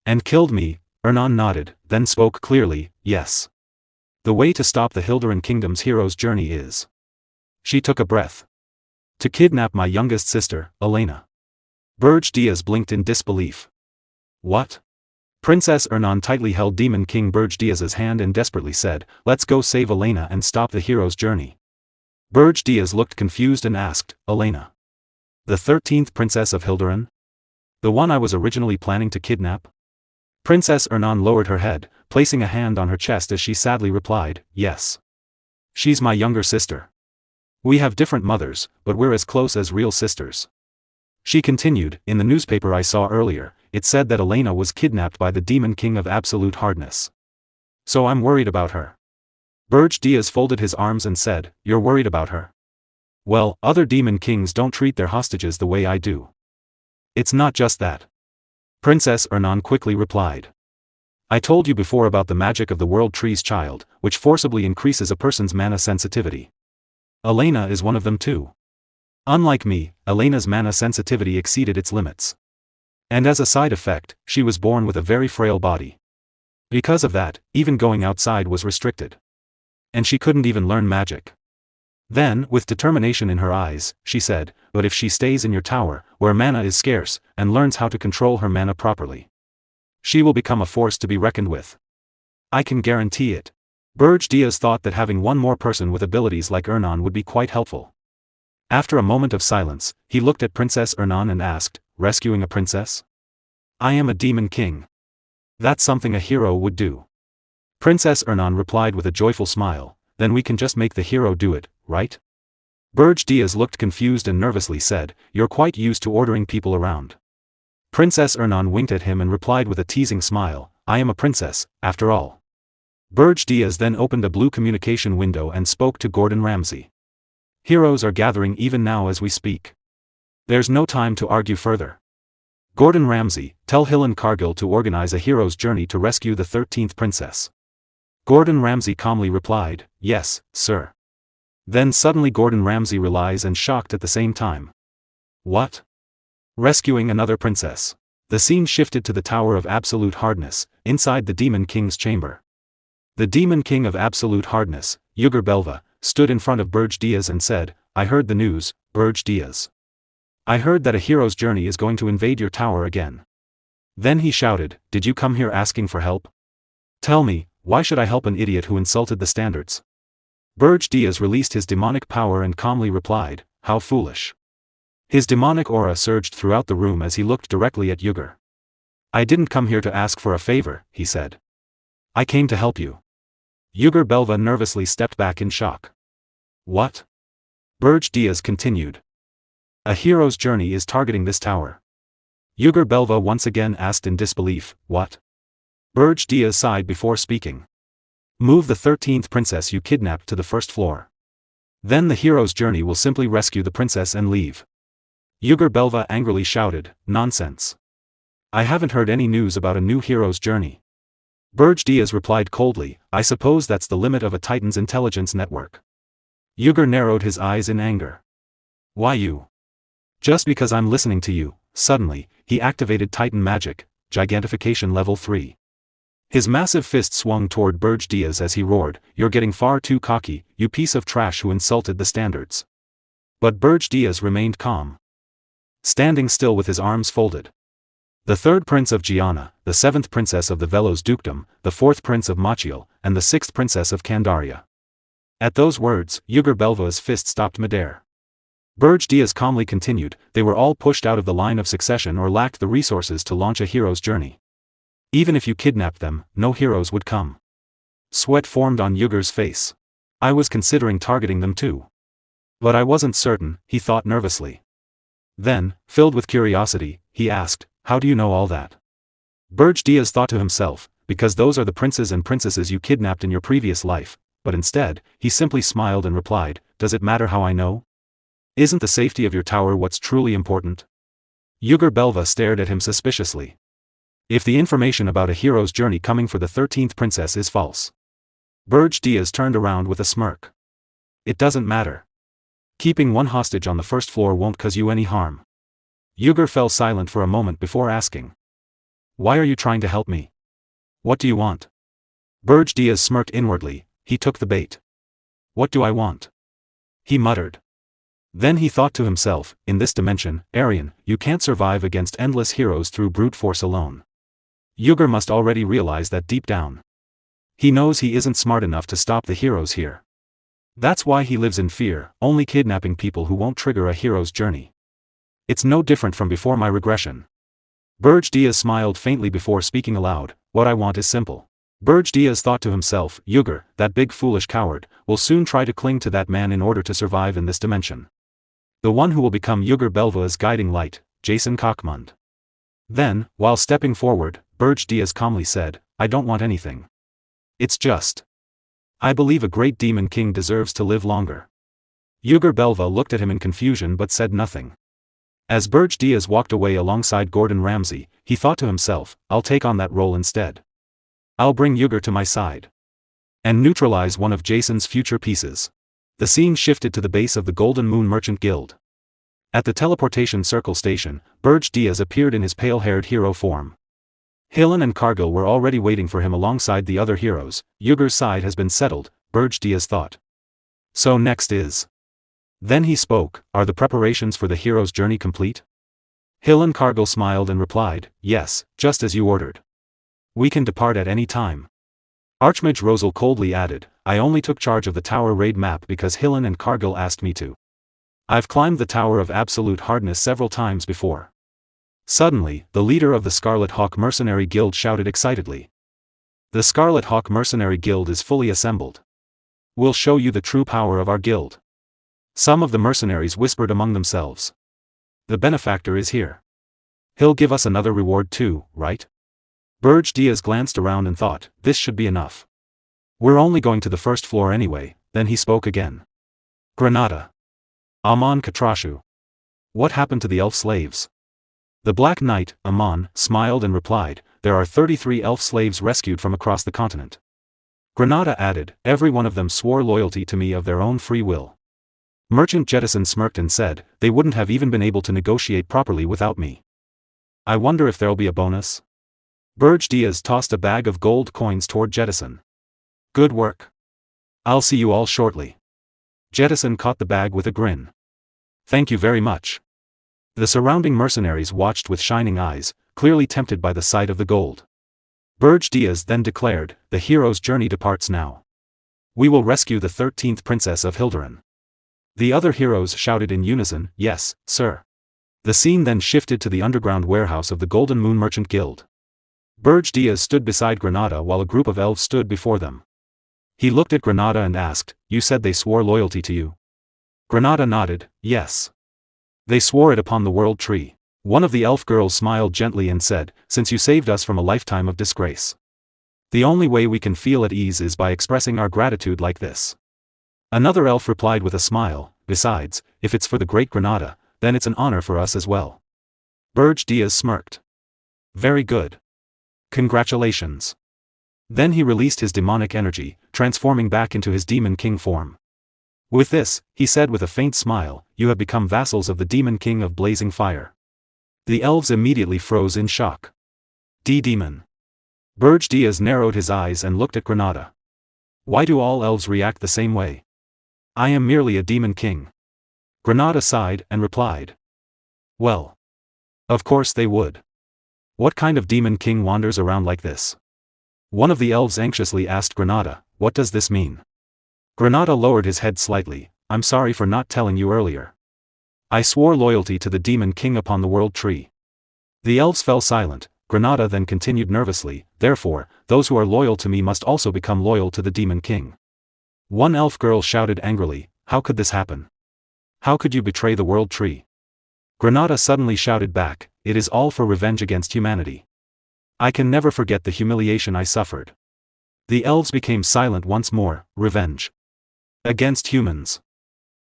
And killed me, Hernan nodded, then spoke clearly, yes. The way to stop the Hilderan Kingdom's hero's journey is. She took a breath. To kidnap my youngest sister, Elena. Berge Diaz blinked in disbelief. What? Princess Ernan tightly held Demon King Berge Diaz's hand and desperately said, let's go save Elena and stop the hero's journey. Berge Diaz looked confused and asked, Elena? The 13th princess of Hilderan? The one I was originally planning to kidnap? Princess Ernan lowered her head, placing a hand on her chest as she sadly replied, yes. She's my younger sister. We have different mothers, but we're as close as real sisters. She continued, in the newspaper I saw earlier, it said that Elena was kidnapped by the Demon King of Absolute Hardness. So I'm worried about her. Berge Diaz folded his arms and said, you're worried about her? Well, other Demon Kings don't treat their hostages the way I do. It's not just that. Princess Ernan quickly replied. I told you before about the magic of the World Tree's child, which forcibly increases a person's mana sensitivity. Elena is one of them too. Unlike me, Elena's mana sensitivity exceeded its limits. And as a side effect, she was born with a very frail body. Because of that, even going outside was restricted. And she couldn't even learn magic. Then, with determination in her eyes, she said, but if she stays in your tower, where mana is scarce, and learns how to control her mana properly, she will become a force to be reckoned with. I can guarantee it. Berge Diaz thought that having one more person with abilities like Ernan would be quite helpful. After a moment of silence, he looked at Princess Ernan and asked, rescuing a princess? I am a Demon King. That's something a hero would do. Princess Ernan replied with a joyful smile, then we can just make the hero do it, right? Berge Diaz looked confused and nervously said, you're quite used to ordering people around. Princess Ernan winked at him and replied with a teasing smile, I am a princess, after all. Berge Diaz then opened a blue communication window and spoke to Gordon Ramsay. Heroes are gathering even now as we speak. There's no time to argue further. Gordon Ramsay, tell Hillen Cargill to organize a hero's journey to rescue the 13th princess. Gordon Ramsay calmly replied, yes, sir. Then suddenly Gordon Ramsay realized and shocked at the same time. What? Rescuing another princess. The scene shifted to the Tower of Absolute Hardness, inside the Demon King's chamber. The Demon King of Absolute Hardness, Yugur Belva, stood in front of Berge Diaz and said, I heard the news, Berge Diaz. I heard that a hero's journey is going to invade your tower again. Then he shouted, did you come here asking for help? Tell me, why should I help an idiot who insulted the standards? Berge Diaz released his demonic power and calmly replied, how foolish. His demonic aura surged throughout the room as he looked directly at Yugur. I didn't come here to ask for a favor, he said. I came to help you. Yugur Belva nervously stepped back in shock. What? Berge Diaz continued. A hero's journey is targeting this tower. Yugur Belva once again asked in disbelief, what? Berge Diaz sighed before speaking. Move the 13th princess you kidnapped to the first floor. Then the hero's journey will simply rescue the princess and leave. Yugur Belva angrily shouted, nonsense. I haven't heard any news about a new hero's journey. Berge Diaz replied coldly, I suppose that's the limit of a Titan's intelligence network. Yugur narrowed his eyes in anger. Why you? Just because I'm listening to you. Suddenly, he activated Titan magic, Gigantification level 3. His massive fist swung toward Berge Diaz as he roared, you're getting far too cocky, you piece of trash who insulted the standards. But Berge Diaz remained calm. Standing still with his arms folded. The 3rd prince of Gianna, the 7th princess of the Velos dukedom, the 4th prince of Machiel, and the 6th princess of Candaria. At those words, Yugur Belva's fist stopped midair. Berge Diaz calmly continued, they were all pushed out of the line of succession or lacked the resources to launch a hero's journey. Even if you kidnapped them, no heroes would come. Sweat formed on Yugur's face. I was considering targeting them too. But I wasn't certain, he thought nervously. Then, filled with curiosity, he asked, how do you know all that? Berge Diaz thought to himself, because those are the princes and princesses you kidnapped in your previous life, but instead, he simply smiled and replied, does it matter how I know? Isn't the safety of your tower what's truly important? Yugur Belva stared at him suspiciously. If the information about a hero's journey coming for the 13th princess is false. Berge Diaz turned around with a smirk. It doesn't matter. Keeping one hostage on the first floor won't cause you any harm. Yugur fell silent for a moment before asking. Why are you trying to help me? What do you want? Berge Diaz smirked inwardly, he took the bait. What do I want? He muttered. Then he thought to himself, in this dimension, Aryan, you can't survive against endless heroes through brute force alone. Yuger must already realize that deep down. He knows he isn't smart enough to stop the heroes here. That's why he lives in fear, only kidnapping people who won't trigger a hero's journey. It's no different from before my regression. Berge smiled faintly before speaking aloud, what I want is simple. Berge thought to himself, Yuger, that big foolish coward, will soon try to cling to that man in order to survive in this dimension. The one who will become Yuger Belva's guiding light, Jason Kockmund. Then, while stepping forward, Berge calmly said, I don't want anything. It's just. I believe a great demon king deserves to live longer. Yuger Belva looked at him in confusion but said nothing. As Berge walked away alongside Gordon Ramsay, he thought to himself, I'll take on that role instead. I'll bring Yuger to my side. And neutralize one of Jason's future pieces. The scene shifted to the base of the Golden Moon Merchant Guild. At the teleportation circle station, Berge appeared in his pale-haired hero form. Hillen and Cargill were already waiting for him alongside the other heroes. Yuger's side has been settled, Berge thought. So next is. Then he spoke, are the preparations for the hero's journey complete? Hillen Cargill smiled and replied, yes, just as you ordered. We can depart at any time. Archmage Rosal coldly added, I only took charge of the tower raid map because Hillen and Cargill asked me to. I've climbed the Tower of Absolute Hardness several times before. Suddenly, the leader of the Scarlet Hawk Mercenary Guild shouted excitedly. The Scarlet Hawk Mercenary Guild is fully assembled. We'll show you the true power of our guild. Some of the mercenaries whispered among themselves. The benefactor is here. He'll give us another reward too, right? Berge glanced around and thought, this should be enough. We're only going to the first floor anyway. Then he spoke again. Granada. Amon Katrashu. What happened to the elf slaves? The Black Knight, Amon, smiled and replied, there are 33 elf slaves rescued from across the continent. Granada added, every one of them swore loyalty to me of their own free will. Merchant Jettison smirked and said, they wouldn't have even been able to negotiate properly without me. I wonder if there'll be a bonus? Berge tossed a bag of gold coins toward Jettison. Good work. I'll see you all shortly. Jettison caught the bag with a grin. Thank you very much. The surrounding mercenaries watched with shining eyes, clearly tempted by the sight of the gold. Berge then declared, the hero's journey departs now. We will rescue the 13th princess of Hilderan. The other heroes shouted in unison, yes, sir. The scene then shifted to the underground warehouse of the Golden Moon Merchant Guild. Berge stood beside Granada while a group of elves stood before them. He looked at Granada and asked, you said they swore loyalty to you? Granada nodded, yes. They swore it upon the World Tree. One of the elf girls smiled gently and said, since you saved us from a lifetime of disgrace. The only way we can feel at ease is by expressing our gratitude like this. Another elf replied with a smile, besides, if it's for the great Granada, then it's an honor for us as well. Berge smirked. Very good. Congratulations. Then he released his demonic energy, transforming back into his Demon King form. With this, he said with a faint smile, you have become vassals of the Demon King of Blazing Fire. The elves immediately froze in shock. Demon. Berge narrowed his eyes and looked at Granada. Why do all elves react the same way? I am merely a Demon King. Granada sighed and replied. Well. Of course they would. What kind of Demon King wanders around like this? One of the elves anxiously asked Granada, what does this mean? Granada lowered his head slightly, I'm sorry for not telling you earlier. I swore loyalty to the Demon King upon the World Tree. The elves fell silent. Granada then continued nervously, therefore, those who are loyal to me must also become loyal to the Demon King. One elf girl shouted angrily, how could this happen? How could you betray the World Tree? Granada suddenly shouted back, it is all for revenge against humanity. I can never forget the humiliation I suffered. The elves became silent once more, revenge. Against humans.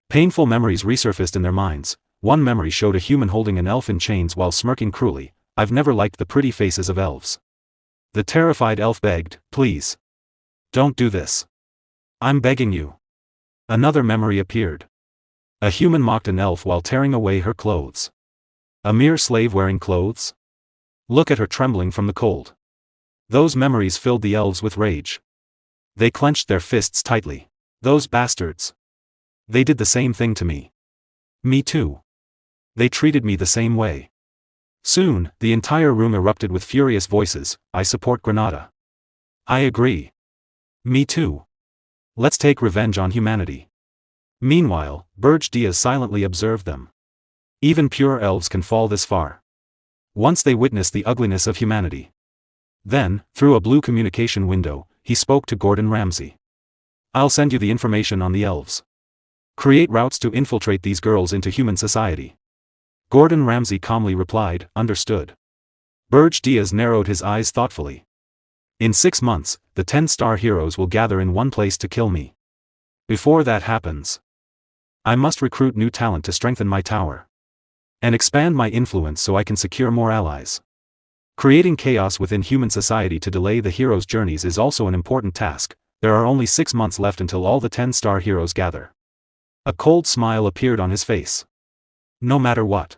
Painful memories resurfaced in their minds. One memory showed a human holding an elf in chains while smirking cruelly. I've never liked the pretty faces of elves. The terrified elf begged, please. Don't do this. I'm begging you. Another memory appeared. A human mocked an elf while tearing away her clothes. A mere slave wearing clothes? Look at her trembling from the cold. Those memories filled the elves with rage. They clenched their fists tightly. Those bastards. They did the same thing to me. Me too. They treated me the same way. Soon, the entire room erupted with furious voices. I support Granada. I agree. Me too. Let's take revenge on humanity. Meanwhile, Berge silently observed them. Even pure elves can fall this far. Once they witnessed the ugliness of humanity. Then, through a blue communication window, he spoke to Gordon Ramsay. I'll send you the information on the elves. Create routes to infiltrate these girls into human society. Gordon Ramsay calmly replied, understood. Berge narrowed his eyes thoughtfully. In 6 months, the 10-star heroes will gather in one place to kill me. Before that happens, I must recruit new talent to strengthen my tower. And expand my influence so I can secure more allies. Creating chaos within human society to delay the heroes' journeys is also an important task. There are only 6 months left until all the 10-star heroes gather. A cold smile appeared on his face. No matter what,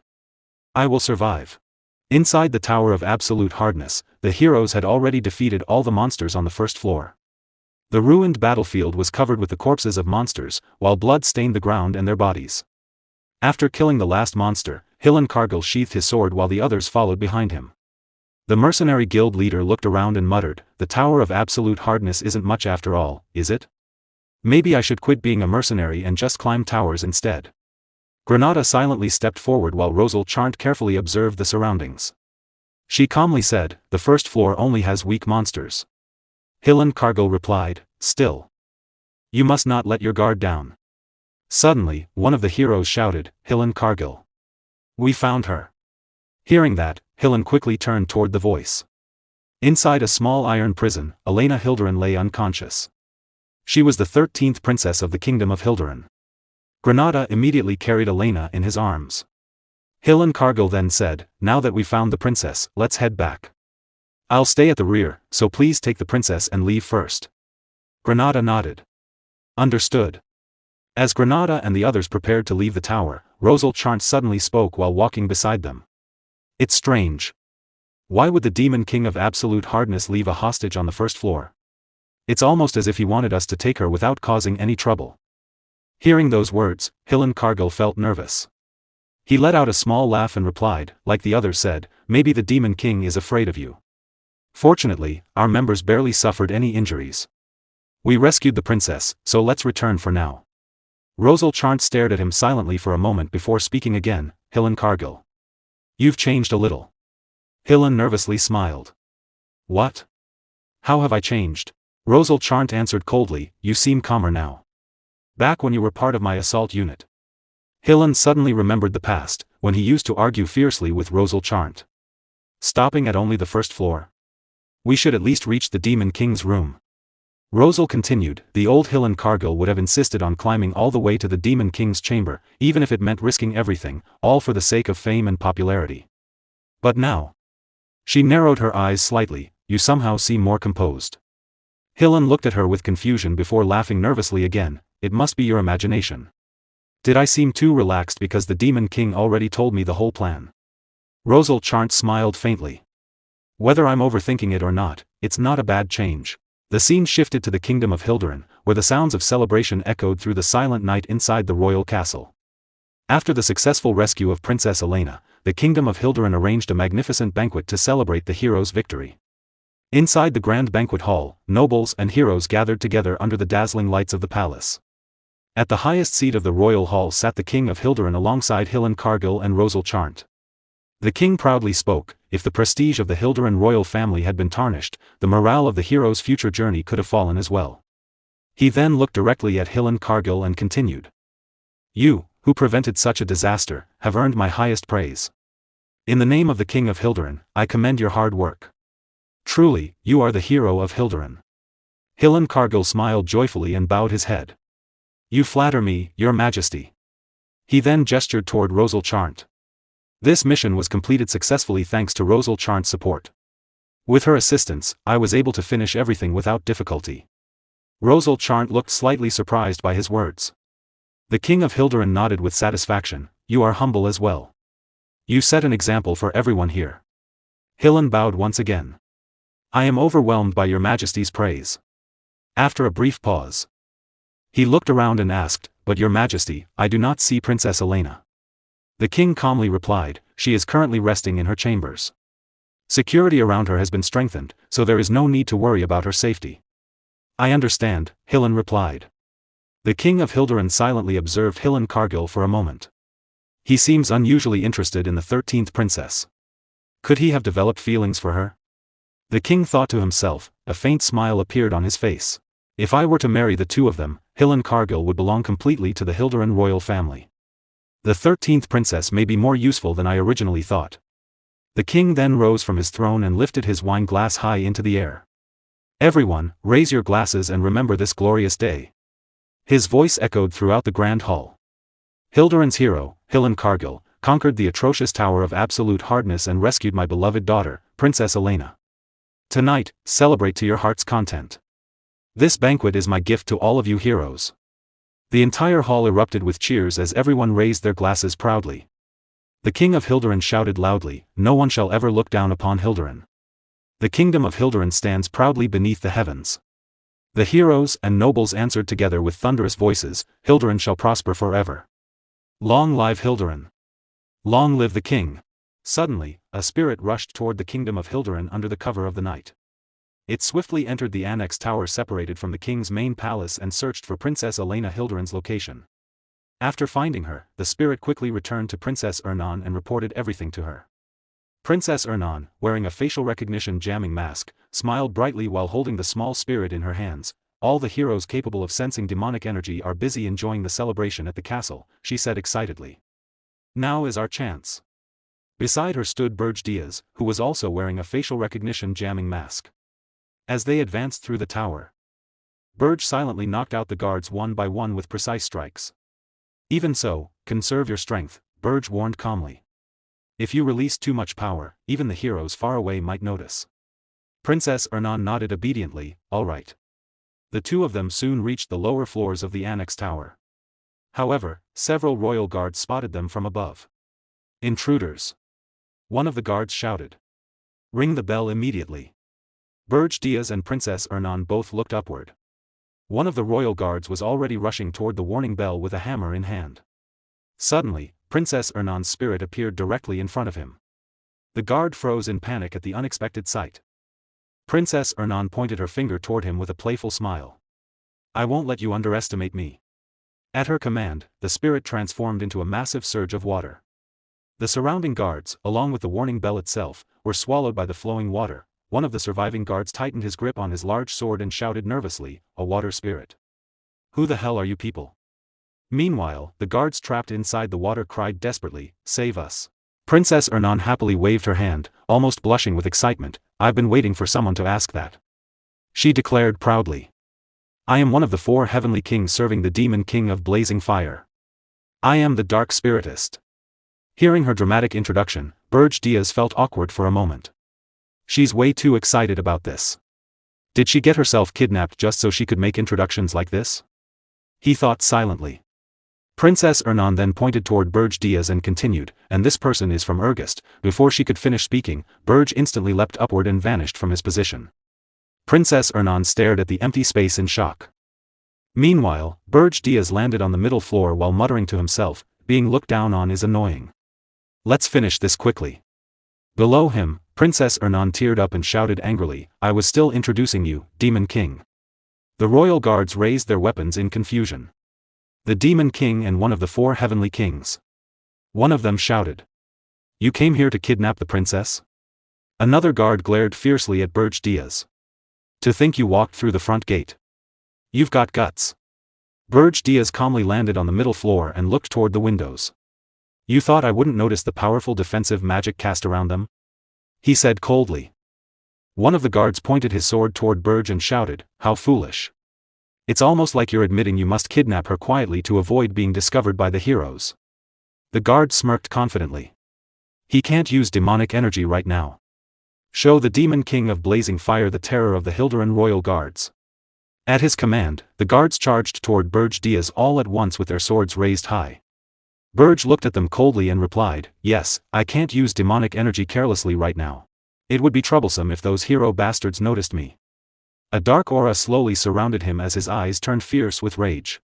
I will survive. Inside the Tower of Absolute Hardness, the heroes had already defeated all the monsters on the first floor. The ruined battlefield was covered with the corpses of monsters, while blood stained the ground and their bodies. After killing the last monster, Hillen Cargill sheathed his sword while the others followed behind him. The mercenary guild leader looked around and muttered, the Tower of Absolute Hardness isn't much after all, is it? Maybe I should quit being a mercenary and just climb towers instead. Granada silently stepped forward while Rosal Charnt carefully observed the surroundings. She calmly said, the first floor only has weak monsters. Hillen Cargill replied, still. You must not let your guard down. Suddenly, one of the heroes shouted, Hillen Cargill. We found her. Hearing that, Hillen quickly turned toward the voice. Inside a small iron prison, Elena Hildurin lay unconscious. She was the 13th princess of the Kingdom of Hildurin. Granada immediately carried Elena in his arms. Hillen Cargill then said, now that we found the princess, let's head back. I'll stay at the rear, so please take the princess and leave first. Granada nodded. Understood. As Granada and the others prepared to leave the tower, Rosal Charnt suddenly spoke while walking beside them. It's strange. Why would the Demon King of Absolute Hardness leave a hostage on the first floor? It's almost as if he wanted us to take her without causing any trouble. Hearing those words, Hillen Cargill felt nervous. He let out a small laugh and replied, like the others said, maybe the Demon King is afraid of you. Fortunately, our members barely suffered any injuries. We rescued the princess, so let's return for now. Rosal Charnt stared at him silently for a moment before speaking again, Hillen Cargill. You've changed a little. Hillen nervously smiled. What? How have I changed? Rosal Charnt answered coldly, you seem calmer now. Back when you were part of my assault unit. Hillen suddenly remembered the past, when he used to argue fiercely with Rosal Charnt. Stopping at only the first floor. We should at least reach the Demon King's room. Rosal continued, the old Hillen Cargill would have insisted on climbing all the way to the Demon King's chamber, even if it meant risking everything, all for the sake of fame and popularity. But now. She narrowed her eyes slightly, you somehow seem more composed. Hillen looked at her with confusion before laughing nervously again, it must be your imagination. Did I seem too relaxed because the Demon King already told me the whole plan? Rosal Charnt smiled faintly. Whether I'm overthinking it or not, it's not a bad change. The scene shifted to the Kingdom of Hildurin, where the sounds of celebration echoed through the silent night inside the royal castle. After the successful rescue of Princess Elena, the Kingdom of Hildurin arranged a magnificent banquet to celebrate the heroes' victory. Inside the grand banquet hall, nobles and heroes gathered together under the dazzling lights of the palace. At the highest seat of the royal hall sat the King of Hildurin alongside Hillen Cargill and Rosal Charnt. The king proudly spoke, if the prestige of the Hildurin royal family had been tarnished, the morale of the hero's future journey could have fallen as well. He then looked directly at Hillen Cargill and continued. You, who prevented such a disaster, have earned my highest praise. In the name of the King of Hildurin, I commend your hard work. Truly, you are the hero of Hildurin. Hillen Cargill smiled joyfully and bowed his head. You flatter me, your majesty. He then gestured toward Rosal Charnt. This mission was completed successfully thanks to Rosal Charnt's support. With her assistance, I was able to finish everything without difficulty. Rosal Charnt looked slightly surprised by his words. The King of Hildurin nodded with satisfaction, you are humble as well. You set an example for everyone here. Hillen bowed once again. I am overwhelmed by your majesty's praise. After a brief pause. He looked around and asked, but your majesty, I do not see Princess Elena. The king calmly replied, she is currently resting in her chambers. Security around her has been strengthened, so there is no need to worry about her safety. I understand, Hillen replied. The king of Hilderan silently observed Hillen Cargill for a moment. He seems unusually interested in the 13th princess. Could he have developed feelings for her? The king thought to himself, a faint smile appeared on his face. If I were to marry the two of them, Hillen Cargill would belong completely to the Hilderan royal family. The 13th princess may be more useful than I originally thought. The king then rose from his throne and lifted his wine glass high into the air. Everyone, raise your glasses and remember this glorious day. His voice echoed throughout the grand hall. Hilderan's hero, Hillen Cargill, conquered the atrocious tower of absolute hardness and rescued my beloved daughter, Princess Elena. Tonight, celebrate to your heart's content. This banquet is my gift to all of you heroes. The entire hall erupted with cheers as everyone raised their glasses proudly. The king of Hilderan shouted loudly, no one shall ever look down upon Hilderan. The kingdom of Hilderan stands proudly beneath the heavens. The heroes and nobles answered together with thunderous voices, Hilderan shall prosper forever. Long live Hilderan. Long live the king. Suddenly, a spirit rushed toward the kingdom of Hilderan under the cover of the night. It swiftly entered the annex tower separated from the king's main palace and searched for Princess Elena Hilderan's location. After finding her, the spirit quickly returned to Princess Ernan and reported everything to her. Princess Ernan, wearing a facial recognition jamming mask, smiled brightly while holding the small spirit in her hands. All the heroes capable of sensing demonic energy are busy enjoying the celebration at the castle, she said excitedly. Now is our chance. Beside her stood Berge Diaz, who was also wearing a facial recognition jamming mask. As they advanced through the tower, Berge silently knocked out the guards one by one with precise strikes. Even so, conserve your strength, Berge warned calmly. If you release too much power, even the heroes far away might notice. Princess Ernan nodded obediently, all right. The two of them soon reached the lower floors of the annex tower. However, several royal guards spotted them from above. Intruders! One of the guards shouted. Ring the bell immediately. Berge Diaz and Princess Ernan both looked upward. One of the royal guards was already rushing toward the warning bell with a hammer in hand. Suddenly, Princess Ernan's spirit appeared directly in front of him. The guard froze in panic at the unexpected sight. Princess Ernan pointed her finger toward him with a playful smile. I won't let you underestimate me. At her command, the spirit transformed into a massive surge of water. The surrounding guards, along with the warning bell itself, were swallowed by the flowing water. One of the surviving guards tightened his grip on his large sword and shouted nervously, a water spirit. Who the hell are you people? Meanwhile, the guards trapped inside the water cried desperately, save us. Princess Ernan happily waved her hand, almost blushing with excitement, I've been waiting for someone to ask that. She declared proudly. I am one of the 4 heavenly kings serving the Demon King of blazing fire. I am the Dark Spiritist. Hearing her dramatic introduction, Berge Diaz felt awkward for a moment. She's way too excited about this. Did she get herself kidnapped just so she could make introductions like this? He thought silently. Princess Ernan then pointed toward Berge Diaz and continued, and this person is from Ergest. Before she could finish speaking, Berge instantly leapt upward and vanished from his position. Princess Ernan stared at the empty space in shock. Meanwhile, Berge Diaz landed on the middle floor while muttering to himself, being looked down on is annoying. Let's finish this quickly. Below him, Princess Ernan teared up and shouted angrily, I was still introducing you, Demon King. The royal guards raised their weapons in confusion. The Demon King and one of the 4 heavenly kings. One of them shouted. You came here to kidnap the princess? Another guard glared fiercely at Berge Diaz. To think you walked through the front gate. You've got guts. Berge Diaz calmly landed on the middle floor and looked toward the windows. You thought I wouldn't notice the powerful defensive magic cast around them? He said coldly. One of the guards pointed his sword toward Berge and shouted, how foolish. It's almost like you're admitting you must kidnap her quietly to avoid being discovered by the heroes. The guard smirked confidently. He can't use demonic energy right now. Show the Demon King of blazing fire the terror of the Hilderan royal guards. At his command, the guards charged toward Berge Diaz all at once with their swords raised high. Berge looked at them coldly and replied, yes, I can't use demonic energy carelessly right now. It would be troublesome if those hero bastards noticed me. A dark aura slowly surrounded him as his eyes turned fierce with rage.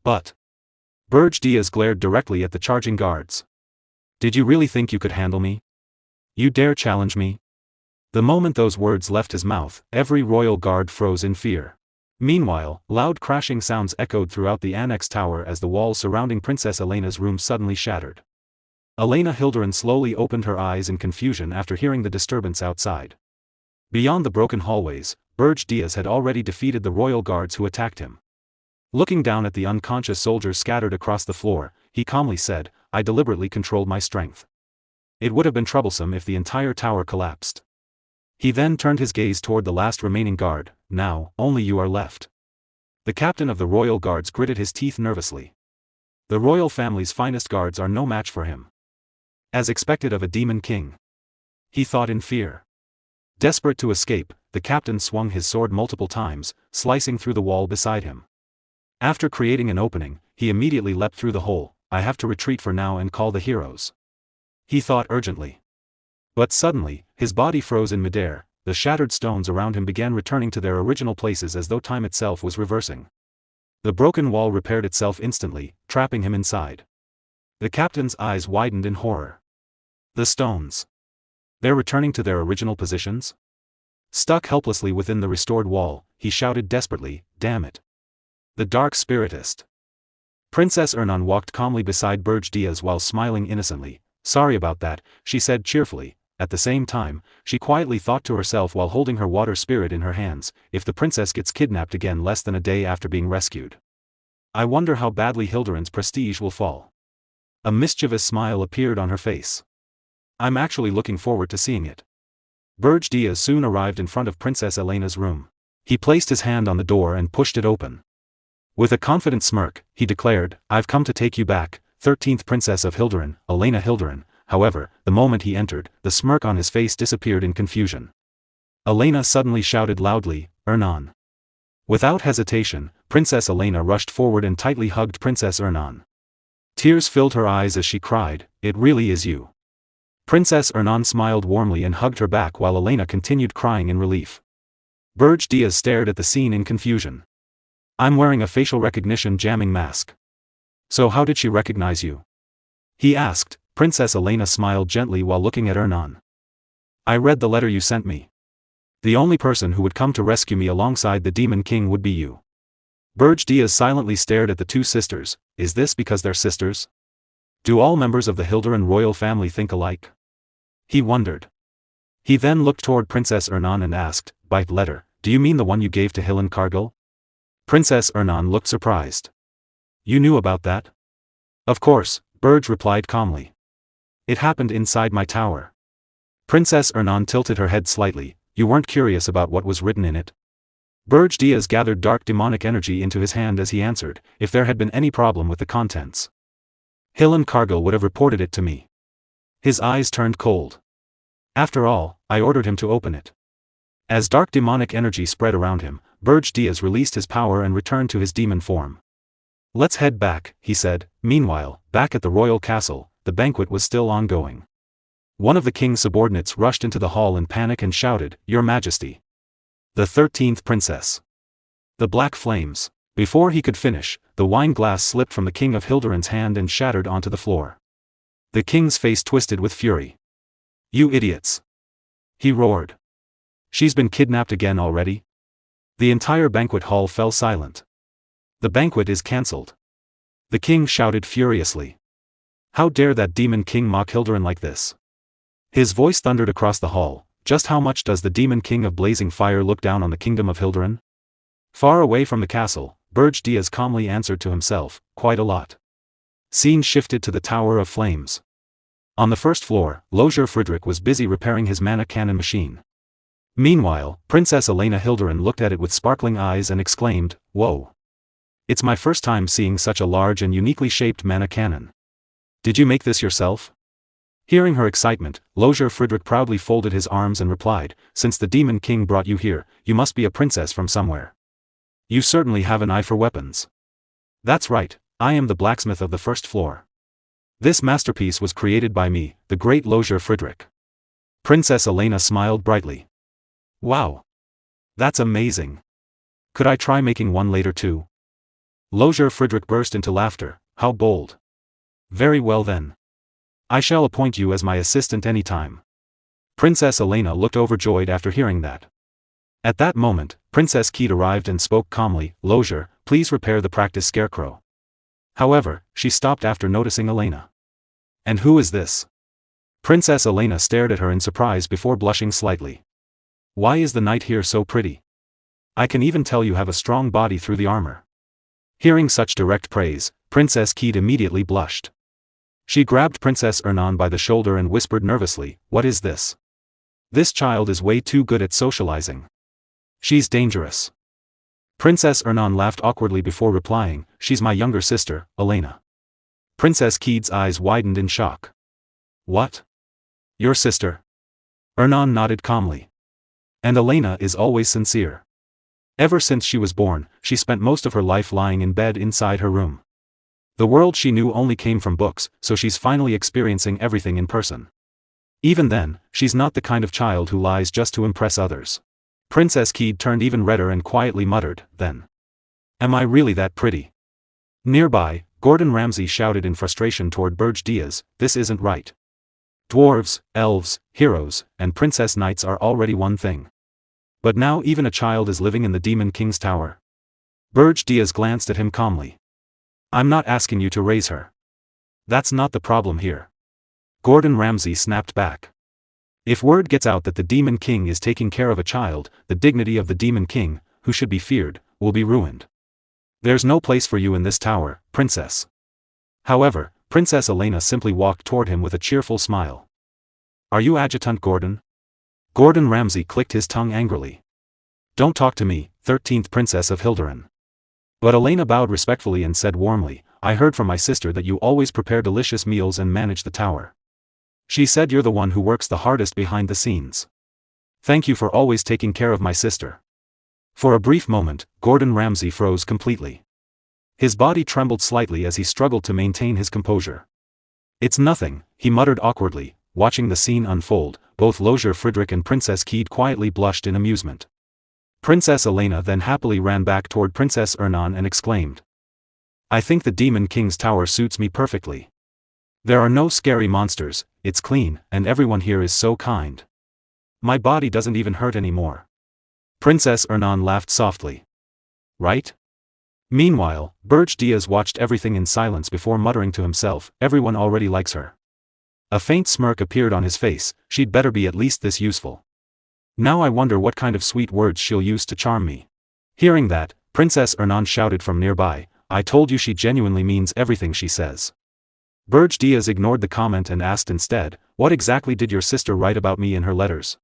But Berge Diaz glared directly at the charging guards. Did you really think you could handle me? You dare challenge me? The moment those words left his mouth, every royal guard froze in fear. Meanwhile, loud crashing sounds echoed throughout the annex tower as the walls surrounding Princess Elena's room suddenly shattered. Elena Hilderin slowly opened her eyes in confusion after hearing the disturbance outside. Beyond the broken hallways, Berge Diaz had already defeated the royal guards who attacked him. Looking down at the unconscious soldiers scattered across the floor, he calmly said, "I deliberately controlled my strength. It would have been troublesome if the entire tower collapsed." He then turned his gaze toward the last remaining guard. "Now, only you are left." The captain of the royal guards gritted his teeth nervously. The royal family's finest guards are no match for him. As expected of a demon king, he thought in fear. Desperate to escape, the captain swung his sword multiple times, slicing through the wall beside him. After creating an opening, he immediately leapt through the hole. "I have to retreat for now and call the heroes," he thought urgently. But suddenly, his body froze in midair. The shattered stones around him began returning to their original places as though time itself was reversing. The broken wall repaired itself instantly, trapping him inside. The captain's eyes widened in horror. The stones. They're returning to their original positions? Stuck helplessly within the restored wall, he shouted desperately, "Damn it. The dark spiritist." Princess Ernan walked calmly beside Berge Diaz while smiling innocently. "Sorry about that," she said cheerfully. At the same time, she quietly thought to herself while holding her water spirit in her hands, "If the princess gets kidnapped again less than a day after being rescued, I wonder how badly Hilderin's prestige will fall." A mischievous smile appeared on her face. "I'm actually looking forward to seeing it." Berge Diaz soon arrived in front of Princess Elena's room. He placed his hand on the door and pushed it open. With a confident smirk, he declared, "I've come to take you back, 13th Princess of Hilderin, Elena Hilderin." However, the moment he entered, the smirk on his face disappeared in confusion. Elena suddenly shouted loudly, "Ernan." Without hesitation, Princess Elena rushed forward and tightly hugged Princess Ernan. Tears filled her eyes as she cried, "It really is you." Princess Ernan smiled warmly and hugged her back while Elena continued crying in relief. Berge Diaz stared at the scene in confusion. "I'm wearing a facial recognition jamming mask. So how did she recognize you?" he asked. Princess Elena smiled gently while looking at Ernan. "I read the letter you sent me. The only person who would come to rescue me alongside the Demon King would be you." Berge Diaz silently stared at the two sisters. Is this because they're sisters? Do all members of the Hilderin royal family think alike? He wondered. He then looked toward Princess Ernan and asked, "By letter, do you mean the one you gave to Hilan Cargill?" Princess Ernan looked surprised. "You knew about that?" "Of course," Berge replied calmly. "It happened inside my tower." Princess Ernan tilted her head slightly. "You weren't curious about what was written in it?" Berge Diaz gathered dark demonic energy into his hand as he answered, "If there had been any problem with the contents, Hilan Cargill would have reported it to me." His eyes turned cold. "After all, I ordered him to open it." As dark demonic energy spread around him, Berge Diaz released his power and returned to his demon form. "Let's head back," he said. Meanwhile, back at the royal castle, the banquet was still ongoing. One of the king's subordinates rushed into the hall in panic and shouted, "Your Majesty! The 13th princess! The black flames!" Before he could finish, the wine glass slipped from the king of Hilderin's hand and shattered onto the floor. The king's face twisted with fury. "You idiots!" he roared. "She's been kidnapped again already?" The entire banquet hall fell silent. "The banquet is cancelled!" the king shouted furiously. "How dare that demon king mock Hilderin like this?" His voice thundered across the hall. "Just how much does the demon king of blazing fire look down on the kingdom of Hilderin?" Far away from the castle, Berge Diaz calmly answered to himself, "Quite a lot." Scene shifted to the Tower of Flames. On the first floor, Lozier Friedrich was busy repairing his mana cannon machine. Meanwhile, Princess Elena Hilderin looked at it with sparkling eyes and exclaimed, "Whoa! It's my first time seeing such a large and uniquely shaped mana cannon. Did you make this yourself?" Hearing her excitement, Lozier Friedrich proudly folded his arms and replied, "Since the Demon King brought you here, you must be a princess from somewhere. You certainly have an eye for weapons." "That's right, I am the blacksmith of the first floor. This masterpiece was created by me, the great Lozier Friedrich." Princess Elena smiled brightly. "Wow! That's amazing. Could I try making one later too?" Lozier Friedrich burst into laughter. "How bold. Very well then. I shall appoint you as my assistant any time. Princess Elena looked overjoyed after hearing that. At that moment, Princess Keat arrived and spoke calmly, Lozier, please repair the practice scarecrow. However, she stopped after noticing Elena. And who is this? Princess Elena stared at her in surprise before blushing slightly. Why is the knight here so pretty? I can even tell you have a strong body through the armor. Hearing such direct praise, Princess Keat immediately blushed. She grabbed Princess Ernan by the shoulder and whispered nervously, what is this? This child is way too good at socializing. She's dangerous. Princess Ernan laughed awkwardly before replying, she's my younger sister, Elena. Princess Keat's eyes widened in shock. What? Your sister? Ernan nodded calmly. And Elena is always sincere. Ever since she was born, she spent most of her life lying in bed inside her room. The world she knew only came from books, so she's finally experiencing everything in person. Even then, she's not the kind of child who lies just to impress others. Princess Keat turned even redder and quietly muttered, then. Am I really that pretty? Nearby, Gordon Ramsay shouted in frustration toward Berge Diaz, this isn't right. Dwarves, elves, heroes, and princess knights are already one thing. But now even a child is living in the Demon King's tower. Berge Diaz glanced at him calmly. I'm not asking you to raise her. That's not the problem here. Gordon Ramsay snapped back. If word gets out that the Demon King is taking care of a child, the dignity of the Demon King, who should be feared, will be ruined. There's no place for you in this tower, princess. However, Princess Elena simply walked toward him with a cheerful smile. Are you Adjutant Gordon? Gordon Ramsay clicked his tongue angrily. Don't talk to me, 13th Princess of Hilderan. But Elena bowed respectfully and said warmly, I heard from my sister that you always prepare delicious meals and manage the tower. She said you're the one who works the hardest behind the scenes. Thank you for always taking care of my sister. For a brief moment, Gordon Ramsay froze completely. His body trembled slightly as he struggled to maintain his composure. It's nothing, he muttered awkwardly. Watching the scene unfold, both Lozier Frederick and Princess Keat quietly blushed in amusement. Princess Elena then happily ran back toward Princess Ernan and exclaimed. I think the Demon King's tower suits me perfectly. There are no scary monsters, it's clean, and everyone here is so kind. My body doesn't even hurt anymore. Princess Ernan laughed softly. Right? Meanwhile, Berge Diaz watched everything in silence before muttering to himself, everyone already likes her. A faint smirk appeared on his face, she'd better be at least this useful. Now I wonder what kind of sweet words she'll use to charm me. Hearing that, Princess Ernan shouted from nearby, I told you she genuinely means everything she says. Berge Diaz ignored the comment and asked instead, what exactly did your sister write about me in her letters?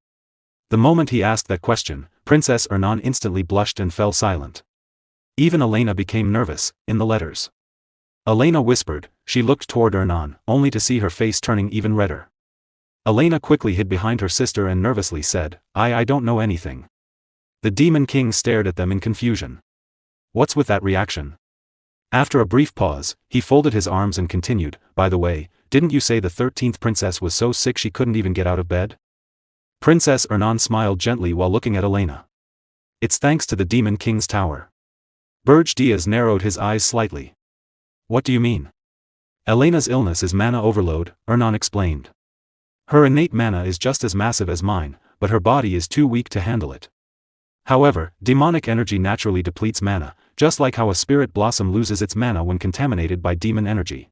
The moment he asked that question, Princess Ernan instantly blushed and fell silent. Even Elena became nervous, in the letters. Elena whispered, she looked toward Ernan, only to see her face turning even redder. Elena quickly hid behind her sister and nervously said, I don't know anything. The Demon King stared at them in confusion. What's with that reaction? After a brief pause, he folded his arms and continued, by the way, didn't you say the 13th princess was so sick she couldn't even get out of bed? Princess Ernan smiled gently while looking at Elena. It's thanks to the Demon King's tower. Berge Diaz narrowed his eyes slightly. What do you mean? Elena's illness is mana overload, Ernan explained. Her innate mana is just as massive as mine, but her body is too weak to handle it. However, demonic energy naturally depletes mana, just like how a spirit blossom loses its mana when contaminated by demon energy.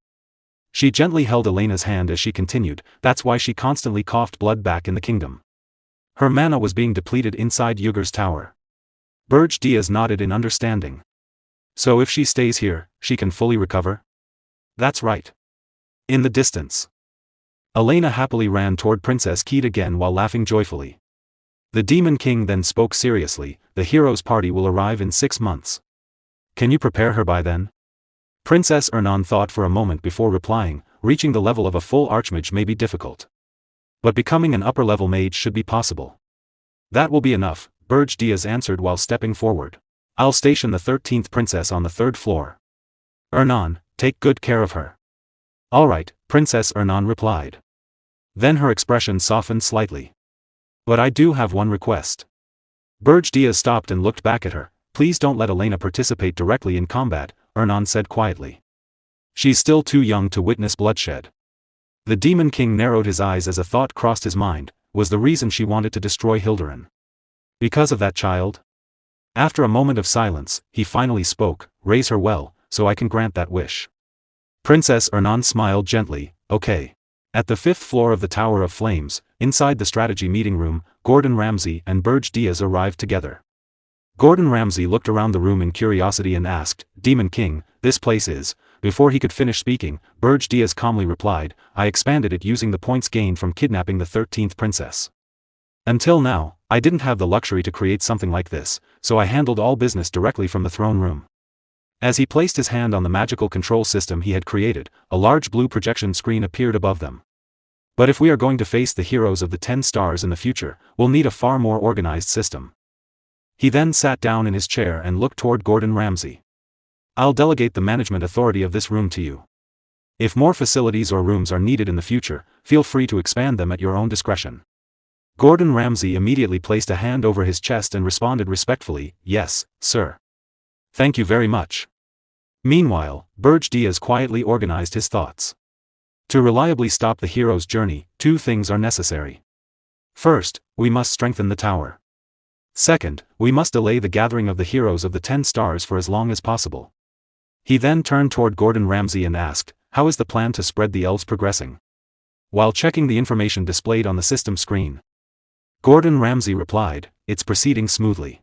She gently held Elena's hand as she continued, that's why she constantly coughed blood back in the kingdom. Her mana was being depleted inside Yugur's tower. Berge Diaz nodded in understanding. So if she stays here, she can fully recover? That's right. In the distance. Elena happily ran toward Princess Keat again while laughing joyfully. The Demon King then spoke seriously, the hero's party will arrive in 6 months. Can you prepare her by then? Princess Ernan thought for a moment before replying, reaching the level of a full archmage may be difficult. But becoming an upper-level mage should be possible. That will be enough, Berge Diaz answered while stepping forward. I'll station the 13th princess on the 3rd floor. Ernan, take good care of her. All right, Princess Ernan replied. Then her expression softened slightly. But I do have one request. Berge Diaz stopped and looked back at her. Please don't let Elena participate directly in combat, Ernan said quietly. She's still too young to witness bloodshed. The Demon King narrowed his eyes as a thought crossed his mind. Was the reason she wanted to destroy Hilderin because of that child? After a moment of silence, he finally spoke, "Raise her well, so I can grant that wish." Princess Ernan smiled gently, "Okay." At the 5th floor of the Tower of Flames, inside the strategy meeting room, Gordon Ramsay and Berge Diaz arrived together. Gordon Ramsay looked around the room in curiosity and asked, "Demon King, this place is..." Before he could finish speaking, Berge Diaz calmly replied, "I expanded it using the points gained from kidnapping the 13th princess. Until now, I didn't have the luxury to create something like this, so I handled all business directly from the throne room." As he placed his hand on the magical control system he had created, a large blue projection screen appeared above them. "But if we are going to face the heroes of the 10 stars in the future, we'll need a far more organized system." He then sat down in his chair and looked toward Gordon Ramsay. "I'll delegate the management authority of this room to you. If more facilities or rooms are needed in the future, feel free to expand them at your own discretion." Gordon Ramsay immediately placed a hand over his chest and responded respectfully, "Yes, sir. Thank you very much." Meanwhile, Berge Diaz quietly organized his thoughts. To reliably stop the hero's journey, 2 things are necessary. First, we must strengthen the tower. Second, we must delay the gathering of the heroes of the 10 stars for as long as possible. He then turned toward Gordon Ramsay and asked, "How is the plan to spread the elves progressing?" While checking the information displayed on the system screen, Gordon Ramsay replied, "It's proceeding smoothly.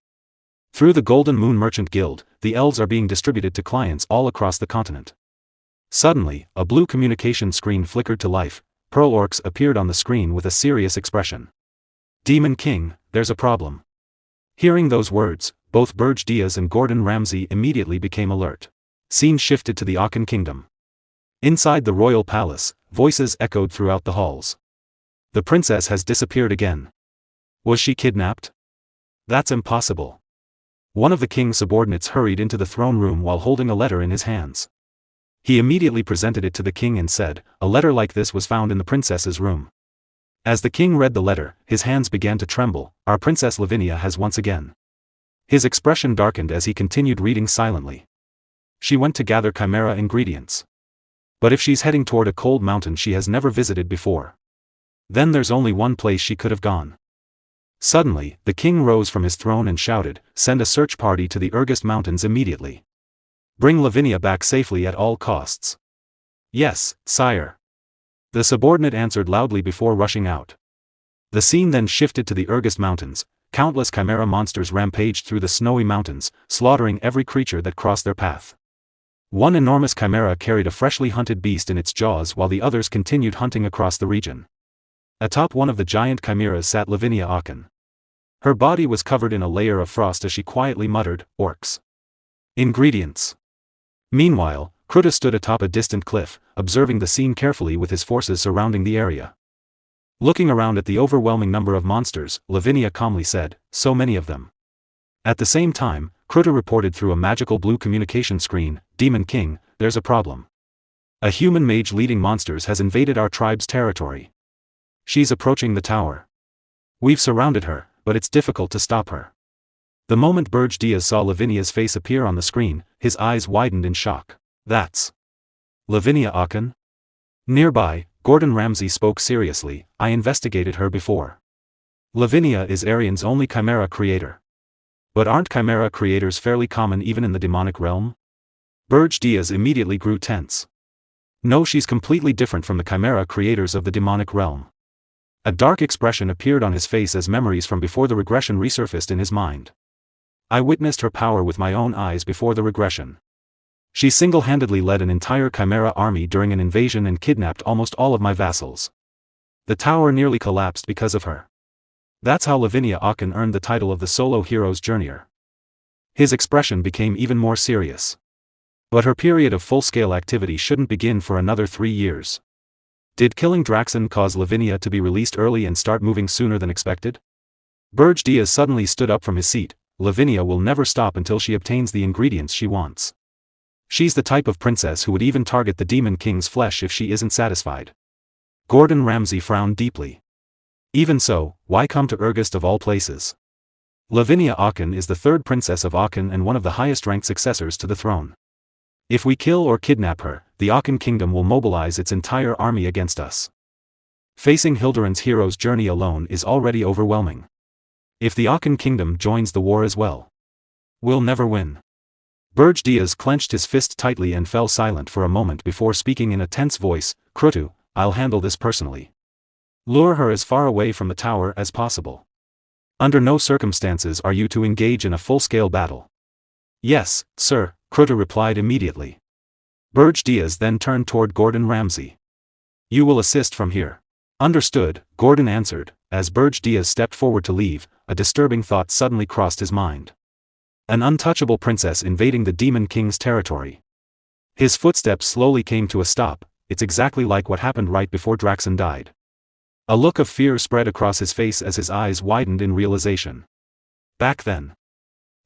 Through the Golden Moon Merchant Guild, the elves are being distributed to clients all across the continent." Suddenly, a blue communication screen flickered to life. Pearl Orcs appeared on the screen with a serious expression. "Demon King, there's a problem." Hearing those words, both Berge Diaz and Gordon Ramsay immediately became alert. Scene shifted to the Aachen Kingdom. Inside the royal palace, voices echoed throughout the halls. "The princess has disappeared again. Was she kidnapped? That's impossible." One of the king's subordinates hurried into the throne room while holding a letter in his hands. He immediately presented it to the king and said, "A letter like this was found in the princess's room." As the king read the letter, his hands began to tremble. "Our Princess Lavinia has once again." His expression darkened as he continued reading silently. "She went to gather chimera ingredients. But if she's heading toward a cold mountain she has never visited before, then there's only one place she could have gone." Suddenly, the king rose from his throne and shouted, "Send a search party to the Regressed Mountains immediately. Bring Lavinia back safely at all costs." "Yes, sire." The subordinate answered loudly before rushing out. The scene then shifted to the Regressed Mountains. Countless chimera monsters rampaged through the snowy mountains, slaughtering every creature that crossed their path. One enormous chimera carried a freshly hunted beast in its jaws while the others continued hunting across the region. Atop one of the giant chimeras sat Lavinia Aachen. Her body was covered in a layer of frost as she quietly muttered, "Orcs. Ingredients." Meanwhile, Kruta stood atop a distant cliff, observing the scene carefully with his forces surrounding the area. Looking around at the overwhelming number of monsters, Lavinia calmly said, "So many of them." At the same time, Kruta reported through a magical blue communication screen, "Demon King, there's a problem. A human mage leading monsters has invaded our tribe's territory. She's approaching the tower. We've surrounded her, but it's difficult to stop her." The moment Berge Diaz saw Lavinia's face appear on the screen, his eyes widened in shock. "That's Lavinia Aachen?" Nearby, Gordon Ramsay spoke seriously, "I investigated her before. Lavinia is Arian's only chimera creator. But aren't chimera creators fairly common even in the demonic realm?" Berge Diaz immediately grew tense. "No, she's completely different from the chimera creators of the demonic realm." A dark expression appeared on his face as memories from before the regression resurfaced in his mind. "I witnessed her power with my own eyes before the regression. She single-handedly led an entire chimera army during an invasion and kidnapped almost all of my vassals. The tower nearly collapsed because of her. That's how Lavinia Aachen earned the title of the Solo Hero's Journeyer." His expression became even more serious. "But her period of full-scale activity shouldn't begin for another 3 years. Did killing Draxon cause Lavinia to be released early and start moving sooner than expected?" Berge Diaz suddenly stood up from his seat. "Lavinia will never stop until she obtains the ingredients she wants. She's the type of princess who would even target the Demon King's flesh if she isn't satisfied." Gordon Ramsay frowned deeply. "Even so, why come to Regressed of all places? Lavinia Aachen is the 3rd princess of Aachen and one of the highest-ranked successors to the throne. If we kill or kidnap her, the Akan kingdom will mobilize its entire army against us. Facing Hilderan's hero's journey alone is already overwhelming. If the Akan kingdom joins the war as well, we'll never win. Berge Diaz clenched his fist tightly and fell silent for a moment before speaking in a tense voice, Krutu, I'll handle this personally. Lure her as far away from the tower as possible. Under no circumstances are you to engage in a full-scale battle. Yes, sir, Krutu replied immediately. Berge Diaz then turned toward Gordon Ramsay. You will assist from here. Understood, Gordon answered. As Berge Diaz stepped forward to leave, a disturbing thought suddenly crossed his mind. An untouchable princess invading the Demon King's territory. His footsteps slowly came to a stop. It's exactly like what happened right before Draxon died. A look of fear spread across his face as his eyes widened in realization. Back then,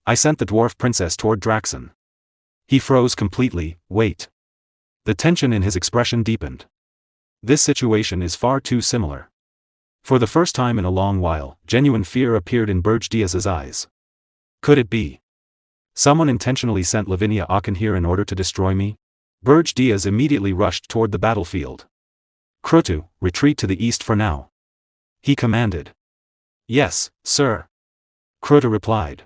I sent the dwarf princess toward Draxon. He froze completely. Wait. The tension in his expression deepened. This situation is far too similar. For the first time in a long while, genuine fear appeared in Berge Diaz's eyes. Could it be someone intentionally sent Lavinia Akan here in order to destroy me? Berge Diaz immediately rushed toward the battlefield. Krutu, retreat to the east for now. He commanded. Yes, sir. Krutu replied.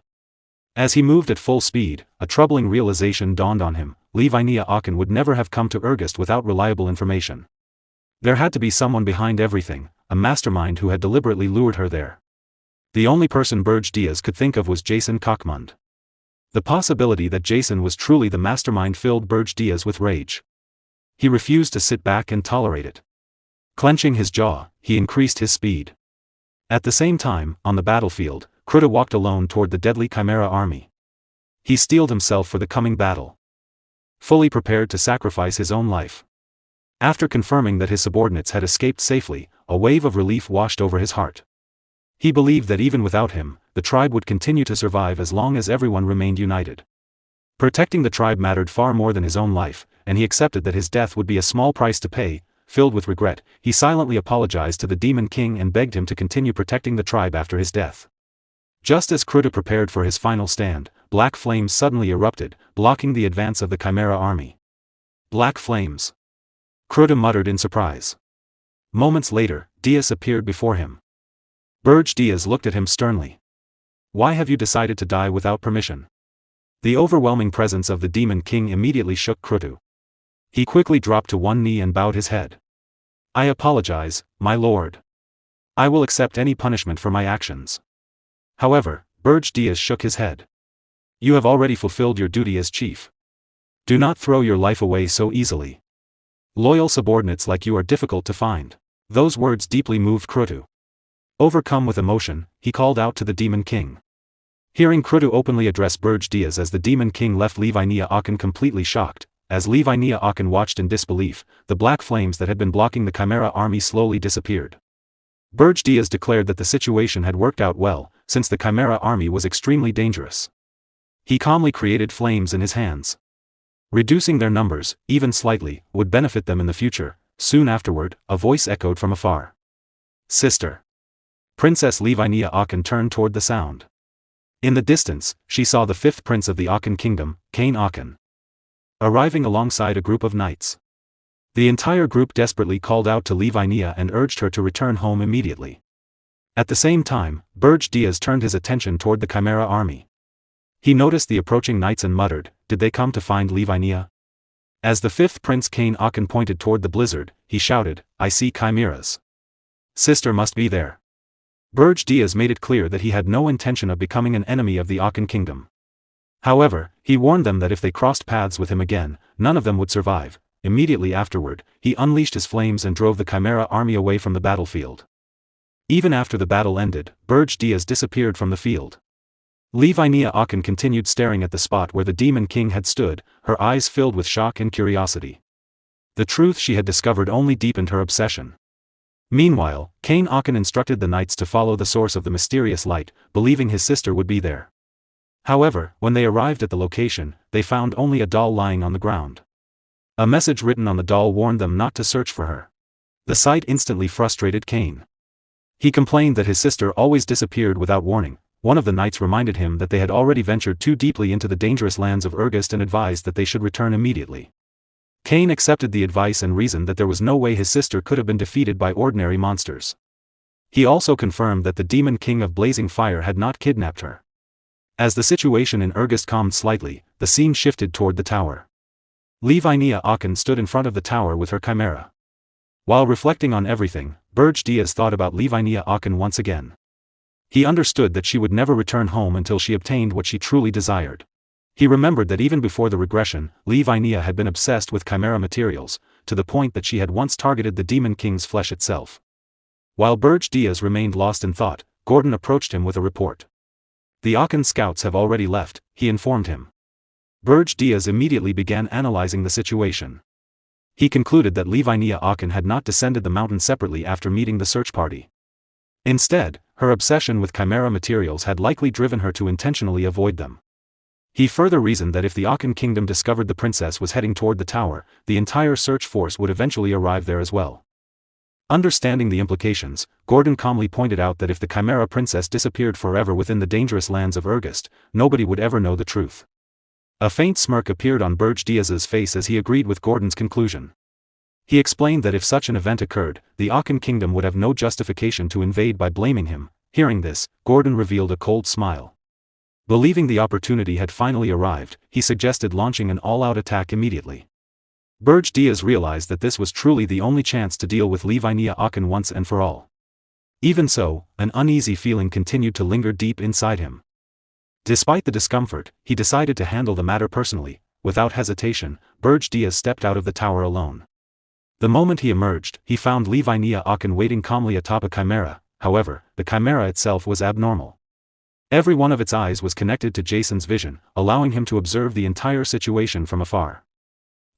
As he moved at full speed, a troubling realization dawned on him. Lavinia Akan would never have come to Ergest without reliable information. There had to be someone behind everything, a mastermind who had deliberately lured her there. The only person Berge Diaz could think of was Jason Cockmund. The possibility that Jason was truly the mastermind filled Berge Diaz with rage. He refused to sit back and tolerate it. Clenching his jaw, he increased his speed. At the same time, on the battlefield, Kruta walked alone toward the deadly Chimera army. He steeled himself for the coming battle, fully prepared to sacrifice his own life. After confirming that his subordinates had escaped safely, a wave of relief washed over his heart. He believed that even without him, the tribe would continue to survive as long as everyone remained united. Protecting the tribe mattered far more than his own life, and he accepted that his death would be a small price to pay. Filled with regret, he silently apologized to the Demon King and begged him to continue protecting the tribe after his death. Just as Kruta prepared for his final stand, black flames suddenly erupted, blocking the advance of the Chimera army. Black flames. Kruta muttered in surprise. Moments later, Diaz appeared before him. Berge Diaz looked at him sternly. Why have you decided to die without permission? The overwhelming presence of the Demon King immediately shook Krutu. He quickly dropped to one knee and bowed his head. I apologize, my lord. I will accept any punishment for my actions. However, Berge Diaz shook his head. You have already fulfilled your duty as chief. Do not throw your life away so easily. Loyal subordinates like you are difficult to find. Those words deeply moved Krutu. Overcome with emotion, he called out to the Demon King. Hearing Krutu openly address Berge Diaz as the Demon King left Lavinia Akan completely shocked. As Lavinia Akan watched in disbelief, the black flames that had been blocking the Chimera army slowly disappeared. Berge Diaz declared that the situation had worked out well, since the Chimera army was extremely dangerous. He calmly created flames in his hands. Reducing their numbers, even slightly, would benefit them in the future. Soon afterward, a voice echoed from afar. Sister. Princess Lavinia Akan turned toward the sound. In the distance, she saw the fifth prince of the Akan kingdom, Kane Akan, arriving alongside a group of knights. The entire group desperately called out to Lavinia and urged her to return home immediately. At the same time, Berge Diaz turned his attention toward the Chimera army. He noticed the approaching knights and muttered, did they come to find Lavinia? As the fifth prince Kane Akan pointed toward the blizzard, he shouted, I see chimeras. Sister must be there. Berge Diaz made it clear that he had no intention of becoming an enemy of the Akan kingdom. However, he warned them that if they crossed paths with him again, none of them would survive. Immediately afterward, he unleashed his flames and drove the Chimera army away from the battlefield. Even after the battle ended, Berge Diaz disappeared from the field. Lavinia Akan continued staring at the spot where the Demon King had stood, her eyes filled with shock and curiosity. The truth she had discovered only deepened her obsession. Meanwhile, Kane Akan instructed the knights to follow the source of the mysterious light, believing his sister would be there. However, when they arrived at the location, they found only a doll lying on the ground. A message written on the doll warned them not to search for her. The sight instantly frustrated Kane. He complained that his sister always disappeared without warning, one of the knights reminded him that they had already ventured too deeply into the dangerous lands of Ergust and advised that they should return immediately. Cain accepted the advice and reasoned that there was no way his sister could have been defeated by ordinary monsters. He also confirmed that the Demon King of Blazing Fire had not kidnapped her. As the situation in Ergust calmed slightly, the scene shifted toward the tower. Levinia Aachen stood in front of the tower with her chimera. While reflecting on everything, Berge Diaz thought about Levinia Aachen once again. He understood that she would never return home until she obtained what she truly desired. He remembered that even before the regression, Levinia had been obsessed with chimera materials, to the point that she had once targeted the Demon King's flesh itself. While Berge Diaz remained lost in thought, Gordon approached him with a report. The Aachen scouts have already left, he informed him. Berge Diaz immediately began analyzing the situation. He concluded that Levinia Aachen had not descended the mountain separately after meeting the search party. Instead, her obsession with chimera materials had likely driven her to intentionally avoid them. He further reasoned that if the Aachen kingdom discovered the princess was heading toward the tower, the entire search force would eventually arrive there as well. Understanding the implications, Gordon calmly pointed out that if the chimera princess disappeared forever within the dangerous lands of Ergust, nobody would ever know the truth. A faint smirk appeared on Berge Diaz's face as he agreed with Gordon's conclusion. He explained that if such an event occurred, the Aachen kingdom would have no justification to invade by blaming him. Hearing this, Gordon revealed a cold smile. Believing the opportunity had finally arrived, he suggested launching an all-out attack immediately. Berge Diaz realized that this was truly the only chance to deal with Levinia Aachen once and for all. Even so, an uneasy feeling continued to linger deep inside him. Despite the discomfort, he decided to handle the matter personally. Without hesitation, Berge Diaz stepped out of the tower alone. The moment he emerged, he found Levinia Aachen waiting calmly atop a chimera. However, the chimera itself was abnormal. Every one of its eyes was connected to Jason's vision, allowing him to observe the entire situation from afar.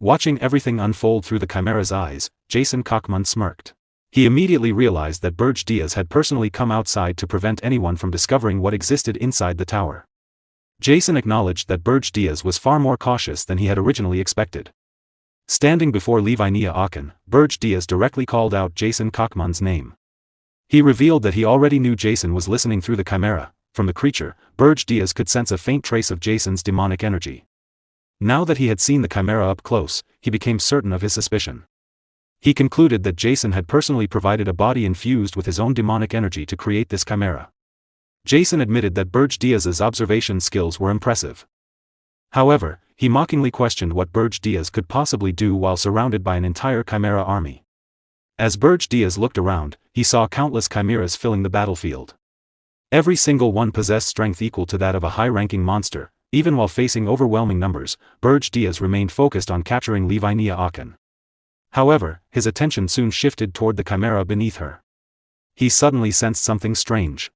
Watching everything unfold through the chimera's eyes, Jason Kochman smirked. He immediately realized that Berge Diaz had personally come outside to prevent anyone from discovering what existed inside the tower. Jason acknowledged that Berge Diaz was far more cautious than he had originally expected. Standing before Levinia Aachen, Berge Diaz directly called out Jason Kochman's name. He revealed that he already knew Jason was listening through the chimera. From the creature, Berge Diaz could sense a faint trace of Jason's demonic energy. Now that he had seen the chimera up close, he became certain of his suspicion. He concluded that Jason had personally provided a body infused with his own demonic energy to create this chimera. Jason admitted that Berge Diaz's observation skills were impressive. However, he mockingly questioned what Berge Diaz could possibly do while surrounded by an entire chimera army. As Berge Diaz looked around, he saw countless chimeras filling the battlefield. Every single one possessed strength equal to that of a high-ranking monster. Even while facing overwhelming numbers, Berge Diaz remained focused on capturing Levinia Aachen. However, his attention soon shifted toward the chimera beneath her. He suddenly sensed something strange.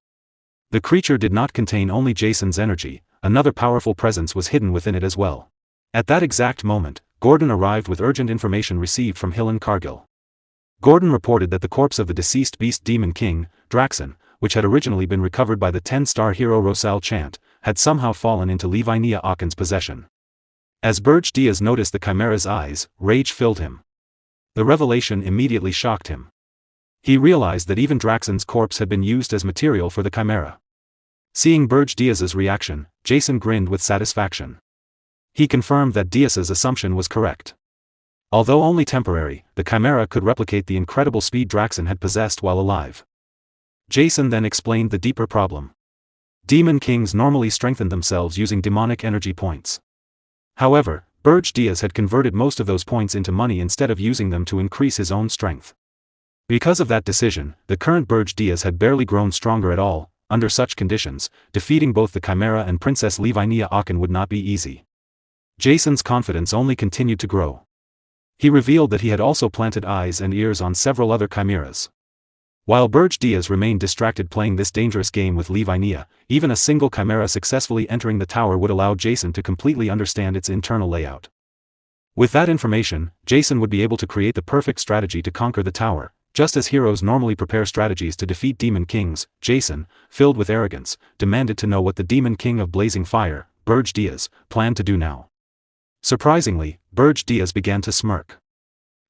The creature did not contain only Jason's energy, another powerful presence was hidden within it as well. At that exact moment, Gordon arrived with urgent information received from Hillen Cargill. Gordon reported that the corpse of the deceased beast Demon King, Draxon, which had originally been recovered by the 10-star hero Rosal Chant, had somehow fallen into Levinia Aachen's possession. As Berge Diaz noticed the chimera's eyes, rage filled him. The revelation immediately shocked him. He realized that even Draxon's corpse had been used as material for the chimera. Seeing Berge Diaz's reaction, Jason grinned with satisfaction. He confirmed that Diaz's assumption was correct. Although only temporary, the chimera could replicate the incredible speed Draxon had possessed while alive. Jason then explained the deeper problem. Demon Kings normally strengthened themselves using demonic energy points. However, Berge Diaz had converted most of those points into money instead of using them to increase his own strength. Because of that decision, the current Berge Diaz had barely grown stronger at all. Under such conditions, defeating both the chimera and Princess Levinia Aachen would not be easy. Jason's confidence only continued to grow. He revealed that he had also planted eyes and ears on several other chimeras. While Berge Diaz remained distracted playing this dangerous game with Levinia, even a single chimera successfully entering the tower would allow Jason to completely understand its internal layout. With that information, Jason would be able to create the perfect strategy to conquer the tower. Just as heroes normally prepare strategies to defeat demon kings, Jason, filled with arrogance, demanded to know what the Demon King of Blazing Fire, Berge Diaz, planned to do now. Surprisingly, Berge Diaz began to smirk.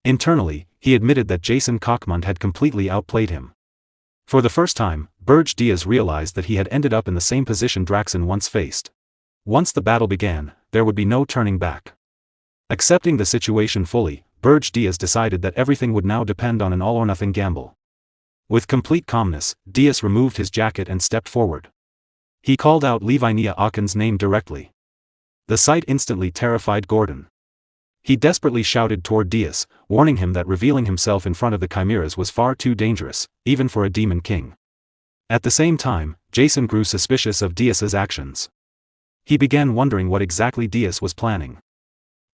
Internally, he admitted that Jason Kochman had completely outplayed him. For the first time, Berge Diaz realized that he had ended up in the same position Draxen once faced. Once the battle began, there would be no turning back. Accepting the situation fully, Berge Diaz decided that everything would now depend on an all-or-nothing gamble. With complete calmness, Diaz removed his jacket and stepped forward. He called out Levinia Akin's name directly. The sight instantly terrified Gordon. He desperately shouted toward Diaz, warning him that revealing himself in front of the chimeras was far too dangerous, even for a demon king. At the same time, Jason grew suspicious of Diaz's actions. He began wondering what exactly Diaz was planning.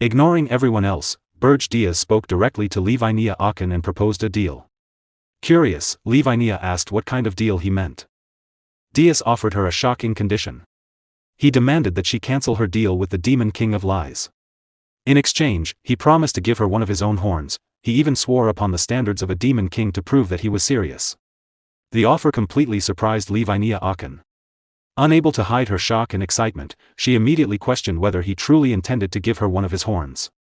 Ignoring everyone else, Berge Diaz spoke directly to Levinia Akin and proposed a deal. Curious, Levinia asked what kind of deal he meant. Diaz offered her a shocking condition. He demanded that she cancel her deal with the Demon King of Lies. In exchange, he promised to give her one of his own horns. He even swore upon the standards of a demon king to prove that he was serious. The offer completely surprised Levinia Akin. Unable to hide her shock and excitement, she immediately questioned whether he truly intended to give her one of his horns.